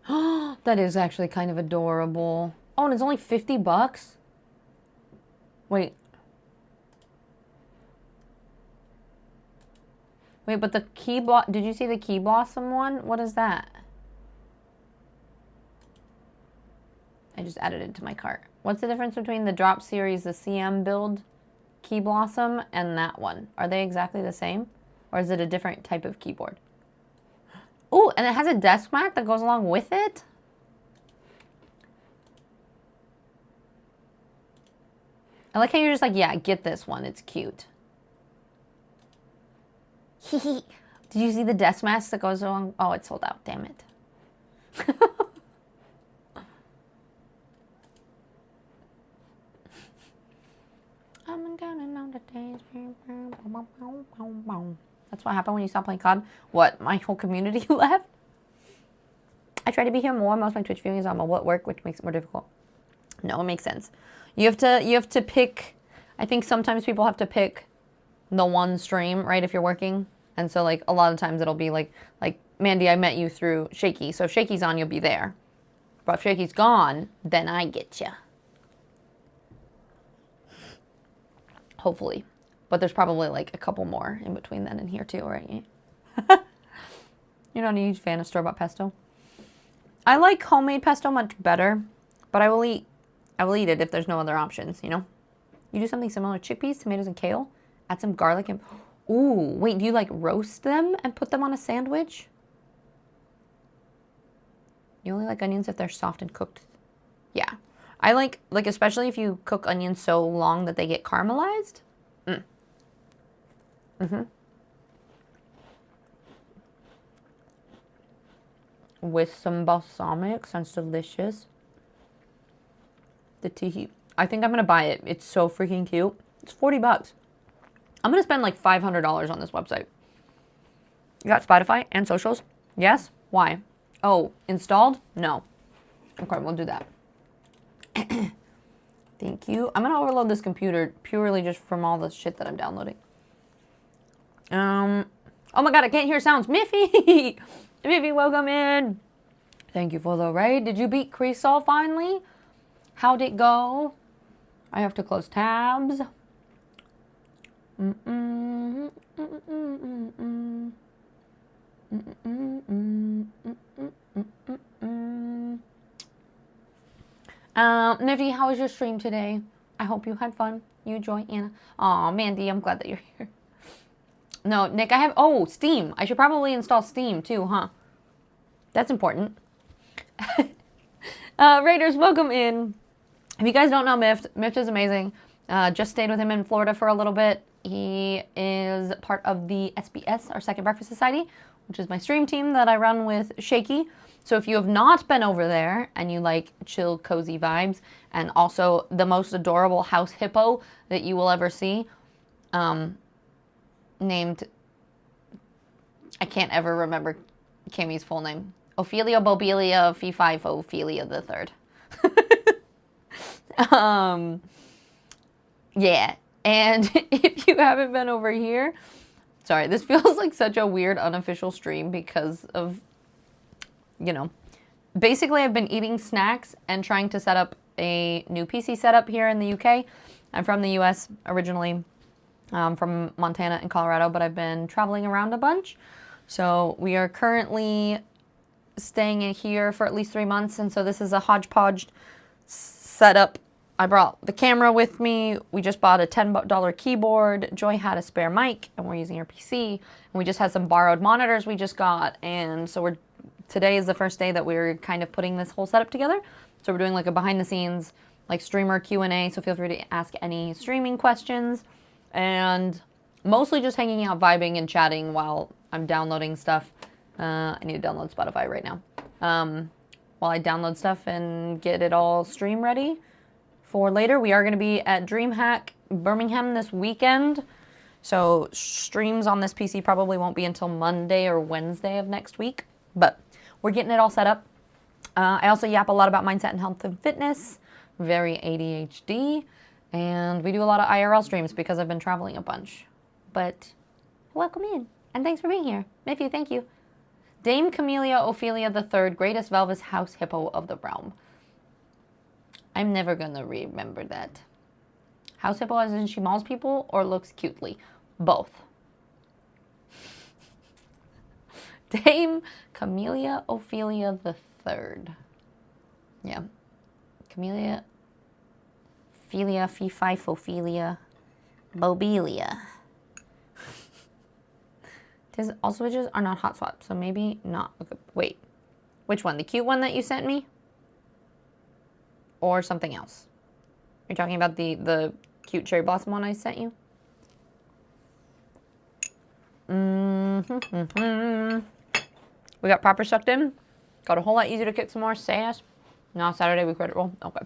Speaker 1: Oh, that is actually kind of adorable. Oh, and it's only $50? Wait. Wait, but the did you see the Key Blossom one? What is that? I just added it to my cart. What's the difference between the Drop Series, the CM build Key Blossom, and that one? Are they exactly the same? Or is it a different type of keyboard? Oh, and it has a desk mat that goes along with it? I like how you're just like, yeah, get this one. It's cute. Did you see the desk mat that goes along? Oh, it's sold out. Damn it. I'm counting on the days. That's what happened when you stop playing COD. What? My whole community left? I try to be here more. Most of my Twitch viewing is on mobile at work, which makes it more difficult. No, it makes sense. You have to pick. I think sometimes people have to pick the one stream, right? If you're working, and so like a lot of times it'll be like Mandy, I met you through Shaky. So if Shaky's on, you'll be there. But if Shaky's gone, then I get you. Hopefully. But there's probably like a couple more in between then and here too, right? You're not a huge fan of store-bought pesto? I like homemade pesto much better, but I will eat it if there's no other options, you know? You do something similar with chickpeas, tomatoes, and kale. Add some garlic and... Ooh, wait, do you like roast them and put them on a sandwich? You only like onions if they're soft and cooked. Yeah. I like especially if you cook onions so long that they get caramelized. With some balsamic, sounds delicious. The tea. I think I'm gonna buy it. It's so freaking cute. It's $40. I'm gonna spend like $500 on this website. You got Spotify and socials? Yes? Why? Oh, installed? No. Okay, we'll do that. Thank you. I'm gonna overload this computer purely just from all the shit that I'm downloading. Oh my god, I can't hear sounds. Miffy! Miffy, welcome in. Thank you for the raid. Did you beat Cresol finally? How'd it go? I have to close tabs. Niffy, how was your stream today? I hope you had fun. You enjoy, Anna. Aw, Mandy, I'm glad that you're here. No, Nick, I have... Oh, Steam. I should probably install Steam, too, huh? That's important. Raiders, welcome in. If you guys don't know Mift, Mift is amazing. Just stayed with him in Florida for a little bit. He is part of the SBS, our Second Breakfast Society, which is my stream team that I run with Shaky. So if you have not been over there and you like chill, cozy vibes, and also the most adorable house hippo that you will ever see, named, I can't ever remember Kimmy's full name. Ophelia Bobelia Fee-Fi Ophelia the Third. Yeah, and if you haven't been over here, sorry, this feels like such a weird unofficial stream because of, you know, basically I've been eating snacks and trying to set up a new PC setup here in the UK. I'm from the US originally, from Montana and Colorado, but I've been traveling around a bunch. So we are currently staying in here for at least 3 months, and so this is a hodgepodge setup. I brought the camera with me. We just bought a $10 keyboard. Joy had a spare mic, and we're using her PC. And we just had some borrowed monitors we just got, and so today is the first day that we're kind of putting this whole setup together. So we're doing like a behind the scenes, like streamer Q&A, so feel free to ask any streaming questions, and mostly just hanging out, vibing, and chatting while I'm downloading stuff. I need to download Spotify right now. While I download stuff and get it all stream ready for later. We are going to be at DreamHack Birmingham this weekend, so streams on this PC probably won't be until Monday or Wednesday of next week, but we're getting it all set up. I also yap a lot about mindset and health and fitness, very ADHD, and we do a lot of IRL streams because I've been traveling a bunch. But welcome in, and thanks for being here. Miffy, thank you. Dame Camellia Ophelia III, greatest Velvis house hippo of the realm. I'm never gonna remember that. House hippo as in she mauls people or looks cutely? Both. Dame Camellia Ophelia III. Yeah. Camellia Ophelia Fee-Fi Ophelia Bobelia. All switches are not hot swap, so maybe not. Okay, wait, which one? The cute one that you sent me? Or something else? You're talking about the cute cherry blossom one I sent you? We got proper sucked in. Got a whole lot easier to kick some more sass. No, Saturday we credit roll. Okay.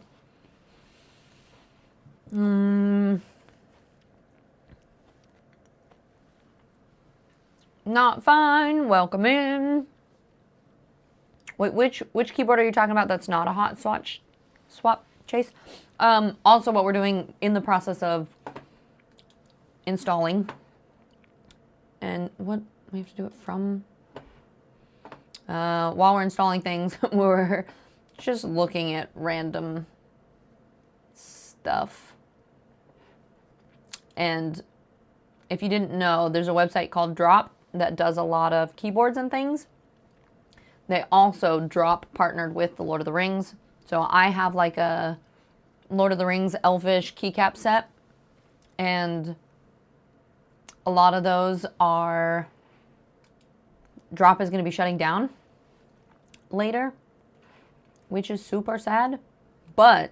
Speaker 1: Not fine. Welcome in. Wait, which keyboard are you talking about that's not a hot swap, Chase? Also, what we're doing in the process of installing, and what we have to do it from. While we're installing things, we're just looking at random stuff. And if you didn't know, there's a website called Drop that does a lot of keyboards and things. They also Drop partnered with the Lord of the Rings. So I have like a Lord of the Rings Elvish keycap set, and a lot of those are, Drop is going to be shutting down later, which is super sad, but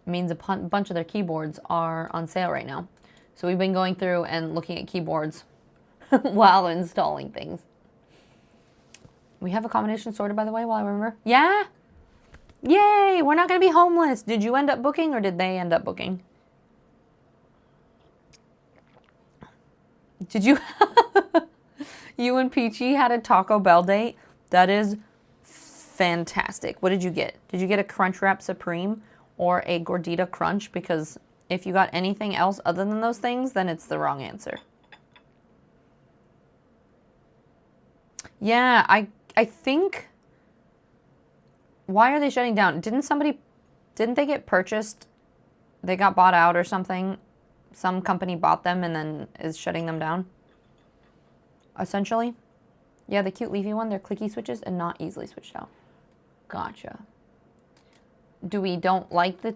Speaker 1: means a bunch of their keyboards are on sale right now. So we've been going through and looking at keyboards while installing things. We have accommodation sorted, by the way, while I remember. Yeah? Yay! We're not going to be homeless. Did you end up booking, or did they end up booking? Did you? You and Peachy had a Taco Bell date? That is fantastic. What did you get? Did you get a Crunchwrap Supreme or a Gordita Crunch? Because if you got anything else other than those things, then it's the wrong answer. Yeah, I think... Why are they shutting down? Didn't they get purchased? They got bought out or something? Some company bought them and then is shutting them down? Essentially? Yeah, the cute leafy one, they're clicky switches and not easily switched out. Gotcha. Do we don't like the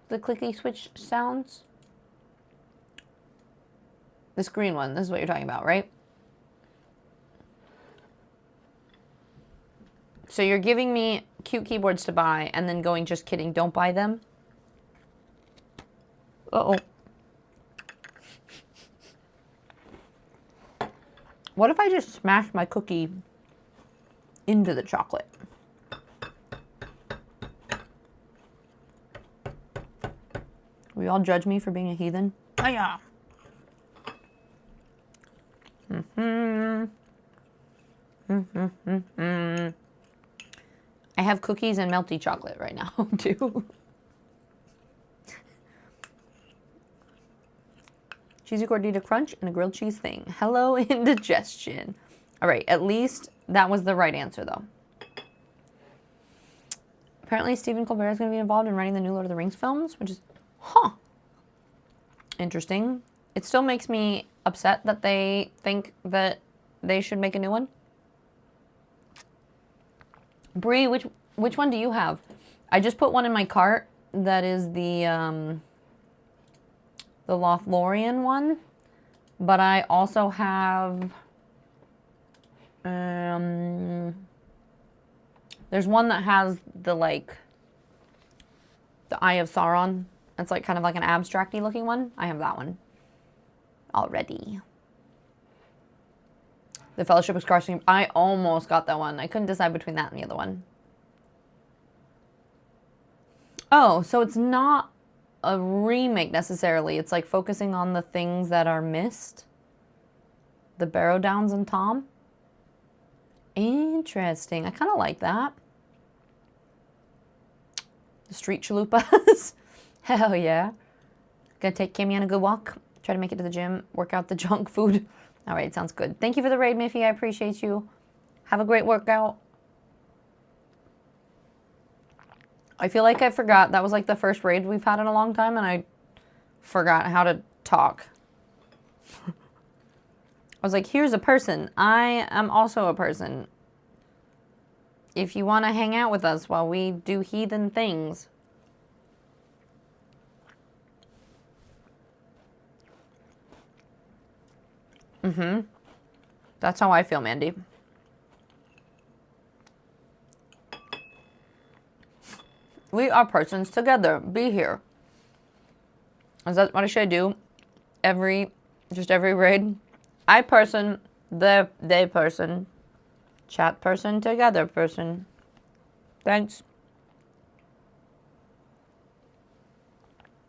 Speaker 1: clicky switch sounds? This green one, this is what you're talking about, right? So you're giving me cute keyboards to buy and then going, just kidding, don't buy them? Uh-oh. What if I just smash my cookie into the chocolate? Will you all judge me for being a heathen? Oh yeah. I have cookies and melty chocolate right now, too. Cheesy Gordita Crunch and a grilled cheese thing. Hello, indigestion. All right, at least that was the right answer, though. Apparently, Stephen Colbert is going to be involved in writing the new Lord of the Rings films, which is, interesting. It still makes me upset that they think that they should make a new one. Bree, which one do you have? I just put one in my cart that is the Lothlorien one, but I also have there's one that has the Eye of Sauron. It's like kind of like an abstract-y looking one. I have that one already. The Fellowship of Skarsgård. I almost got that one. I couldn't decide between that and the other one. Oh, so it's not a remake necessarily. It's like focusing on the things that are missed. The Barrow Downs and Tom. Interesting. I kind of like that. The Street Chalupas. Hell yeah. Gonna take Kimmy on a good walk. Try to make it to the gym. Work out the junk food. All right, sounds good. Thank you for the raid, Miffy. I appreciate you. Have a great workout. I feel like I forgot. That was like the first raid we've had in a long time, and I forgot how to talk. I was like, here's a person. I am also a person. If you want to hang out with us while we do heathen things. That's how I feel, Mandy. We are persons together. Be here. Is that what I should do? Just every raid? I person, they person, chat person, together person. Thanks.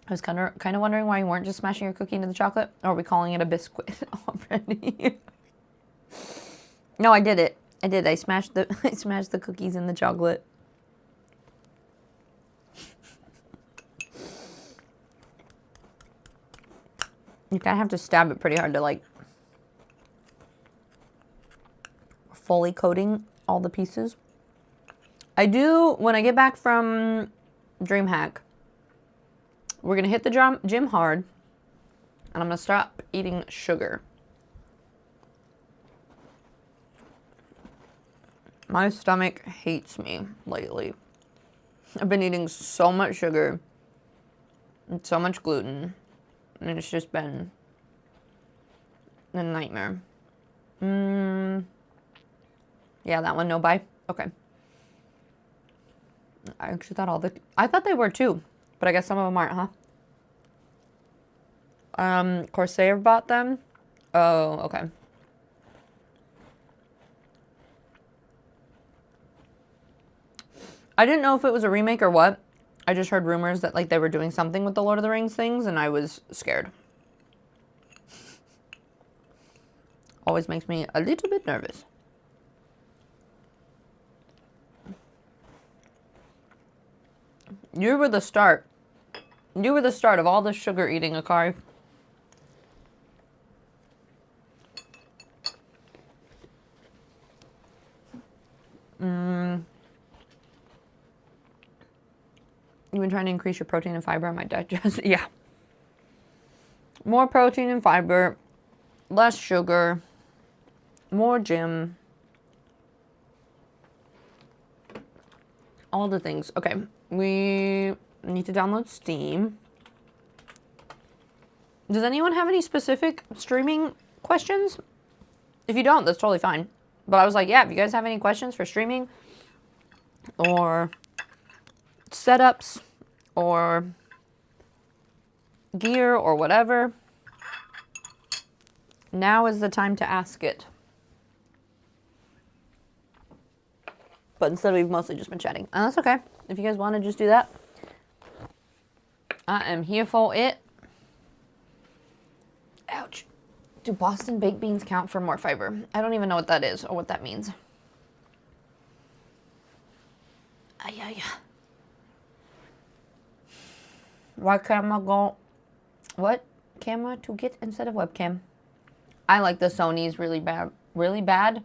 Speaker 1: I was kind of wondering why you weren't just smashing your cookie into the chocolate. Or are we calling it a biscuit already? No, I did it. I did. I smashed the cookies in the chocolate. You kind of have to stab it pretty hard to like fully coating all the pieces. I do, when I get back from DreamHack, we're going to hit the gym hard, and I'm going to stop eating sugar. My stomach hates me lately. I've been eating so much sugar and so much gluten, and it's just been a nightmare. Yeah, that one, no buy. Okay. I actually thought I thought they were too, but I guess some of them aren't, huh? Corsair bought them. Oh, okay. I didn't know if it was a remake or what. I just heard rumors that like they were doing something with the Lord of the Rings things, and I was scared. always makes me a little bit nervous. You were the start. You were the start of all this sugar eating, Akari. You've been trying to increase your protein and fiber on my digest. Yeah. More protein and fiber, less sugar, more gym. All the things. Okay, we need to download Steam. Does anyone have any specific streaming questions? If you don't, that's totally fine. But I was like, yeah, if you guys have any questions for streaming or setups or gear or whatever, now is the time to ask it. But instead we've mostly just been chatting. And that's okay. If you guys want to just do that, I am here for it. Ouch. Do Boston baked beans count for more fiber? I don't even know what that is or what that means. Ay, ay, ay. Why camera go? What camera to get instead of webcam? I like the Sony's really bad. Really bad?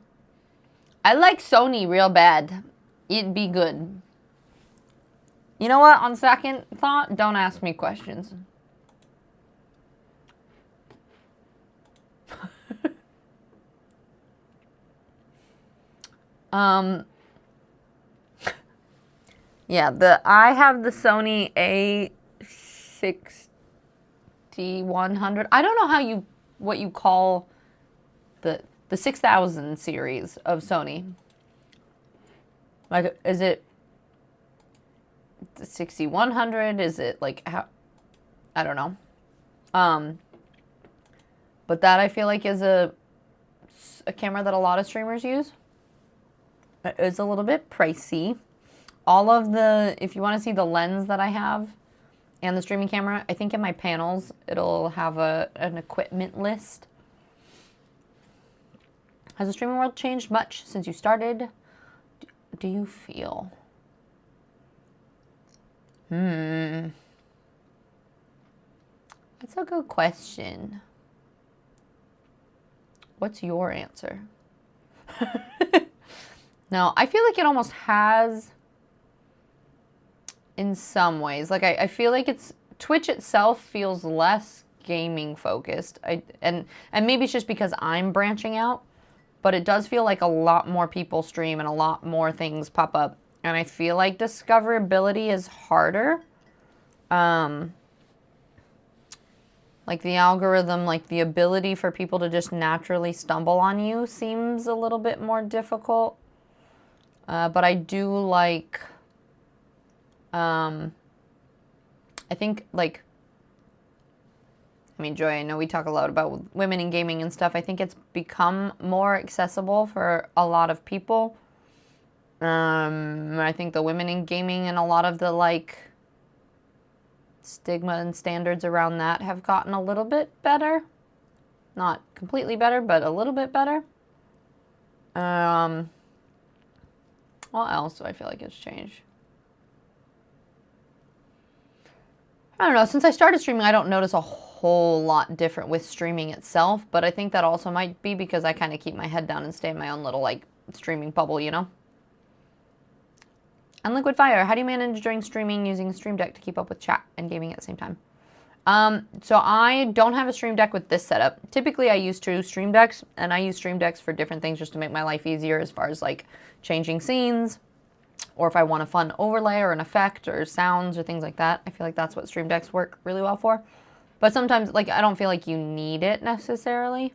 Speaker 1: I like Sony real bad. It'd be good. You know what? On second thought, don't ask me questions. Yeah, I have the Sony A6100. I don't know what you call the 6000 series of Sony. Like, is it the 6100? Is it like how? I don't know. But that I feel like is a camera that a lot of streamers use. It is a little bit pricey. All of the, if you want to see the lens that I have and the streaming camera, I think in my panels it'll have an equipment list. Has the streaming world changed much since you started? Do you feel? That's a good question. What's your answer? No, I feel like it almost has in some ways. Like I feel like Twitch itself feels less gaming focused. And maybe it's just because I'm branching out, but it does feel like a lot more people stream and a lot more things pop up. And I feel like discoverability is harder. Like the algorithm, like the ability for people to just naturally stumble on you seems a little bit more difficult. But I do like, I think like, I mean, Joy, I know we talk a lot about women in gaming and stuff. I think it's become more accessible for a lot of people. I think the women in gaming and a lot of the like stigma and standards around that have gotten a little bit better. Not completely better, but a little bit better. What else do I feel like it's changed? I don't know. Since I started streaming, I don't notice a whole lot different with streaming itself, but I think that also might be because I kind of keep my head down and stay in my own little like streaming bubble, you know? And Liquid Fire, how do you manage during streaming using Stream Deck to keep up with chat and gaming at the same time? So I don't have a Stream Deck with this setup. Typically I use two Stream Decks, and I use Stream Decks for different things just to make my life easier as far as like changing scenes, or if I want a fun overlay or an effect or sounds or things like that. I feel like that's what Stream Decks work really well for. But sometimes like I don't feel like you need it necessarily.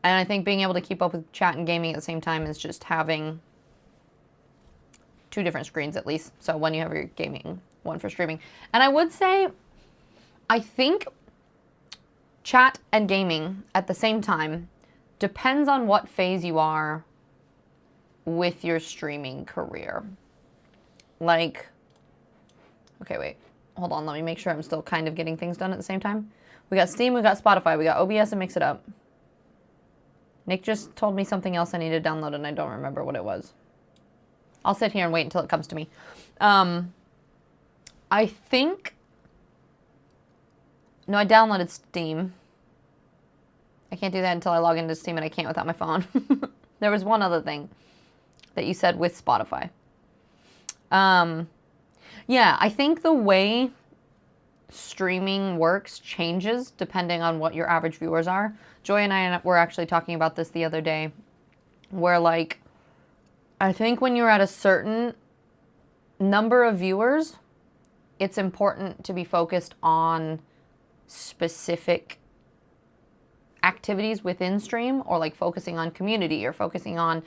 Speaker 1: And I think being able to keep up with chat and gaming at the same time is just having two different screens at least. So one you have your gaming, one for streaming. And I would say, I think chat and gaming at the same time depends on what phase you are with your streaming career. Like, okay, wait, hold on. Let me make sure I'm still kind of getting things done at the same time. We got Steam, we got Spotify, we got OBS and Mix It Up. Nick just told me something else I need to download and I don't remember what it was. I'll sit here and wait until it comes to me. I think... No, I downloaded Steam. I can't do that until I log into Steam, and I can't without my phone. There was one other thing that you said with Spotify. Yeah, I think the way streaming works changes depending on what your average viewers are. Joy and I were actually talking about this the other day, where, like, I think when you're at a certain number of viewers, it's important to be focused on specific activities within stream, or like focusing on community or focusing on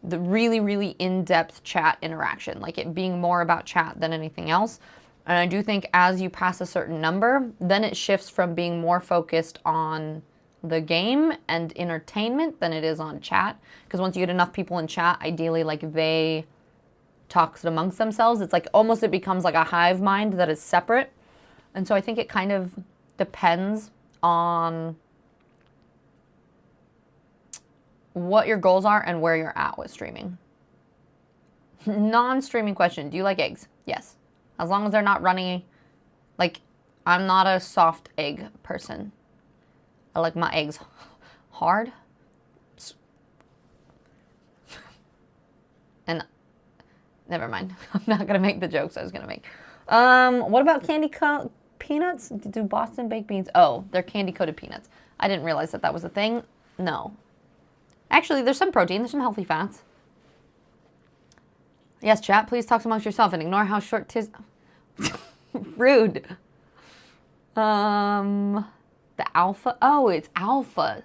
Speaker 1: the really, really in-depth chat interaction, like it being more about chat than anything else. And I do think as you pass a certain number, then it shifts from being more focused on the game and entertainment than it is on chat. Because once you get enough people in chat, ideally, like, they talk amongst themselves. It's like almost it becomes like a hive mind that is separate. And so I think it kind of depends on what your goals are and where you're at with streaming. Non-streaming question. Do you like eggs? Yes. As long as they're not runny. Like, I'm not a soft egg person. I like my eggs hard. And never mind. I'm not going to make the jokes I was going to make. What about candy peanuts? Do Boston baked beans? Oh, they're candy-coated peanuts. I didn't realize that that was a thing. No. Actually, there's some protein. There's some healthy fats. Yes, chat, please talk amongst yourself and ignore how short 'tis. Rude. The alpha. Oh, it's alpha.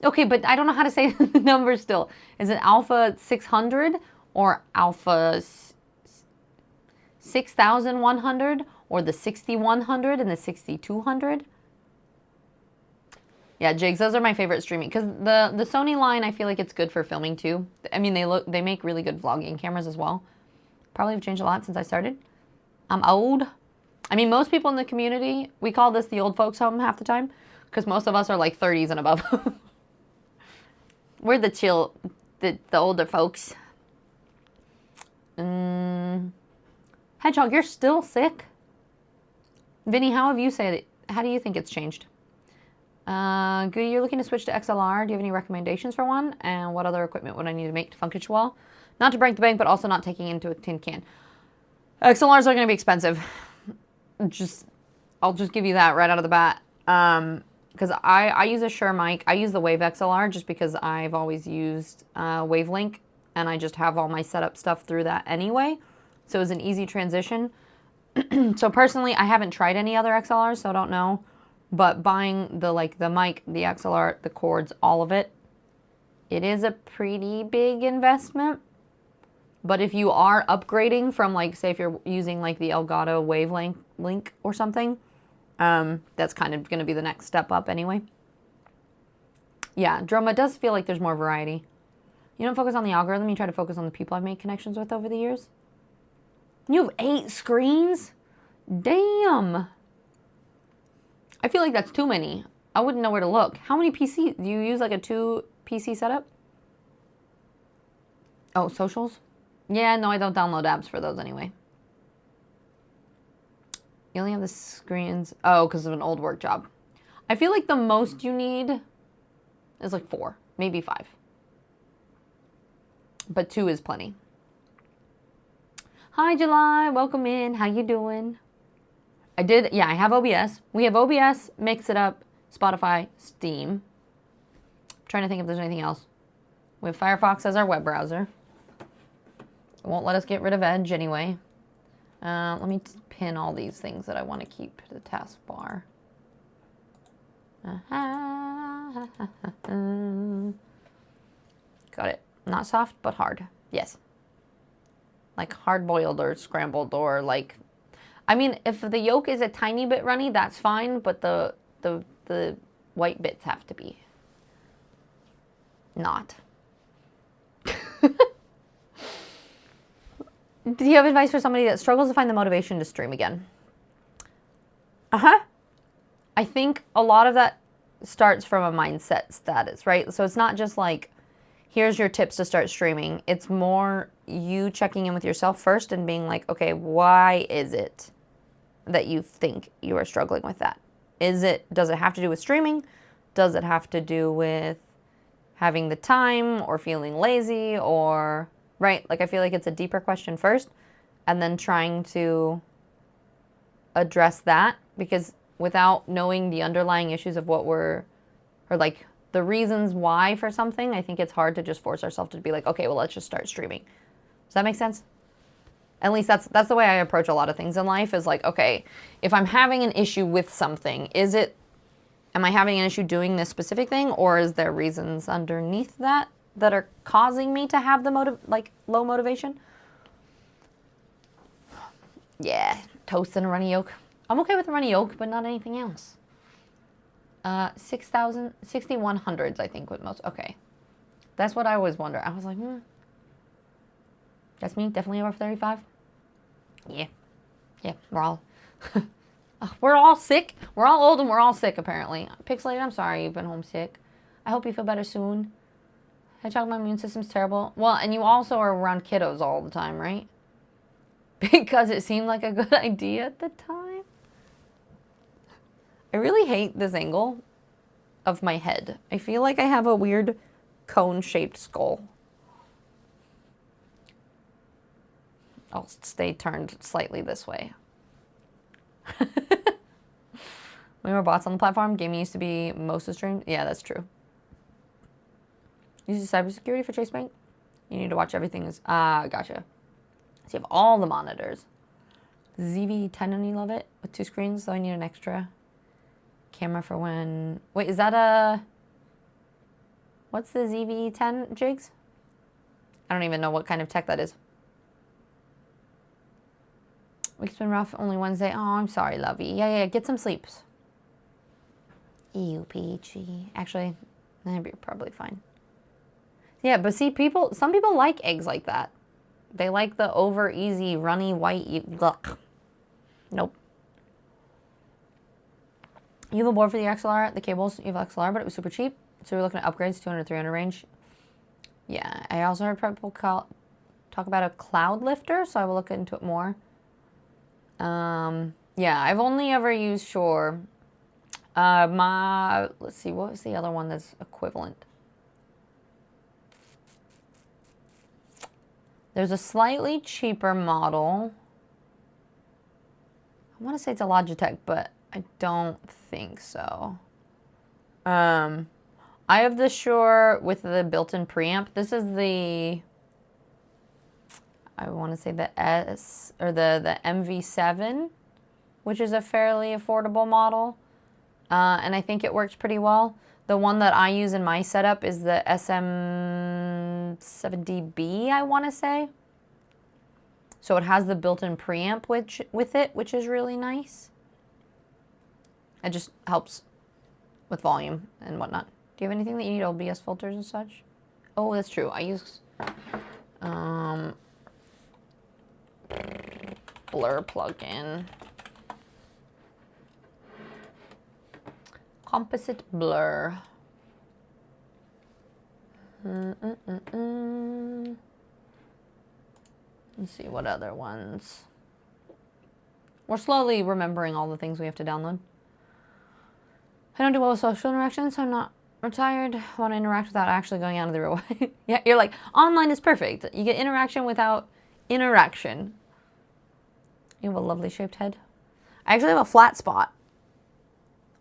Speaker 1: Okay, but I don't know how to say the number still. Is it alpha 600 or alpha 6100 or the 6100 and the 6200? Yeah, Jigs, those are my favorite streaming, because the Sony line, I feel like it's good for filming too. I mean, they make really good vlogging cameras as well. Probably have changed a lot since I started. I'm old. I mean, most people in the community, we call this the old folks home half the time, because most of us are like 30s and above. We're the chill, the older folks. Hedgehog, you're still sick? Vinny, how do you think it's changed? Goody, you're looking to switch to XLR. Do you have any recommendations for one? And what other equipment would I need to make to function well? Not to break the bank, but also not taking into a tin can. XLRs are going to be expensive. I'll just give you that right out of the bat. Because I use a Shure mic. I use the Wave XLR just because I've always used Wavelink, and I just have all my setup stuff through that anyway. So it was an easy transition. So personally, I haven't tried any other XLRs, so I don't know. But buying the mic, the XLR, the cords, all of it, it is a pretty big investment. But if you are upgrading from, like, say if you're using like the Elgato Wavelink or something, that's kind of going to be the next step up anyway. Yeah, Droma does feel like there's more variety. You don't focus on the algorithm, you try to focus on the people I've made connections with over the years. You have 8 screens? Damn. I feel like that's too many. I wouldn't know where to look. How many PCs? Do you use like a 2 PC setup? Oh, socials? Yeah, no, I don't download apps for those anyway. You only have the screens. Oh, because of an old work job. I feel like the most you need is like 4, maybe 5. But 2 is plenty. Hi, July. Welcome in. How you doing? I have OBS. We have OBS, Mix It Up, Spotify, Steam. I'm trying to think if there's anything else. We have Firefox as our web browser. It won't let us get rid of Edge anyway. Let me pin all these things that I want to keep to the taskbar. Got it. Not soft, but hard. Yes. Like hard-boiled or scrambled or like... I mean, if the yolk is a tiny bit runny, that's fine, but the white bits have to be not. Do you have advice for somebody that struggles to find the motivation to stream again? I think a lot of that starts from a mindset status, right? So it's not just like, here's your tips to start streaming. It's more you checking in with yourself first and being like, okay, why is it that you think you are struggling with that? Does it have to do with streaming? Does it have to do with having the time or feeling lazy or, right? Like, I feel like it's a deeper question first and then trying to address that, because without knowing the underlying issues of or like the reasons why for something, I think it's hard to just force ourselves to be like, okay, well, let's just start streaming. Does that make sense? At least that's the way I approach a lot of things in life, is like, okay, if I'm having an issue with something, am I having an issue doing this specific thing, or is there reasons underneath that are causing me to have the low motivation? Yeah, toast and a runny yolk. I'm okay with a runny yolk, but not anything else. 6,100s, I think, with most. Okay. That's what I always wonder. I was like, that's me, definitely over 35. Yeah. Yeah, we're all sick. We're all old and we're all sick, apparently. Pixelated, I'm sorry you've been homesick. I hope you feel better soon. Hedgehog, my immune system's terrible. Well, and you also are around kiddos all the time, right? Because it seemed like a good idea at the time. I really hate this angle of my head. I feel like I have a weird cone-shaped skull. I'll stay turned slightly this way. We were bots on the platform. Gaming used to be most of the stream. Yeah, that's true. Uses cybersecurity for Chase Bank. You need to watch everything. Gotcha. So you have all the monitors. ZV-10 and you love it with 2 screens, so I need an extra camera for when. Wait, is that what's the ZV-10 jigs? I don't even know what kind of tech that is. Week's been rough. Only Wednesday. Oh, I'm sorry, lovey. Yeah. Get some sleeps. Ew, peachy. Actually, that'd be probably fine. Yeah, but see, some people like eggs like that. They like the over easy, runny, white. Ugh. Nope. You have a board for the XLR, the cables. You have XLR, but it was super cheap. So we're looking at upgrades, 200, 300 range. Yeah, I also heard people talk about a cloud lifter, so I will look into it more. Yeah, I've only ever used Shure. Let's see, what was the other one that's equivalent? There's a slightly cheaper model. I want to say it's a Logitech, but I don't think so. I have the Shure with the built-in preamp. This is the, I want to say the S or the MV7, which is a fairly affordable model. And I think it works pretty well. The one that I use in my setup is the SM70B, I want to say. So it has the built-in preamp with it, which is really nice. It just helps with volume and whatnot. Do you have anything that you need OBS filters and such? Oh, that's true. I use Blur plugin. Composite blur. Let's see what other ones. We're slowly remembering all the things we have to download. I don't do well with social interactions, so I'm not retired. I want to interact without actually going out of the real way. Yeah, you're like, online is perfect. You get interaction without interaction. You have a lovely shaped head. I actually have a flat spot.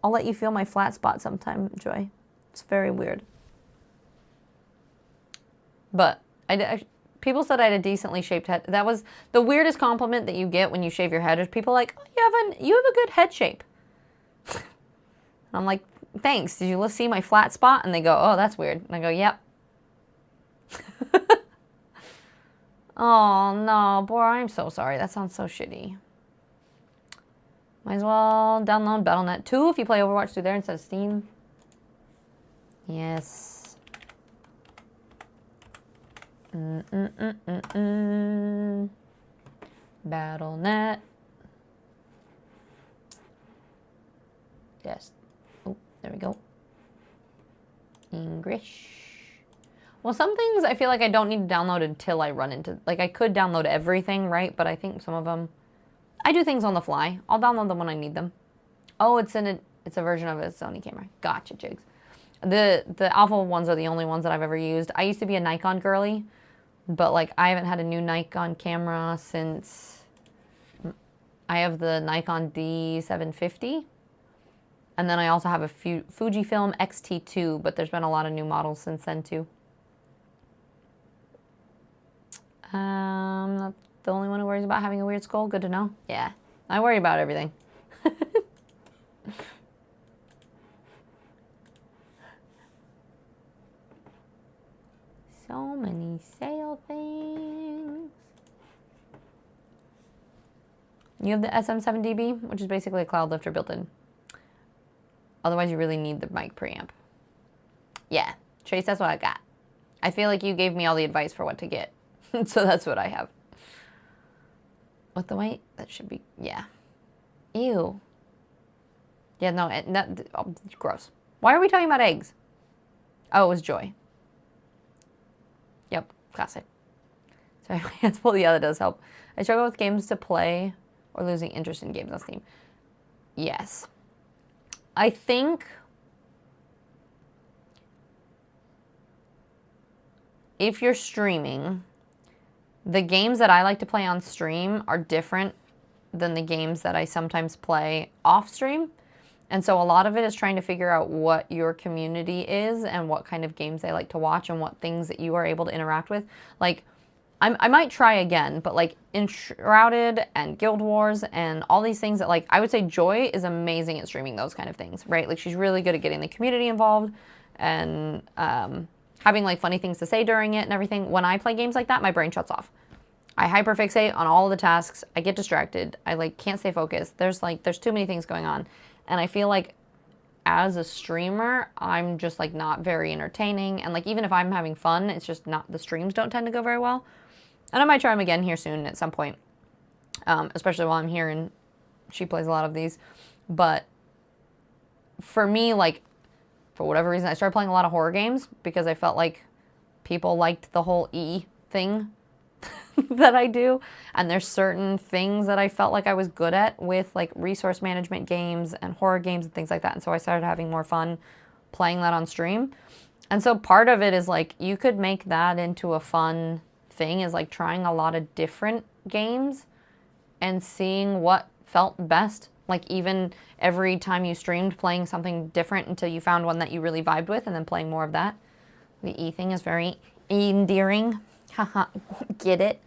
Speaker 1: I'll let you feel my flat spot sometime, Joy. It's very weird. But people said I had a decently shaped head. That was the weirdest compliment that you get when you shave your head. Is people like, oh, you have a good head shape. I'm like, thanks. Did you see my flat spot? And they go, oh, that's weird. And I go, yep. Oh, no, boy, I'm so sorry. That sounds so shitty. Might as well download Battle.net 2 if you play Overwatch through there instead of Steam. Yes. Battle.net. Yes. Oh, there we go. English. Well, some things I feel like I don't need to download until I run into... Like, I could download everything, right? But I think some of them... I do things on the fly. I'll download them when I need them. Oh, it's a version of a Sony camera. Gotcha, Jigs. The alpha ones are the only ones that I've ever used. I used to be a Nikon girly, but like I haven't had a new Nikon camera since I have the Nikon D750. And then I also have a Fujifilm X-T2, but there's been a lot of new models since then too. Not the only one who worries about having a weird skull. Good to know. Yeah, I worry about everything. So many sale things. You have the SM7DB, which is basically a cloud lifter built in. Otherwise, you really need the mic preamp. Yeah, Trace, that's what I got. I feel like you gave me all the advice for what to get. So that's what I have. What the weight? That should be, yeah. Ew. Yeah, no, gross. Why are we talking about eggs? Oh, it was Joy. Yep, classic. Sorry, my hands full. The other does help. I struggle with games to play or losing interest in games on Steam. Yes. I think if you're streaming, the games that I like to play on stream are different than the games that I sometimes play off stream. And so a lot of it is trying to figure out what your community is and what kind of games they like to watch and what things that you are able to interact with. Like, I might try again, but like Enshrouded and Guild Wars and all these things that like, I would say Joy is amazing at streaming those kind of things, right? Like she's really good at getting the community involved and having like funny things to say during it and everything. When I play games like that, my brain shuts off. I hyperfixate on all of the tasks. I get distracted. I like can't stay focused. There's too many things going on. And I feel like as a streamer, I'm just like not very entertaining. And like, even if I'm having fun, it's just not, the streams don't tend to go very well. And I might try them again here soon at some point. Especially while I'm here and she plays a lot of these. But for me, like, for whatever reason, I started playing a lot of horror games because I felt like people liked the whole E thing that I do. And there's certain things that I felt like I was good at with like resource management games and horror games and things like that. And so I started having more fun playing that on stream. And so part of it is like, you could make that into a fun thing, is like trying a lot of different games and seeing what felt best. Like even every time you streamed, playing something different until you found one that you really vibed with and then playing more of that. The E thing is very endearing. Haha, get it?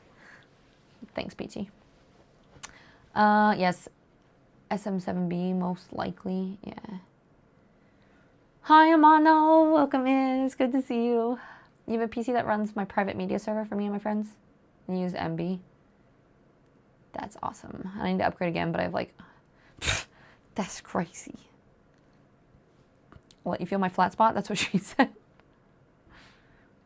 Speaker 1: Thanks, Peachy. Yes, SM7B most likely, yeah. Hi, Amano, welcome in, it's good to see you. You have a PC that runs my private media server for me and my friends? And you use MB? That's awesome. I need to upgrade again, but I have like, that's crazy. What, you feel my flat spot? That's what she said.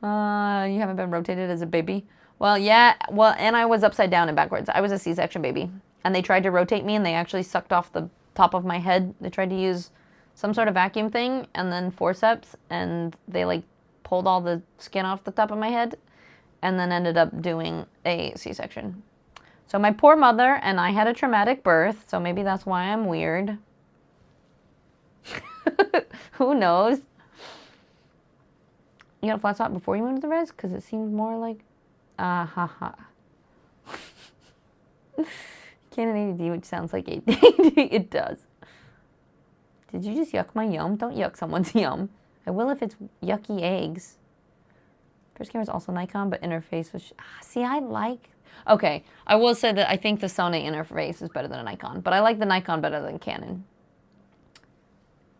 Speaker 1: You haven't been rotated as a baby? Well, yeah, well, and I was upside down and backwards. I was a C-section baby. And they tried to rotate me and they actually sucked off the top of my head. They tried to use some sort of vacuum thing and then forceps and they like pulled all the skin off the top of my head and then ended up doing a C-section. So my poor mother and I had a traumatic birth, so maybe that's why I'm weird. Who knows? You got a flat spot before you moved to the res? Because it seemed more like... ha. Canon ADD, which sounds like ADD. It does. Did you just yuck my yum? Don't yuck someone's yum. I will if it's yucky eggs. First camera is also Nikon, but interface was... see, I like... Okay, I will say that I think the Sony interface is better than a Nikon, but I like the Nikon better than Canon.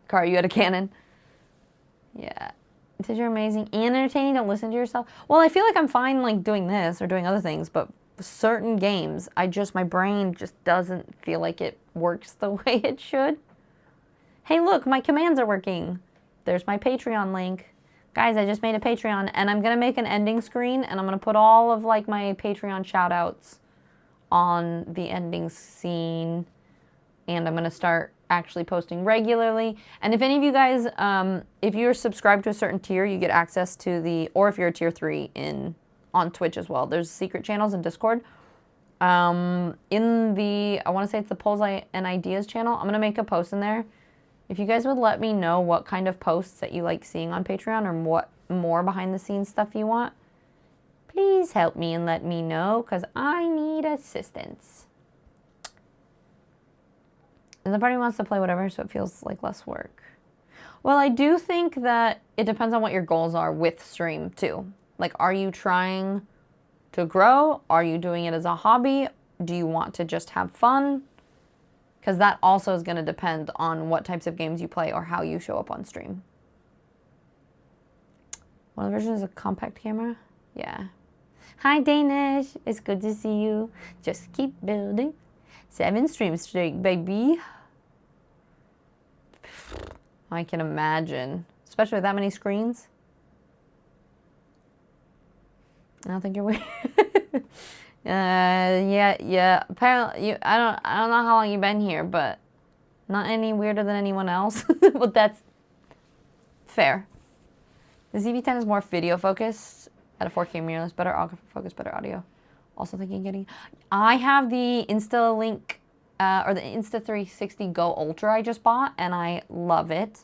Speaker 1: Car, you had a Canon? Yeah. It says you're amazing and entertaining. Don't listen to yourself. Well, I feel like I'm fine like doing this or doing other things, but certain games, my brain just doesn't feel like it works the way it should. Hey, look, my commands are working. There's my Patreon link. Guys, I just made a Patreon and I'm going to make an ending screen and I'm going to put all of like my Patreon shout outs on the ending scene. And I'm going to start actually posting regularly. And if any of you guys, if you're subscribed to a certain tier, you get access to the, or if you're a tier 3 on Twitch as well. There's secret channels in Discord. In the, I want to say it's the Polls and Ideas channel. I'm going to make a post in there. If you guys would let me know what kind of posts that you like seeing on Patreon or what more behind the scenes stuff you want, please help me and let me know because I need assistance. And the party wants to play whatever, so it feels like less work. Well, I do think that it depends on what your goals are with stream too. Like, are you trying to grow? Are you doing it as a hobby? Do you want to just have fun? Because that also is going to depend on what types of games you play or how you show up on stream. One of the versions is a compact camera. Yeah. Hi, Danish. It's good to see you. Just keep building. 7 streams straight, baby. I can imagine. Especially with that many screens. I don't think you're weird. Yeah. Apparently, I don't know how long you've been here, but not any weirder than anyone else. But that's fair. The ZV-10 is more video focused at a 4K mirrorless, better autofocus, better audio. Also thinking getting. I have the InstaLink or the Insta360 Go Ultra I just bought, and I love it.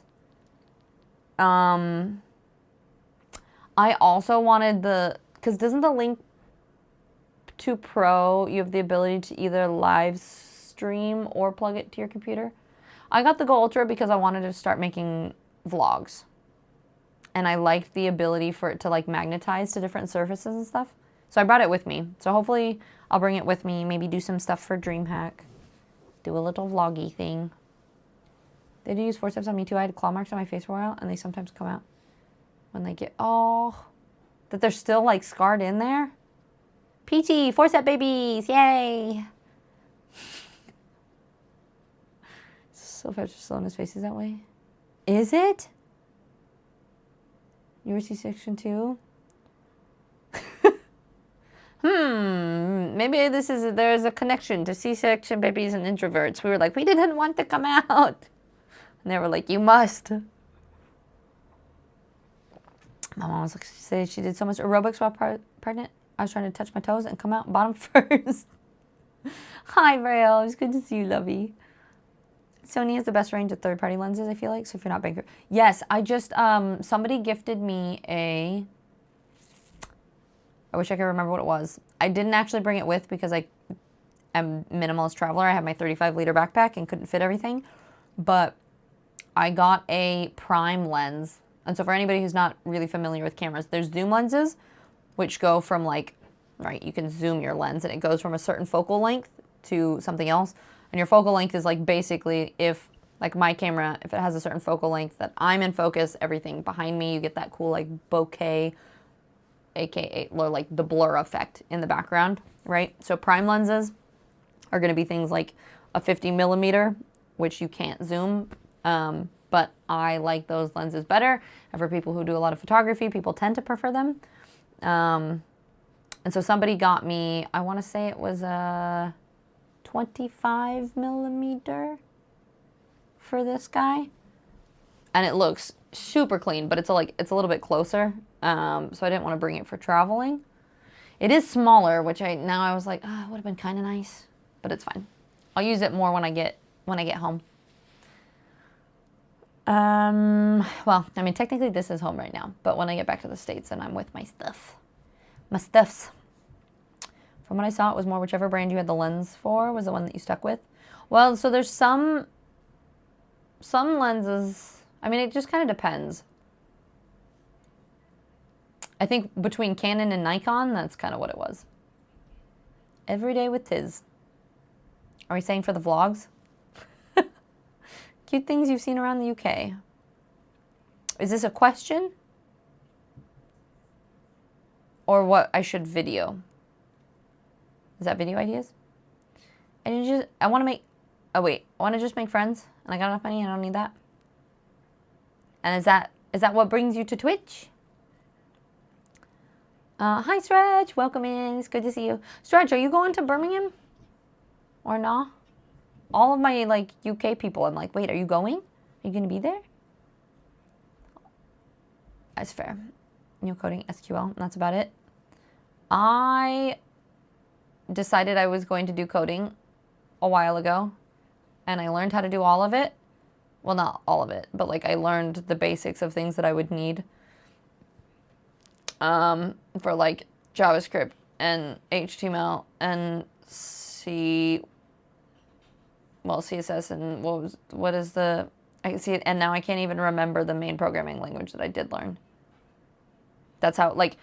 Speaker 1: I also wanted because doesn't the Link 2 Pro, you have the ability to either live stream or plug it to your computer? I got the Go Ultra because I wanted to start making vlogs. And I liked the ability for it to like magnetize to different surfaces and stuff. So I brought it with me. So hopefully I'll bring it with me, maybe do some stuff for DreamHack. Do a little vloggy thing. They do use forceps on me too. I had claw marks on my face for a while, and they sometimes come out when they get, that they're still like scarred in there. PT, forcep babies, yay! Sylvester Stallone's face is that way. Is it? You were C-section too? Maybe there's a connection to C-section babies and introverts. We were like, we didn't want to come out. And they were like, you must. My mom was like, she said she did so much aerobics while pregnant. I was trying to touch my toes and come out bottom first. Hi, Braille. It's good to see you, lovey. Sony has the best range of third-party lenses, I feel like, so if you're not banker. Yes, I just, somebody gifted me I wish I could remember what it was. I didn't actually bring it with because I am minimalist traveler. I have my 35-liter backpack and couldn't fit everything. But I got a prime lens. And so for anybody who's not really familiar with cameras, there's zoom lenses, which go from you can zoom your lens and it goes from a certain focal length to something else. And your focal length is like basically if, like my camera, if it has a certain focal length that I'm in focus, everything behind me, you get that cool like bokeh, aka or like the blur effect in the background, right? So prime lenses are going to be things like a 50 millimeter, which you can't zoom, but I like those lenses better. And for people who do a lot of photography, people tend to prefer them. And so somebody got me, I want to say it was a 25 millimeter for this guy. And it looks super clean, but it's a little bit closer. So I didn't want to bring it for traveling. It is smaller, which I was like, it would have been kind of nice, but it's fine. I'll use it more when I get home. Well, I mean, technically this is home right now, but when I get back to the States and I'm with my stuffs. From what I saw, it was more whichever brand you had the lens for was the one that you stuck with. Well, so there's some lenses, I mean, it just kind of depends. I think between Canon and Nikon, that's kind of what it was. Every day with Tiz. Are we saying for the vlogs? Cute things you've seen around the UK. Is this a question? Or what I should video? Is that video ideas? I want to just make friends and I got enough money, I don't need that. And is that what brings you to Twitch? Hi Stretch, welcome in. It's good to see you. Stretch, are you going to Birmingham? Or no? all of my like UK people, I'm like, wait, are you going? Are you going to be there? That's fair. Coding SQL, and that's about it. I decided I was going to do coding a while ago, and I learned how to do all of it. Well, not all of it, but like I learned the basics of things that I would need for like JavaScript and HTML and CSS and what is the, I can see it, and now I can't even remember the main programming language that I did learn. That's how, like,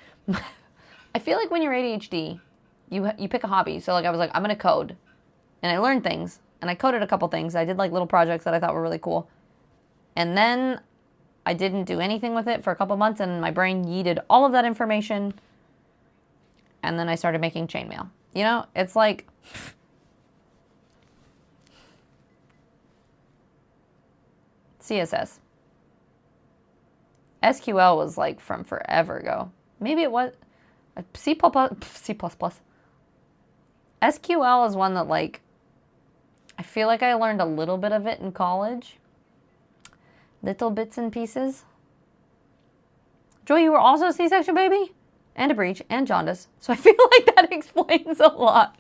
Speaker 1: I feel like when you're ADHD, you pick a hobby. So like I was like, I'm gonna code, and I learned things, and I coded a couple things. I did like little projects that I thought were really cool, and then I didn't do anything with it for a couple months, and my brain yeeted all of that information, and then I started making chainmail. You know, it's like CSS. SQL was like from forever ago. Maybe it was C++. SQL is one that like, I feel like I learned a little bit of it in college. Little bits and pieces. Joy, you were also a C-section baby? And a breech and jaundice. So I feel like that explains a lot.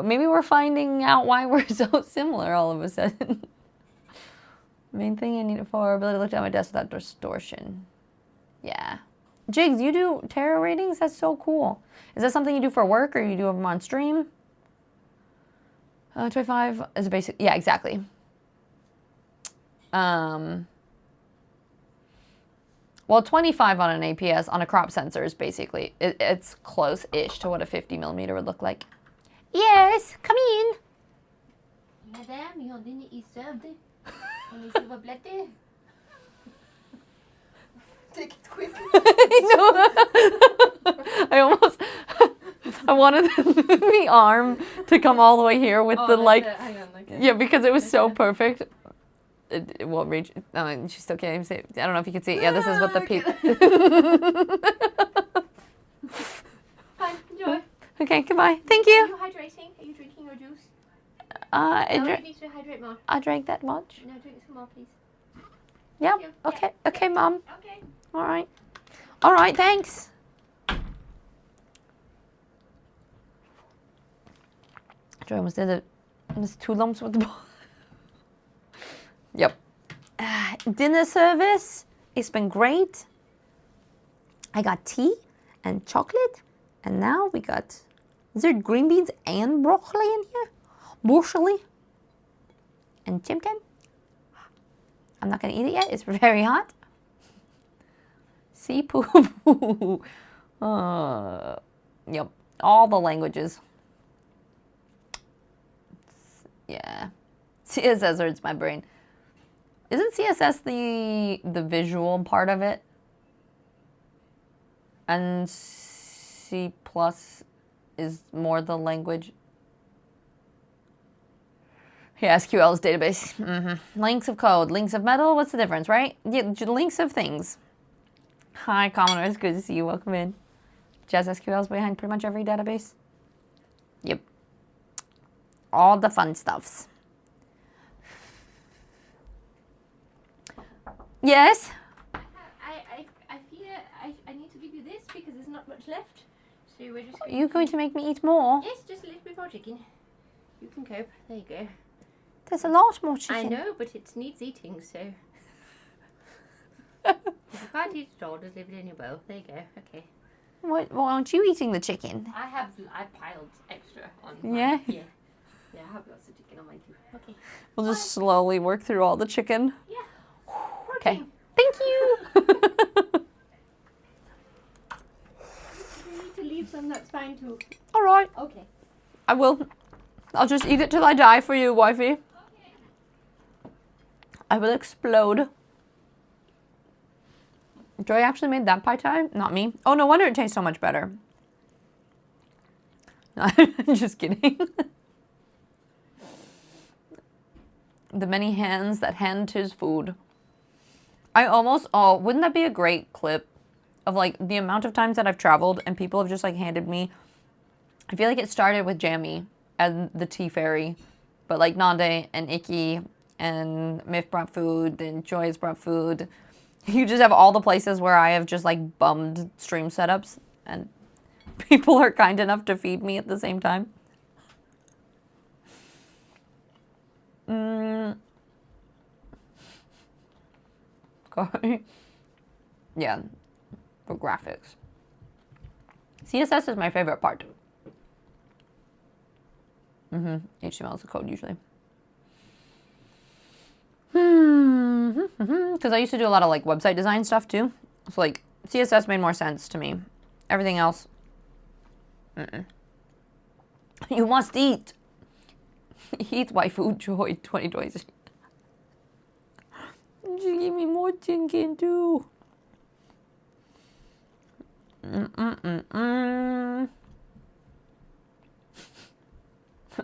Speaker 1: Maybe we're finding out why we're so similar all of a sudden. Main thing I need it for, ability to look down my desk without distortion. Yeah. Jigs, you do tarot readings? That's so cool. Is that something you do for work, or you do them on stream? 25 is a basic, yeah, exactly. Well, 25 on an APS, on a crop sensor is basically, it's close-ish to what a 50mm would look like.
Speaker 2: Yes, come in.
Speaker 3: Madame, your dinner is served. S'il vous plaît. Take it quick.
Speaker 1: I wanted the arm to come all the way here with the like,
Speaker 3: hang on, okay.
Speaker 1: yeah, because it was so perfect. It won't reach. No, she still can't even see it. I don't know if you can see it. Yeah, this is what the
Speaker 3: Fine, enjoy.
Speaker 1: Okay, goodbye. Thank
Speaker 3: Are
Speaker 1: you.
Speaker 3: you hydrating? Are you drinking your juice?
Speaker 1: I
Speaker 3: No, you
Speaker 1: drank.
Speaker 3: need to hydrate more.
Speaker 1: I drank that much.
Speaker 3: No, drink some more, please.
Speaker 1: Yeah.
Speaker 3: you.
Speaker 1: Okay. Okay, Mom.
Speaker 3: Okay.
Speaker 1: All right. All right. Thanks. Joy almost did it. There's 2 lumps with the ball. Yep. Dinner service. It's been great. I got tea and chocolate, and now we got, is there green beans and broccoli in here? Broccoli and chimkin. I'm not gonna eat it yet. It's very hot. See poo poo. Yep. All the languages. Yeah. CSS hurts my brain. Isn't CSS the visual part of it? And C+ is more the language. Yeah, SQL is database. Links of code, links of metal. What's the difference, right? Yeah, links of things. Hi, Commoner. It's good to see you. Welcome in. Jazz SQL is behind pretty much every database. Yep. All the fun stuffs. Yes?
Speaker 3: I fear I need to give you this because there's not much left. So we're just
Speaker 1: Are you going to make me eat more?
Speaker 3: Yes, just a little bit more chicken. You can cope. There you go.
Speaker 1: There's a lot more chicken.
Speaker 3: I know, but it needs eating, so. If you can't eat it all, just leave it in your bowl. There you go. Okay.
Speaker 1: Why aren't you eating the chicken?
Speaker 3: I piled extra on.
Speaker 1: Yeah?
Speaker 3: Yeah. Yeah, I have lots of chicken on my queue. Okay.
Speaker 1: We'll just slowly work through all the chicken.
Speaker 3: Yeah.
Speaker 1: Okay.
Speaker 3: Protein.
Speaker 1: Thank you.
Speaker 3: If you need to leave some, that's fine too.
Speaker 1: All right.
Speaker 3: Okay.
Speaker 1: I will. I'll just eat it till I die for you, wifey. I will explode. Joy actually made that pie tie, not me. Oh, no wonder it tastes so much better. No, I'm just kidding. The many hands that hand his food. Wouldn't that be a great clip of like the amount of times that I've traveled and people have just like handed me I feel like it started with Jamie and the tea fairy, but like Nande and Icky and Myth brought food and Joy's brought food. You just have all the places where I have just like bummed stream setups and people are kind enough to feed me at the same time. Okay. Yeah, for graphics. CSS is my favorite part. HTML is the code usually. Because I used to do a lot of like website design stuff too. So like CSS made more sense to me. Everything else, You must eat. Eat waifu joy 2020. Just give me more thinking too.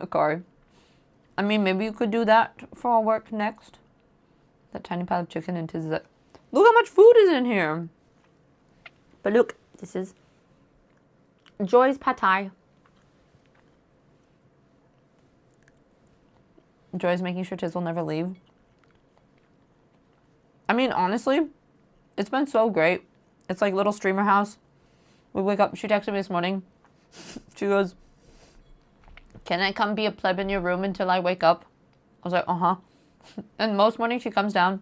Speaker 1: Okay. I mean, maybe you could do that for our work next. That tiny pile of chicken and tis that. Look how much food is in here. But look, this is Joy's pad thai. Joy's making sure Tiz will never leave. I mean, honestly, it's been so great. It's like little streamer house. We wake up. She texted me this morning. She goes, "Can I come be a pleb in your room until I wake up?" I was like, uh-huh. And most mornings she comes down,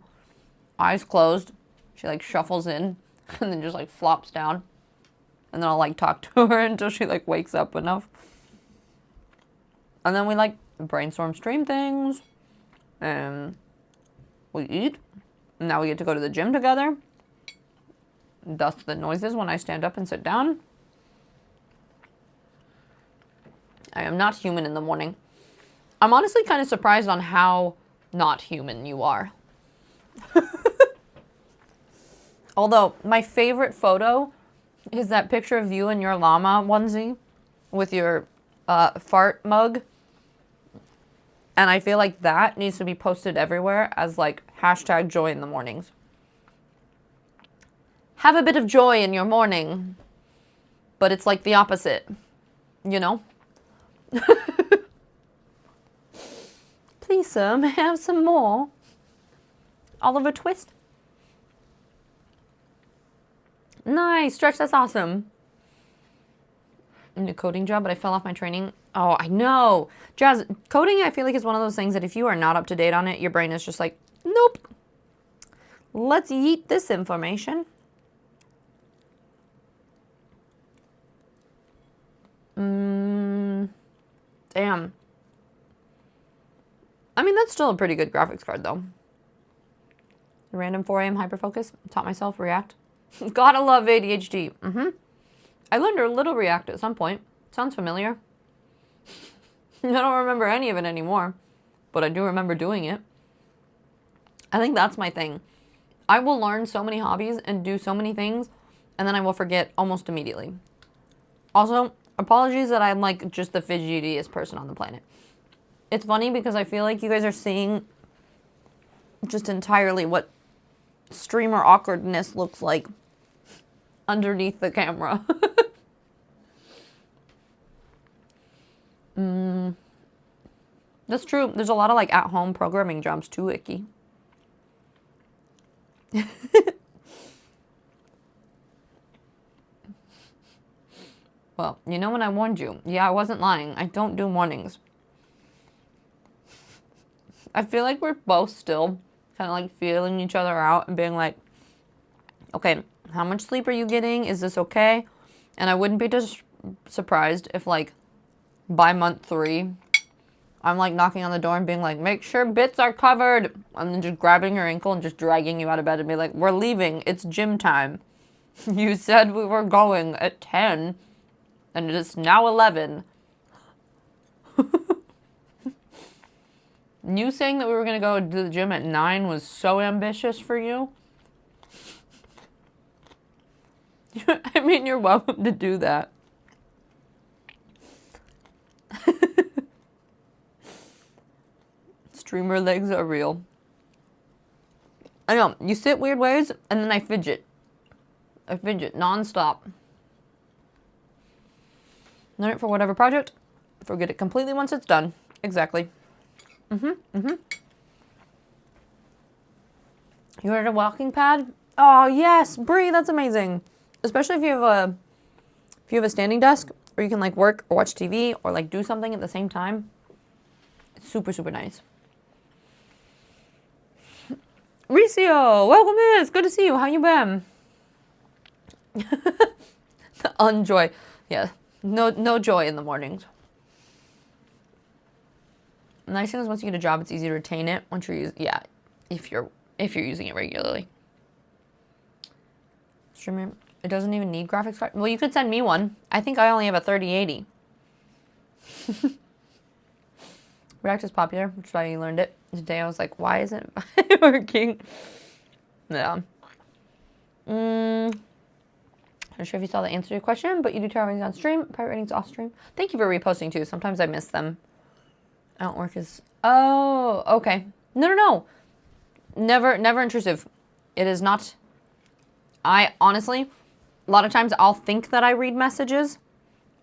Speaker 1: eyes closed. She like shuffles in and then just like flops down. And then I'll like talk to her until she like wakes up enough. And then we like brainstorm stream things. And we eat. And now we get to go to the gym together. Dust the noises when I stand up and sit down. I am not human in the morning. I'm honestly kind of surprised on how not human you are. Although, my favorite photo is that picture of you in your llama onesie with your fart mug. And I feel like that needs to be posted everywhere as like hashtag joy in the mornings. Have a bit of joy in your morning. But it's like the opposite, you know? Please, sir, may I have some more? Oliver Twist. Nice, Stretch, that's awesome. In a coding job, but I fell off my training. Oh, I know. Jazz, coding I feel like is one of those things that if you are not up to date on it, your brain is just like, nope. Let's eat this information. Damn. I mean, that's still a pretty good graphics card, though. Random 4 a.m. hyperfocus. Taught myself React. Gotta love ADHD. I learned a little React at some point. Sounds familiar. I don't remember any of it anymore, but I do remember doing it. I think that's my thing. I will learn so many hobbies and do so many things, and then I will forget almost immediately. Also, apologies that I'm like just the fidgetiest person on the planet. It's funny because I feel like you guys are seeing just entirely what streamer awkwardness looks like underneath the camera. That's true. There's a lot of like at-home programming jobs too, Icky. Well, you know when I warned you. Yeah, I wasn't lying. I don't do mornings. I feel like we're both still kind of like feeling each other out and being like, okay, how much sleep are you getting? Is this okay? And I wouldn't be just surprised if like by month 3, I'm like knocking on the door and being like, make sure bits are covered. And then just grabbing your ankle and just dragging you out of bed and be like, we're leaving. It's gym time. You said we were going at 10 and it is now 11. You saying that we were going to go to the gym at 9 was so ambitious for you. I mean, you're welcome to do that. Streamer legs are real. I know, you sit weird ways, and then I fidget. I fidget nonstop. Learn it for whatever project. Forget it completely once it's done. Exactly. You ordered a walking pad? Oh yes, Brie, that's amazing. Especially if you have a standing desk where you can like work or watch TV or like do something at the same time. It's super, super nice. Ricio, welcome in. It's good to see you. How you been? Unjoy. Yeah. No joy in the mornings. The nice thing is once you get a job, it's easy to retain it once you're if you're using it regularly. Streamer, it doesn't even need graphics card. Well, you could send me one. I think I only have a 3080. React is popular, which is why you learned it. Today I was like, why isn't it working? Yeah. I'm not sure if you saw the answer to your question, but you do tarot readings on stream, private readings off stream. Thank you for reposting too. Sometimes I miss them. I don't work as... Oh, okay. No. Never intrusive. It is not... I honestly, a lot of times I'll think that I read messages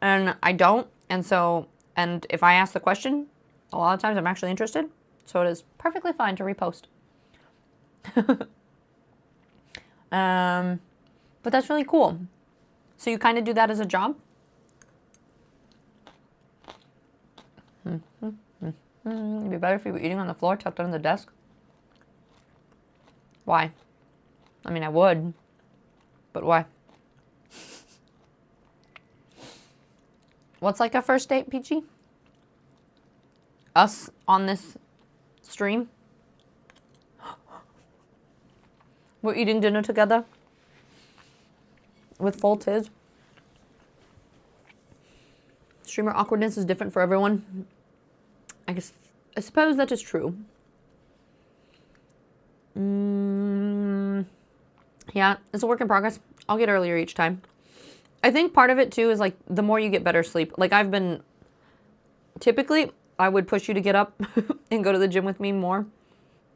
Speaker 1: and I don't. And if I ask the question, a lot of times I'm actually interested. So it is perfectly fine to repost. But that's really cool. So you kind of do that as a job? It'd be better if you were eating on the floor, tucked under the desk. Why? I mean, I would. But why? What's like a first date, Peachy? Us on this stream? We're eating dinner together with full tiz. Streamer awkwardness is different for everyone. I suppose that is true. Yeah, it's a work in progress. I'll get earlier each time. I think part of it too is like the more you get better sleep. Like typically I would push you to get up and go to the gym with me more.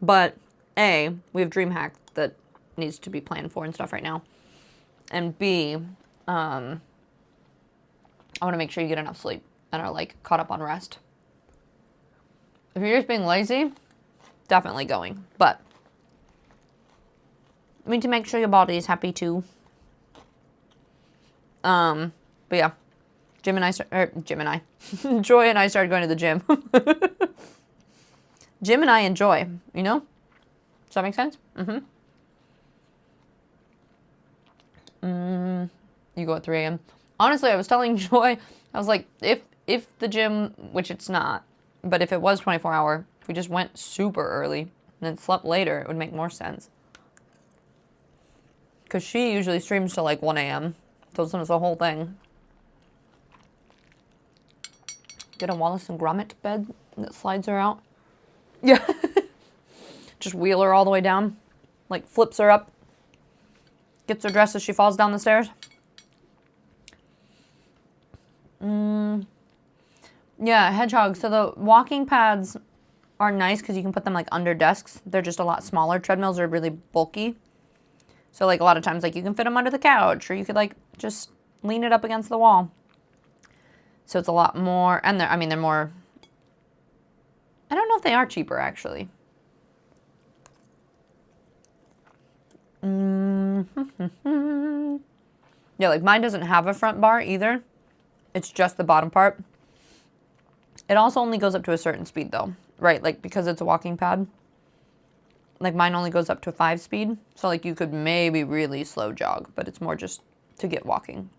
Speaker 1: But A, we have DreamHack that needs to be planned for and stuff right now. And B, I want to make sure you get enough sleep and are like caught up on rest. If you're just being lazy, definitely going. But I mean to make sure your body is happy too. But yeah, Joy and I started going to the gym. Jim and I enjoy, you know? Does that make sense? You go at 3 a.m. Honestly, I was telling Joy, I was like, if the gym, which it's not, but if it was 24-hour, if we just went super early and then slept later, it would make more sense. Because she usually streams till like 1 a.m. So it's the whole thing. Get a Wallace and Gromit bed that slides her out. Yeah. Just wheel her all the way down. Like flips her up. Gets her dressed as she falls down the stairs. Yeah, hedgehog. So the walking pads are nice because you can put them like under desks. They're just a lot smaller. Treadmills are really bulky. So like a lot of times like you can fit them under the couch or you could like just lean it up against the wall. So it's a lot more, and they're more, I don't know if they are cheaper actually. Yeah, like mine doesn't have a front bar either. It's just the bottom part. It also only goes up to a certain speed though, right? Like because it's a walking pad. Like mine only goes up to 5 speed. So like you could maybe really slow jog, but it's more just to get walking.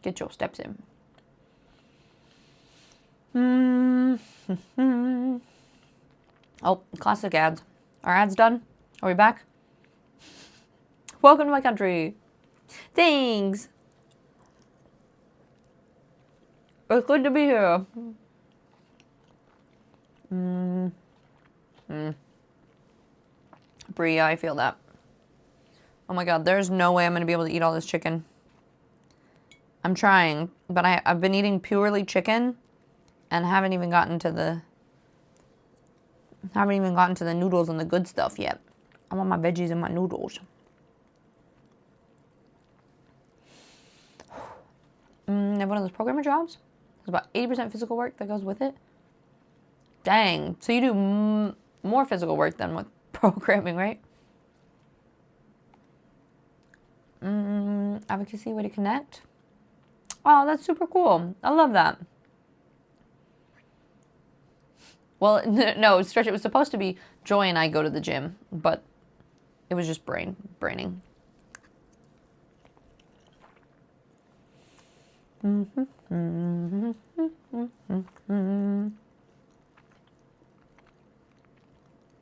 Speaker 1: Get your steps in. Oh, classic ads. Are ads done? Are we back? Welcome to my country. Thanks. It's good to be here. Bria, I feel that. Oh my god, there's no way I'm going to be able to eat all this chicken. I'm trying, but I've been eating purely chicken and haven't even gotten to the noodles and the good stuff yet. I want my veggies and my noodles. Have one of those programmer jobs? There's about 80% physical work that goes with it. Dang. So you do more physical work than with programming, right? Advocacy, way to connect. Oh, that's super cool. I love that. Well, no, Stretch, it was supposed to be Joy and I go to the gym, but it was just braining.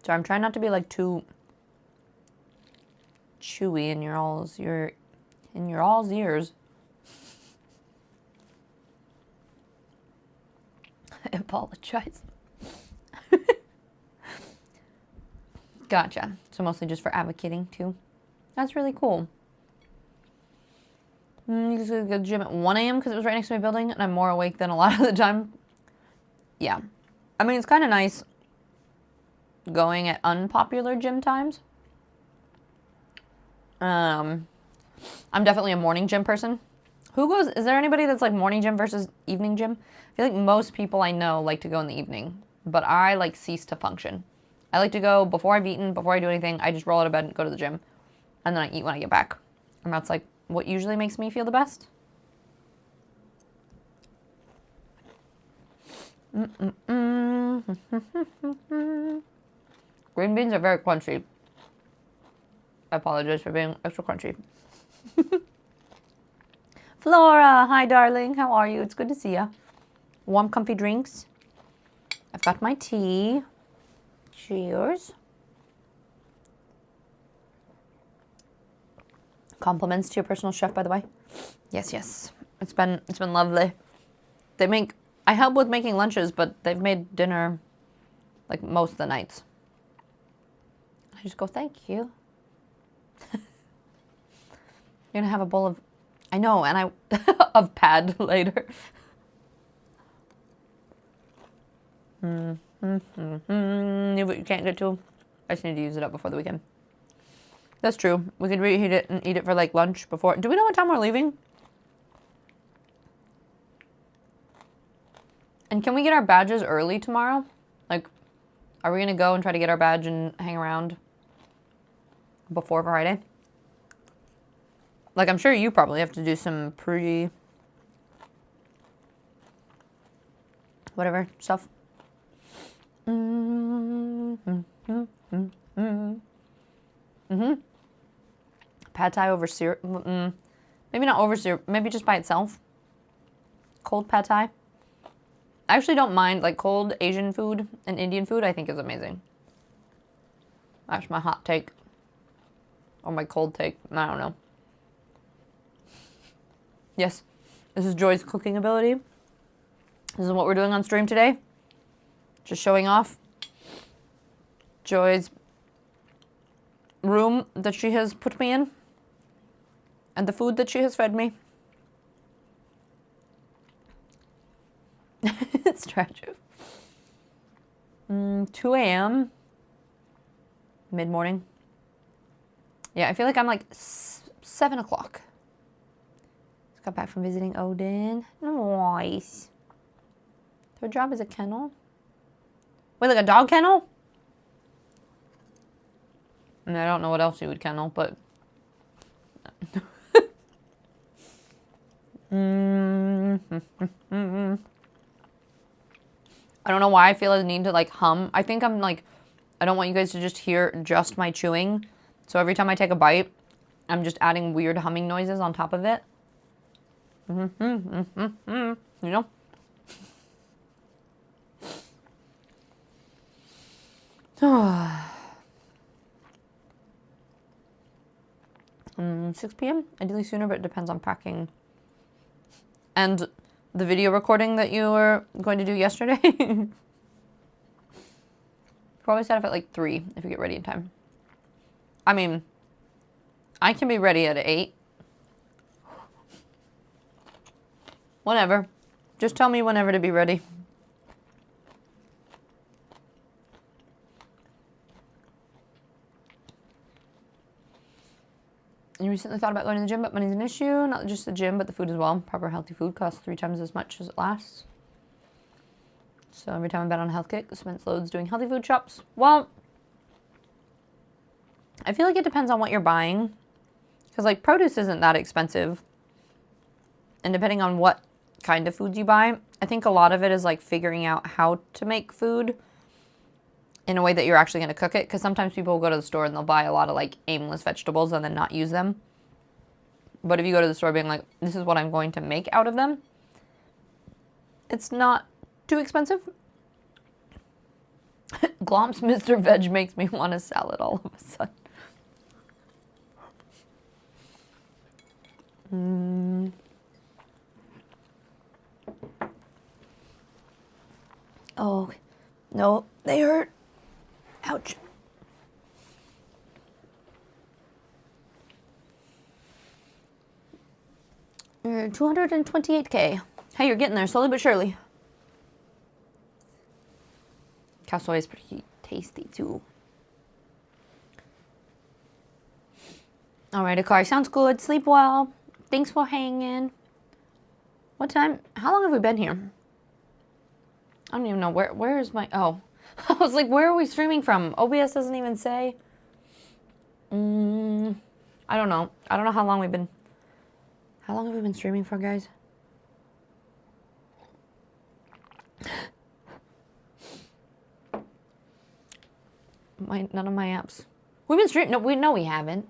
Speaker 1: So I'm trying not to be like too chewy in your all's ears. I apologize. Gotcha. So mostly just for advocating too. That's really cool. You just go to the gym at 1 a.m. because it was right next to my building and I'm more awake than a lot of the time. Yeah. I mean, it's kind of nice going at unpopular gym times. I'm definitely a morning gym person. Is there anybody that's like morning gym versus evening gym? I feel like most people I know like to go in the evening, but I like cease to function. I like to go before I've eaten, before I do anything. I just roll out of bed and go to the gym, and then I eat when I get back. And that's like what usually makes me feel the best. Green beans are very crunchy. I apologize for being extra crunchy. Flora, hi darling, how are you? It's good to see you. Warm, comfy drinks. I've got my tea. Cheers. Compliments to your personal chef, by the way. Yes, yes. It's been lovely. I help with making lunches, but they've made dinner like most of the nights. I just go, thank you. You're gonna have a bowl of, I know, and of pad later. What you can't get to, I just need to use it up before the weekend. That's true. We could reheat it and eat it for like lunch before. Do we know what time we're leaving? And can we get our badges early tomorrow? Like, are we gonna go and try to get our badge and hang around before Friday? Like, I'm sure you probably have to do some whatever stuff. Pad Thai over syrup. Maybe not over syrup. Maybe just by itself. Cold Pad Thai. I actually don't mind, like, cold Asian food and Indian food I think is amazing. That's my hot take. Or my cold take. I don't know. Yes, this is Joy's cooking ability. This is what we're doing on stream today. Just showing off Joy's room that she has put me in. And the food that she has fed me. It's tragic. 2 a.m. Mid-morning. Yeah, I feel like I'm like 7 o'clock. Just got back from visiting Odin. Nice. Their job is a kennel. Wait, like a dog kennel? I mean, I don't know what else you would kennel, but... I don't know why I feel the need to like hum. I think I'm like, I don't want you guys to just hear just my chewing. So every time I take a bite, I'm just adding weird humming noises on top of it. You know? 6 p.m. Ideally sooner, but it depends on packing. And the video recording that you were going to do yesterday. Probably set up at like 3 if you get ready in time. I mean, I can be ready at 8. Whenever. Just tell me whenever to be ready. You recently thought about going to the gym, but money's an issue. Not just the gym, but the food as well. Proper healthy food costs 3 times as much as it lasts. So every time I've been on a health kick, spent loads doing healthy food shops. Well, I feel like it depends on what you're buying. Because, like, produce isn't that expensive. And depending on what kind of foods you buy, I think a lot of it is, like, figuring out how to make food in a way that you're actually going to cook it. Because sometimes people will go to the store and they'll buy a lot of, like, aimless vegetables and then not use them. But if you go to the store being like, this is what I'm going to make out of them, it's not too expensive. Glomps Mr. Veg makes me want a salad all of a sudden. Oh, no, they hurt. Ouch. You're 228K. Hey, you're getting there slowly but surely. Cow soy is pretty tasty too. All right, Akari, sounds good. Sleep well. Thanks for hanging. What time? How long have we been here? I don't even know. Where is my... Oh. I was like, where are we streaming from? OBS doesn't even say. I don't know. I don't know how long we've been... How long have we been streaming for, guys? None of my apps. We've been streaming... No, we haven't.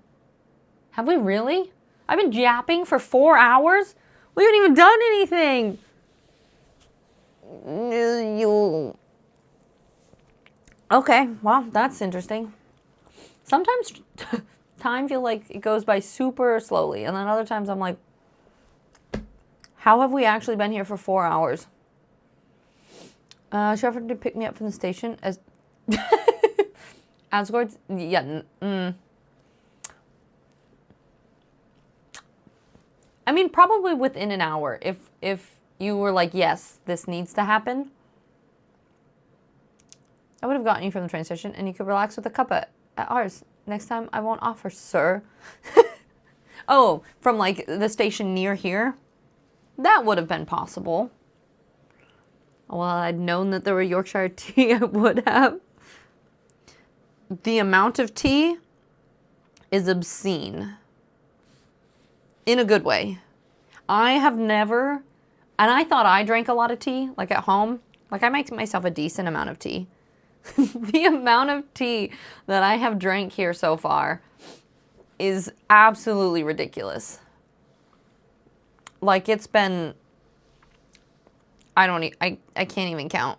Speaker 1: Have we really? I've been yapping for 4 hours? We haven't even done anything. Okay, well, that's interesting. Sometimes time feels like it goes by super slowly, and then other times I'm like, how have we actually been here for 4 hours? Shepard did pick me up from the station as Asgard's, yeah. I mean, probably within an hour. If you were like, yes, this needs to happen, I would have gotten you from the train station, and you could relax with a cup at ours. Next time, I won't offer, sir. Oh, from like the station near here? That would have been possible. Well, I'd known that there were Yorkshire tea, I would have. The amount of tea is obscene. In a good way. I have never, and I thought I drank a lot of tea, like at home. Like I make myself a decent amount of tea. The amount of tea that I have drank here so far is absolutely ridiculous. Like it's been, I can't even count.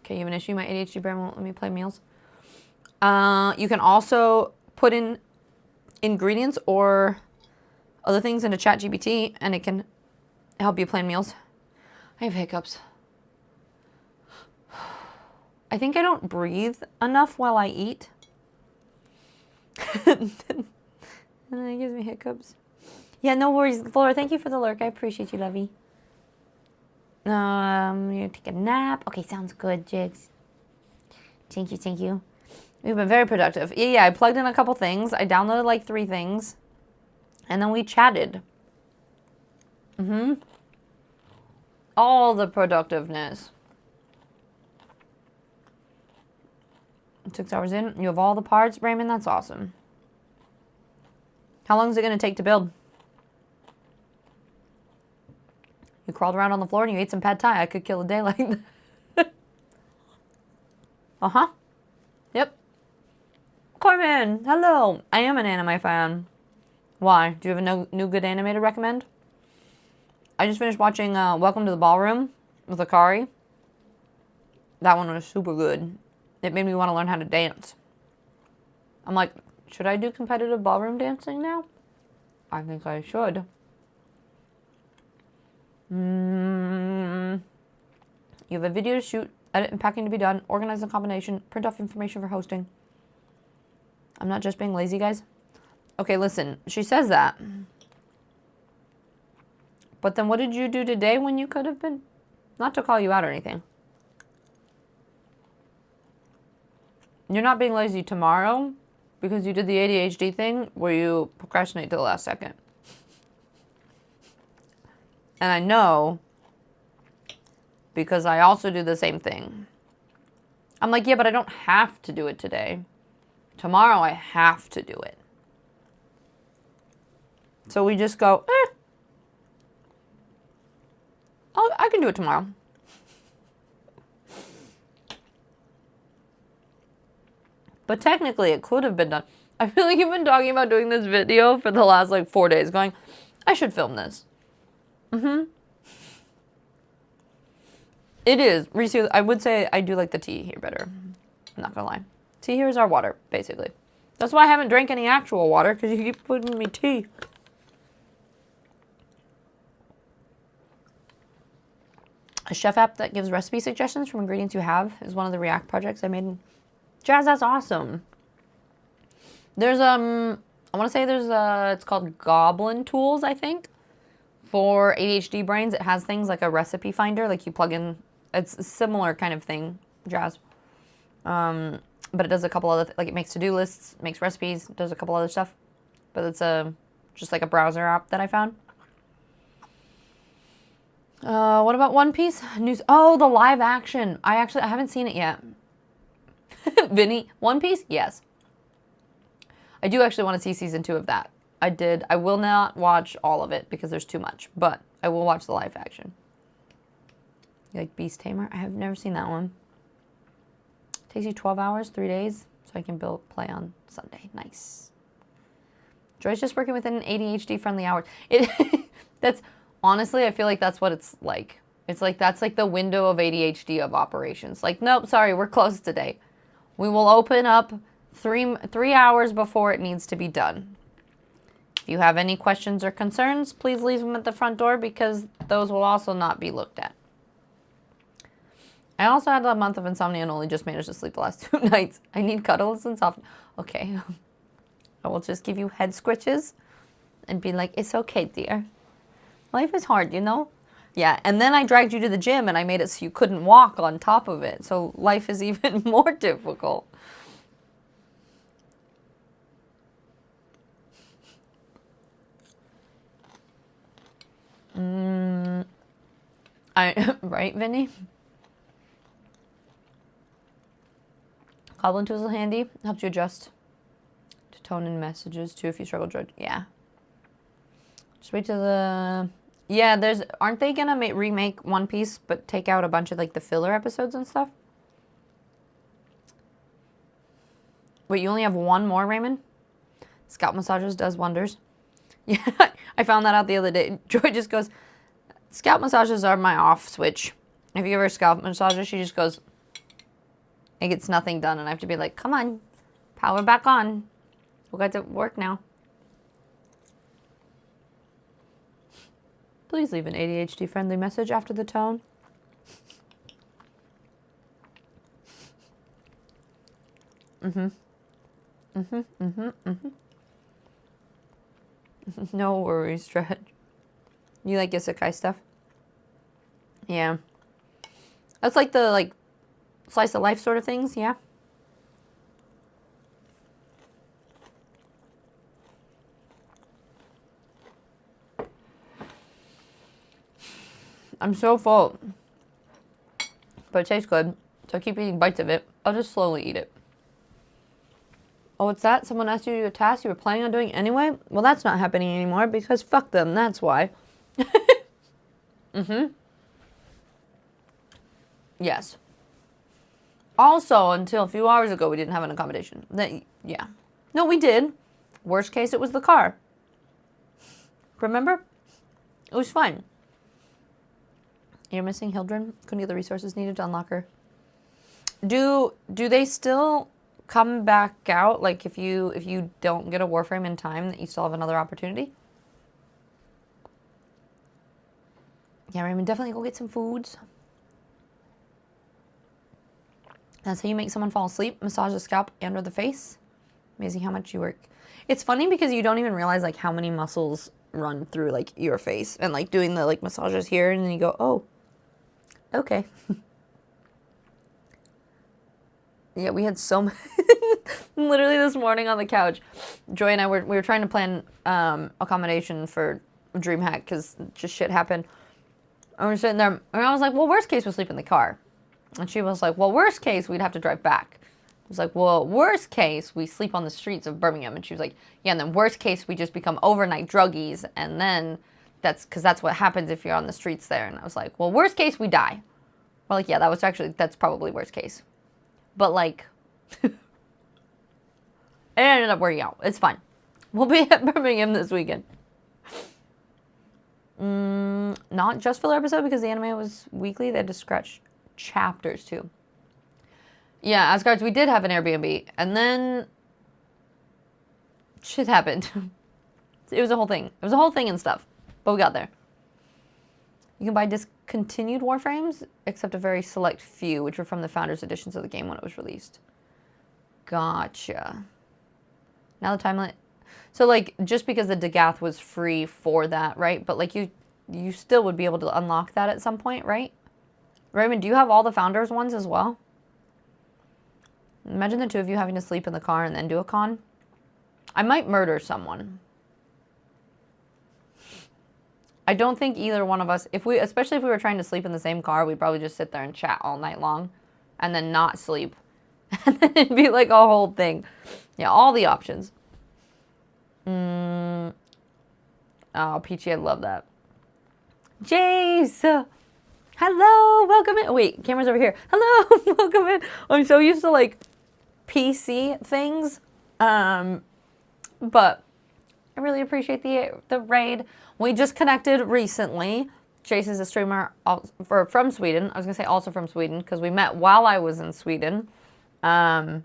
Speaker 1: Okay, you have an issue? My ADHD brain won't let me play meals. You can also put in ingredients or other things into ChatGPT, and it can help you plan meals. I have hiccups. I think I don't breathe enough while I eat. And then it gives me hiccups. Yeah, no worries, Laura. Thank you for the lurk. I appreciate you, lovey. You take a nap. Okay, sounds good, Jigs. Thank you, thank you. We've been very productive. Yeah, I plugged in a couple things. I downloaded like 3 things. And then we chatted. All the productiveness. 6 hours in. You have all the parts, Raymond? That's awesome. How long is it going to take to build? You crawled around on the floor and you ate some pad thai. I could kill a day like that. Uh-huh. Yep. Corman, hello. I am an anime fan. Why? Do you have a new good anime to recommend? I just finished watching Welcome to the Ballroom with Akari. That one was super good. It made me want to learn how to dance. I'm like, should I do competitive ballroom dancing now? I think I should. You have a video to shoot, edit and packing to be done, organize the combination, print off information for hosting. I'm not just being lazy, guys. Okay, listen, she says that. But then what did you do today when you could have been? Not to call you out or anything. You're not being lazy tomorrow because you did the ADHD thing where you procrastinate to the last second. And I know because I also do the same thing. I'm like, yeah, but I don't have to do it today. Tomorrow I have to do it. So we just go, I can do it tomorrow. But technically it could have been done. I feel like you've been talking about doing this video for the last like 4 days going, I should film this. It is. Reese, I would say I do like the tea here better. I'm not gonna lie. Tea here is our water, basically. That's why I haven't drank any actual water, because you keep putting me tea. A chef app that gives recipe suggestions from ingredients you have is one of the React projects I made. Jazz, that's awesome. There's, I want to say there's, it's called Goblin Tools, I think, for ADHD brains. It has things like a recipe finder, like you plug in, it's a similar kind of thing, Jazz. But it does a couple other, like it makes to-do lists, makes recipes, does a couple other stuff. But it's just like a browser app that I found. What about One Piece? News, oh, the live action. I haven't seen it yet. Vinny, One Piece? Yes. I do actually want to see season 2 of that. I will not watch all of it because there's too much, but I will watch the live action. You like Beast Tamer? I have never seen that one. Takes you 12 hours, 3 days, so I can play on Sunday. Nice. Joy's just working within an ADHD-friendly hour. That's, honestly, I feel like that's what it's like. It's like, that's like the window of ADHD of operations. Like, nope, sorry, we're closed today. We will open up 3 hours before it needs to be done. If you have any questions or concerns, please leave them at the front door because those will also not be looked at. I also had a month of insomnia and only just managed to sleep the last 2 nights. I need cuddles and soft. Okay. I will just give you head squishes and be like, it's okay, dear. Life is hard, you know? Yeah, and then I dragged you to the gym and I made it so you couldn't walk on top of it. So life is even more difficult. Right, Vinny? Goblin Tools is handy. Helps you adjust to tone and messages too if you struggle to. Yeah. Just wait till the. Yeah, aren't they gonna remake One Piece but take out a bunch of like the filler episodes and stuff? Wait, you only have one more, Raymond? Scalp massages does wonders. Yeah, I found that out the other day. Joy just goes, scalp massages are my off switch. If you give her a scalp massager, she just goes, it gets nothing done. And I have to be like, come on, power back on. We'll get to work now. Please leave an ADHD-friendly message after the tone. No worries, Stretch. You like isekai stuff? Yeah. That's like the slice of life sort of things, yeah. I'm so full. But it tastes good, so I keep eating bites of it. I'll just slowly eat it. Oh, what's that? Someone asked you to do a task you were planning on doing anyway? Well, that's not happening anymore because fuck them, that's why. Yes. Also, until a few hours ago, we didn't have an accommodation. Yeah. No, we did. Worst case, it was the car. Remember? It was fine. You're missing Hildren? Couldn't get the resources needed to unlock her. Do they still come back out? Like if you don't get a Warframe in time, that you still have another opportunity? Yeah, Raymond, definitely go get some foods. That's how you make someone fall asleep. Massage the scalp and or the face. Amazing how much you work. It's funny because you don't even realize like how many muscles run through like your face and like doing the like massages here and then you go, oh, okay. Yeah, we had so many. Literally this morning on the couch, Joy and I we were trying to plan accommodation for DreamHack because just shit happened. And we're sitting there, and I was like, well, worst case, we'll sleep in the car. And she was like, well, worst case, we'd have to drive back. I was like, well, worst case, we sleep on the streets of Birmingham. And she was like, yeah, and then worst case, we just become overnight druggies. And then because that's what happens if you're on the streets there. And I was like, well, worst case, we die. Well, like, yeah, that's probably worst case. But like, it ended up working out. It's fine. We'll be at Birmingham this weekend. Not just filler episode because the anime was weekly. They had to scratch chapters too. Yeah, Asgards, we did have an Airbnb, and then shit happened. It was a whole thing. It was a whole thing and stuff, but we got there. You can buy discontinued Warframes, except a very select few, which were from the Founders Editions of the game when it was released. Gotcha. Now the timeline. So, like, just because the Dagath was free for that, right? But, like, you still would be able to unlock that at some point, right? Raymond, do you have all the Founders ones as well? Imagine the two of you having to sleep in the car and then do a con. I might murder someone. I don't think either one of us, especially if we were trying to sleep in the same car, we'd probably just sit there and chat all night long and then not sleep. And then it'd be like a whole thing. Yeah, all the options. Oh, Peachy, I love that. Jace! Hello, welcome in. Wait, camera's over here. Hello, welcome in. I'm so used to like PC things. But I really appreciate the raid. We just connected recently. Jace is a streamer from Sweden. I was gonna say also from Sweden because we met while I was in Sweden. And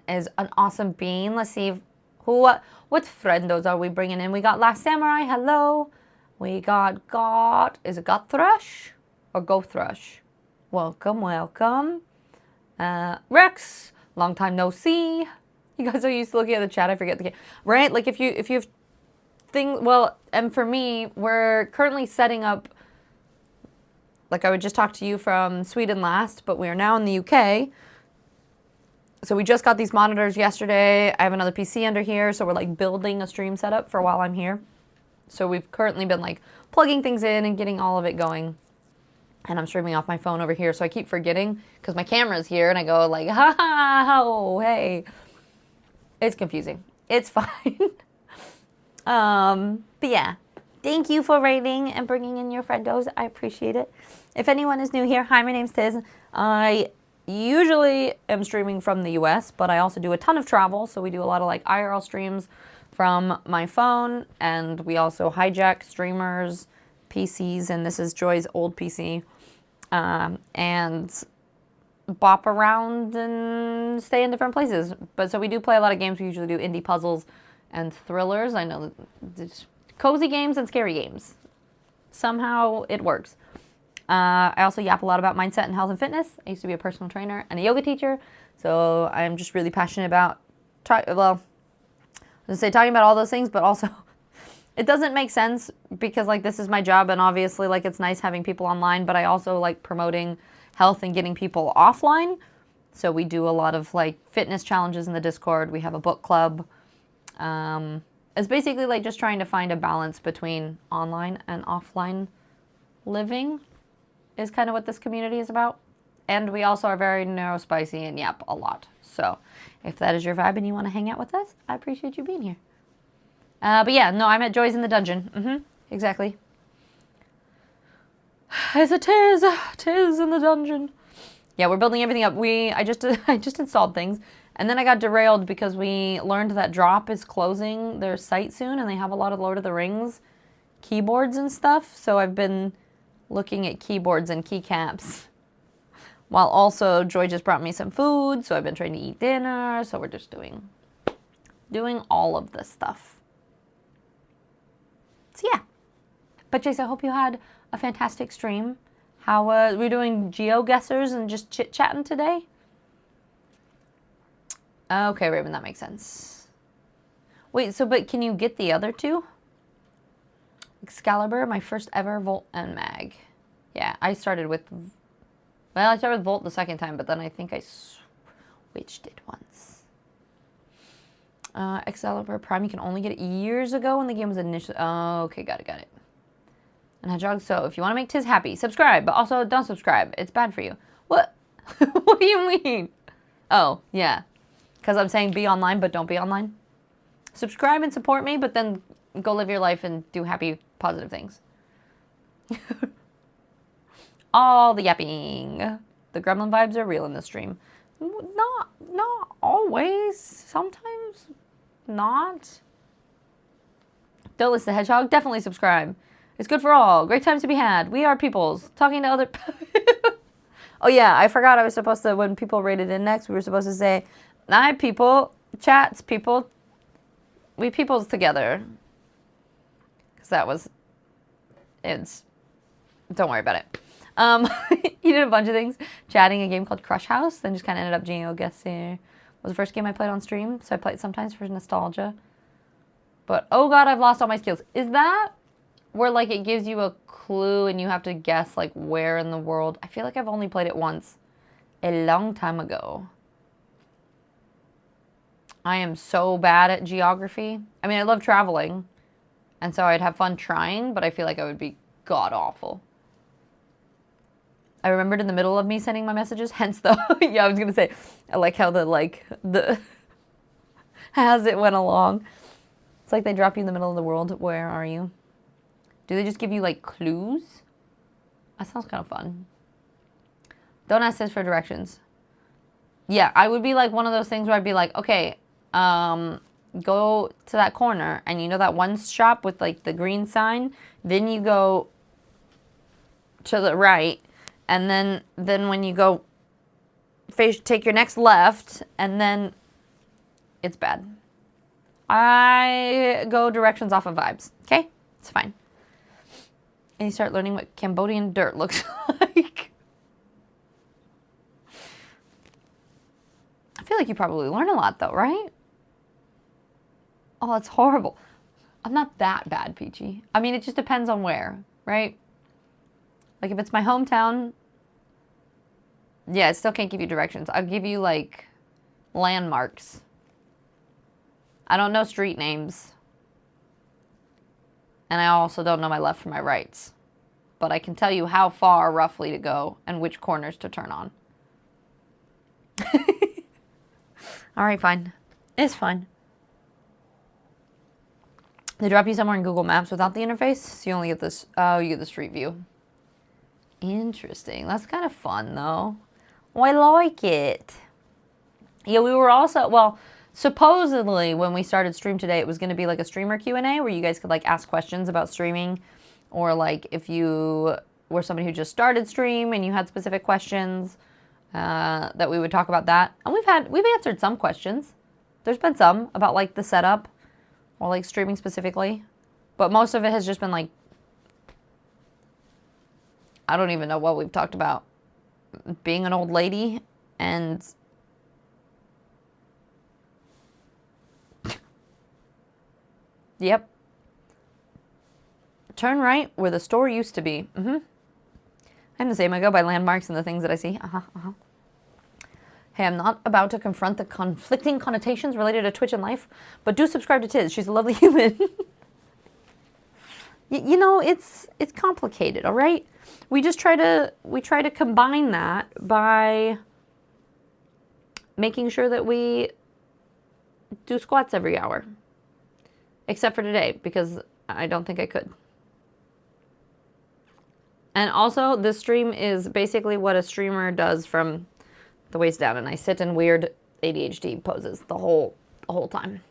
Speaker 1: is an awesome being. Let's see what friendos are we bringing in? We got Last Samurai. Hello. We got is it Gothrush or Gothrush? Welcome, welcome. Rex, long time no see. You guys are used to looking at the chat. I forget the game, right? Like if you have things. Well, and for me, we're currently setting up. Like I would just talk to you from Sweden last, but we are now in the UK. So we just got these monitors yesterday. I have another PC under here, so we're like building a stream setup for while I'm here. So we've currently been like plugging things in and getting all of it going. And I'm streaming off my phone over here, so I keep forgetting because my camera's here and I go like, ha ha, oh, hey. It's confusing. It's fine. But yeah, thank you for rating and bringing in your friendos. I appreciate it. If anyone is new here, hi, my name's Tiz. I usually am streaming from the US, but I also do a ton of travel. So we do a lot of like IRL streams from my phone, and we also hijack streamers' PCs, and this is Joy's old PC, and bop around and stay in different places. But so we do play a lot of games. We usually do indie puzzles and thrillers. I know that cozy games and scary games. Somehow it works. I also yap a lot about mindset and health and fitness. I used to be a personal trainer and a yoga teacher, so I'm just really passionate about, talking about all those things, but also it doesn't make sense because like this is my job, and obviously like it's nice having people online, but I also like promoting health and getting people offline. So we do a lot of like fitness challenges in the Discord. We have a book club. It's basically like just trying to find a balance between online and offline living is kind of what this community is about. And we also are very neurospicy and yap a lot. So if that is your vibe and you want to hang out with us, I appreciate you being here. But yeah, no, I'm at Joy's in the Dungeon. Exactly. It's a Tiz in the dungeon. Yeah, we're building everything up. I just installed things, and then I got derailed because we learned that Drop is closing their site soon, and they have a lot of Lord of the Rings keyboards and stuff. So I've been looking at keyboards and keycaps, while also Joy just brought me some food. So I've been trying to eat dinner. So we're just doing all of this stuff. So yeah. But Jace, I hope you had a fantastic stream. How we're doing GeoGuessers and just chit-chatting today? Okay, Raven, that makes sense. Wait, but can you get the other two? Excalibur, my first ever Volt and Mag. Yeah, I started with Volt the second time, but then I think I switched it once. Excalibur Prime, you can only get it years ago when the game was initially... Oh, okay, got it. and Hedgehog. So if you want to make Tiz happy, subscribe, but also don't subscribe. It's bad for you. What? What do you mean? Oh, yeah. Because I'm saying be online, but don't be online. Subscribe and support me, but then go live your life and do happy, positive things. All the yapping. The gremlin vibes are real in this stream. Not always. Sometimes not. Don't listen to Hedgehog. Definitely subscribe. It's good for all. Great times to be had. We are peoples. Talking to other... Oh, yeah. I forgot I was supposed to... When people rated Index, we were supposed to say, hi, people. Chats, people. We peoples together. Because that was... It's... Don't worry about it. He did a bunch of things. Chatting a game called Crush House. Then just kind of ended up GeoGuessr. Was the first game I played on stream. So I play it sometimes for nostalgia. But, oh god, I've lost all my skills. Is that where, like, it gives you a clue and you have to guess, like, where in the world? I feel like I've only played it once. A long time ago. I am so bad at geography. I mean, I love traveling. And so I'd have fun trying, but I feel like I would be god-awful. I remembered in the middle of me sending my messages, hence the... yeah, I was going to say, I like how the as it went along. It's like they drop you in the middle of the world. Where are you? Do they just give you, like, clues? That sounds kind of fun. Don't ask us for directions. Yeah, I would be, like, one of those things where I'd be like, okay, go to that corner, and you know that one shop with, like, the green sign? Then you go to the right, and then when you go take your next left, and then it's bad. I go directions off of vibes, okay? It's fine. And you start learning what Cambodian dirt looks like. I feel like you probably learn a lot, though, right? Oh, it's horrible. I'm not that bad, Peachy. I mean, it just depends on where, right? Like, if it's my hometown, yeah, I still can't give you directions. I'll give you, like, landmarks. I don't know street names. And I also don't know my left from my rights. But I can tell you how far, roughly, to go and which corners to turn on. All right, fine. It's fine. They drop you somewhere in Google Maps without the interface, so you only get this. Oh, you get the street view. Interesting. That's kind of fun, though. Oh, I like it. Yeah, we were also, well, supposedly when we started stream today, it was going to be like a streamer Q&A where you guys could, like, ask questions about streaming, or, like, if you were somebody who just started stream and you had specific questions, that we would talk about that. And we've answered some questions. There's been some about, like, the setup or, like, streaming specifically, but most of it has just been, like, I don't even know what we've talked about. Being an old lady and yep. Turn right where the store used to be. I'm the same. I go by landmarks and the things that I see. Hey, I'm not about to confront the conflicting connotations related to Twitch and life, but do subscribe to Tiz. She's a lovely human. You know, it's complicated, all right? We try to combine that by making sure that we do squats every hour. Except for today, because I don't think I could. And also, this stream is basically what a streamer does from the waist down, and I sit in weird ADHD poses the whole time.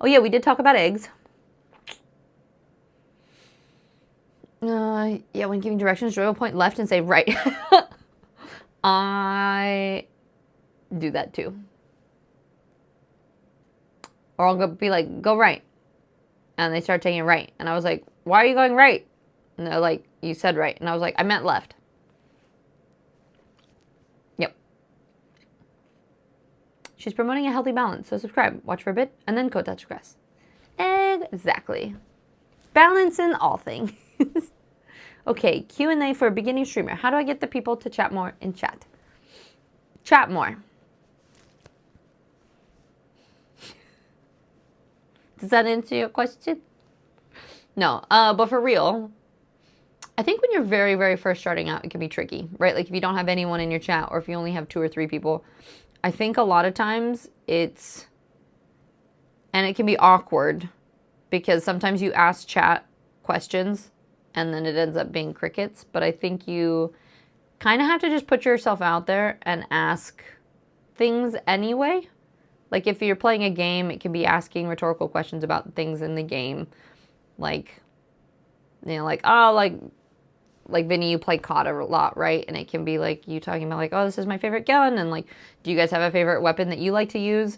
Speaker 1: Oh yeah, we did talk about eggs. Yeah, when giving directions, Joy will point left and say right. I do that too. Or I'll be like, go right. And they start taking it right. And I was like, why are you going right? And they're like, you said right. And I was like, I meant left. Yep. She's promoting a healthy balance, so subscribe, watch for a bit, and then go touch grass. Exactly. Balance in all things. Okay, Q&A for a beginning streamer. How do I get the people to chat more in chat? Chat more. Does that answer your question? No, but for real, I think when you're very, very first starting out, it can be tricky, right? Like if you don't have anyone in your chat or if you only have 2 or 3 people, I think a lot of times and it can be awkward because sometimes you ask chat questions and then it ends up being crickets. But I think you kind of have to just put yourself out there and ask things anyway. Like if you're playing a game, it can be asking rhetorical questions about things in the game. Like, you know, like, oh, like Vinny, you play COD a lot, right? And it can be like you talking about like, oh, this is my favorite gun. And like, do you guys have a favorite weapon that you like to use?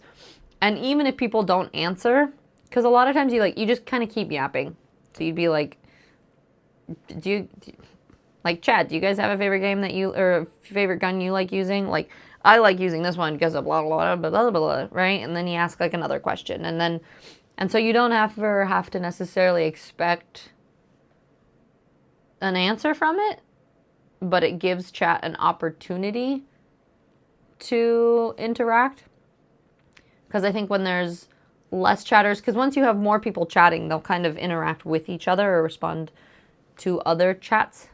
Speaker 1: And even if people don't answer, because a lot of times you just kind of keep yapping. So you'd be like, like, Chad, do you guys have a favorite game or a favorite gun you like using? Like, I like using this one because of blah, blah, blah, blah, blah, blah, right? And then you ask like another question. And so you don't have to necessarily expect an answer from it, but it gives chat an opportunity to interact. Because I think when there's less chatters, because once you have more people chatting, they'll kind of interact with each other or respond to other chats.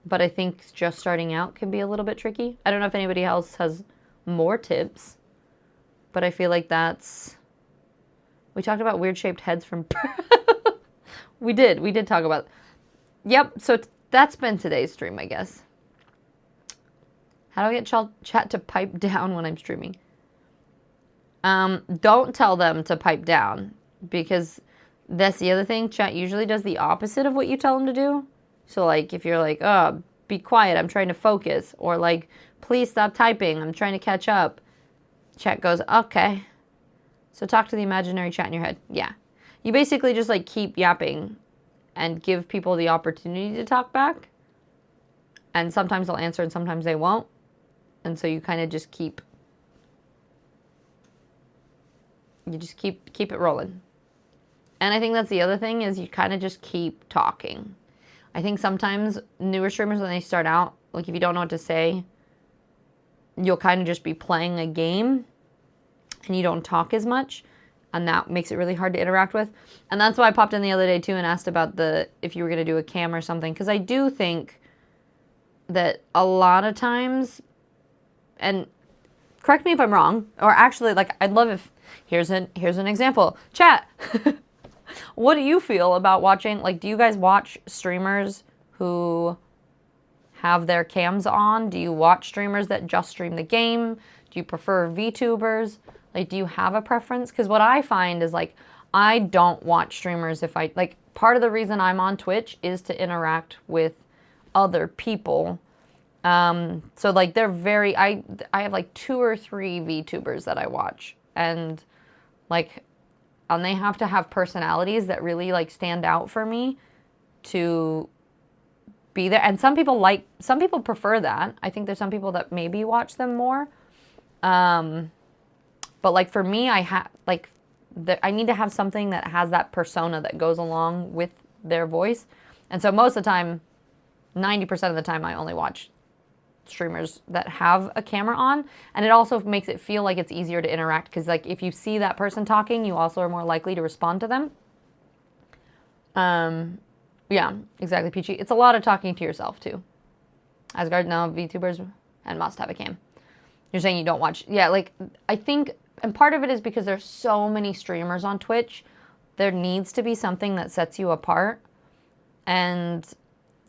Speaker 1: But I think just starting out can be a little bit tricky. I don't know if anybody else has more tips, but I feel like we talked about weird shaped heads from we did talk about. Yep, so that's been today's stream, I guess. How do I get chat to pipe down when I'm streaming? Don't tell them to pipe down, because that's the other thing. Chat usually does the opposite of what you tell them to do. So like if you're like, oh, be quiet, I'm trying to focus, or like, please stop typing, I'm trying to catch up, chat goes, okay. So talk to the imaginary chat in your head. Yeah. You basically just like keep yapping and give people the opportunity to talk back. And sometimes they'll answer and sometimes they won't. And so you kind of just keep it rolling. And I think that's the other thing, is you kind of just keep talking. I think sometimes newer streamers, when they start out, like if you don't know what to say, you'll kind of just be playing a game and you don't talk as much. And that makes it really hard to interact with. And that's why I popped in the other day too and asked about if you were going to do a cam or something. Because I do think that a lot of times, and correct me if I'm wrong, or actually, like, I'd love if, here's an example. Chat, what do you feel about watching, like, do you guys watch streamers who have their cams on? Do you watch streamers that just stream the game? Do you prefer VTubers? Like, do you have a preference? Because what I find is, like, I don't watch streamers part of the reason I'm on Twitch is to interact with other people. So, like, I have, like, 2 or 3 VTubers that I watch. And, like, and they have to have personalities that really, like, stand out for me to be there. And some people prefer that. I think there's some people that maybe watch them more. But like for me, I need to have something that has that persona that goes along with their voice. And so most of the time, 90% of the time, I only watch streamers that have a camera on. And it also makes it feel like it's easier to interact, because like if you see that person talking, you also are more likely to respond to them. Yeah, exactly, Peachy. It's a lot of talking to yourself too. Asgard, no, VTubers and must have a cam. You're saying you don't watch. Yeah, like I think, and part of it is because there's so many streamers on Twitch, there needs to be something that sets you apart. And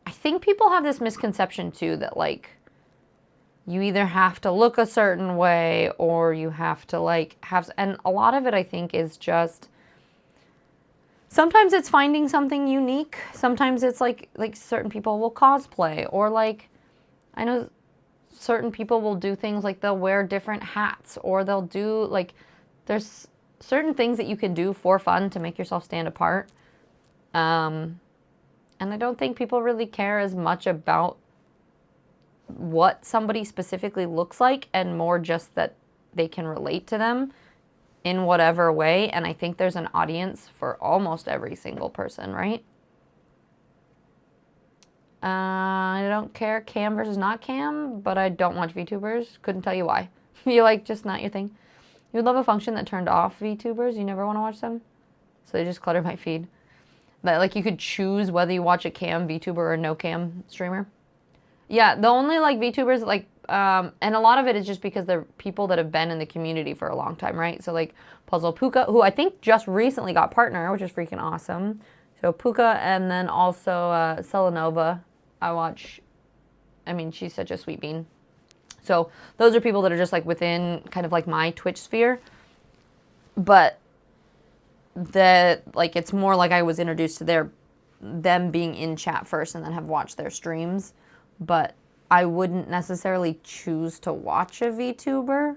Speaker 1: I think people have this misconception too that like you either have to look a certain way or you have to like have, and a lot of it I think is just, sometimes it's finding something unique. Sometimes it's like certain people will cosplay, or like, I know certain people will do things like they'll wear different hats, or they'll do like, there's certain things that you can do for fun to make yourself stand apart. And I don't think people really care as much about what somebody specifically looks like, and more just that they can relate to them in whatever way. And I think there's an audience for almost every single person, right? I don't care cam versus not cam, but I don't watch VTubers. Couldn't tell you why. You like, just not your thing. You would love a function that turned off VTubers. You never want to watch them. So they just clutter my feed. That like you could choose whether you watch a cam VTuber or a no cam streamer. Yeah, the only like VTubers like and a lot of it is just because they're people that have been in the community for a long time, right? So like Puzzle Puka, who I think just recently got partner, which is freaking awesome. So Puka, and then also Selenova. I watch. I mean, she's such a sweet bean. So those are people that are just like within kind of like my Twitch sphere. But that like it's more like I was introduced to them being in chat first and then have watched their streams. But I wouldn't necessarily choose to watch a VTuber.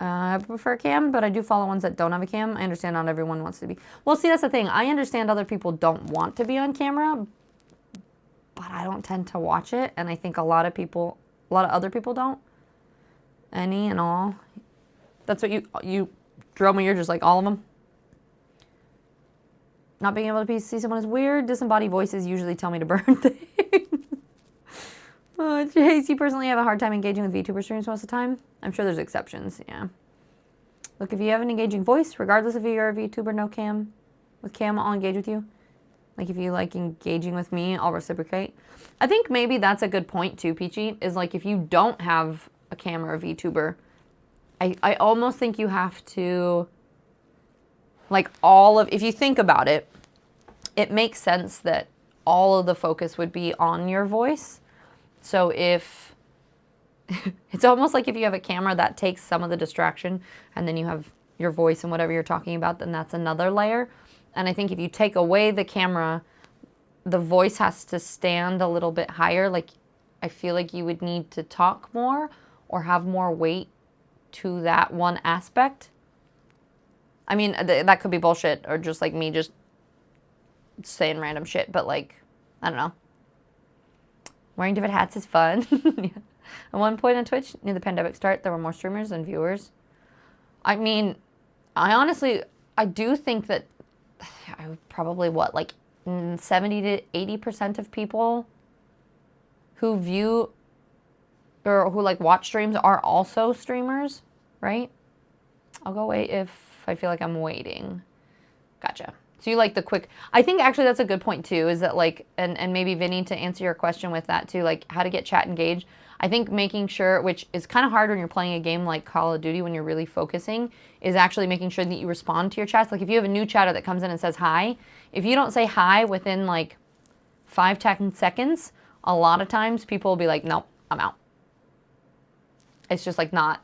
Speaker 1: I prefer cam, but I do follow ones that don't have a cam. I understand not everyone wants to be. Well, see, that's the thing. I understand other people don't want to be on camera, but I don't tend to watch it. And I think a lot of other people don't. Any and all. That's what you Droma, you're just like all of them. Not being able to see someone is weird. Disembodied voices usually tell me to burn things. Oh, Chase, you personally have a hard time engaging with VTuber streams most of the time? I'm sure there's exceptions, yeah. Look, if you have an engaging voice, regardless if you're a VTuber, no cam, with cam, I'll engage with you. Like, if you like engaging with me, I'll reciprocate. I think maybe that's a good point, too, Peachy, is like if you don't have a cam or a VTuber, I almost think you have to, like, if you think about it, it makes sense that all of the focus would be on your voice. So if, it's almost like if you have a camera that takes some of the distraction and then you have your voice and whatever you're talking about, then that's another layer. And I think if you take away the camera, the voice has to stand a little bit higher. Like, I feel like you would need to talk more or have more weight to that one aspect. I mean, that could be bullshit or just like me just saying random shit, but like, I don't know. Wearing different hats is fun. Yeah. At one point on Twitch, near the pandemic start, there were more streamers than viewers. I mean, I do think that I would probably, 70 to 80% of people who view or who like watch streams are also streamers, right? I'll go wait if I feel like I'm waiting. Gotcha. So you like the quick, I think actually that's a good point too, is that like, and maybe Vinny to answer your question with that too, like how to get chat engaged. I think making sure, which is kind of hard when you're playing a game like Call of Duty when you're really focusing, is actually making sure that you respond to your chats. Like if you have a new chatter that comes in and says hi, if you don't say hi within like 5-10 seconds, a lot of times people will be like, nope, I'm out. It's just like not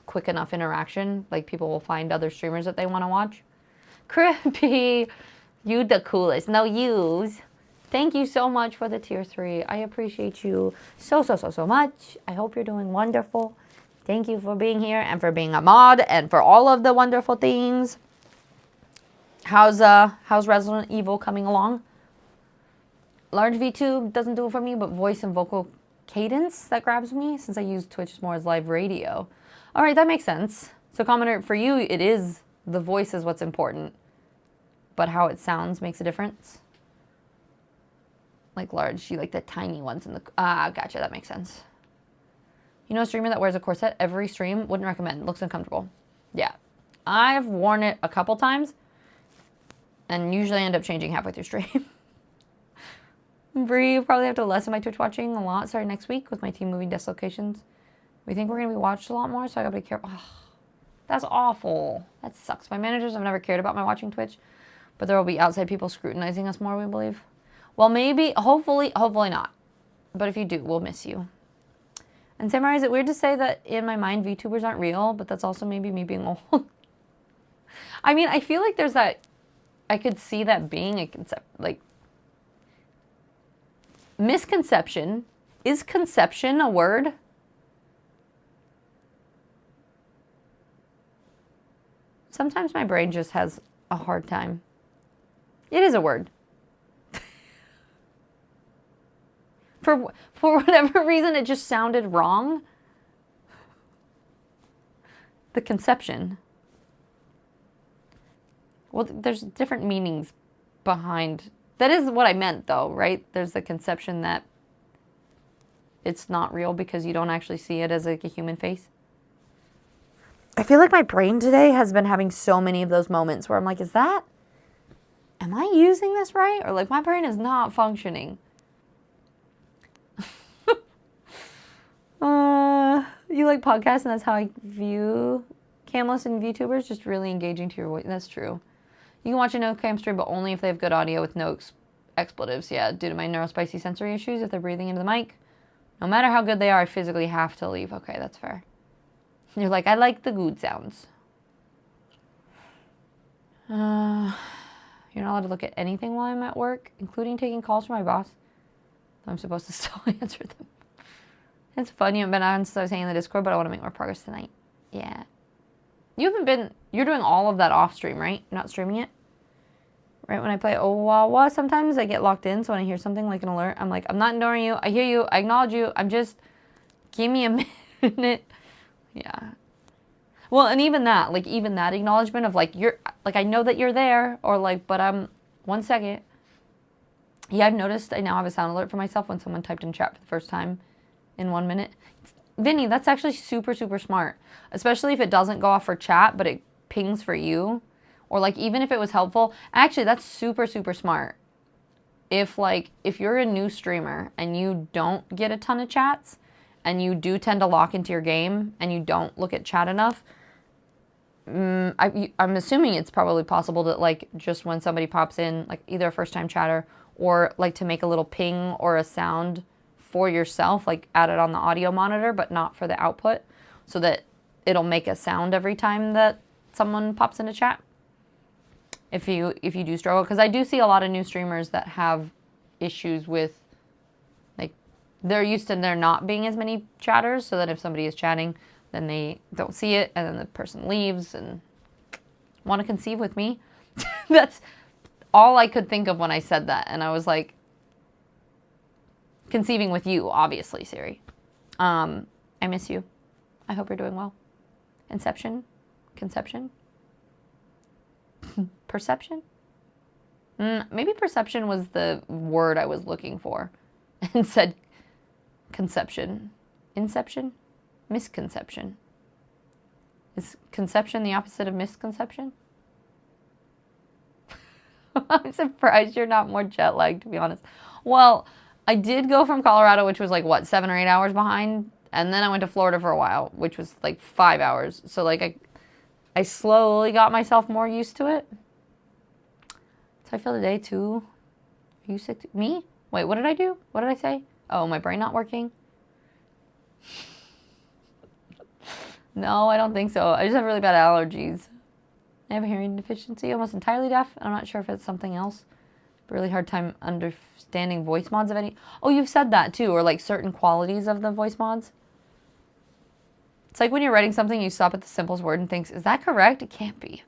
Speaker 1: quick enough interaction. Like people will find other streamers that they want to watch. Crippy, you the coolest. No yous. Thank you so much for the tier 3. I appreciate you so much. I hope you're doing wonderful. Thank you for being here and for being a mod and for all of the wonderful things. How's Resident Evil coming along? Large VTube doesn't do it for me, but voice and vocal cadence that grabs me since I use Twitch more as live radio. All right, that makes sense. So commenter, for you, it is the voice is what's important, but how it sounds makes a difference. Like large, you like the tiny ones in the, gotcha, that makes sense. You know a streamer that wears a corset every stream? Wouldn't recommend, looks uncomfortable. Yeah, I've worn it a couple times and usually end up changing halfway through stream. Bree, probably have to lessen my Twitch watching a lot starting next week with my team moving dislocations. We think we're gonna be watched a lot more, so I gotta be careful. Oh, that's awful. That sucks. My managers have never cared about my watching Twitch, but there will be outside people scrutinizing us more, we believe. Well, maybe, hopefully not. But if you do, we'll miss you. And Samurai, is it weird to say that in my mind VTubers aren't real, but that's also maybe me being old? I mean, I feel like there's that, I could see that being a concept, like, misconception. Is conception a word? Sometimes my brain just has a hard time. It is a word. For whatever reason, it just sounded wrong. The conception. Well, there's different meanings behind. That is what I meant, though, right? There's the conception that it's not real because you don't actually see it as like a human face. I feel like my brain today has been having so many of those moments where I'm like, is that am I using this right? Or like my brain is not functioning. You like podcasts and that's how I view camless and VTubers, just really engaging to your voice. That's true. You can watch a no-cam stream, but only if they have good audio with no expletives. Yeah, due to my neurospicy sensory issues, if they're breathing into the mic, no matter how good they are, I physically have to leave. Okay, that's fair. You're like, I like the good sounds. You're not allowed to look at anything while I'm at work, including taking calls from my boss. I'm supposed to still answer them. It's fun. You haven't been on since I was hanging in the Discord, but I want to make more progress tonight. Yeah. You haven't been... You're doing all of that off stream, right? You're not streaming it? Right when I play Owawa, sometimes I get locked in, so when I hear something like an alert, I'm like, I'm not ignoring you. I hear you. I acknowledge you. I'm just... Give me a minute. Yeah. Well, and even that, like, even that acknowledgement of, like, you're... Like, I know that you're there, or, like, but I'm... 1 second. Yeah, I've noticed I now have a sound alert for myself when someone typed in chat for the first time in 1 minute. Vinny, that's actually super, super smart. Especially if it doesn't go off for chat, but it pings for you. Or like, even if it was helpful. Actually, that's super, super smart. If you're a new streamer and you don't get a ton of chats, and you do tend to lock into your game, and you don't look at chat enough, I'm assuming it's probably possible that, like, just when somebody pops in, like, either a first-time chatter, or, like, to make a little ping or a sound for yourself, like add it on the audio monitor, but not for the output, so that it'll make a sound every time that someone pops into chat. If you do struggle, because I do see a lot of new streamers that have issues with, like, they're used to there not being as many chatters, so that if somebody is chatting, then they don't see it, and then the person leaves and want to conceive with me. That's all I could think of when I said that, and I was like, conceiving with you, obviously, Siri. I miss you. I hope you're doing well. Inception? Conception? Perception? Maybe perception was the word I was looking for and said conception. Inception? Misconception. Is conception the opposite of misconception? I'm surprised you're not more jet lagged, to be honest. Well, I did go from Colorado, which was like, what, 7 or 8 hours behind? And then I went to Florida for a while, which was like 5 hours. So like I slowly got myself more used to it. So I feel today too. Are you sick? Me? Wait, what did I do? What did I say? Oh, my brain not working? No, I don't think so. I just have really bad allergies. I have a hearing deficiency, almost entirely deaf. I'm not sure if it's something else. Really hard time understanding voice mods of any... Oh, you've said that too, or like certain qualities of the voice mods. It's like when you're writing something, you stop at the simplest word and thinks, is that correct? It can't be.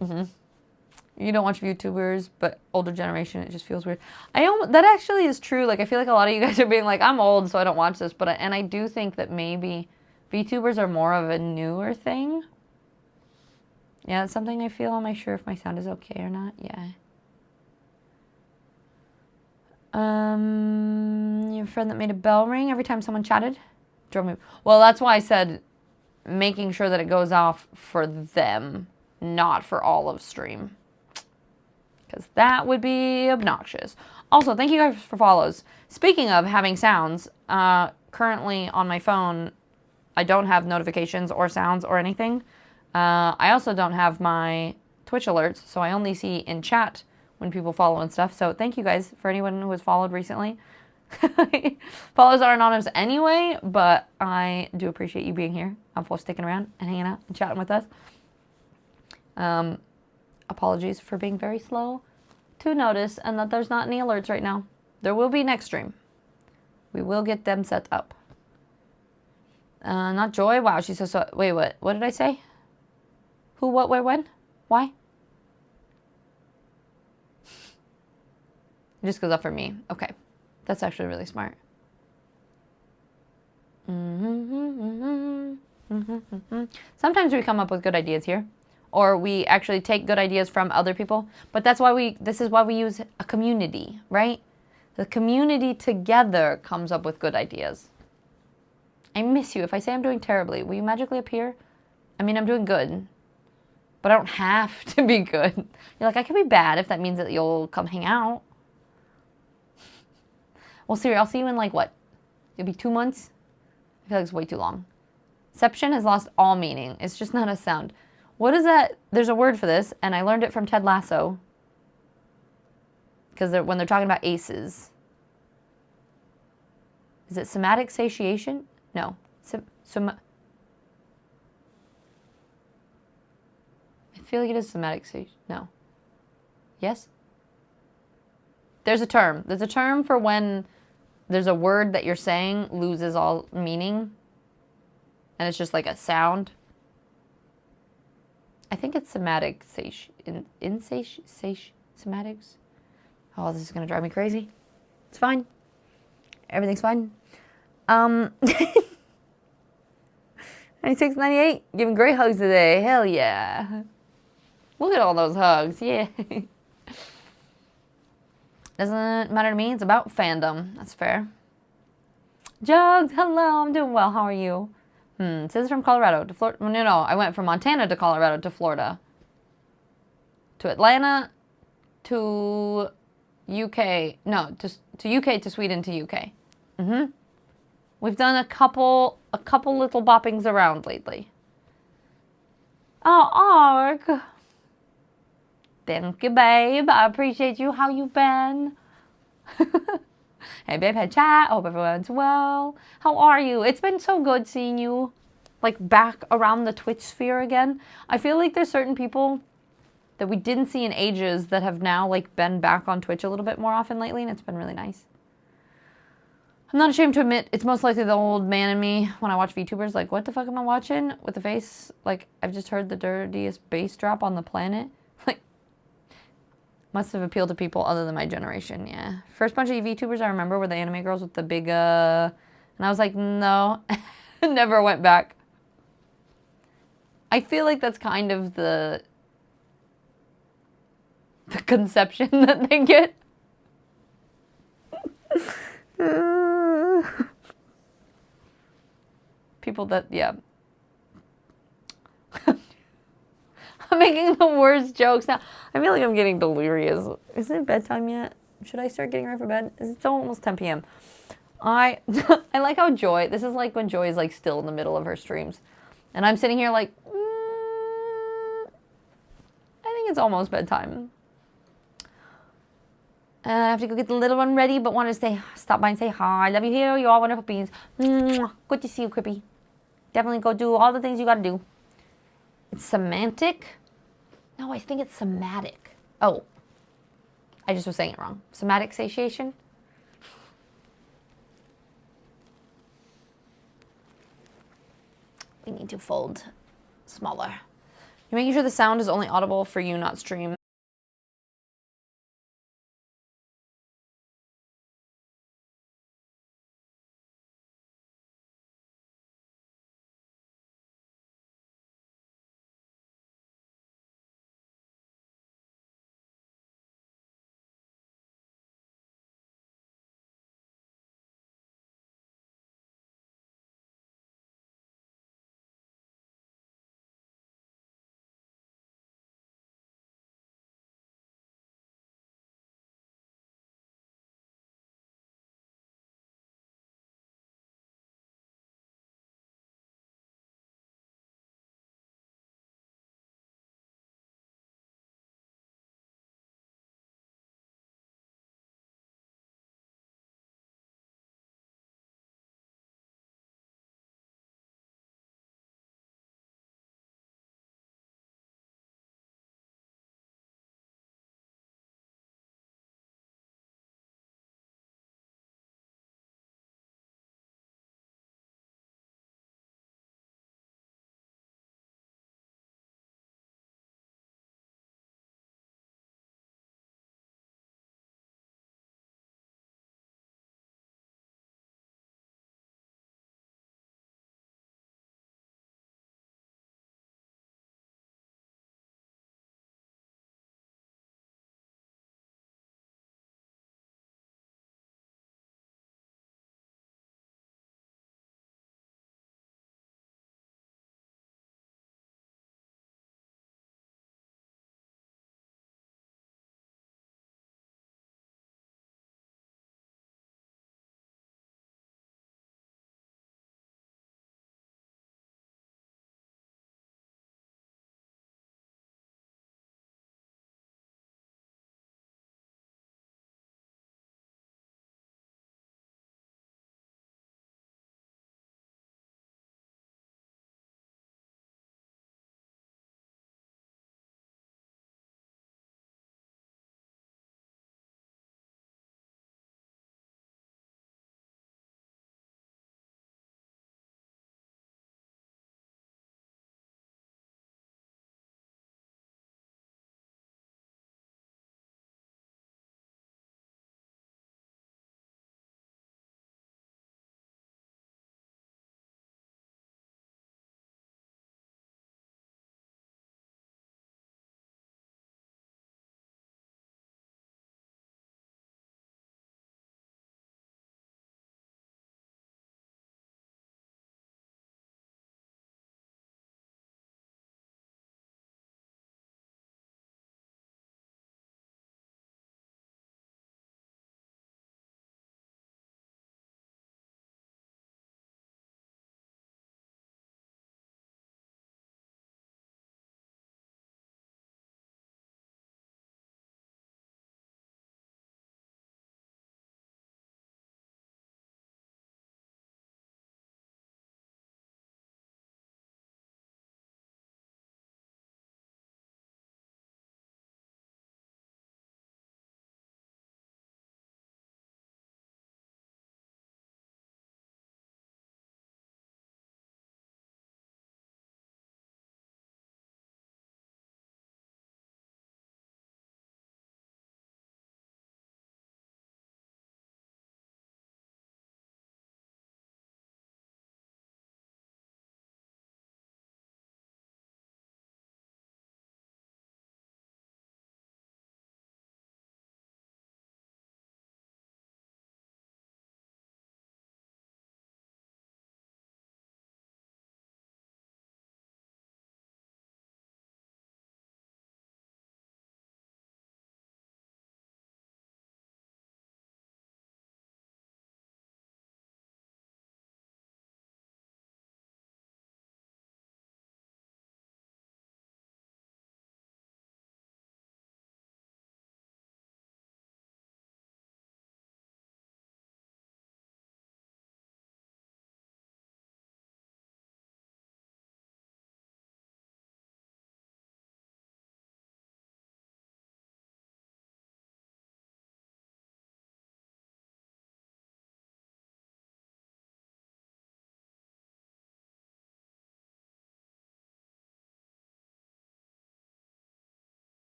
Speaker 1: You don't watch VTubers, but older generation, it just feels weird. That actually is true. Like, I feel like a lot of you guys are being like, I'm old, so I don't watch this. But and I do think that maybe VTubers are more of a newer thing. Yeah, it's something I feel. Am I sure if my sound is okay or not? Yeah. Your friend that made a bell ring every time someone chatted? Drove me. Well, that's why I said making sure that it goes off for them, not for all of stream. Because that would be obnoxious. Also, thank you guys for follows. Speaking of having sounds, currently on my phone, I don't have notifications or sounds or anything. I also don't have my Twitch alerts, so I only see in chat when people follow and stuff. So thank you guys for anyone who has followed recently. Follows are anonymous anyway, but I do appreciate you being here. I'm for sticking around and hanging out and chatting with us. Apologies for being very slow to notice and that there's not any alerts right now. There will be next stream. We will get them set up. Not Joy. Wow, she says so. Wait, what? What did I say? Who, what, where, when? Why? It just goes up for me. Okay. That's actually really smart. Sometimes we come up with good ideas here. Or we actually take good ideas from other people. But that's why this is why we use a community, right? The community together comes up with good ideas. I miss you. If I say I'm doing terribly, will you magically appear? I mean, I'm doing good. But I don't have to be good. You're like, I can be bad if that means that you'll come hang out. Well, Siri, I'll see you in like what? It'll be 2 months? I feel like it's way too long. Exception has lost all meaning. It's just not a sound. What is that? There's a word for this, and I learned it from Ted Lasso. Because when they're talking about aces. Is it somatic satiation? No. I feel like it is somatic satiation. No. Yes? There's a term. There's a term for when there's a word that you're saying loses all meaning. And it's just like a sound. I think it's somatic somatics. Oh, this is gonna drive me crazy. It's fine. Everything's fine. 96.98, giving great hugs today. Hell yeah. Look at all those hugs. Yeah. Doesn't matter to me. It's about fandom. That's fair. Jugs, hello. I'm doing well. How are you? It says from Colorado to Florida. No. I went from Montana to Colorado to Florida. To Atlanta to UK. No, to UK to Sweden to UK. We've done a couple little boppings around lately. Oh, Ark. Thank you, babe. I appreciate you. How you been? Hey, babe, had chat. Hope everyone's well. How are you? It's been so good seeing you, like, back around the Twitch sphere again. I feel like there's certain people that we didn't see in ages that have now, like, been back on Twitch a little bit more often lately, and it's been really nice. I'm not ashamed to admit, it's most likely the old man in me when I watch VTubers. Like, what the fuck am I watching? With the face, like, I've just heard the dirtiest bass drop on the planet. Like, must have appealed to people other than my generation, yeah. First bunch of VTubers I remember were the anime girls with the big, and I was like, no, never went back. I feel like that's kind of the conception that they get. People that, yeah. I'm making the worst jokes now. I feel like I'm getting delirious. Is it bedtime yet? Should I start getting ready for bed? It's almost 10 p.m. I like how Joy, this is like when Joy is like still in the middle of her streams. And I'm sitting here like, I think it's almost bedtime. I have to go get the little one ready, but wanted to stop by and say hi. Love you here. You're all wonderful beings. Good to see you, Crippy. Definitely go do all the things you gotta do. It's semantic? No, I think it's somatic. Oh. I just was saying it wrong. Somatic satiation? We need to fold smaller. You're making sure the sound is only audible for you, not stream.